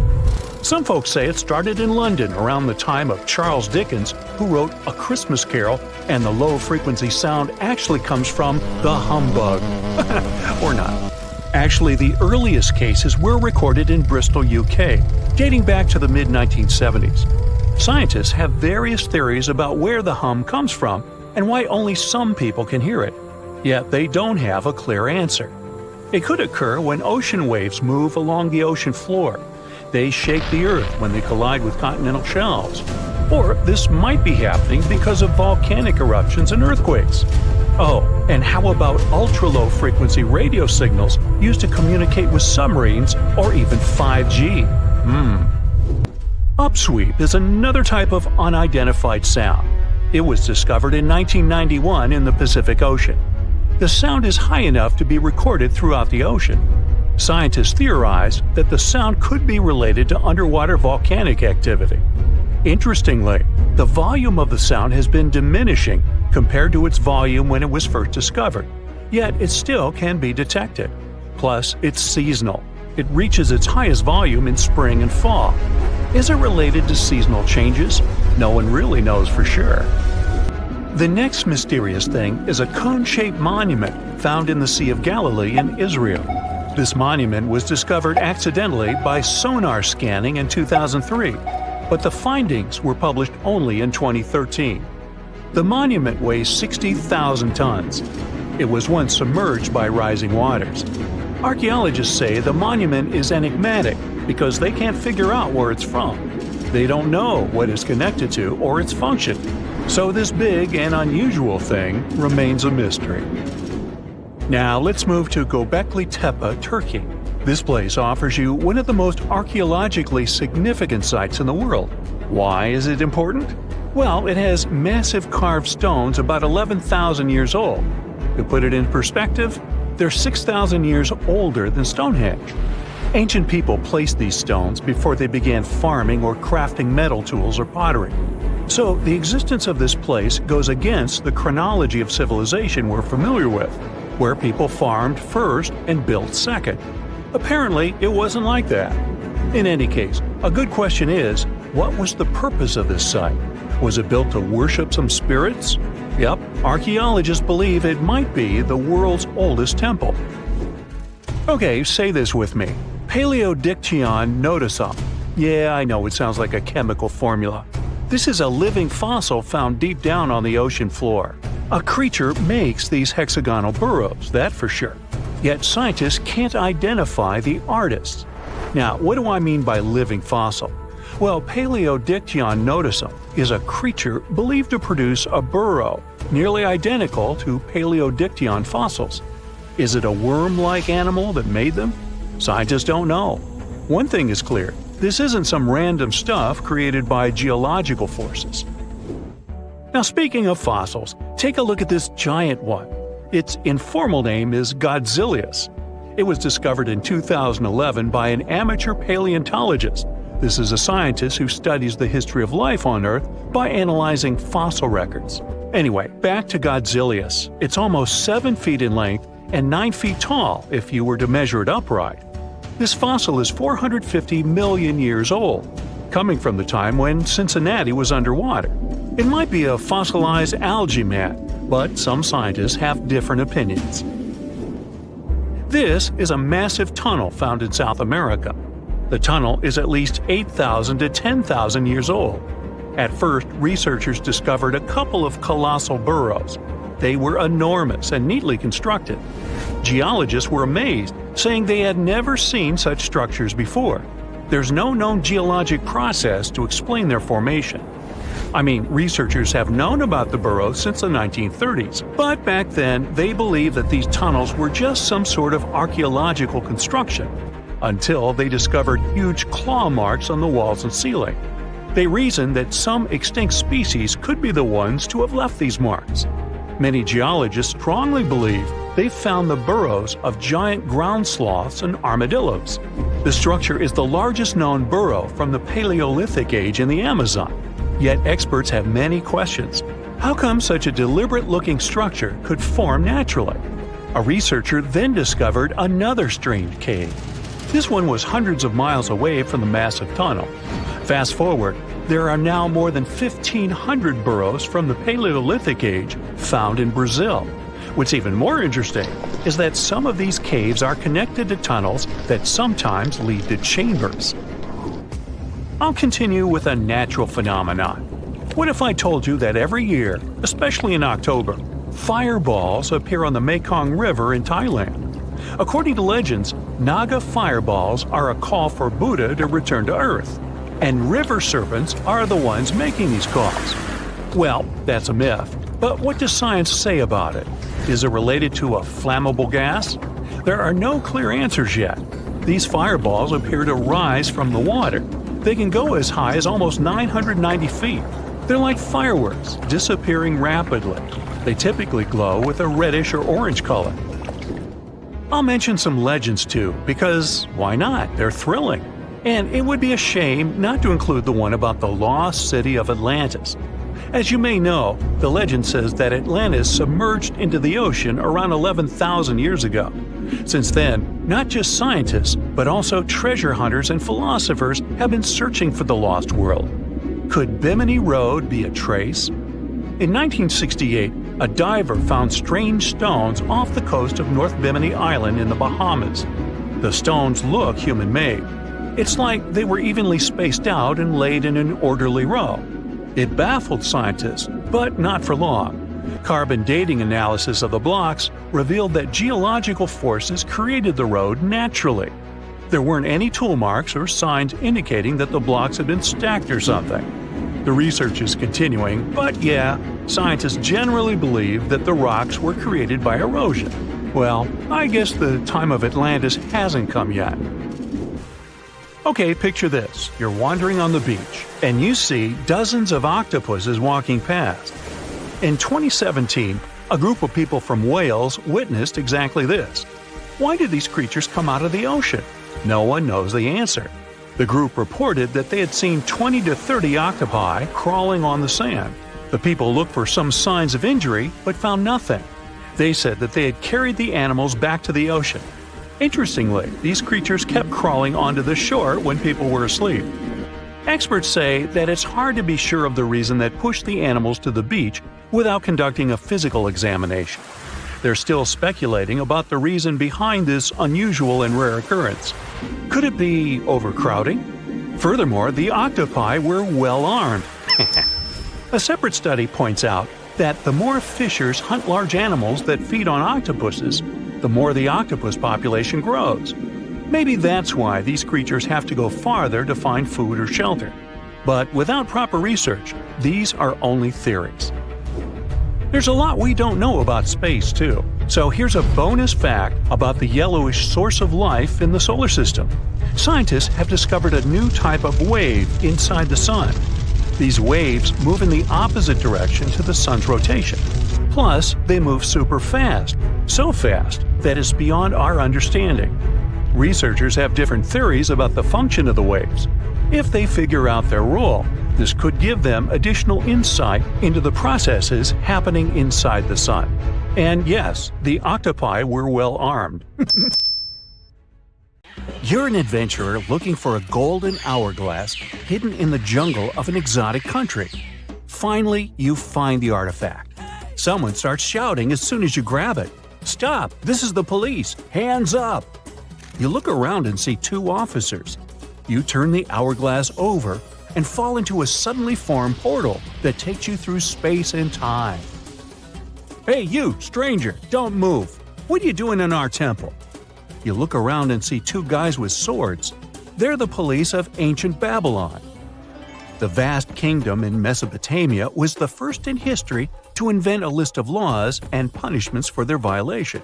Some folks say it started in London around the time of Charles Dickens, who wrote A Christmas Carol, and the low-frequency sound actually comes from the humbug. Or not. Actually, the earliest cases were recorded in Bristol, UK, dating back to the mid-1970s. Scientists have various theories about where the hum comes from and why only some people can hear it, yet they don't have a clear answer. It could occur when ocean waves move along the ocean floor. They shake the Earth when they collide with continental shelves. Or this might be happening because of volcanic eruptions and earthquakes. Oh, and how about ultra-low frequency radio signals used to communicate with submarines or even 5G? Upsweep is another type of unidentified sound. It was discovered in 1991 in the Pacific Ocean. The sound is high enough to be recorded throughout the ocean. Scientists theorize that the sound could be related to underwater volcanic activity. Interestingly, the volume of the sound has been diminishing compared to its volume when it was first discovered, yet it still can be detected. Plus, it's seasonal. It reaches its highest volume in spring and fall. Is it related to seasonal changes? No one really knows for sure. The next mysterious thing is a cone-shaped monument found in the Sea of Galilee in Israel. This monument was discovered accidentally by sonar scanning in 2003, but the findings were published only in 2013. The monument weighs 60,000 tons. It was once submerged by rising waters. Archaeologists say the monument is enigmatic because they can't figure out where it's from. They don't know what it's connected to or its function. So this big and unusual thing remains a mystery. Now let's move to Göbekli Tepe, Turkey. This place offers you one of the most archaeologically significant sites in the world. Why is it important? Well, it has massive carved stones about 11,000 years old. To put it in perspective, they're 6,000 years older than Stonehenge. Ancient people placed these stones before they began farming or crafting metal tools or pottery. So the existence of this place goes against the chronology of civilization we're familiar with, where people farmed first and built second. Apparently, it wasn't like that. In any case, a good question is, what was the purpose of this site? Was it built to worship some spirits? Yep, archaeologists believe it might be the world's oldest temple. Okay, say this with me. Paleodictyon notusum. Yeah, I know it sounds like a chemical formula. This is a living fossil found deep down on the ocean floor. A creature makes these hexagonal burrows, that for sure. Yet scientists can't identify the artist. Now, what do I mean by living fossil? Well, Paleodictyon notusum is a creature believed to produce a burrow nearly identical to Paleodictyon fossils. Is it a worm-like animal that made them? Scientists don't know. One thing is clear, this isn't some random stuff created by geological forces. Now, speaking of fossils, take a look at this giant one. Its informal name is Godzilius. It was discovered in 2011 by an amateur paleontologist. This is a scientist who studies the history of life on Earth by analyzing fossil records. Anyway, back to Godzilius. It's almost 7 feet in length and 9 feet tall if you were to measure it upright. This fossil is 450 million years old, coming from the time when Cincinnati was underwater. It might be a fossilized algae mat, but some scientists have different opinions. This is a massive tunnel found in South America. The tunnel is at least 8,000 to 10,000 years old. At first, researchers discovered a couple of colossal burrows. They were enormous and neatly constructed. Geologists were amazed, saying they had never seen such structures before. There's no known geologic process to explain their formation. I mean, researchers have known about the burrows since the 1930s, but back then they believed that these tunnels were just some sort of archaeological construction, until they discovered huge claw marks on the walls and ceiling. They reasoned that some extinct species could be the ones to have left these marks. Many geologists strongly believe they found the burrows of giant ground sloths and armadillos. The structure is the largest known burrow from the Paleolithic age in the Amazon. Yet experts have many questions. How come such a deliberate-looking structure could form naturally? A researcher then discovered another strange cave. This one was hundreds of miles away from the massive tunnel. Fast forward, there are now more than 1,500 burrows from the Paleolithic age found in Brazil. What's even more interesting is that some of these caves are connected to tunnels that sometimes lead to chambers. I'll continue with a natural phenomenon. What if I told you that every year, especially in October, fireballs appear on the Mekong River in Thailand? According to legends, Naga fireballs are a call for Buddha to return to Earth, and river serpents are the ones making these calls. Well, that's a myth, but what does science say about it? Is it related to a flammable gas? There are no clear answers yet. These fireballs appear to rise from the water. They can go as high as almost 990 feet. They're like fireworks, disappearing rapidly. They typically glow with a reddish or orange color. I'll mention some legends too, because why not? They're thrilling. And it would be a shame not to include the one about the lost city of Atlantis. As you may know, the legend says that Atlantis submerged into the ocean around 11,000 years ago. Since then, not just scientists, but also treasure hunters and philosophers have been searching for the lost world. Could Bimini Road be a trace? In 1968, a diver found strange stones off the coast of North Bimini Island in the Bahamas. The stones look human-made. It's like they were evenly spaced out and laid in an orderly row. It baffled scientists, but not for long. Carbon dating analysis of the blocks revealed that geological forces created the road naturally. There weren't any tool marks or signs indicating that the blocks had been stacked or something. The research is continuing, but yeah, scientists generally believe that the rocks were created by erosion. Well, I guess the time of Atlantis hasn't come yet. Okay, picture this. You're wandering on the beach, and you see dozens of octopuses walking past. In 2017, a group of people from Wales witnessed exactly this. Why did these creatures come out of the ocean? No one knows the answer. The group reported that they had seen 20 to 30 octopi crawling on the sand. The people looked for some signs of injury, but found nothing. They said that they had carried the animals back to the ocean. Interestingly, these creatures kept crawling onto the shore when people were asleep. Experts say that it's hard to be sure of the reason that pushed the animals to the beach without conducting a physical examination. They're still speculating about the reason behind this unusual and rare occurrence. Could it be overcrowding? Furthermore, the octopi were well armed. A separate study points out that the more fishers hunt large animals that feed on octopuses, the more the octopus population grows. Maybe that's why these creatures have to go farther to find food or shelter. But without proper research, these are only theories. There's a lot we don't know about space, too. So here's a bonus fact about the yellowish source of life in the solar system. Scientists have discovered a new type of wave inside the sun. These waves move in the opposite direction to the sun's rotation. Plus, they move super fast, so fast that it's beyond our understanding. Researchers have different theories about the function of the waves. If they figure out their role, this could give them additional insight into the processes happening inside the sun. And yes, the octopi were well armed. You're an adventurer looking for a golden hourglass hidden in the jungle of an exotic country. Finally, you find the artifact. Someone starts shouting as soon as you grab it. "Stop! This is the police! Hands up!" You look around and see two officers. You turn the hourglass over and fall into a suddenly formed portal that takes you through space and time. "Hey you, stranger, don't move! What are you doing in our temple?" You look around and see two guys with swords. They're the police of ancient Babylon. The vast kingdom in Mesopotamia was the first in history to invent a list of laws and punishments for their violation.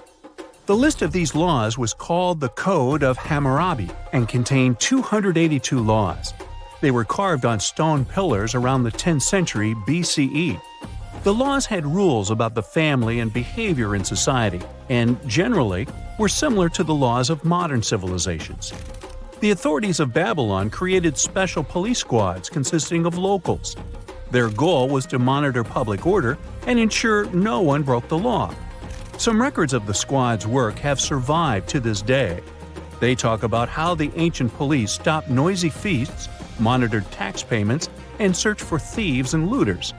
The list of these laws was called the Code of Hammurabi and contained 282 laws. They were carved on stone pillars around the 10th century BCE. The laws had rules about the family and behavior in society, and generally were similar to the laws of modern civilizations. The authorities of Babylon created special police squads consisting of locals. Their goal was to monitor public order and ensure no one broke the law. Some records of the squad's work have survived to this day. They talk about how the ancient police stopped noisy feasts, monitored tax payments, and searched for thieves and looters.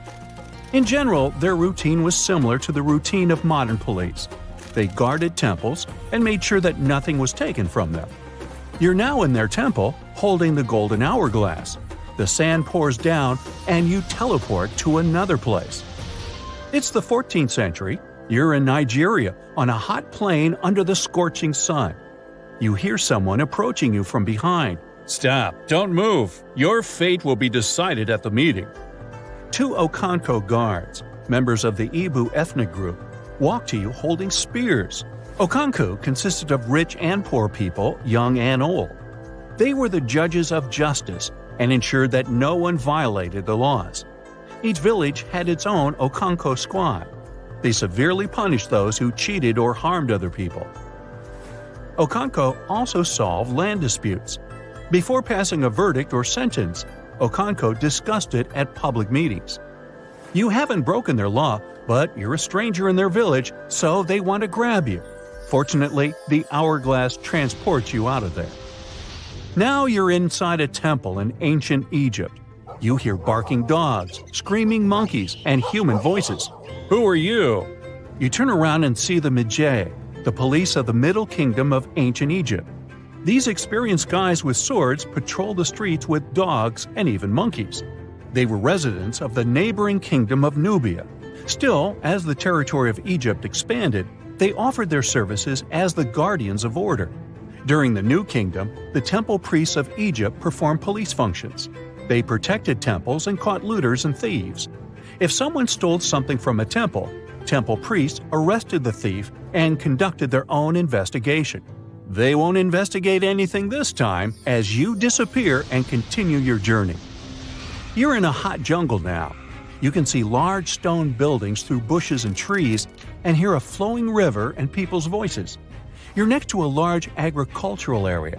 In general, their routine was similar to the routine of modern police. They guarded temples and made sure that nothing was taken from them. You're now in their temple, holding the golden hourglass. The sand pours down, and you teleport to another place. It's the 14th century. You're in Nigeria, on a hot plain under the scorching sun. You hear someone approaching you from behind. "Stop! Don't move! Your fate will be decided at the meeting." Two Okanko guards, members of the Ibu ethnic group, walk to you holding spears. Okanko consisted of rich and poor people, young and old. They were the judges of justice and ensured that no one violated the laws. Each village had its own Okanko squad. They severely punished those who cheated or harmed other people. Okanko also solved land disputes. Before passing a verdict or sentence, Okanko discussed it at public meetings. You haven't broken their law, but you're a stranger in their village, so they want to grab you. Fortunately, the hourglass transports you out of there. Now you're inside a temple in ancient Egypt. You hear barking dogs, screaming monkeys, and human voices. "Who are you?" You turn around and see the Magi, the police of the Middle Kingdom of ancient Egypt. These experienced guys with swords patrol the streets with dogs and even monkeys. They were residents of the neighboring kingdom of Nubia. Still, as the territory of Egypt expanded, they offered their services as the guardians of order. During the New Kingdom, the temple priests of Egypt performed police functions. They protected temples and caught looters and thieves. If someone stole something from a temple, temple priests arrested the thief and conducted their own investigation. They won't investigate anything this time as you disappear and continue your journey. You're in a hot jungle now. You can see large stone buildings through bushes and trees and hear a flowing river and people's voices. You're next to a large agricultural area.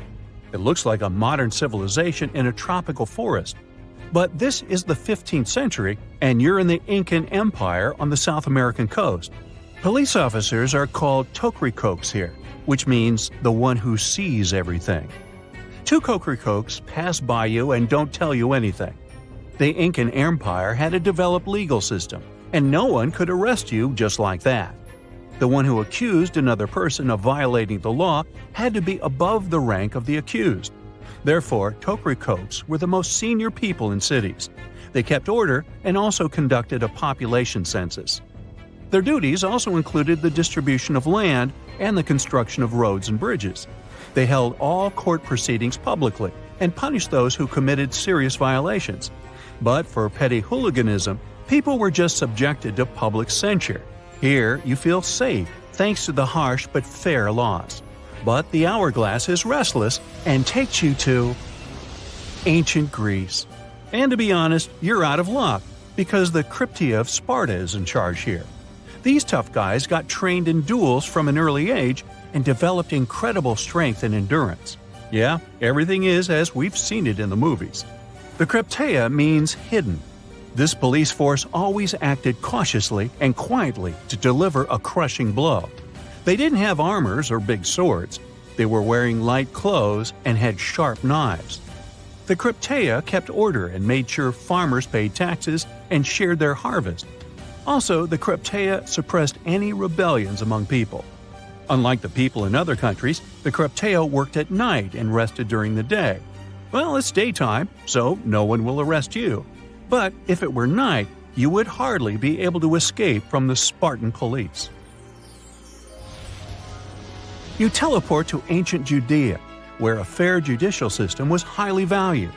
It looks like a modern civilization in a tropical forest. But this is the 15th century, and you're in the Incan Empire on the South American coast. Police officers are called tokrikokes here, which means the one who sees everything. Two tokrikokes pass by you and don't tell you anything. The Incan Empire had a developed legal system, and no one could arrest you just like that. The one who accused another person of violating the law had to be above the rank of the accused. Therefore, tokrikokes were the most senior people in cities. They kept order and also conducted a population census. Their duties also included the distribution of land and the construction of roads and bridges. They held all court proceedings publicly and punished those who committed serious violations. But for petty hooliganism, people were just subjected to public censure. Here, you feel safe thanks to the harsh but fair laws. But the hourglass is restless and takes you to ancient Greece. And to be honest, you're out of luck because the Cryptia of Sparta is in charge here. These tough guys got trained in duels from an early age and developed incredible strength and endurance. Yeah, everything is as we've seen it in the movies. The Crypteia means hidden. This police force always acted cautiously and quietly to deliver a crushing blow. They didn't have armors or big swords. They were wearing light clothes and had sharp knives. The Crypteia kept order and made sure farmers paid taxes and shared their harvest. Also, the Crypteia suppressed any rebellions among people. Unlike the people in other countries, the Crypteia worked at night and rested during the day. Well, it's daytime, so no one will arrest you. But if it were night, you would hardly be able to escape from the Spartan police. You teleport to ancient Judea, where a fair judicial system was highly valued.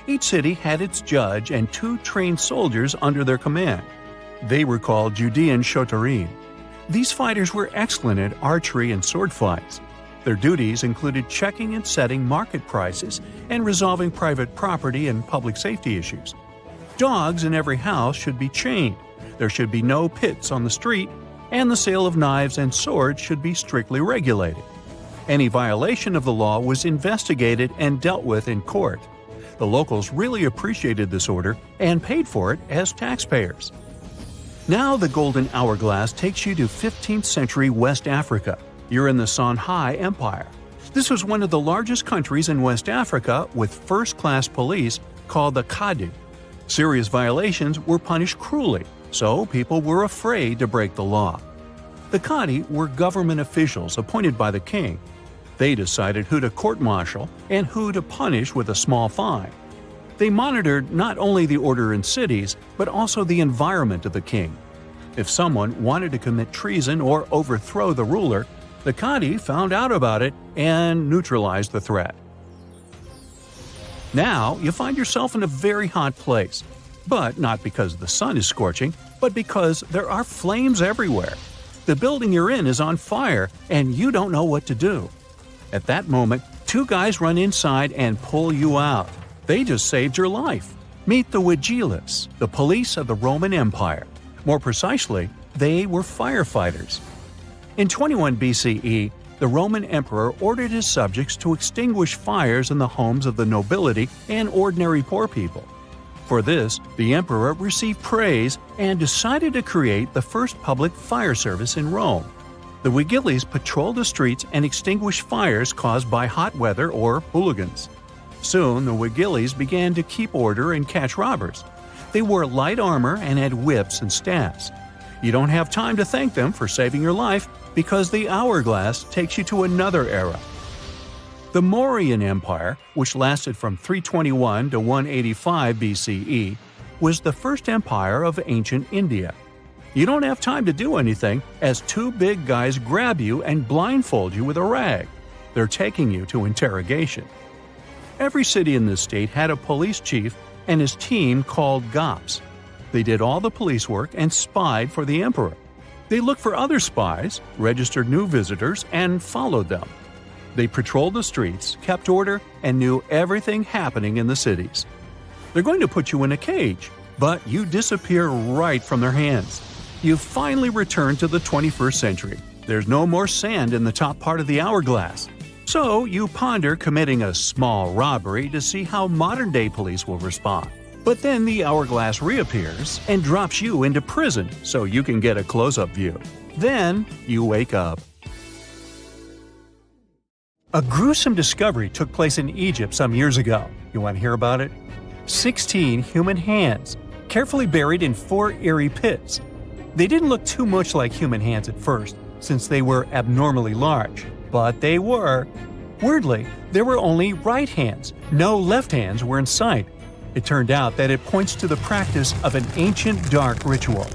Each city had its judge and 2 trained soldiers under their command. They were called Judean shotarim. These fighters were excellent at archery and sword fights. Their duties included checking and setting market prices and resolving private property and public safety issues. Dogs in every house should be chained. There should be no pits on the street, and the sale of knives and swords should be strictly regulated. Any violation of the law was investigated and dealt with in court. The locals really appreciated this order and paid for it as taxpayers. Now the Golden Hourglass takes you to 15th century West Africa. You're in the Songhai Empire. This was one of the largest countries in West Africa with first-class police called the Kadi. Serious violations were punished cruelly, so people were afraid to break the law. The Kadi were government officials appointed by the king. They decided who to court-martial and who to punish with a small fine. They monitored not only the order in cities, but also the environment of the king. If someone wanted to commit treason or overthrow the ruler, the Kadi found out about it and neutralized the threat. Now you find yourself in a very hot place, but not because the sun is scorching, but because there are flames everywhere. The building you're in is on fire, and you don't know what to do. At that moment, 2 guys run inside and pull you out. They just saved your life. Meet the Vigiles, the police of the Roman Empire. More precisely, they were firefighters. In 21 BCE, the Roman emperor ordered his subjects to extinguish fires in the homes of the nobility and ordinary poor people. For this, the emperor received praise and decided to create the first public fire service in Rome. The Vigiles patrolled the streets and extinguished fires caused by hot weather or hooligans. Soon, the Vigiles began to keep order and catch robbers. They wore light armor and had whips and staffs. You don't have time to thank them for saving your life because the hourglass takes you to another era. The Mauryan Empire, which lasted from 321 to 185 BCE, was the first empire of ancient India. You don't have time to do anything as 2 big guys grab you and blindfold you with a rag. They're taking you to interrogation. Every city in this state had a police chief and his team called Gops. They did all the police work and spied for the emperor. They looked for other spies, registered new visitors, and followed them. They patrolled the streets, kept order, and knew everything happening in the cities. They're going to put you in a cage, but you disappear right from their hands. You finally return to the 21st century. There's no more sand in the top part of the hourglass. So you ponder committing a small robbery to see how modern-day police will respond. But then the hourglass reappears and drops you into prison so you can get a close-up view. Then you wake up. A gruesome discovery took place in Egypt some years ago. You want to hear about it? 16 human hands, carefully buried in 4 eerie pits. They didn't look too much like human hands at first, since they were abnormally large, but they were. Weirdly, there were only right hands. No left hands were in sight. It turned out that it points to the practice of an ancient dark ritual.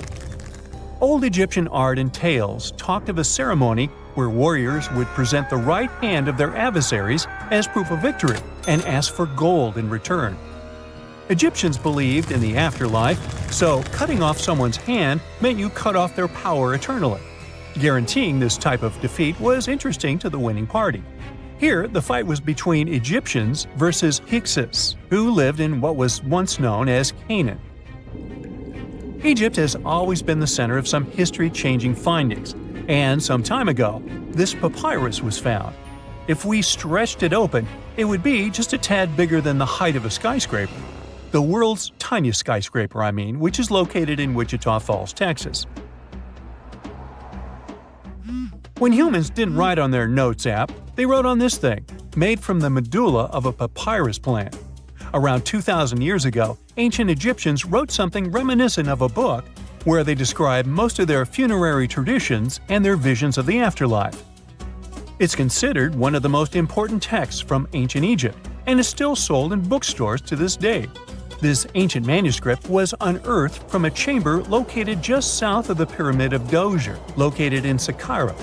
Old Egyptian art and tales talked of a ceremony where warriors would present the right hand of their adversaries as proof of victory and ask for gold in return. Egyptians believed in the afterlife, so cutting off someone's hand meant you cut off their power eternally. Guaranteeing this type of defeat was interesting to the winning party. Here, the fight was between Egyptians versus Hyksos, who lived in what was once known as Canaan. Egypt has always been the center of some history-changing findings, and some time ago, this papyrus was found. If we stretched it open, it would be just a tad bigger than the height of a skyscraper. The world's tiniest skyscraper, which is located in Wichita Falls, Texas. When humans didn't write on their notes app, they wrote on this thing, made from the medulla of a papyrus plant. Around 2,000 years ago, ancient Egyptians wrote something reminiscent of a book where they describe most of their funerary traditions and their visions of the afterlife. It's considered one of the most important texts from ancient Egypt and is still sold in bookstores to this day. This ancient manuscript was unearthed from a chamber located just south of the Pyramid of Djoser, located in Saqqara.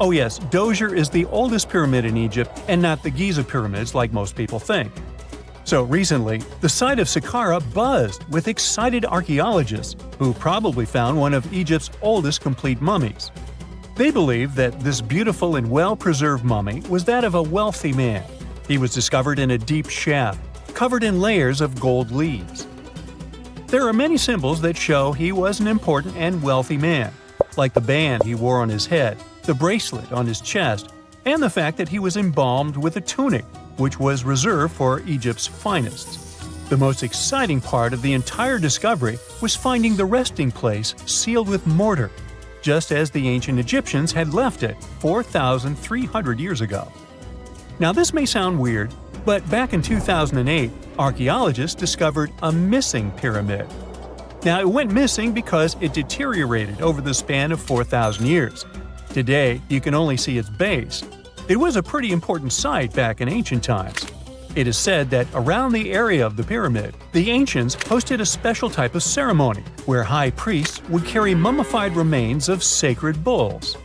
Oh yes, Djoser is the oldest pyramid in Egypt and not the Giza pyramids like most people think. So recently, the site of Saqqara buzzed with excited archaeologists who probably found one of Egypt's oldest complete mummies. They believe that this beautiful and well-preserved mummy was that of a wealthy man. He was discovered in a deep shaft, covered in layers of gold leaves. There are many symbols that show he was an important and wealthy man, like the band he wore on his head, the bracelet on his chest, and the fact that he was embalmed with a tunic, which was reserved for Egypt's finest. The most exciting part of the entire discovery was finding the resting place sealed with mortar, just as the ancient Egyptians had left it 4,300 years ago. Now this may sound weird, but back in 2008, archaeologists discovered a missing pyramid. Now it went missing because it deteriorated over the span of 4,000 years. Today, you can only see its base. It was a pretty important site back in ancient times. It is said that around the area of the pyramid, the ancients hosted a special type of ceremony where high priests would carry mummified remains of sacred bulls.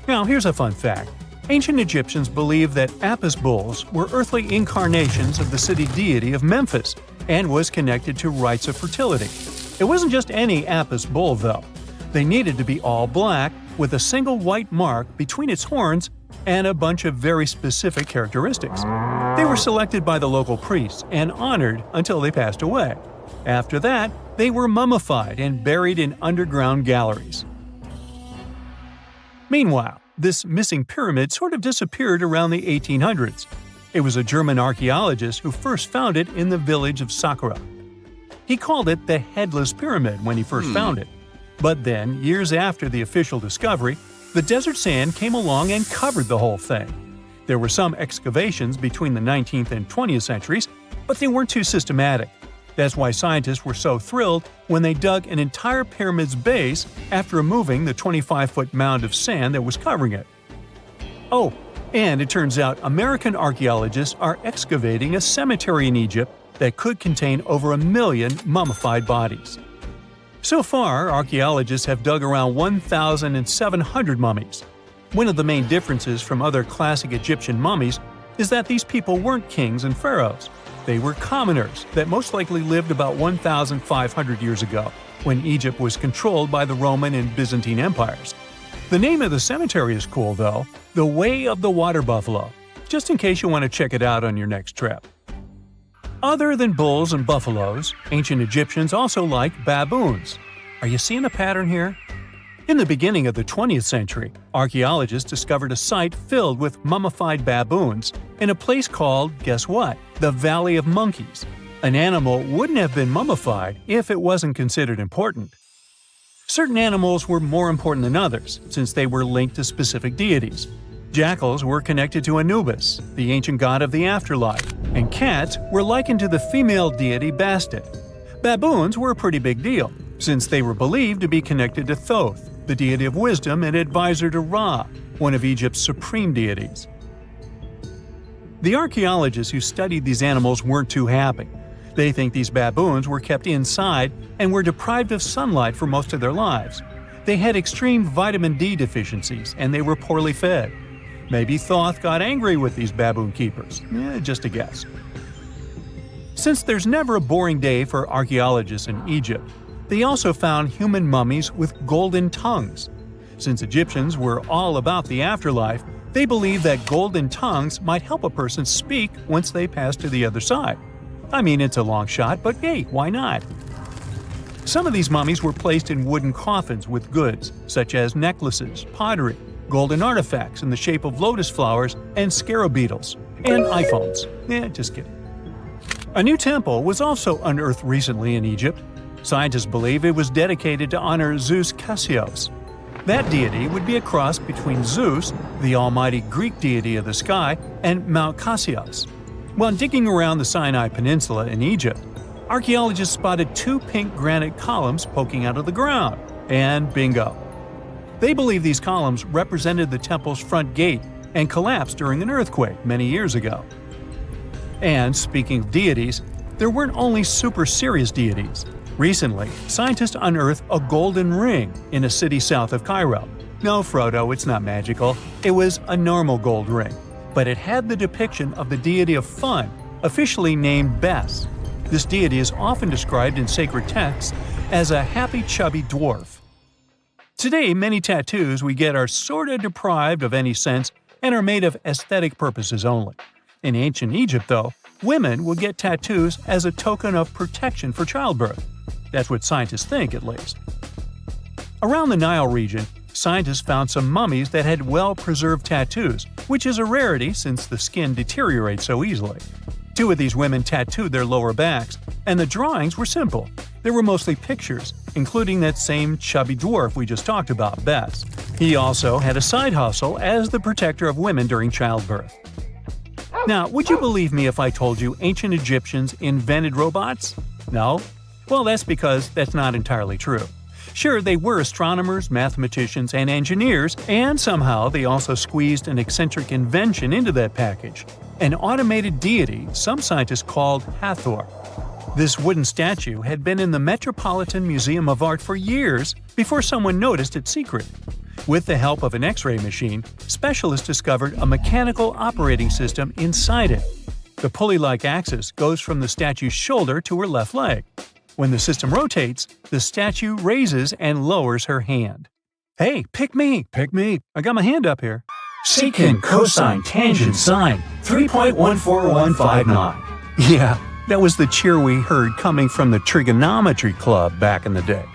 Now, here's a fun fact. Ancient Egyptians believed that Apis bulls were earthly incarnations of the city deity of Memphis and was connected to rites of fertility. It wasn't just any Apis bull, though. They needed to be all black, with a single white mark between its horns and a bunch of very specific characteristics. They were selected by the local priests and honored until they passed away. After that, they were mummified and buried in underground galleries. Meanwhile, this missing pyramid sort of disappeared around the 1800s. It was a German archaeologist who first found it in the village of Saqqara. He called it the Headless Pyramid when he first found it. But then, years after the official discovery, the desert sand came along and covered the whole thing. There were some excavations between the 19th and 20th centuries, but they weren't too systematic. That's why scientists were so thrilled when they dug an entire pyramid's base after removing the 25-foot mound of sand that was covering it. Oh, and it turns out American archaeologists are excavating a cemetery in Egypt that could contain over 1 million mummified bodies. So far, archaeologists have dug around 1,700 mummies. One of the main differences from other classic Egyptian mummies is that these people weren't kings and pharaohs. They were commoners that most likely lived about 1,500 years ago, when Egypt was controlled by the Roman and Byzantine empires. The name of the cemetery is cool, though, the Way of the Water Buffalo, just in case you want to check it out on your next trip. Other than bulls and buffaloes, ancient Egyptians also liked baboons. Are you seeing a pattern here? In the beginning of the 20th century, archaeologists discovered a site filled with mummified baboons in a place called, guess what? The Valley of Monkeys. An animal wouldn't have been mummified if it wasn't considered important. Certain animals were more important than others, since they were linked to specific deities. Jackals were connected to Anubis, the ancient god of the afterlife, and cats were likened to the female deity Bastet. Baboons were a pretty big deal, since they were believed to be connected to Thoth, the deity of wisdom and advisor to Ra, one of Egypt's supreme deities. The archaeologists who studied these animals weren't too happy. They think these baboons were kept inside and were deprived of sunlight for most of their lives. They had extreme vitamin D deficiencies and they were poorly fed. Maybe Thoth got angry with these baboon keepers. Just a guess. Since there's never a boring day for archaeologists in Egypt, they also found human mummies with golden tongues. Since Egyptians were all about the afterlife, they believed that golden tongues might help a person speak once they pass to the other side. I mean, it's a long shot, but hey, why not? Some of these mummies were placed in wooden coffins with goods, such as necklaces, pottery, golden artifacts in the shape of lotus flowers and scarab beetles, and iPhones. Just kidding. A new temple was also unearthed recently in Egypt. Scientists believe it was dedicated to honor Zeus Cassios. That deity would be a cross between Zeus, the almighty Greek deity of the sky, and Mount Cassios. While digging around the Sinai Peninsula in Egypt, archaeologists spotted 2 pink granite columns poking out of the ground. And bingo! They believe these columns represented the temple's front gate and collapsed during an earthquake many years ago. And speaking of deities, there weren't only super serious deities. Recently, scientists unearthed a golden ring in a city south of Cairo. No, Frodo, it's not magical. It was a normal gold ring, but it had the depiction of the deity of fun, officially named Bes. This deity is often described in sacred texts as a happy chubby dwarf. Today, many tattoos we get are sorta deprived of any sense and are made of aesthetic purposes only. In ancient Egypt, though, women would get tattoos as a token of protection for childbirth. That's what scientists think, at least. Around the Nile region, scientists found some mummies that had well-preserved tattoos, which is a rarity since the skin deteriorates so easily. 2 of these women tattooed their lower backs, and the drawings were simple. They were mostly pictures, including that same chubby dwarf we just talked about, Bes. He also had a side hustle as the protector of women during childbirth. Now, would you believe me if I told you ancient Egyptians invented robots? No? Well, that's because that's not entirely true. Sure, they were astronomers, mathematicians, and engineers, and somehow they also squeezed an eccentric invention into that package. An automated deity some scientists called Hathor. This wooden statue had been in the Metropolitan Museum of Art for years before someone noticed its secret. With the help of an X-ray machine, specialists discovered a mechanical operating system inside it. The pulley-like axis goes from the statue's shoulder to her left leg. When the system rotates, the statue raises and lowers her hand. Hey, pick me! Pick me! I got my hand up here. Secant, cosine, tangent, sine, 3.14159. Yeah, that was the cheer we heard coming from the trigonometry club back in the day.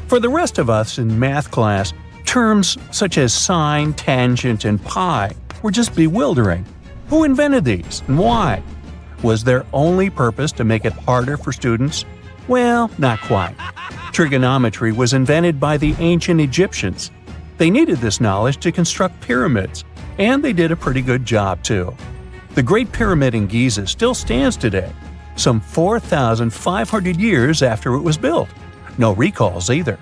For the rest of us in math class, terms such as sine, tangent, and pi were just bewildering. Who invented these and why? Was their only purpose to make it harder for students? Well, not quite. Trigonometry was invented by the ancient Egyptians. They needed this knowledge to construct pyramids, and they did a pretty good job too. The Great Pyramid in Giza still stands today, some 4,500 years after it was built. No recalls either.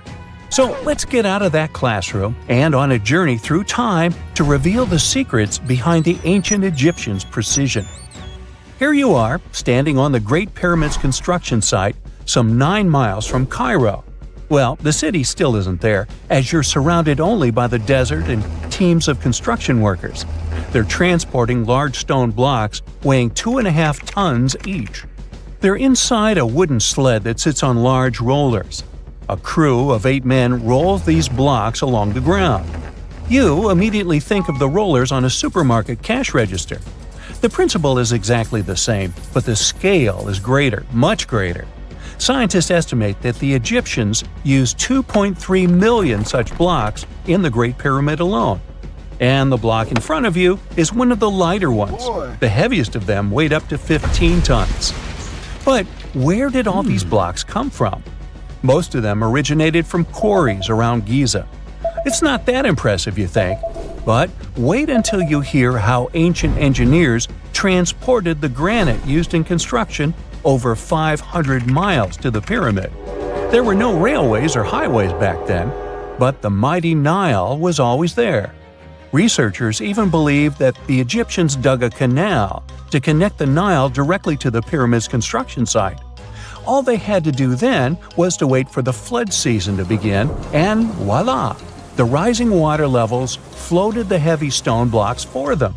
So let's get out of that classroom and on a journey through time to reveal the secrets behind the ancient Egyptians' precision. Here you are, standing on the Great Pyramid's construction site, some 9 miles from Cairo. Well, the city still isn't there, as you're surrounded only by the desert and teams of construction workers. They're transporting large stone blocks weighing 2.5 tons each. They're inside a wooden sled that sits on large rollers. A crew of 8 men rolls these blocks along the ground. You immediately think of the rollers on a supermarket cash register. The principle is exactly the same, but the scale is greater, much greater. Scientists estimate that the Egyptians used 2.3 million such blocks in the Great Pyramid alone. And the block in front of you is one of the lighter ones. The heaviest of them weighed up to 15 tons. But where did all these blocks come from? Most of them originated from quarries around Giza. It's not that impressive, you think? But wait until you hear how ancient engineers transported the granite used in construction over 500 miles to the pyramid. There were no railways or highways back then, but the mighty Nile was always there. Researchers even believe that the Egyptians dug a canal to connect the Nile directly to the pyramid's construction site. All they had to do then was to wait for the flood season to begin, and voila! The rising water levels floated the heavy stone blocks for them.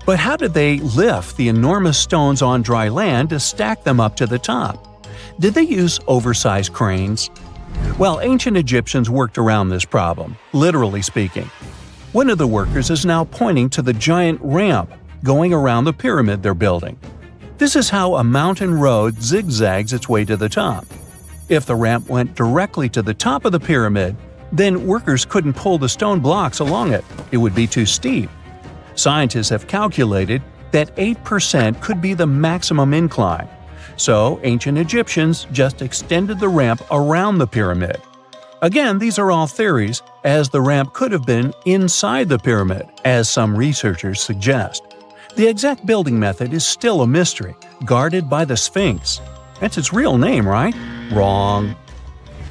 But how did they lift the enormous stones on dry land to stack them up to the top? Did they use oversized cranes? Well, ancient Egyptians worked around this problem, literally speaking. One of the workers is now pointing to the giant ramp going around the pyramid they're building. This is how a mountain road zigzags its way to the top. If the ramp went directly to the top of the pyramid, then workers couldn't pull the stone blocks along it. It would be too steep. Scientists have calculated that 8% could be the maximum incline. So ancient Egyptians just extended the ramp around the pyramid. Again, these are all theories, as the ramp could have been inside the pyramid, as some researchers suggest. The exact building method is still a mystery, guarded by the Sphinx. That's its real name, right? Wrong.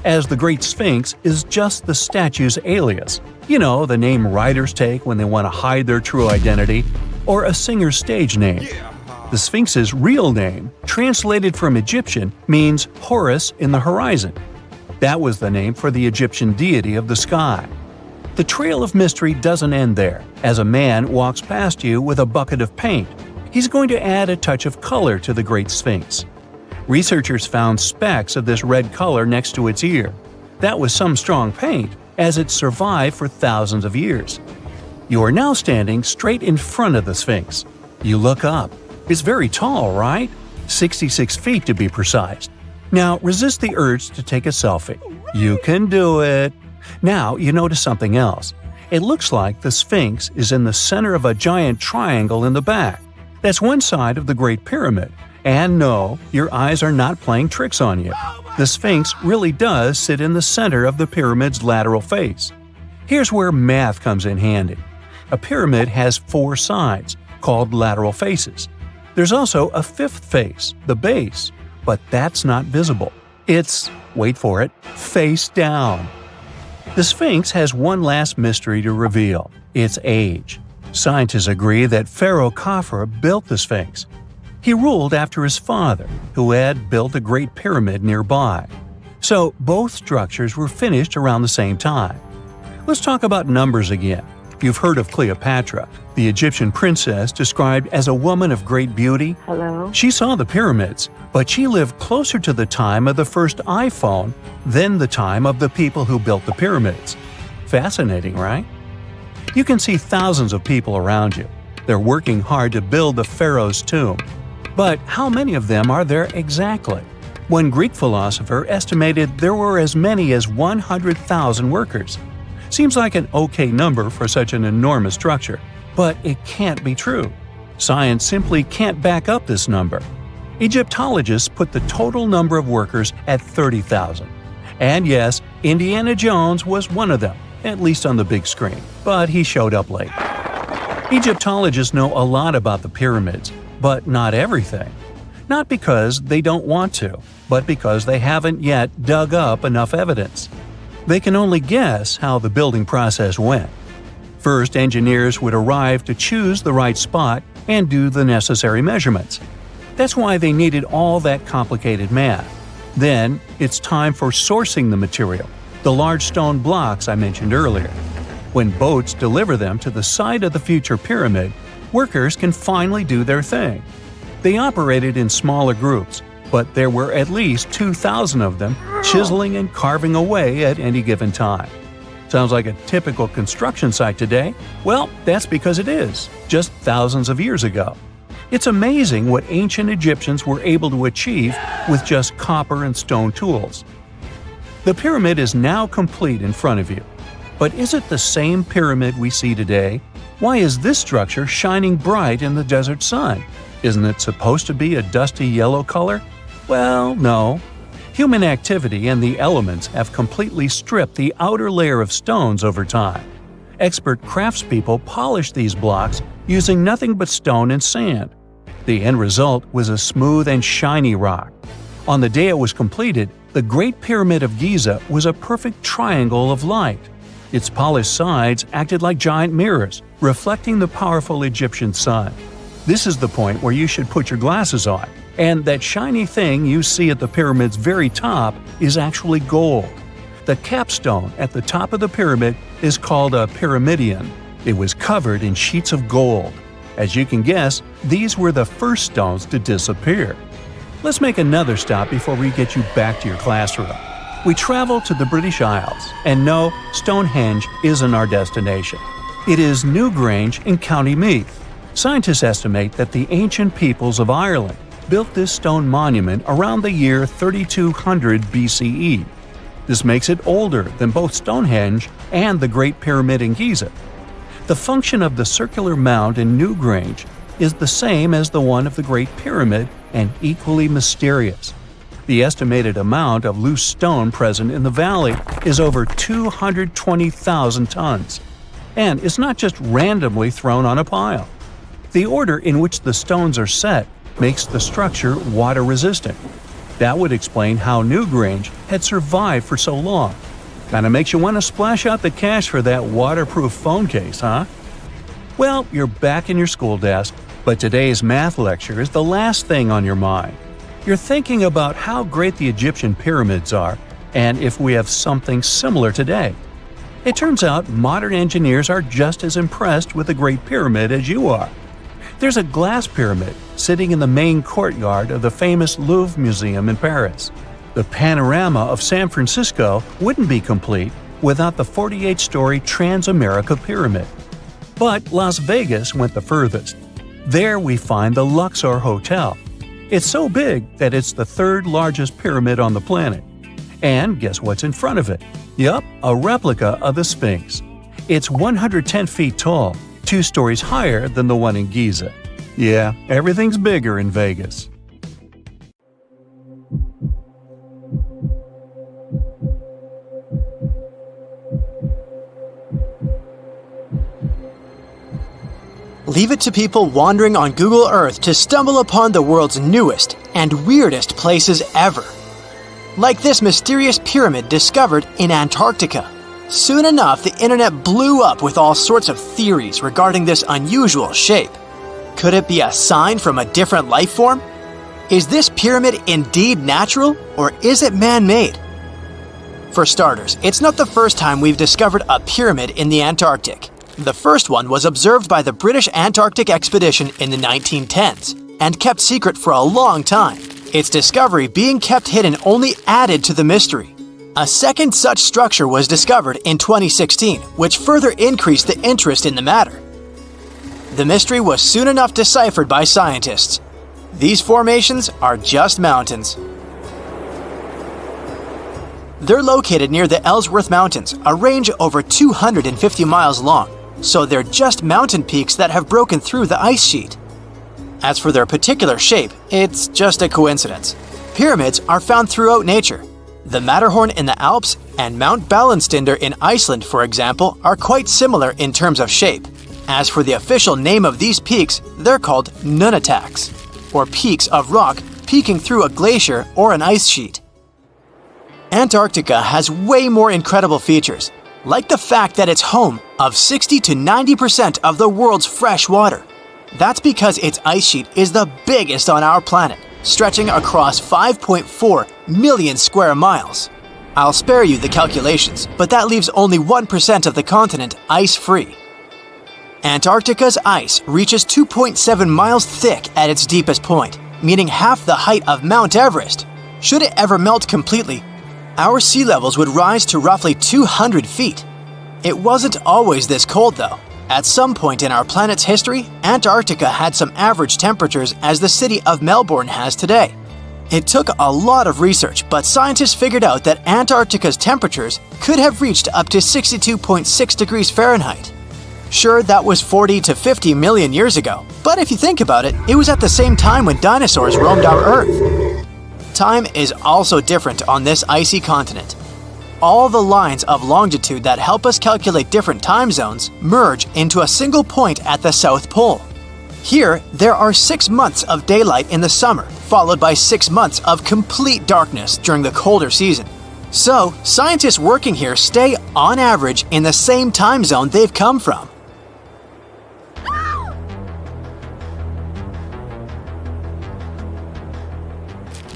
As the Great Sphinx is just the statue's alias. You know, the name writers take when they want to hide their true identity, or a singer's stage name. The Sphinx's real name, translated from Egyptian, means Horus in the horizon. That was the name for the Egyptian deity of the sky. The trail of mystery doesn't end there. As a man walks past you with a bucket of paint, he's going to add a touch of color to the Great Sphinx. Researchers found specks of this red color next to its ear. That was some strong paint, as it survived for thousands of years. You are now standing straight in front of the Sphinx. You look up. It's very tall, right? 66 feet to be precise. Now resist the urge to take a selfie. You can do it. Now you notice something else. It looks like the Sphinx is in the center of a giant triangle in the back. That's one side of the Great Pyramid. And no, your eyes are not playing tricks on you. The Sphinx really does sit in the center of the pyramid's lateral face. Here's where math comes in handy. A pyramid has 4 sides, called lateral faces. There's also a 5th face, the base, but that's not visible. It's, wait for it, face down. The Sphinx has one last mystery to reveal: its age. Scientists agree that Pharaoh Khafre built the Sphinx. He ruled after his father, who had built a great pyramid nearby. So both structures were finished around the same time. Let's talk about numbers again. You've heard of Cleopatra, the Egyptian princess described as a woman of great beauty. Hello? She saw the pyramids, but she lived closer to the time of the first iPhone than the time of the people who built the pyramids. Fascinating, right? You can see thousands of people around you. They're working hard to build the pharaoh's tomb. But how many of them are there exactly? One Greek philosopher estimated there were as many as 100,000 workers. Seems like an okay number for such an enormous structure, but it can't be true. Science simply can't back up this number. Egyptologists put the total number of workers at 30,000. And yes, Indiana Jones was one of them, at least on the big screen, but he showed up late. Egyptologists know a lot about the pyramids, but not everything. Not because they don't want to, but because they haven't yet dug up enough evidence. They can only guess how the building process went. First, engineers would arrive to choose the right spot and do the necessary measurements. That's why they needed all that complicated math. Then, it's time for sourcing the material, the large stone blocks I mentioned earlier. When boats deliver them to the site of the future pyramid, workers can finally do their thing. They operated in smaller groups, but there were at least 2,000 of them chiseling and carving away at any given time. Sounds like a typical construction site today? Well, that's because it is, just thousands of years ago. It's amazing what ancient Egyptians were able to achieve with just copper and stone tools. The pyramid is now complete in front of you. But is it the same pyramid we see today? Why is this structure shining bright in the desert sun? Isn't it supposed to be a dusty yellow color? Well, no. Human activity and the elements have completely stripped the outer layer of stones over time. Expert craftspeople polished these blocks using nothing but stone and sand. The end result was a smooth and shiny rock. On the day it was completed, the Great Pyramid of Giza was a perfect triangle of light. Its polished sides acted like giant mirrors, reflecting the powerful Egyptian sun. This is the point where you should put your glasses on, and that shiny thing you see at the pyramid's very top is actually gold. The capstone at the top of the pyramid is called a pyramidion. It was covered in sheets of gold. As you can guess, these were the first stones to disappear. Let's make another stop before we get you back to your classroom. We travel to the British Isles, and no, Stonehenge isn't our destination. It is Newgrange in County Meath. Scientists estimate that the ancient peoples of Ireland built this stone monument around the year 3200 BCE. This makes it older than both Stonehenge and the Great Pyramid in Giza. The function of the circular mound in Newgrange is the same as the one of the Great Pyramid and equally mysterious. The estimated amount of loose stone present in the valley is over 220,000 tons. And it's not just randomly thrown on a pile. The order in which the stones are set makes the structure water-resistant. That would explain how Newgrange had survived for so long. Kinda makes you want to splash out the cash for that waterproof phone case, huh? Well, you're back in your school desk, but today's math lecture is the last thing on your mind. You're thinking about how great the Egyptian pyramids are, and if we have something similar today. It turns out modern engineers are just as impressed with the Great Pyramid as you are. There's a glass pyramid sitting in the main courtyard of the famous Louvre Museum in Paris. The panorama of San Francisco wouldn't be complete without the 48-story Trans-America Pyramid. But Las Vegas went the furthest. There we find the Luxor Hotel. It's so big that it's the third largest pyramid on the planet. And guess what's in front of it? Yup, a replica of the Sphinx. It's 110 feet tall, 2 stories higher than the one in Giza. Yeah, everything's bigger in Vegas. Leave it to people wandering on Google Earth to stumble upon the world's newest and weirdest places ever. Like this mysterious pyramid discovered in Antarctica. Soon enough, the internet blew up with all sorts of theories regarding this unusual shape. Could it be a sign from a different life form? Is this pyramid indeed natural, or is it man-made? For starters, it's not the first time we've discovered a pyramid in the Antarctic. The first one was observed by the British Antarctic expedition in the 1910s and kept secret for a long time. Its discovery being kept hidden only added to the mystery. A second such structure was discovered in 2016, which further increased the interest in the matter. The mystery was soon enough deciphered by scientists. These formations are just mountains. They're located near the Ellsworth Mountains, a range over 250 miles long, so they're just mountain peaks that have broken through the ice sheet. As for their particular shape, it's just a coincidence. Pyramids are found throughout nature. The Matterhorn in the Alps and Mount Ballenstinder in Iceland, for example, are quite similar in terms of shape. As for the official name of these peaks, they're called nunataks, or peaks of rock peeking through a glacier or an ice sheet. Antarctica has way more incredible features, like the fact that it's home of 60 to 90% of the world's fresh water. That's because its ice sheet is the biggest on our planet, stretching across 5.4 million square miles. I'll spare you the calculations, but that leaves only 1% of the continent ice-free. Antarctica's ice reaches 2.7 miles thick at its deepest point, meaning half the height of Mount Everest. Should it ever melt completely, our sea levels would rise to roughly 200 feet. It wasn't always this cold, though. At some point in our planet's history, Antarctica had some average temperatures as the city of Melbourne has today. It took a lot of research, but scientists figured out that Antarctica's temperatures could have reached up to 62.6 degrees Fahrenheit. Sure, that was 40 to 50 million years ago, but if you think about it, it was at the same time when dinosaurs roamed our Earth. Time is also different on this icy continent. All the lines of longitude that help us calculate different time zones merge into a single point at the South Pole. Here, there are 6 months of daylight in the summer, followed by 6 months of complete darkness during the colder season. So, scientists working here stay, on average, in the same time zone they've come from.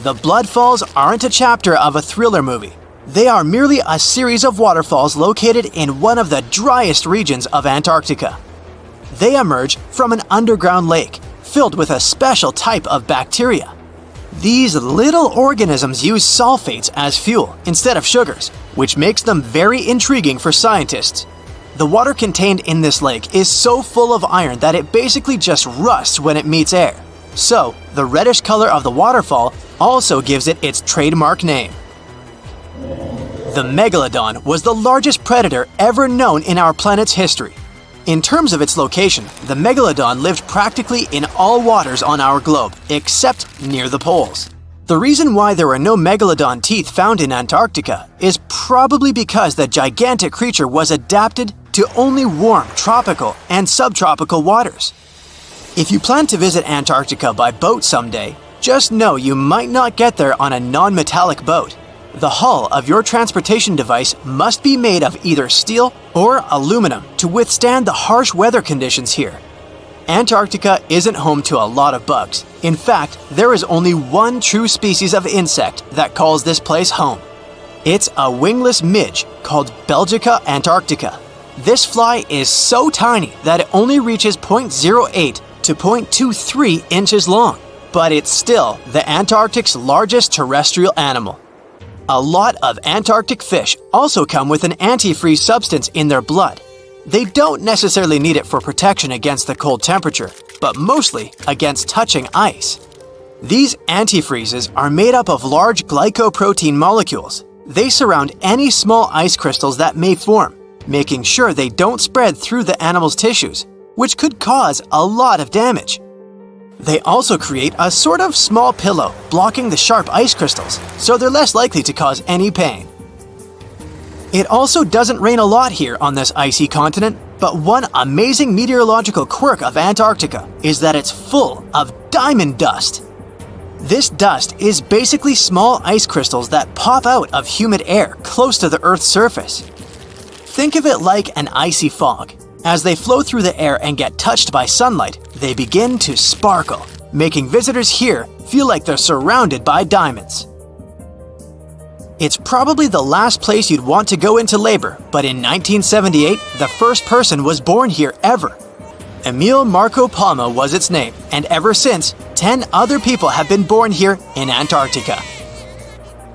The Bloodfalls aren't a chapter of a thriller movie. They are merely a series of waterfalls located in one of the driest regions of Antarctica. They emerge from an underground lake filled with a special type of bacteria. These little organisms use sulfates as fuel instead of sugars, which makes them very intriguing for scientists. The water contained in this lake is so full of iron that it basically just rusts when it meets air. So, the reddish color of the waterfall also gives it its trademark name. The megalodon was the largest predator ever known in our planet's history. In terms of its location, the megalodon lived practically in all waters on our globe, except near the poles. The reason why there were no megalodon teeth found in Antarctica is probably because the gigantic creature was adapted to only warm tropical and subtropical waters. If you plan to visit Antarctica by boat someday, just know you might not get there on a non-metallic boat. The hull of your transportation device must be made of either steel or aluminum to withstand the harsh weather conditions here. Antarctica isn't home to a lot of bugs. In fact, there is only one true species of insect that calls this place home. It's a wingless midge called Belgica antarctica. This fly is so tiny that it only reaches 0.08 to 0.23 inches long, but it's still the Antarctic's largest terrestrial animal. A lot of Antarctic fish also come with an antifreeze substance in their blood. They don't necessarily need it for protection against the cold temperature, but mostly against touching ice. These antifreezes are made up of large glycoprotein molecules. They surround any small ice crystals that may form, making sure they don't spread through the animal's tissues, which could cause a lot of damage. They also create a sort of small pillow blocking the sharp ice crystals, so they're less likely to cause any pain. It also doesn't rain a lot here on this icy continent, but one amazing meteorological quirk of Antarctica is that it's full of diamond dust. This dust is basically small ice crystals that pop out of humid air close to the Earth's surface. Think of it like an icy fog. As they flow through the air and get touched by sunlight, they begin to sparkle, making visitors here feel like they're surrounded by diamonds. It's probably the last place you'd want to go into labor, but in 1978, the first person was born here ever. Emil Marco Palma was its name, and ever since, 10 other people have been born here in Antarctica.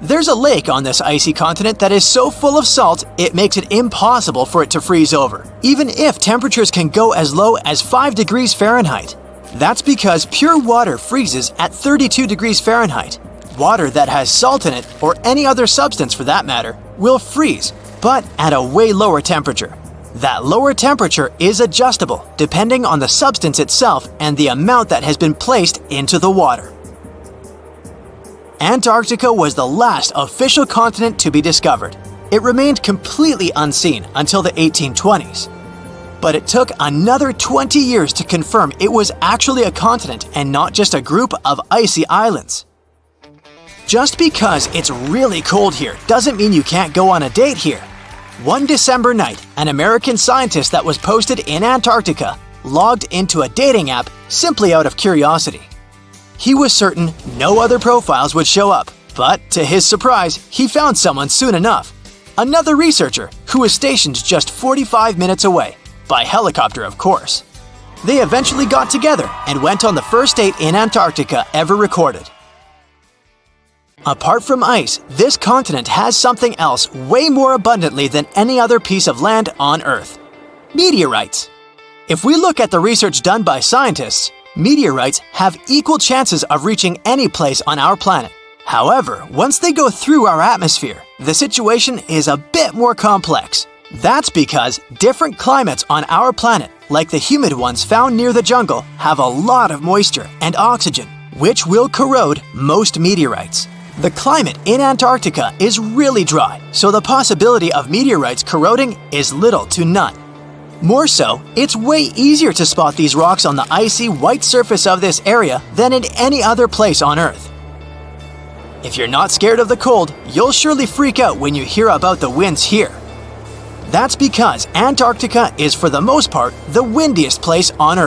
There's a lake on this icy continent that is so full of salt, it makes it impossible for it to freeze over, even if temperatures can go as low as 5 degrees Fahrenheit. That's because pure water freezes at 32 degrees Fahrenheit. Water that has salt in it, or any other substance for that matter, will freeze, but at a way lower temperature. That lower temperature is adjustable depending on the substance itself and the amount that has been placed into the water. Antarctica was the last official continent to be discovered. It remained completely unseen until the 1820s. But it took another 20 years to confirm it was actually a continent and not just a group of icy islands. Just because it's really cold here doesn't mean you can't go on a date here. One December night, an American scientist that was posted in Antarctica logged into a dating app simply out of curiosity. He was certain no other profiles would show up, but to his surprise, he found someone soon enough. Another researcher who was stationed just 45 minutes away, by helicopter of course. They eventually got together and went on the first date in Antarctica ever recorded. Apart from ice, this continent has something else way more abundantly than any other piece of land on Earth: meteorites. If we look at the research done by scientists, meteorites have equal chances of reaching any place on our planet. However, once they go through our atmosphere, the situation is a bit more complex. That's because different climates on our planet, like the humid ones found near the jungle, have a lot of moisture and oxygen, which will corrode most meteorites. The climate in Antarctica is really dry, so the possibility of meteorites corroding is little to none. More so, it's way easier to spot these rocks on the icy white surface of this area than in any other place on Earth. If you're not scared of the cold, you'll surely freak out when you hear about the winds here. That's because Antarctica is for the most part the windiest place on Earth.